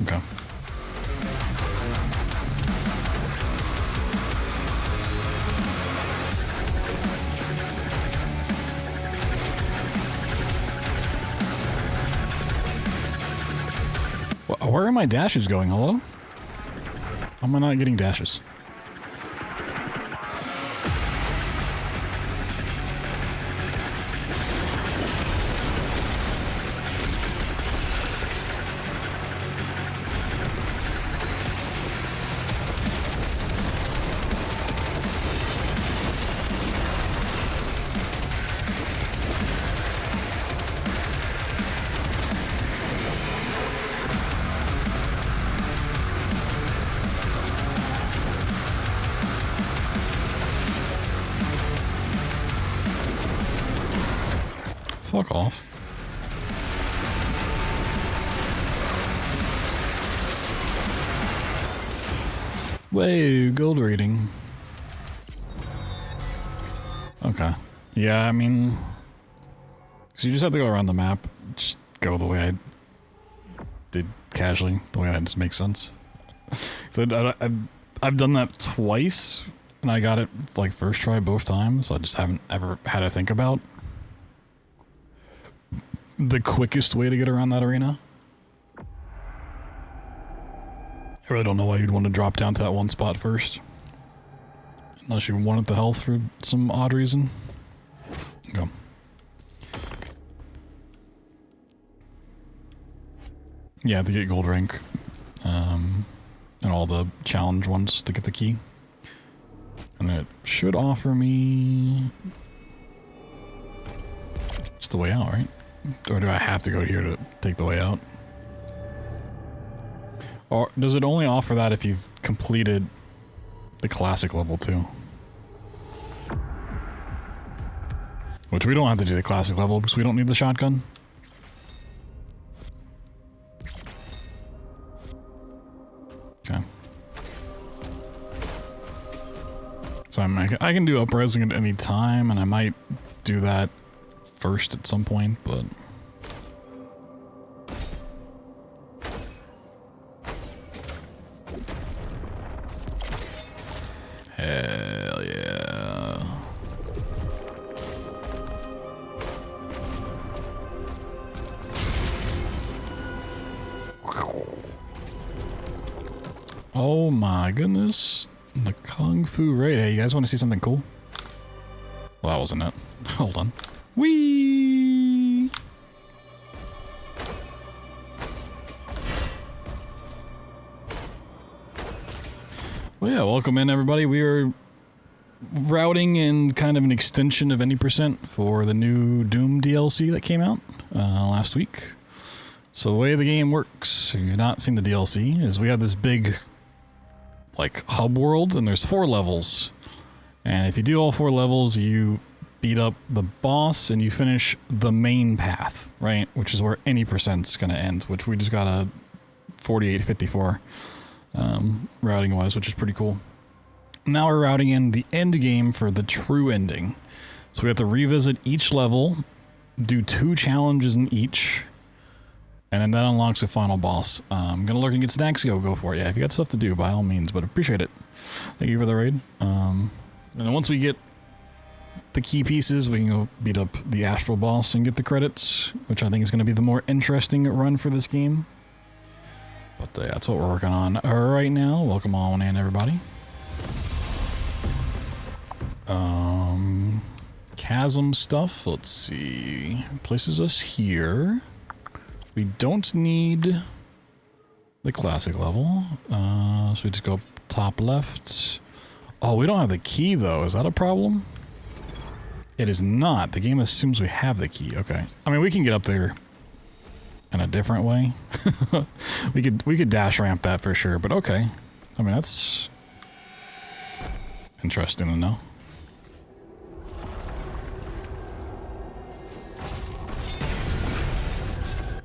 Okay. Where are my dashes going? Hello? How am I not getting dashes? Fuck off. Whoa, gold rating. Okay. Yeah, I mean... So you just have to go around the map. Just go the way I did casually. The way that just makes sense. So I've done that twice, and I got it like first try both times. So I just haven't ever had to think about the quickest way to get around that arena. I really don't know why you'd want to drop down to that one spot first. Unless you wanted the health for some odd reason. Go. Yeah, to get gold rank. And all the challenge ones to get the key. And it should offer me... It's the way out, right? Or do I have to go here to take the way out? Or does it only offer that if you've completed the classic level too? Which we don't have to do the classic level because we don't need the shotgun. Okay. So I can do uprising at any time, and I might do that first at some point, but... Hell yeah. Oh my goodness. The Kung Fu Raid. Hey, you guys want to see something cool? Well, that wasn't it. Hold on. Whee! Well, yeah, welcome in everybody. We are routing in kind of an extension of any percent for the new Doom DLC that came out last week. So the way the game works, if you've not seen the DLC, is we have this big like hub world, and there's 4 levels. And if you do all 4 levels, you beat up the boss and you finish the main path, right? Which is where any percent's gonna end, which we just got a 48-54 routing wise, which is pretty cool. Now we're routing in the end game for the true ending. So we have to revisit each level, do 2 challenges in each, and then that unlocks the final boss. I'm gonna lurk and get snacks, go for it. Yeah, if you got stuff to do, by all means, but appreciate it. Thank you for the raid. And then once we get the key pieces, we can go beat up the Astral boss and get the credits, which I think is gonna be the more interesting run for this game. But that's what we're working on right now. Welcome on in, everybody. Chasm stuff, let's see. Places us here. We don't need the classic level. So we just go top left. Oh, we don't have the key though. Is that a problem? It is not. The game assumes we have the key. Okay. I mean, we can get up there in a different way. we could dash ramp that for sure, but okay. I mean, that's interesting to know.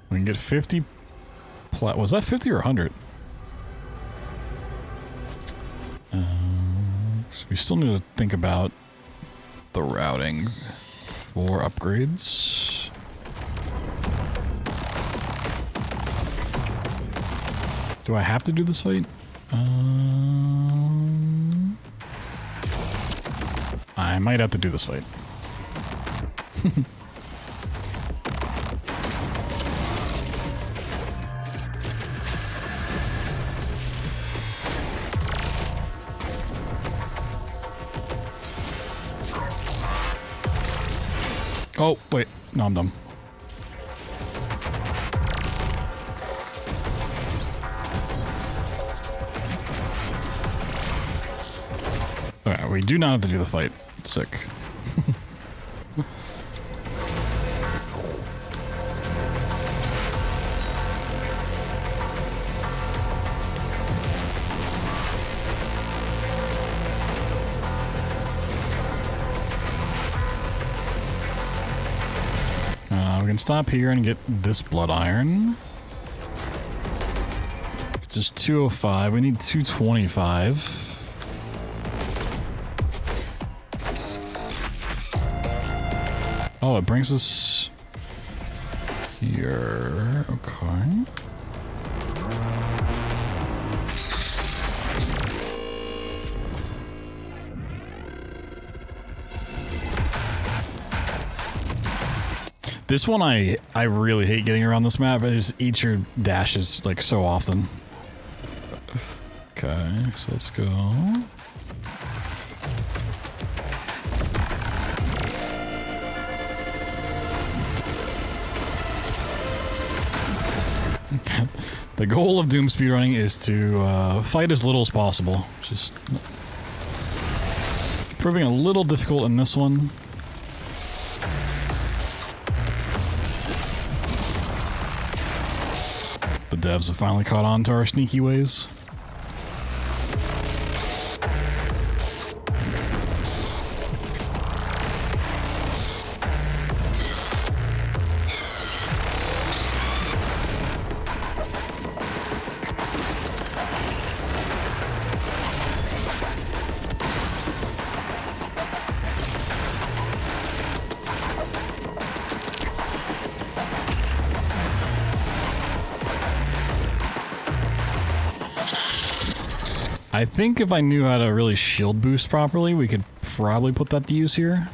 We can get 50 was that 50 or 100? So we still need to think about the routing for upgrades. Do I have to do this fight? I might have to do this fight. Oh, wait. No, I'm dumb. Alright, we do not have to do the fight. It's sick. can stop here and get this blood iron. It's just 205. We need 225. Oh, it brings us here. Okay. This one I really hate getting around this map. It just eats your dashes like so often. Okay, so let's go. The goal of Doom speedrunning is to fight as little as possible. Just proving a little difficult in this one. The devs have finally caught on to our sneaky ways. I think if I knew how to really shield boost properly, we could probably put that to use here.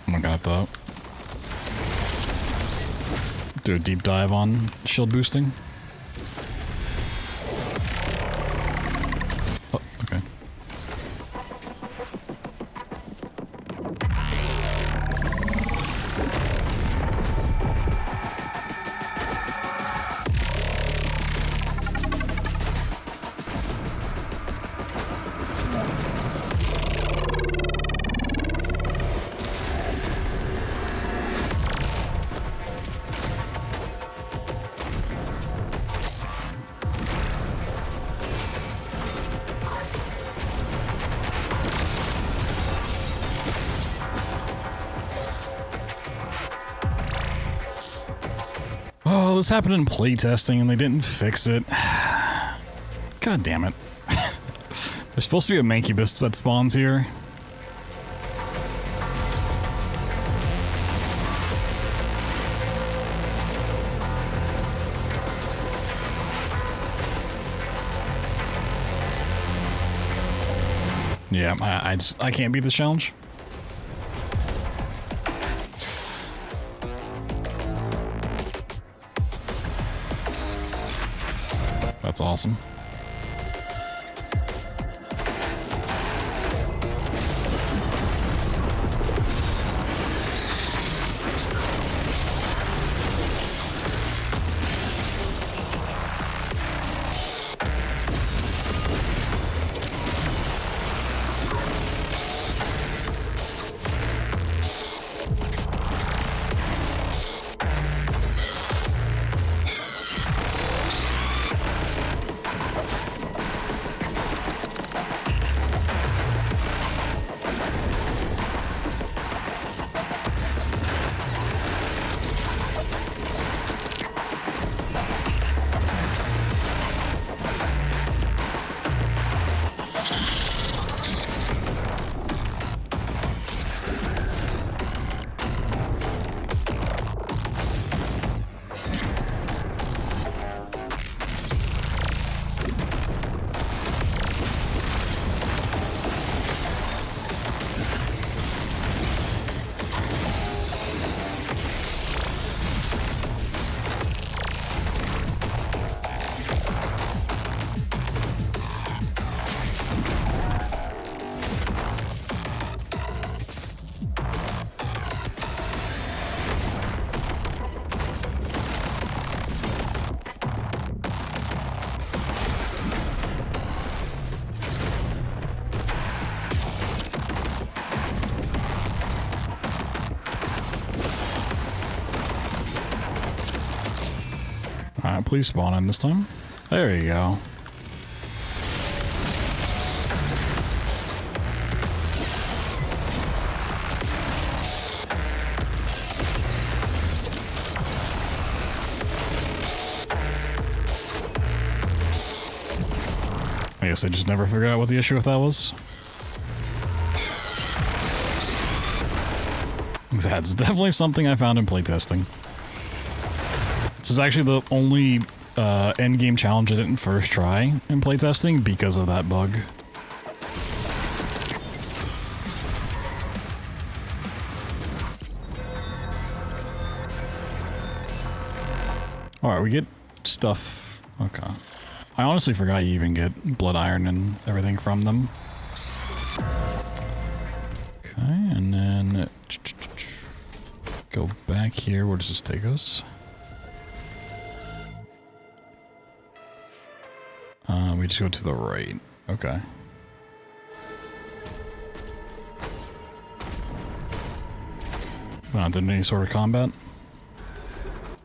Oh my god, though. Do a deep dive on shield boosting. Oh, okay. Oh, this happened in playtesting and they didn't fix it. God damn it. There's supposed to be a Mancubus that spawns here. Yeah, I can't beat this challenge. That's awesome. Alright, please spawn in this time. There you go. guess I just never figured out what the issue with that was. That's definitely something I found in playtesting. This is actually the only endgame challenge I didn't first try in playtesting because of that bug. Alright, we get stuff. Okay. I honestly forgot you even get blood iron and everything from them. Okay, and then go back here. Where does this take us? We just go to the right. Okay. Not doing any sort of combat.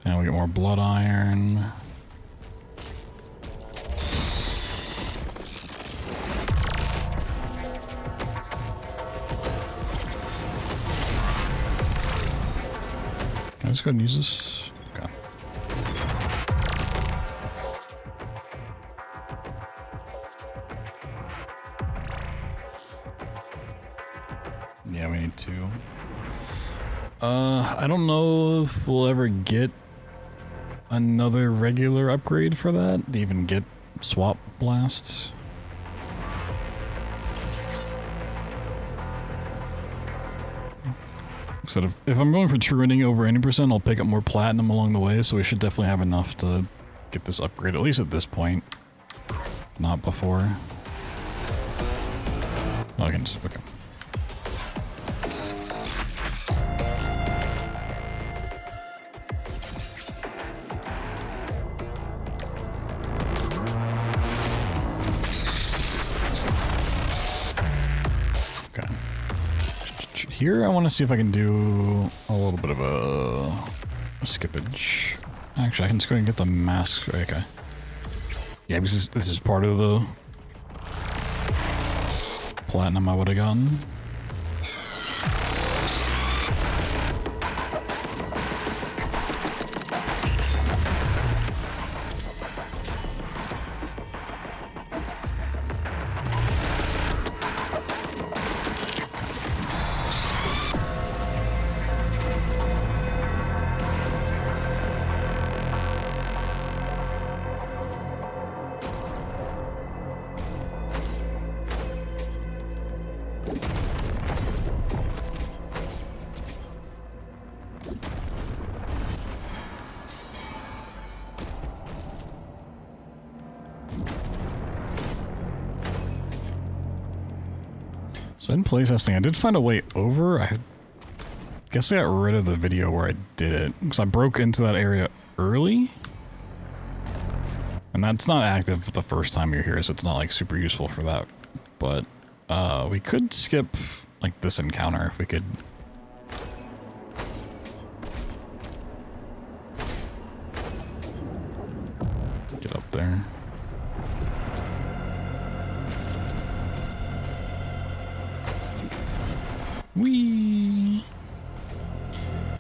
And we get more blood iron. Can I just go and use this? Okay. Yeah, we need to. I don't know if we'll ever get another regular upgrade for that to even get swap blasts. So if I'm going for true ending over 80%, I'll pick up more platinum along the way, so we should definitely have enough to get this upgrade, at least at this point. Not before. Oh, I can just, okay. Here, I want to see if I can do a little bit of a skippage. Actually, I can just go ahead and get the mask. Okay. Yeah, because this is part of the platinum I would have gotten. So in playtesting, I did find a way over. I guess I got rid of the video where I did it, because I broke into that area early. And that's not active the first time you're here, so it's not like super useful for that. But we could skip like this encounter if we could. Get up there. Whee!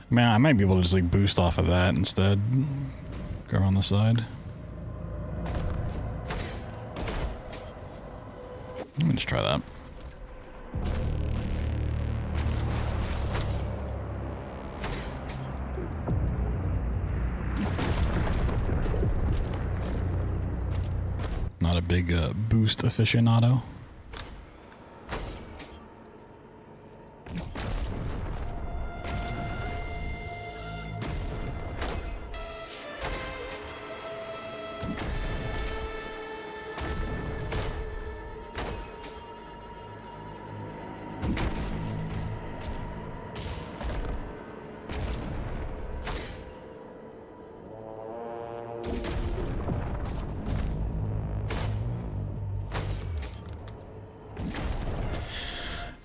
Man, I might be able to just like boost off of that instead. Go on the side. Let me just try that. Not a big boost aficionado.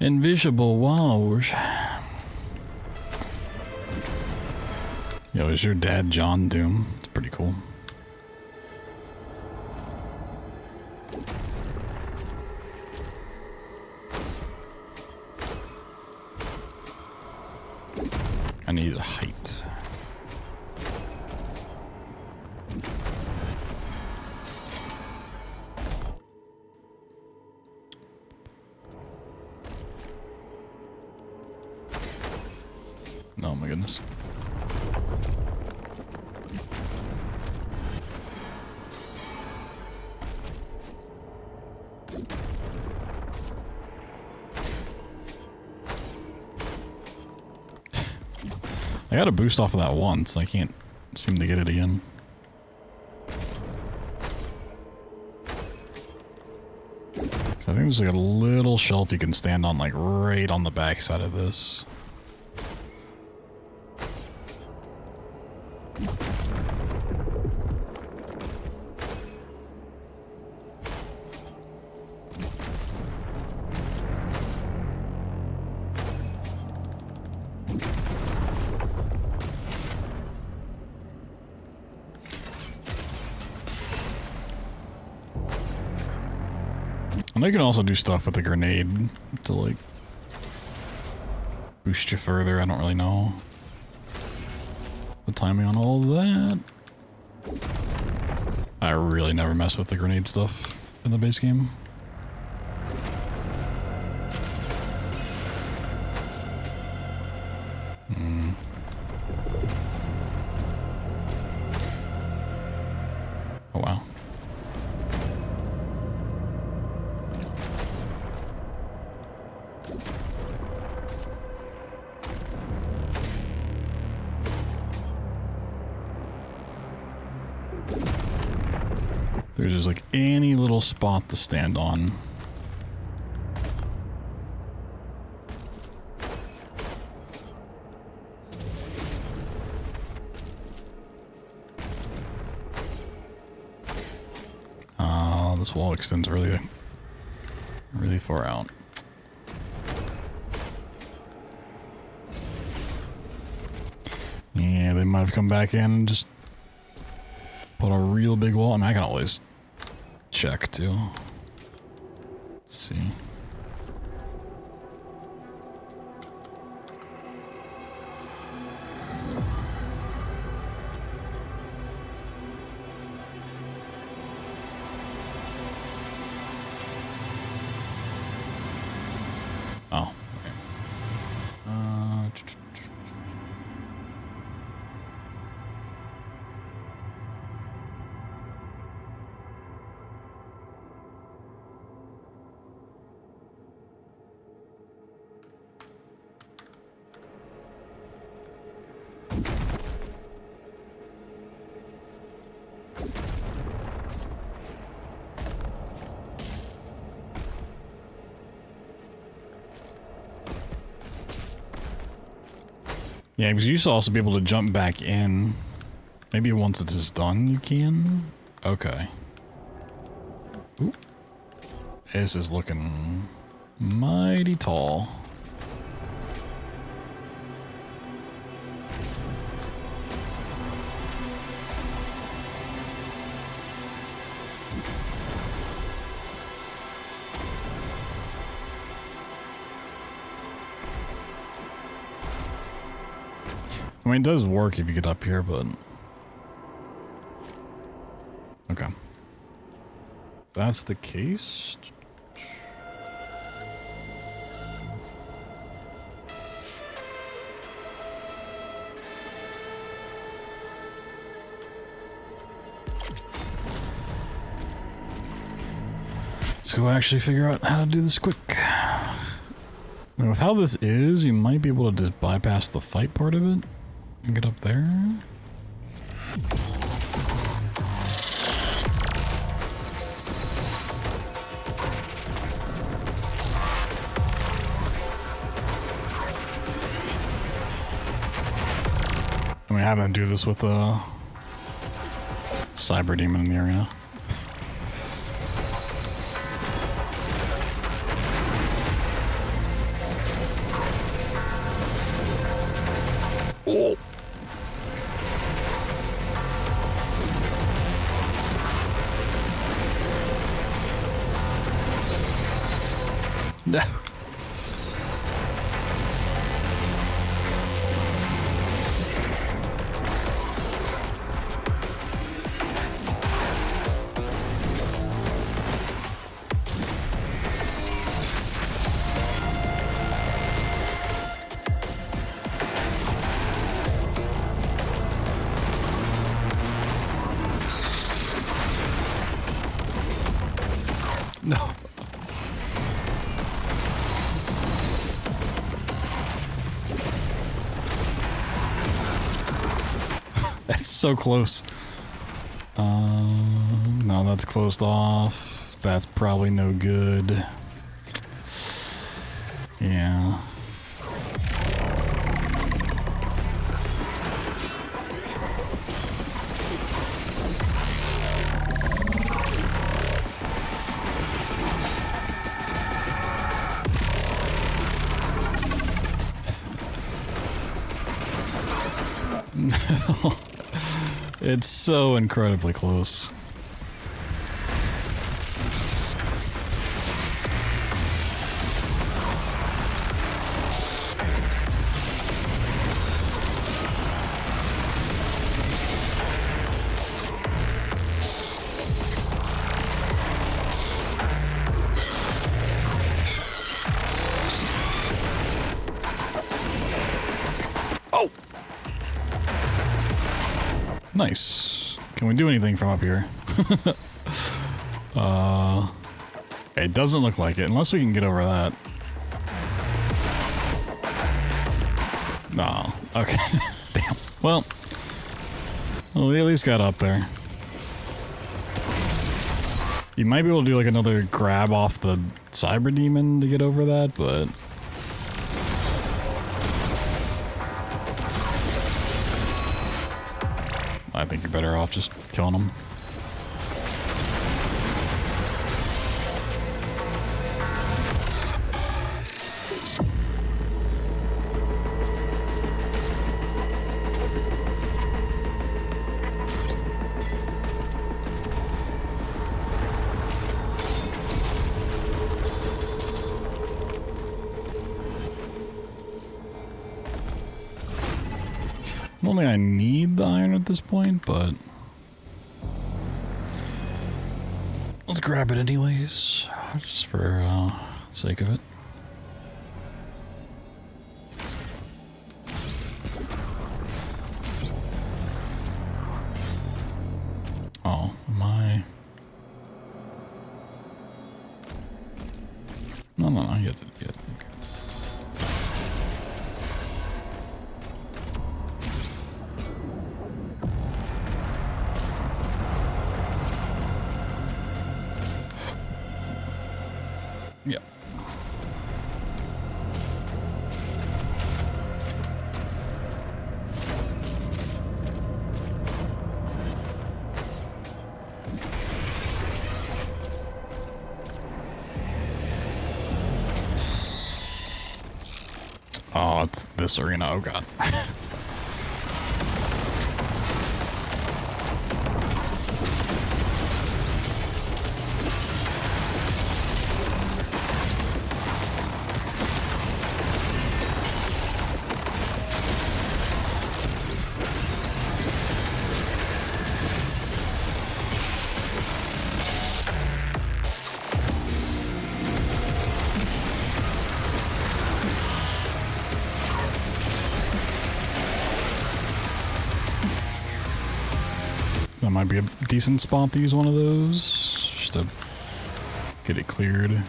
Invisible walls. Yo, is your dad John Doom? It's pretty cool. I need a height. goodness. I got a boost off of that once. I can't seem to get it again. I think there's like a little shelf you can stand on, like right on the back side of this. And you can also do stuff with the grenade to like boost you further. I don't really know the timing on all of that. I really never mess with the grenade stuff in the base game. Oh wow. There's just like any little spot to stand on. This wall extends really far out. Yeah, they might have come back in and just put a real big wall. I mean, I can always check too. Let's see. Oh, okay. Yeah, because you used to also be able to jump back in. Maybe once it is done, you can? Okay. Ooh. This is looking mighty tall. I mean, it does work if you get up here, but... Okay. If that's the case... Let's go actually figure out how to do this quick. I mean, with how this is, you might be able to just bypass the fight part of it. And get up there. I mean, having to do this with the cyber demon in the arena. Oh. No. No. That's so close. No, that's closed off. That's probably no good. Yeah. No. It's so incredibly close. Oh! Nice. Can we do anything from up here? It doesn't look like it, unless we can get over that. No. Okay. Damn. Well, we at least got up there. You might be able to do like another grab off the cyber demon to get over that, but I think you're better off just killing him. I don't think I need the iron at this point, but let's grab it anyways, just for sake of it. Oh, my. No, you have to get. Okay. Yep. Oh, it's this arena. Oh, God. That might be a decent spot to use one of those, just to get it cleared.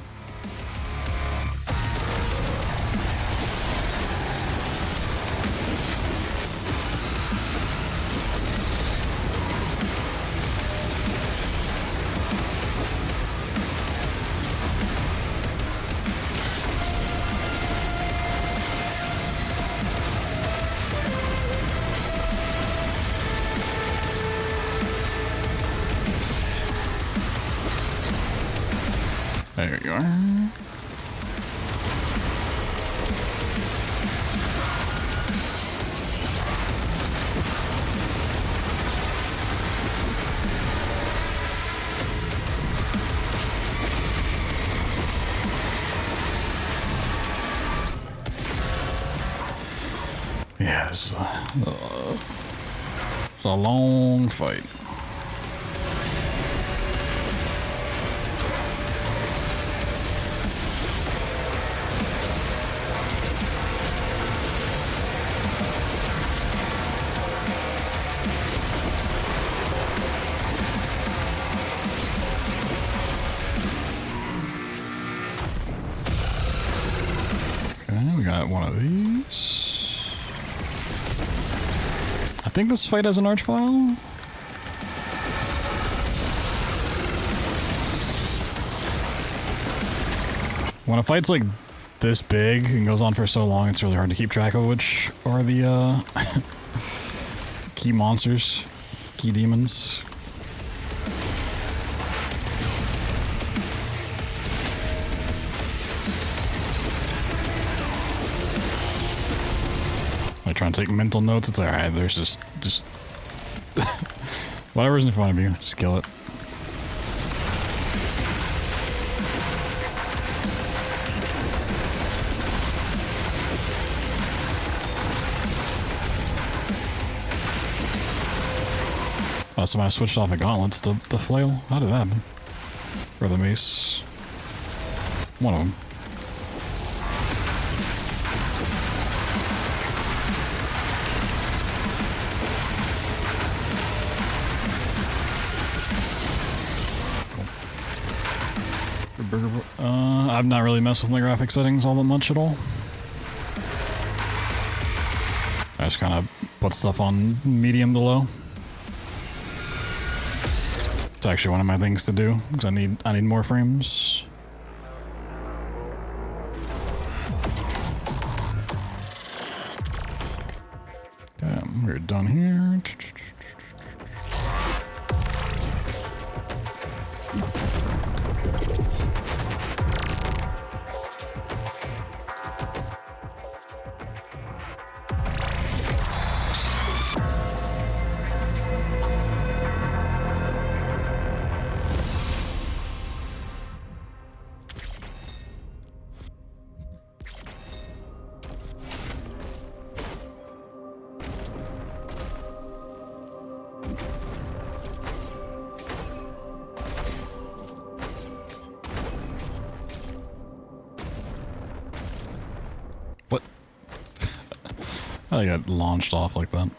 There you are. Yeah, it's a long fight. got one of these. I think this fight has an arch file. When a fight's like this big and goes on for so long, it's really hard to keep track of which are the key monsters, key demons. I try and take mental notes. It's like, alright, there's just whatever's in front of you, just kill it. Oh, somebody switched off a gauntlets to the flail? How did that happen? Or the mace? One of them. I've not really messed with my graphic settings all that much at all. I just kind of put stuff on medium to low. It's actually one of my things to do because I need more frames. Damn, we're done here. What? I got launched off like that.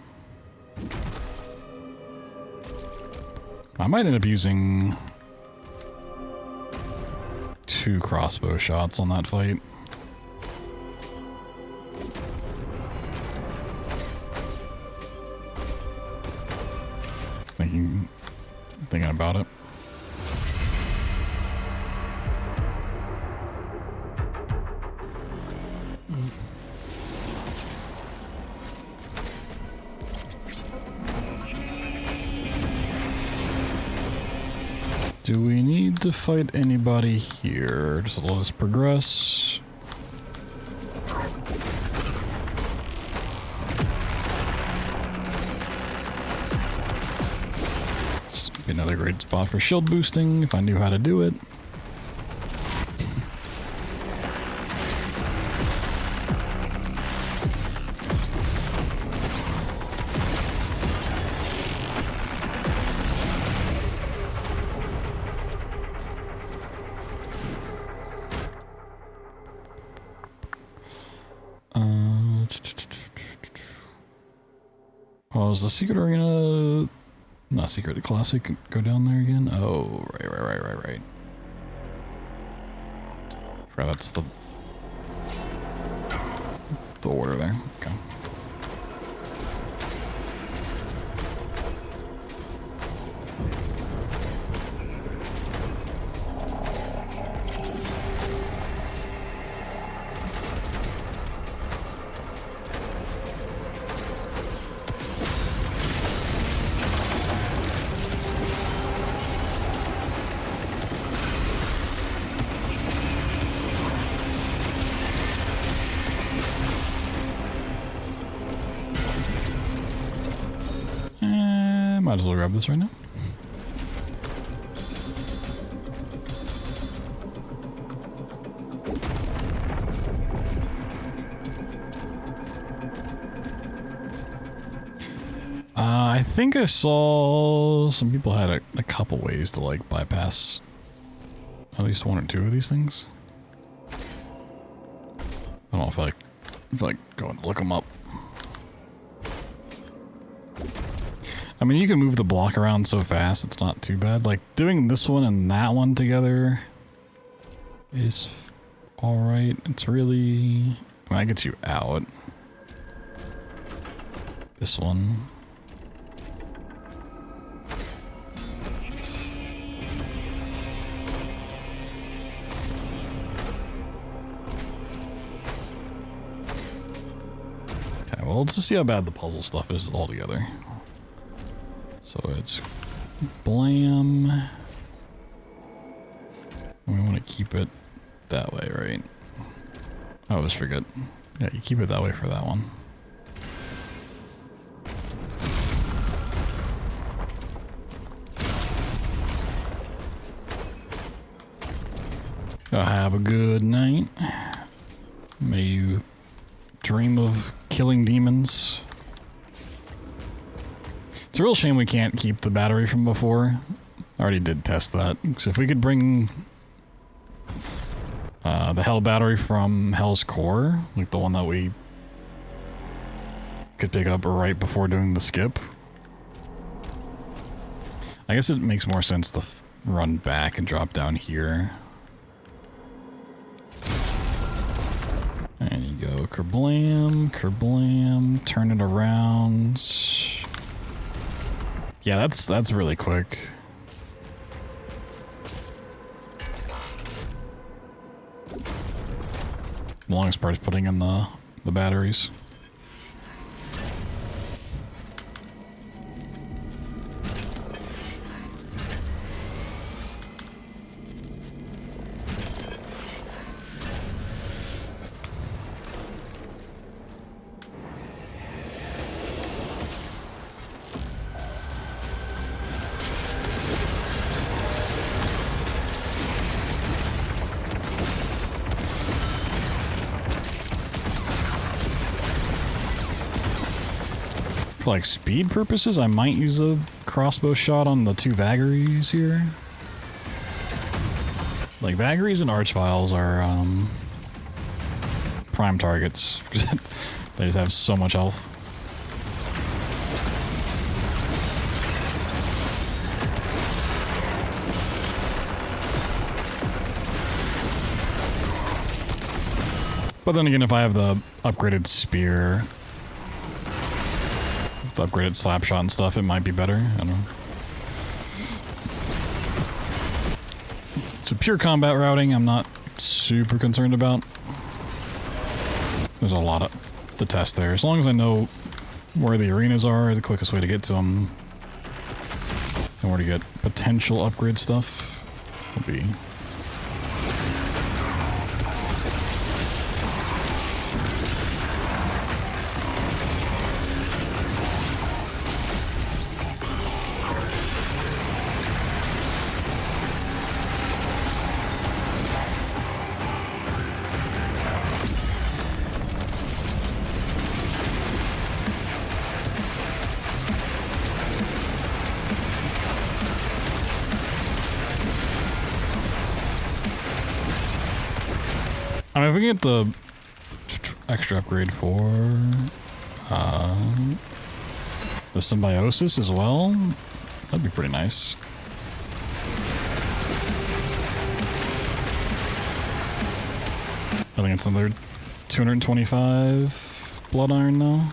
I might end up using 2 crossbow shots on that fight. Thinking about it. Do we need to fight anybody here? Just let us progress. This would be another great spot for shield boosting if I knew how to do it. Oh, is the secret arena... Not secret, the classic, go down there again? Oh, right. Forgot that's the order there. Okay. Might as well grab this right now. I think I saw some people had a couple ways to like bypass at least 1 or 2 of these things. I don't know if I go and look them up. I mean, you can move the block around so fast, it's not too bad. Like, doing this one and that one together is alright. It's really... Come on, that gets you out. This one. Okay, well, let's just see how bad the puzzle stuff is altogether. So it's blam. We want to keep it that way, right? I always forget. Yeah, you keep it that way for that one. Have a good night. May you dream of killing demons. It's a real shame we can't keep the battery from before. I already did test that. So if we could bring the Hell battery from Hell's Core, like the one that we could pick up right before doing the skip. I guess it makes more sense to run back and drop down here. And you go kerblam, kerblam, turn it around. Yeah, that's really quick. The longest part is putting in the batteries. For like speed purposes, I might use a crossbow shot on the two vagaries here. Like vagaries and archviles are prime targets. They just have so much health. But then again, if I have the upgraded spear, the upgraded slap shot and stuff, it might be better. I don't know. So pure combat routing, I'm not super concerned about. There's a lot to test there. As long as I know where the arenas are, the quickest way to get to them, and where to get potential upgrade stuff will be. I mean, if we get the extra upgrade for the symbiosis as well, that'd be pretty nice. I think it's another 225 blood iron now.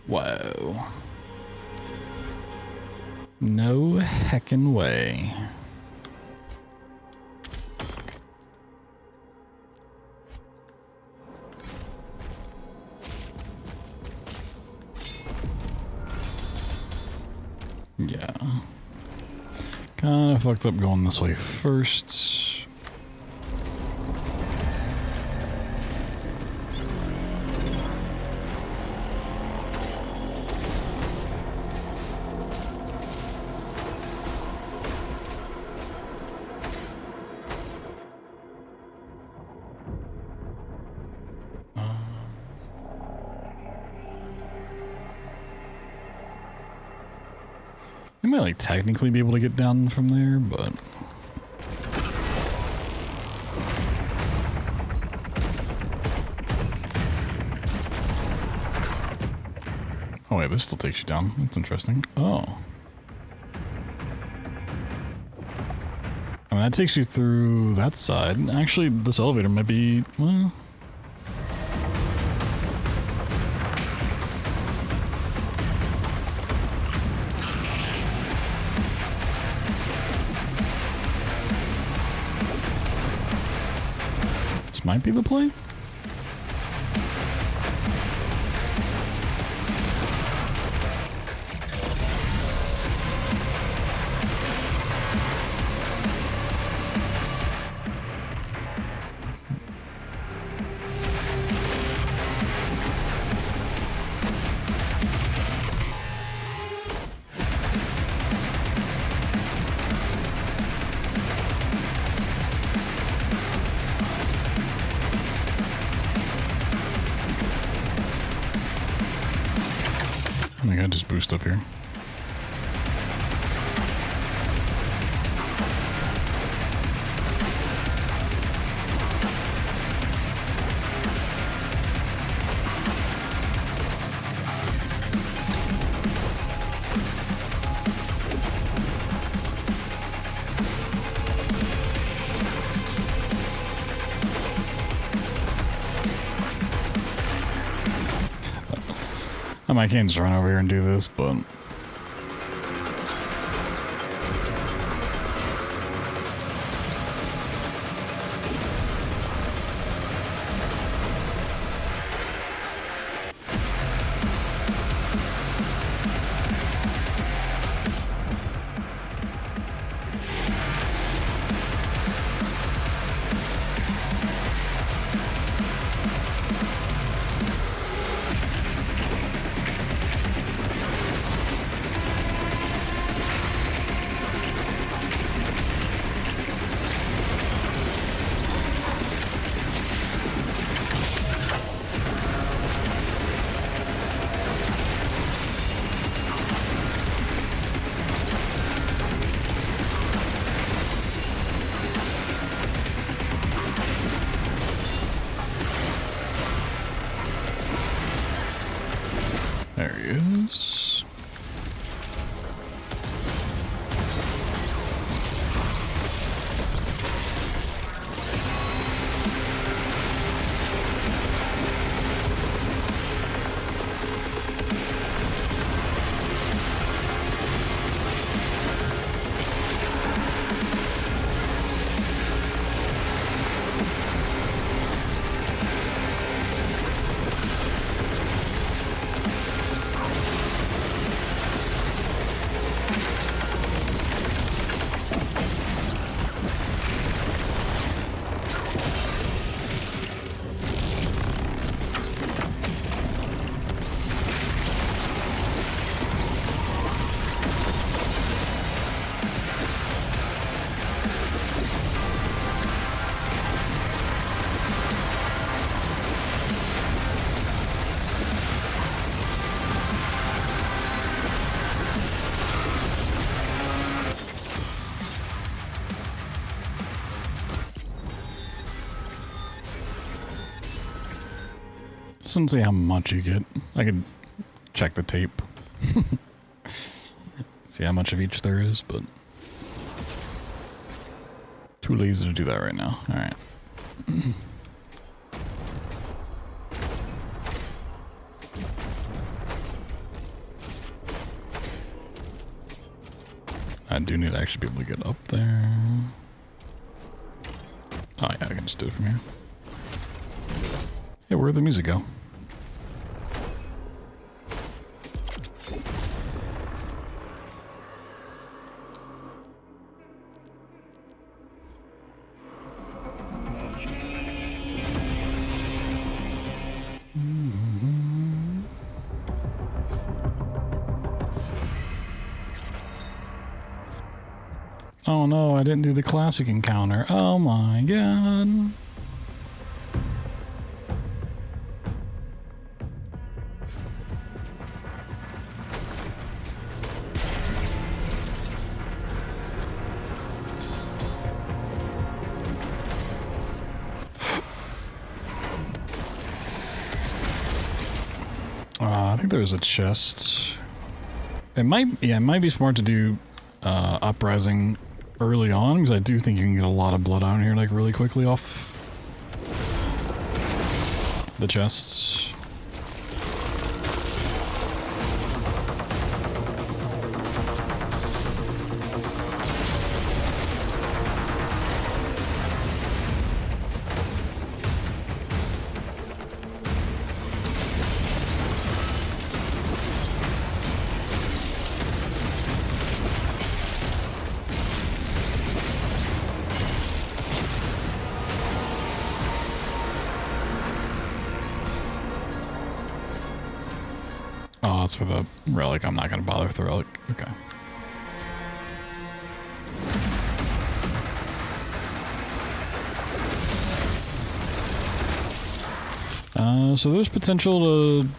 Whoa. No heckin' way. Kind of fucked up going this way first. You might like technically be able to get down from there, but oh wait, this still takes you down. That's interesting. Oh. I mean, that takes you through that side. Actually, this elevator might be, well, might be the play. I gotta just boost up here. I might can't just run over here and do this, but there he is. Doesn't say how much you get. I could check the tape. See how much of each there is, but too lazy to do that right now. Alright. I do need to actually be able to get up there. Oh yeah, I can just do it from here. Hey, where'd the music go? Oh no, I didn't do the classic encounter. Oh my god. I think there's a chest. It might be smart to do uprising early on, because I do think you can get a lot of blood out here, like, really quickly off the chests. Oh, it's for the relic. I'm not going to bother with the relic. Okay. So there's potential to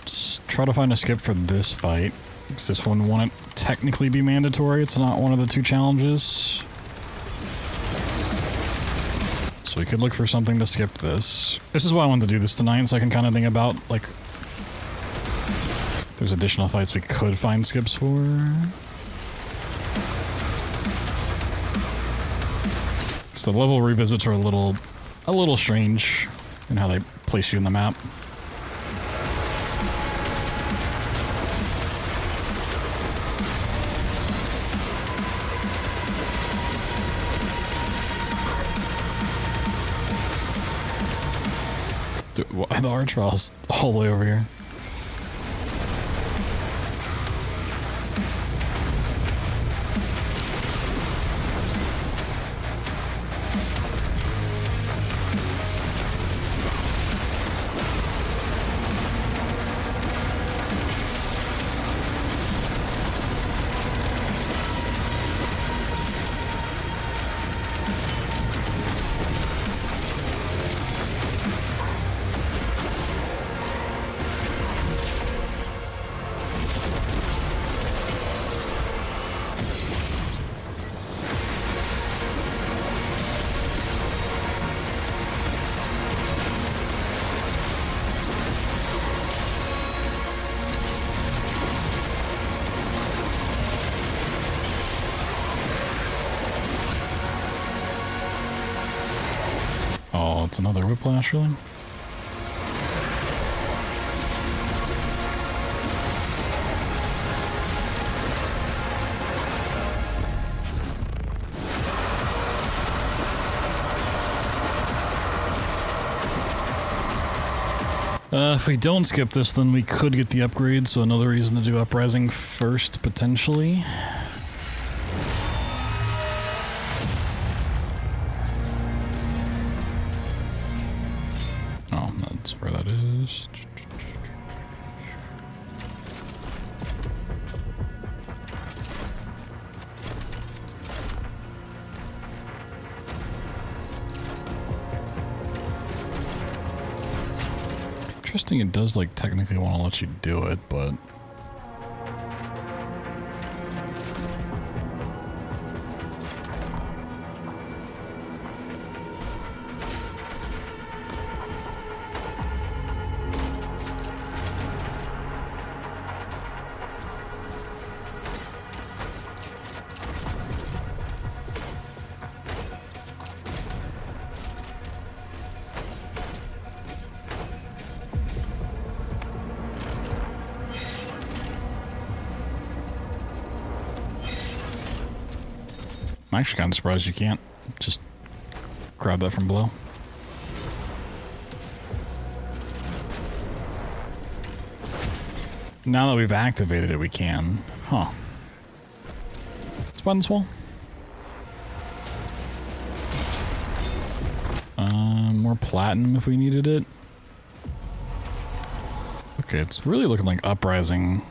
try to find a skip for this fight, because this one won't technically be mandatory. It's not one of the 2 challenges. So we could look for something to skip this. This is why I wanted to do this tonight, so I can kind of think about, like, there's additional fights we could find skips for. So the level revisits are a little strange in how they place you in the map. Dude, why the arch trial's all the way over here? Oh, it's another whiplash, really? If we don't skip this, then we could get the upgrade, so another reason to do uprising first, potentially. Oh, that's where that is. Interesting, it does, like, technically want to let you do it, but... I'm actually kind of surprised you can't just grab that from below. Now that we've activated it, we can. Huh. Let's button this wall. More platinum if we needed it. Okay, it's really looking like uprising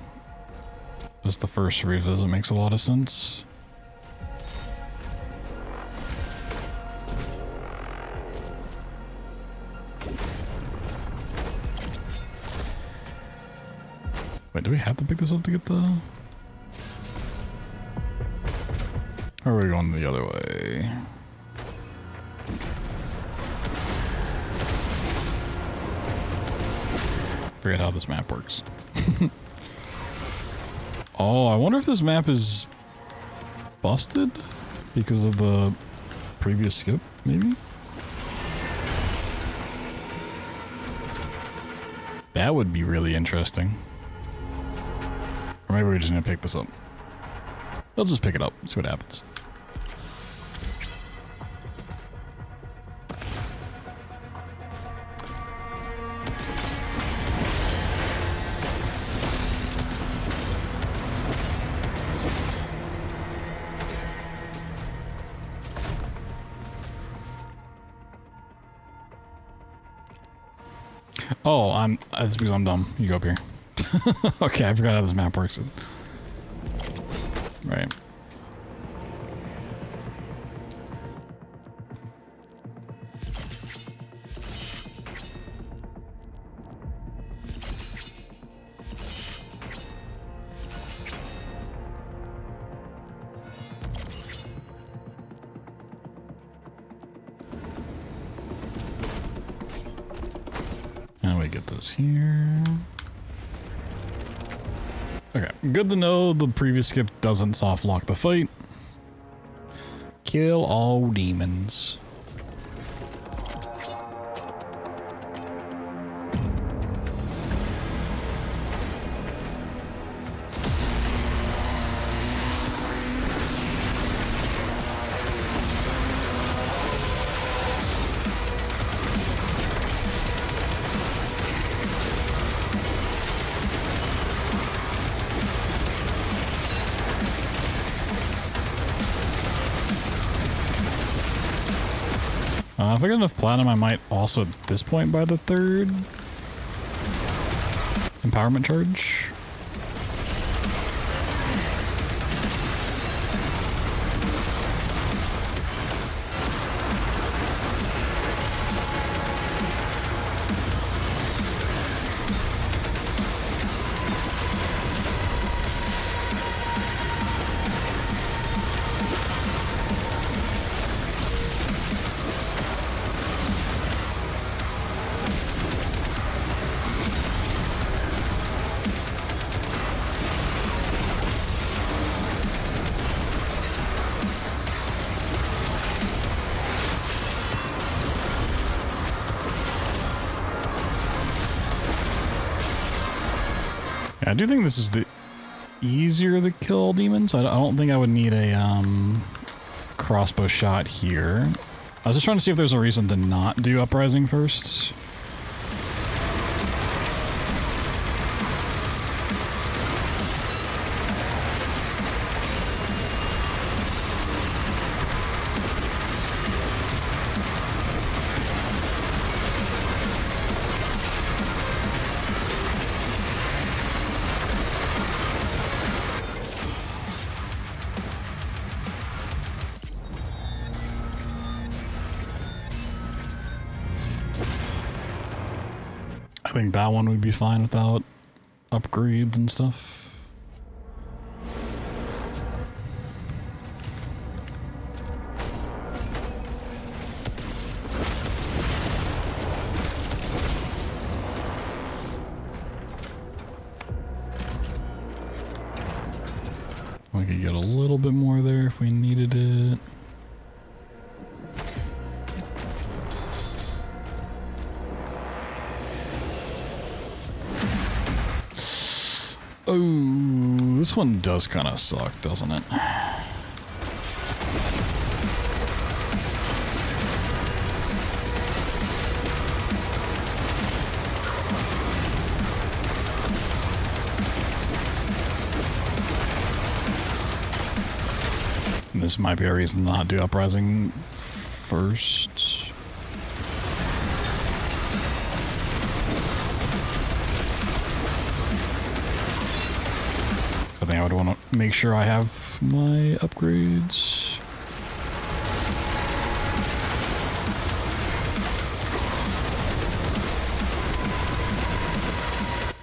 as the first revisit makes a lot of sense. Wait, do we have to pick this up to get the... Or are we going the other way? Forget how this map works. Oh, I wonder if this map is busted because of the previous skip, maybe? That would be really interesting. Or maybe we're just gonna pick this up. Let's just pick it up, see what happens. Oh, that's because I'm dumb. You go up here. Okay, I forgot how this map works. Right. And we get this here. Okay, good to know the previous skip doesn't soft lock the fight. Kill all demons. If I get enough platinum, I might also at this point buy the third empowerment charge. I do think this is the easier to kill demons. I don't think I would need a crossbow shot here. I was just trying to see if there's a reason to not do Uprising first. I think that one would be fine without upgrades and stuff. We could get a little bit more there if we needed it. Oh, this one does kind of suck, doesn't it? This might be a reason to not do Uprising first. I think I would want to make sure I have my upgrades.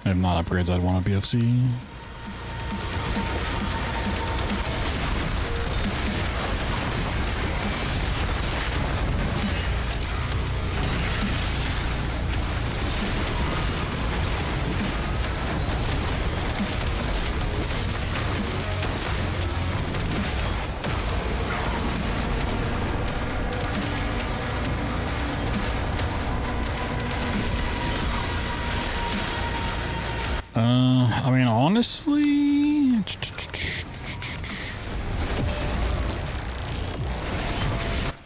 If not upgrades, I'd want a BFC. I mean, honestly,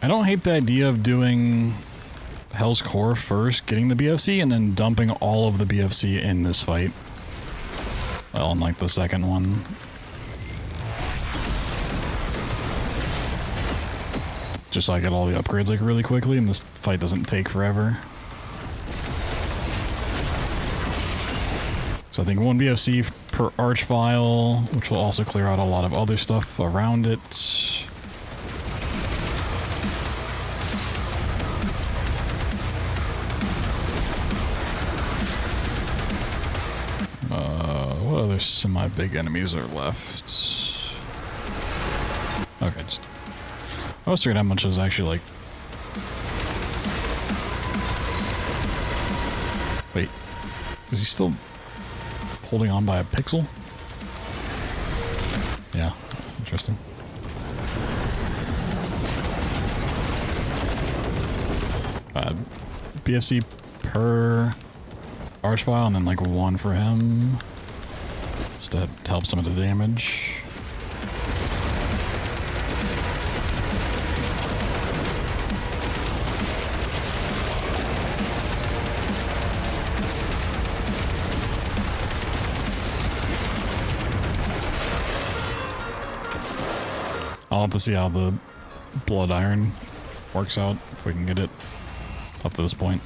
I don't hate the idea of doing Hell's Core first, getting the BFC, and then dumping all of the BFC in this fight. Well, unlike the second one. Just so I get all the upgrades like really quickly, and this fight doesn't take forever. So I think 1 BFC per arch file, which will also clear out a lot of other stuff around it. What other semi-big enemies are left? Okay, just... I was figuring how much is actually like... Wait, is he still... holding on by a pixel? Yeah, interesting. BFC per arch file and then like 1 for him. Just to help some of the damage. I'll have to see how the blood iron works out, if we can get it up to this point.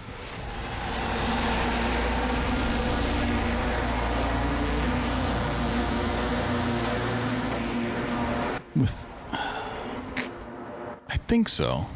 I think so.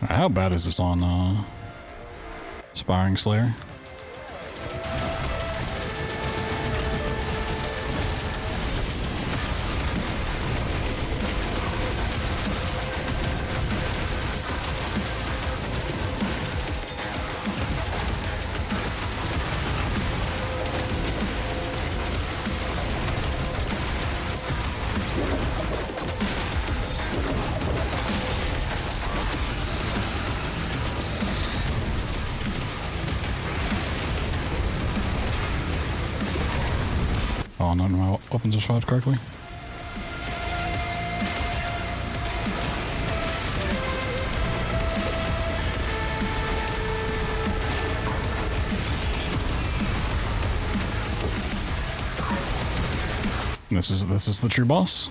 How bad is this on Aspiring Slayer? Oh, none of my weapons are shot correctly. This is the true boss.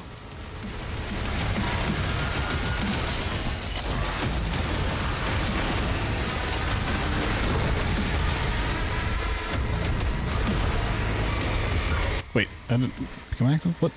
Wait, I didn't become active? What?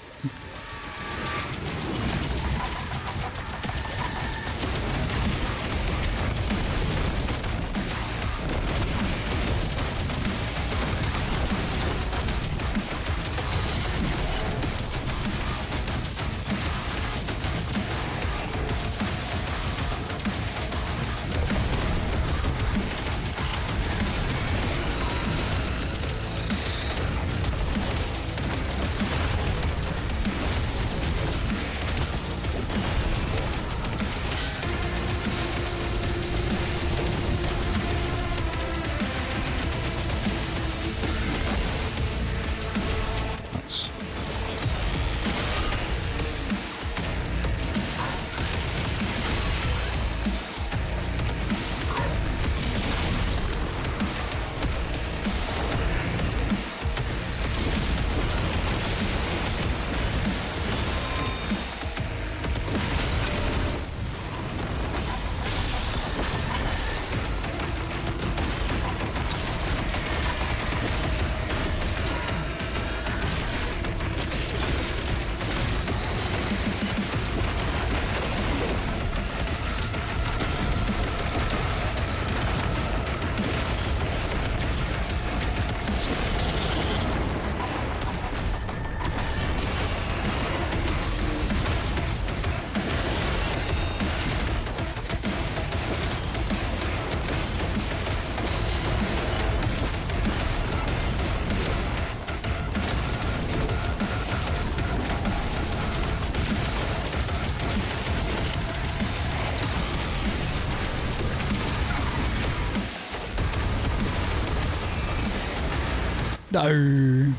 No. I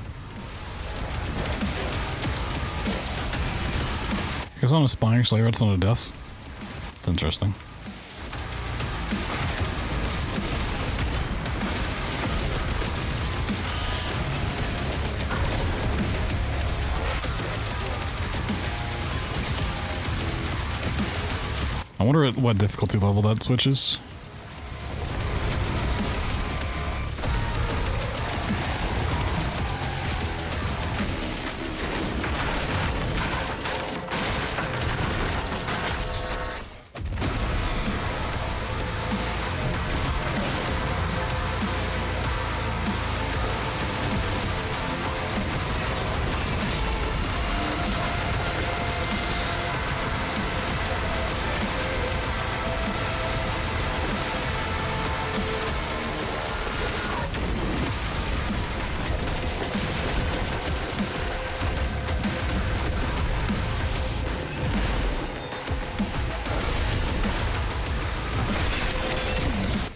guess on a spying slayer, it's not a death. It's interesting. I wonder at what difficulty level that switches.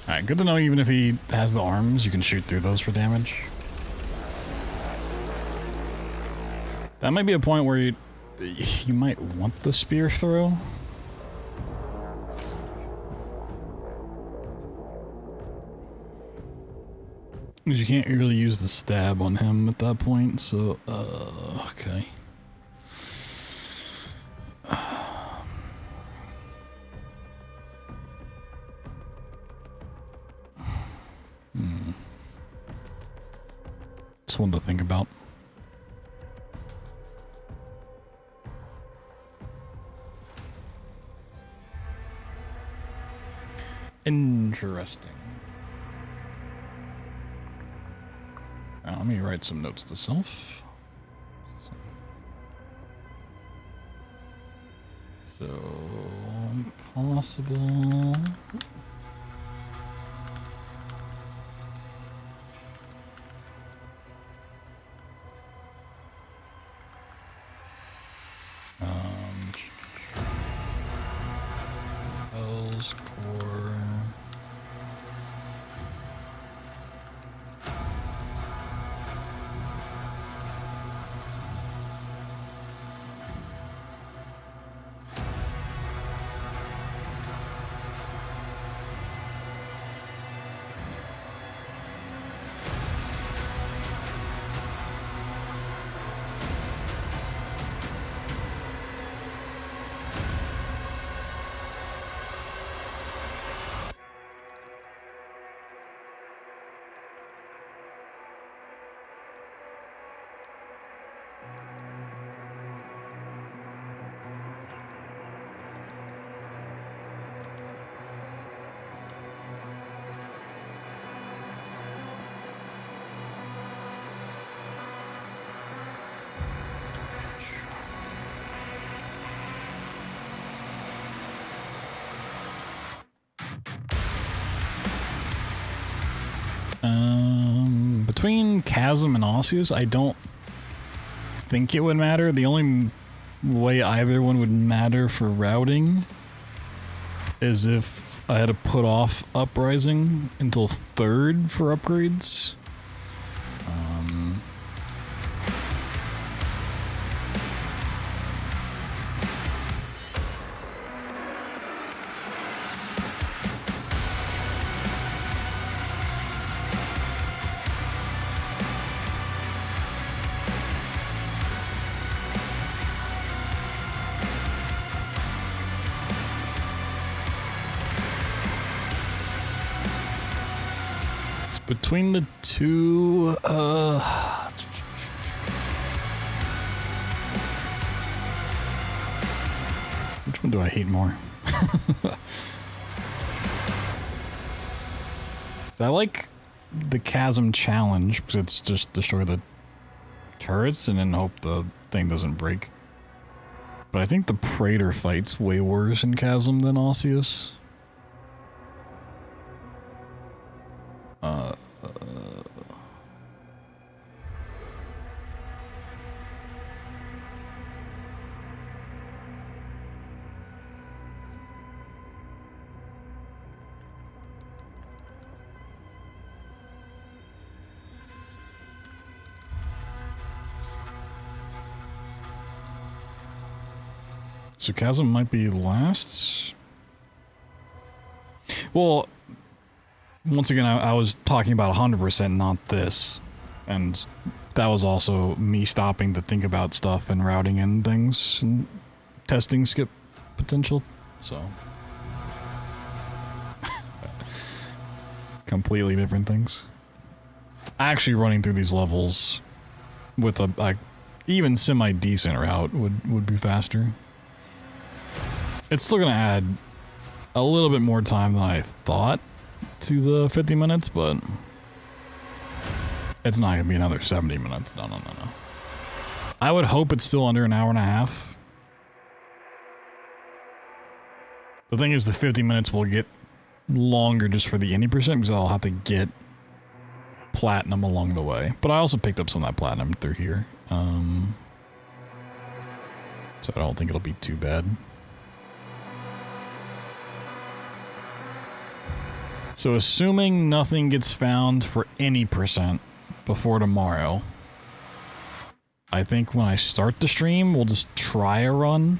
Alright, good to know even if he has the arms, you can shoot through those for damage. That might be a point where you might want the spear throw. Because you can't really use the stab on him at that point, so, okay. Just one to think about. Interesting. Now, let me write some notes to self. So possible. Spells core. Between Chasm and Osseous, I don't think it would matter. The only way either one would matter for routing is if I had to put off Uprising until 3rd for upgrades. Between the two, which one do I hate more? I like the Chasm challenge because it's just destroy the turrets and then hope the thing doesn't break. But I think the Praetor fight's way worse in Chasm than Osseous. So Chasm might be last? Well, once again, I was talking about 100%, not this. And that was also me stopping to think about stuff and routing and things and testing skip potential, so. Completely different things. Actually running through these levels with a even semi-decent route would be faster. It's still gonna add a little bit more time than I thought to the 50 minutes, but it's not gonna be another 70 minutes. No. I would hope it's still under an hour and a half. The thing is, the 50 minutes will get longer just for the indie percent because I'll have to get platinum along the way. But I also picked up some of that platinum through here. So I don't think it'll be too bad. So assuming nothing gets found for any percent before tomorrow, I think when I start the stream, we'll just try a run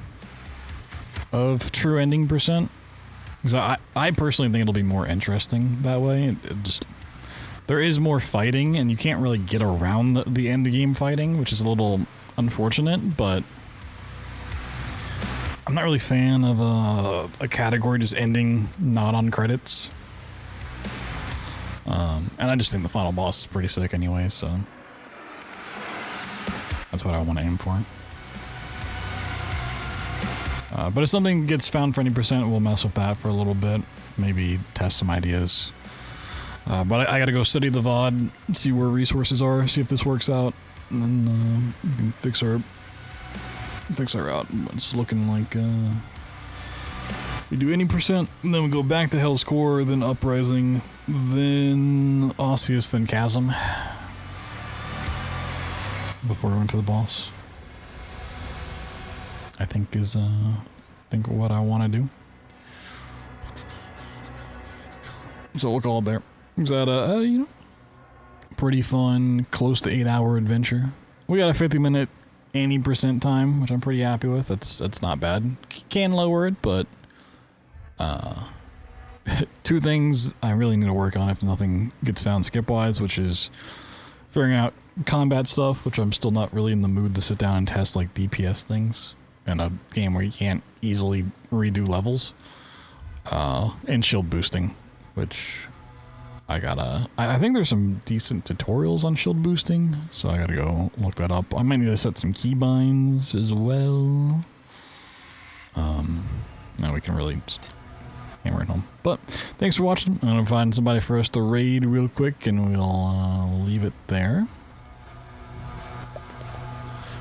of true ending percent. Because I personally think it'll be more interesting that way. There is more fighting, and you can't really get around the end game fighting, which is a little unfortunate, but I'm not really a fan of a category just ending not on credits. And I just think the final boss is pretty sick anyway, so that's what I want to aim for. But if something gets found for any percent, we'll mess with that for a little bit. Maybe test some ideas. But I gotta go study the VOD, see where resources are, see if this works out, and then we can fix our route. It's looking like we do any percent, and then we go back to Hell's Core, then Uprising, then Osseous, then Chasm. Before going to the boss. I think is what I want to do. So we'll call it there. Is that you know, pretty fun, close to 8-hour adventure. We got a 50-minute 80% time, which I'm pretty happy with. That's not bad. Can lower it, but two things I really need to work on if nothing gets found skip-wise, which is figuring out combat stuff, which I'm still not really in the mood to sit down and test like DPS things in a game where you can't easily redo levels, and shield boosting, which I think there's some decent tutorials on shield boosting, so I gotta go look that up. I might need to set some keybinds as well. Now we can really just hammer it home. But thanks for watching. I'm gonna find somebody for us to raid real quick, and we'll leave it there.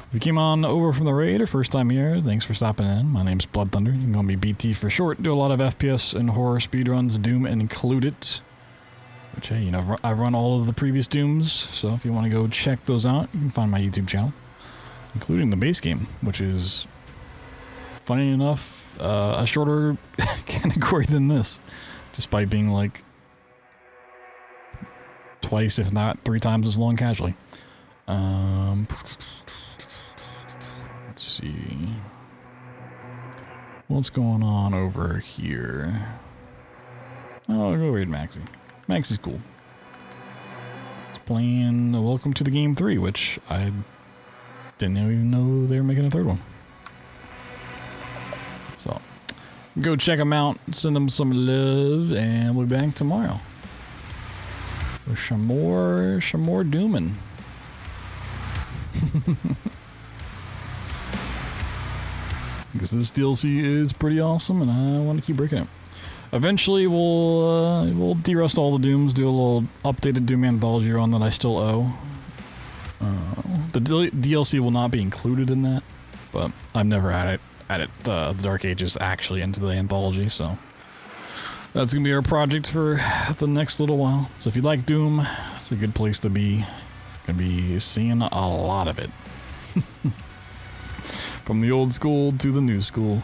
If you came on over from the raid or first time here, thanks for stopping in. My name's BloodThunder. You can call me BT for short. Do a lot of FPS and horror speedruns, Doom included. Which, hey, you know, I've run all of the previous Dooms, so if you want to go check those out, you can find my YouTube channel, including the base game, which is, funny enough, a shorter category than this, despite being like twice, if not 3 times as long casually. Let's see. What's going on over here? Oh, I'll go raid Maxi. Maxi's cool. It's playing Welcome to the Game 3, which I didn't even know they were making a 3rd one. So, go check them out, send them some love, and we'll be back tomorrow with some more dooming. Because this DLC is pretty awesome, and I want to keep breaking it. Eventually, we'll de-rust all the Dooms, do a little updated Doom anthology run that I still owe. The DLC will not be included in that, but I've never added the Dark Ages actually into the anthology, so that's gonna be our project for the next little while. So if you like Doom, it's a good place to be. Gonna be seeing a lot of it. From the old school to the new school.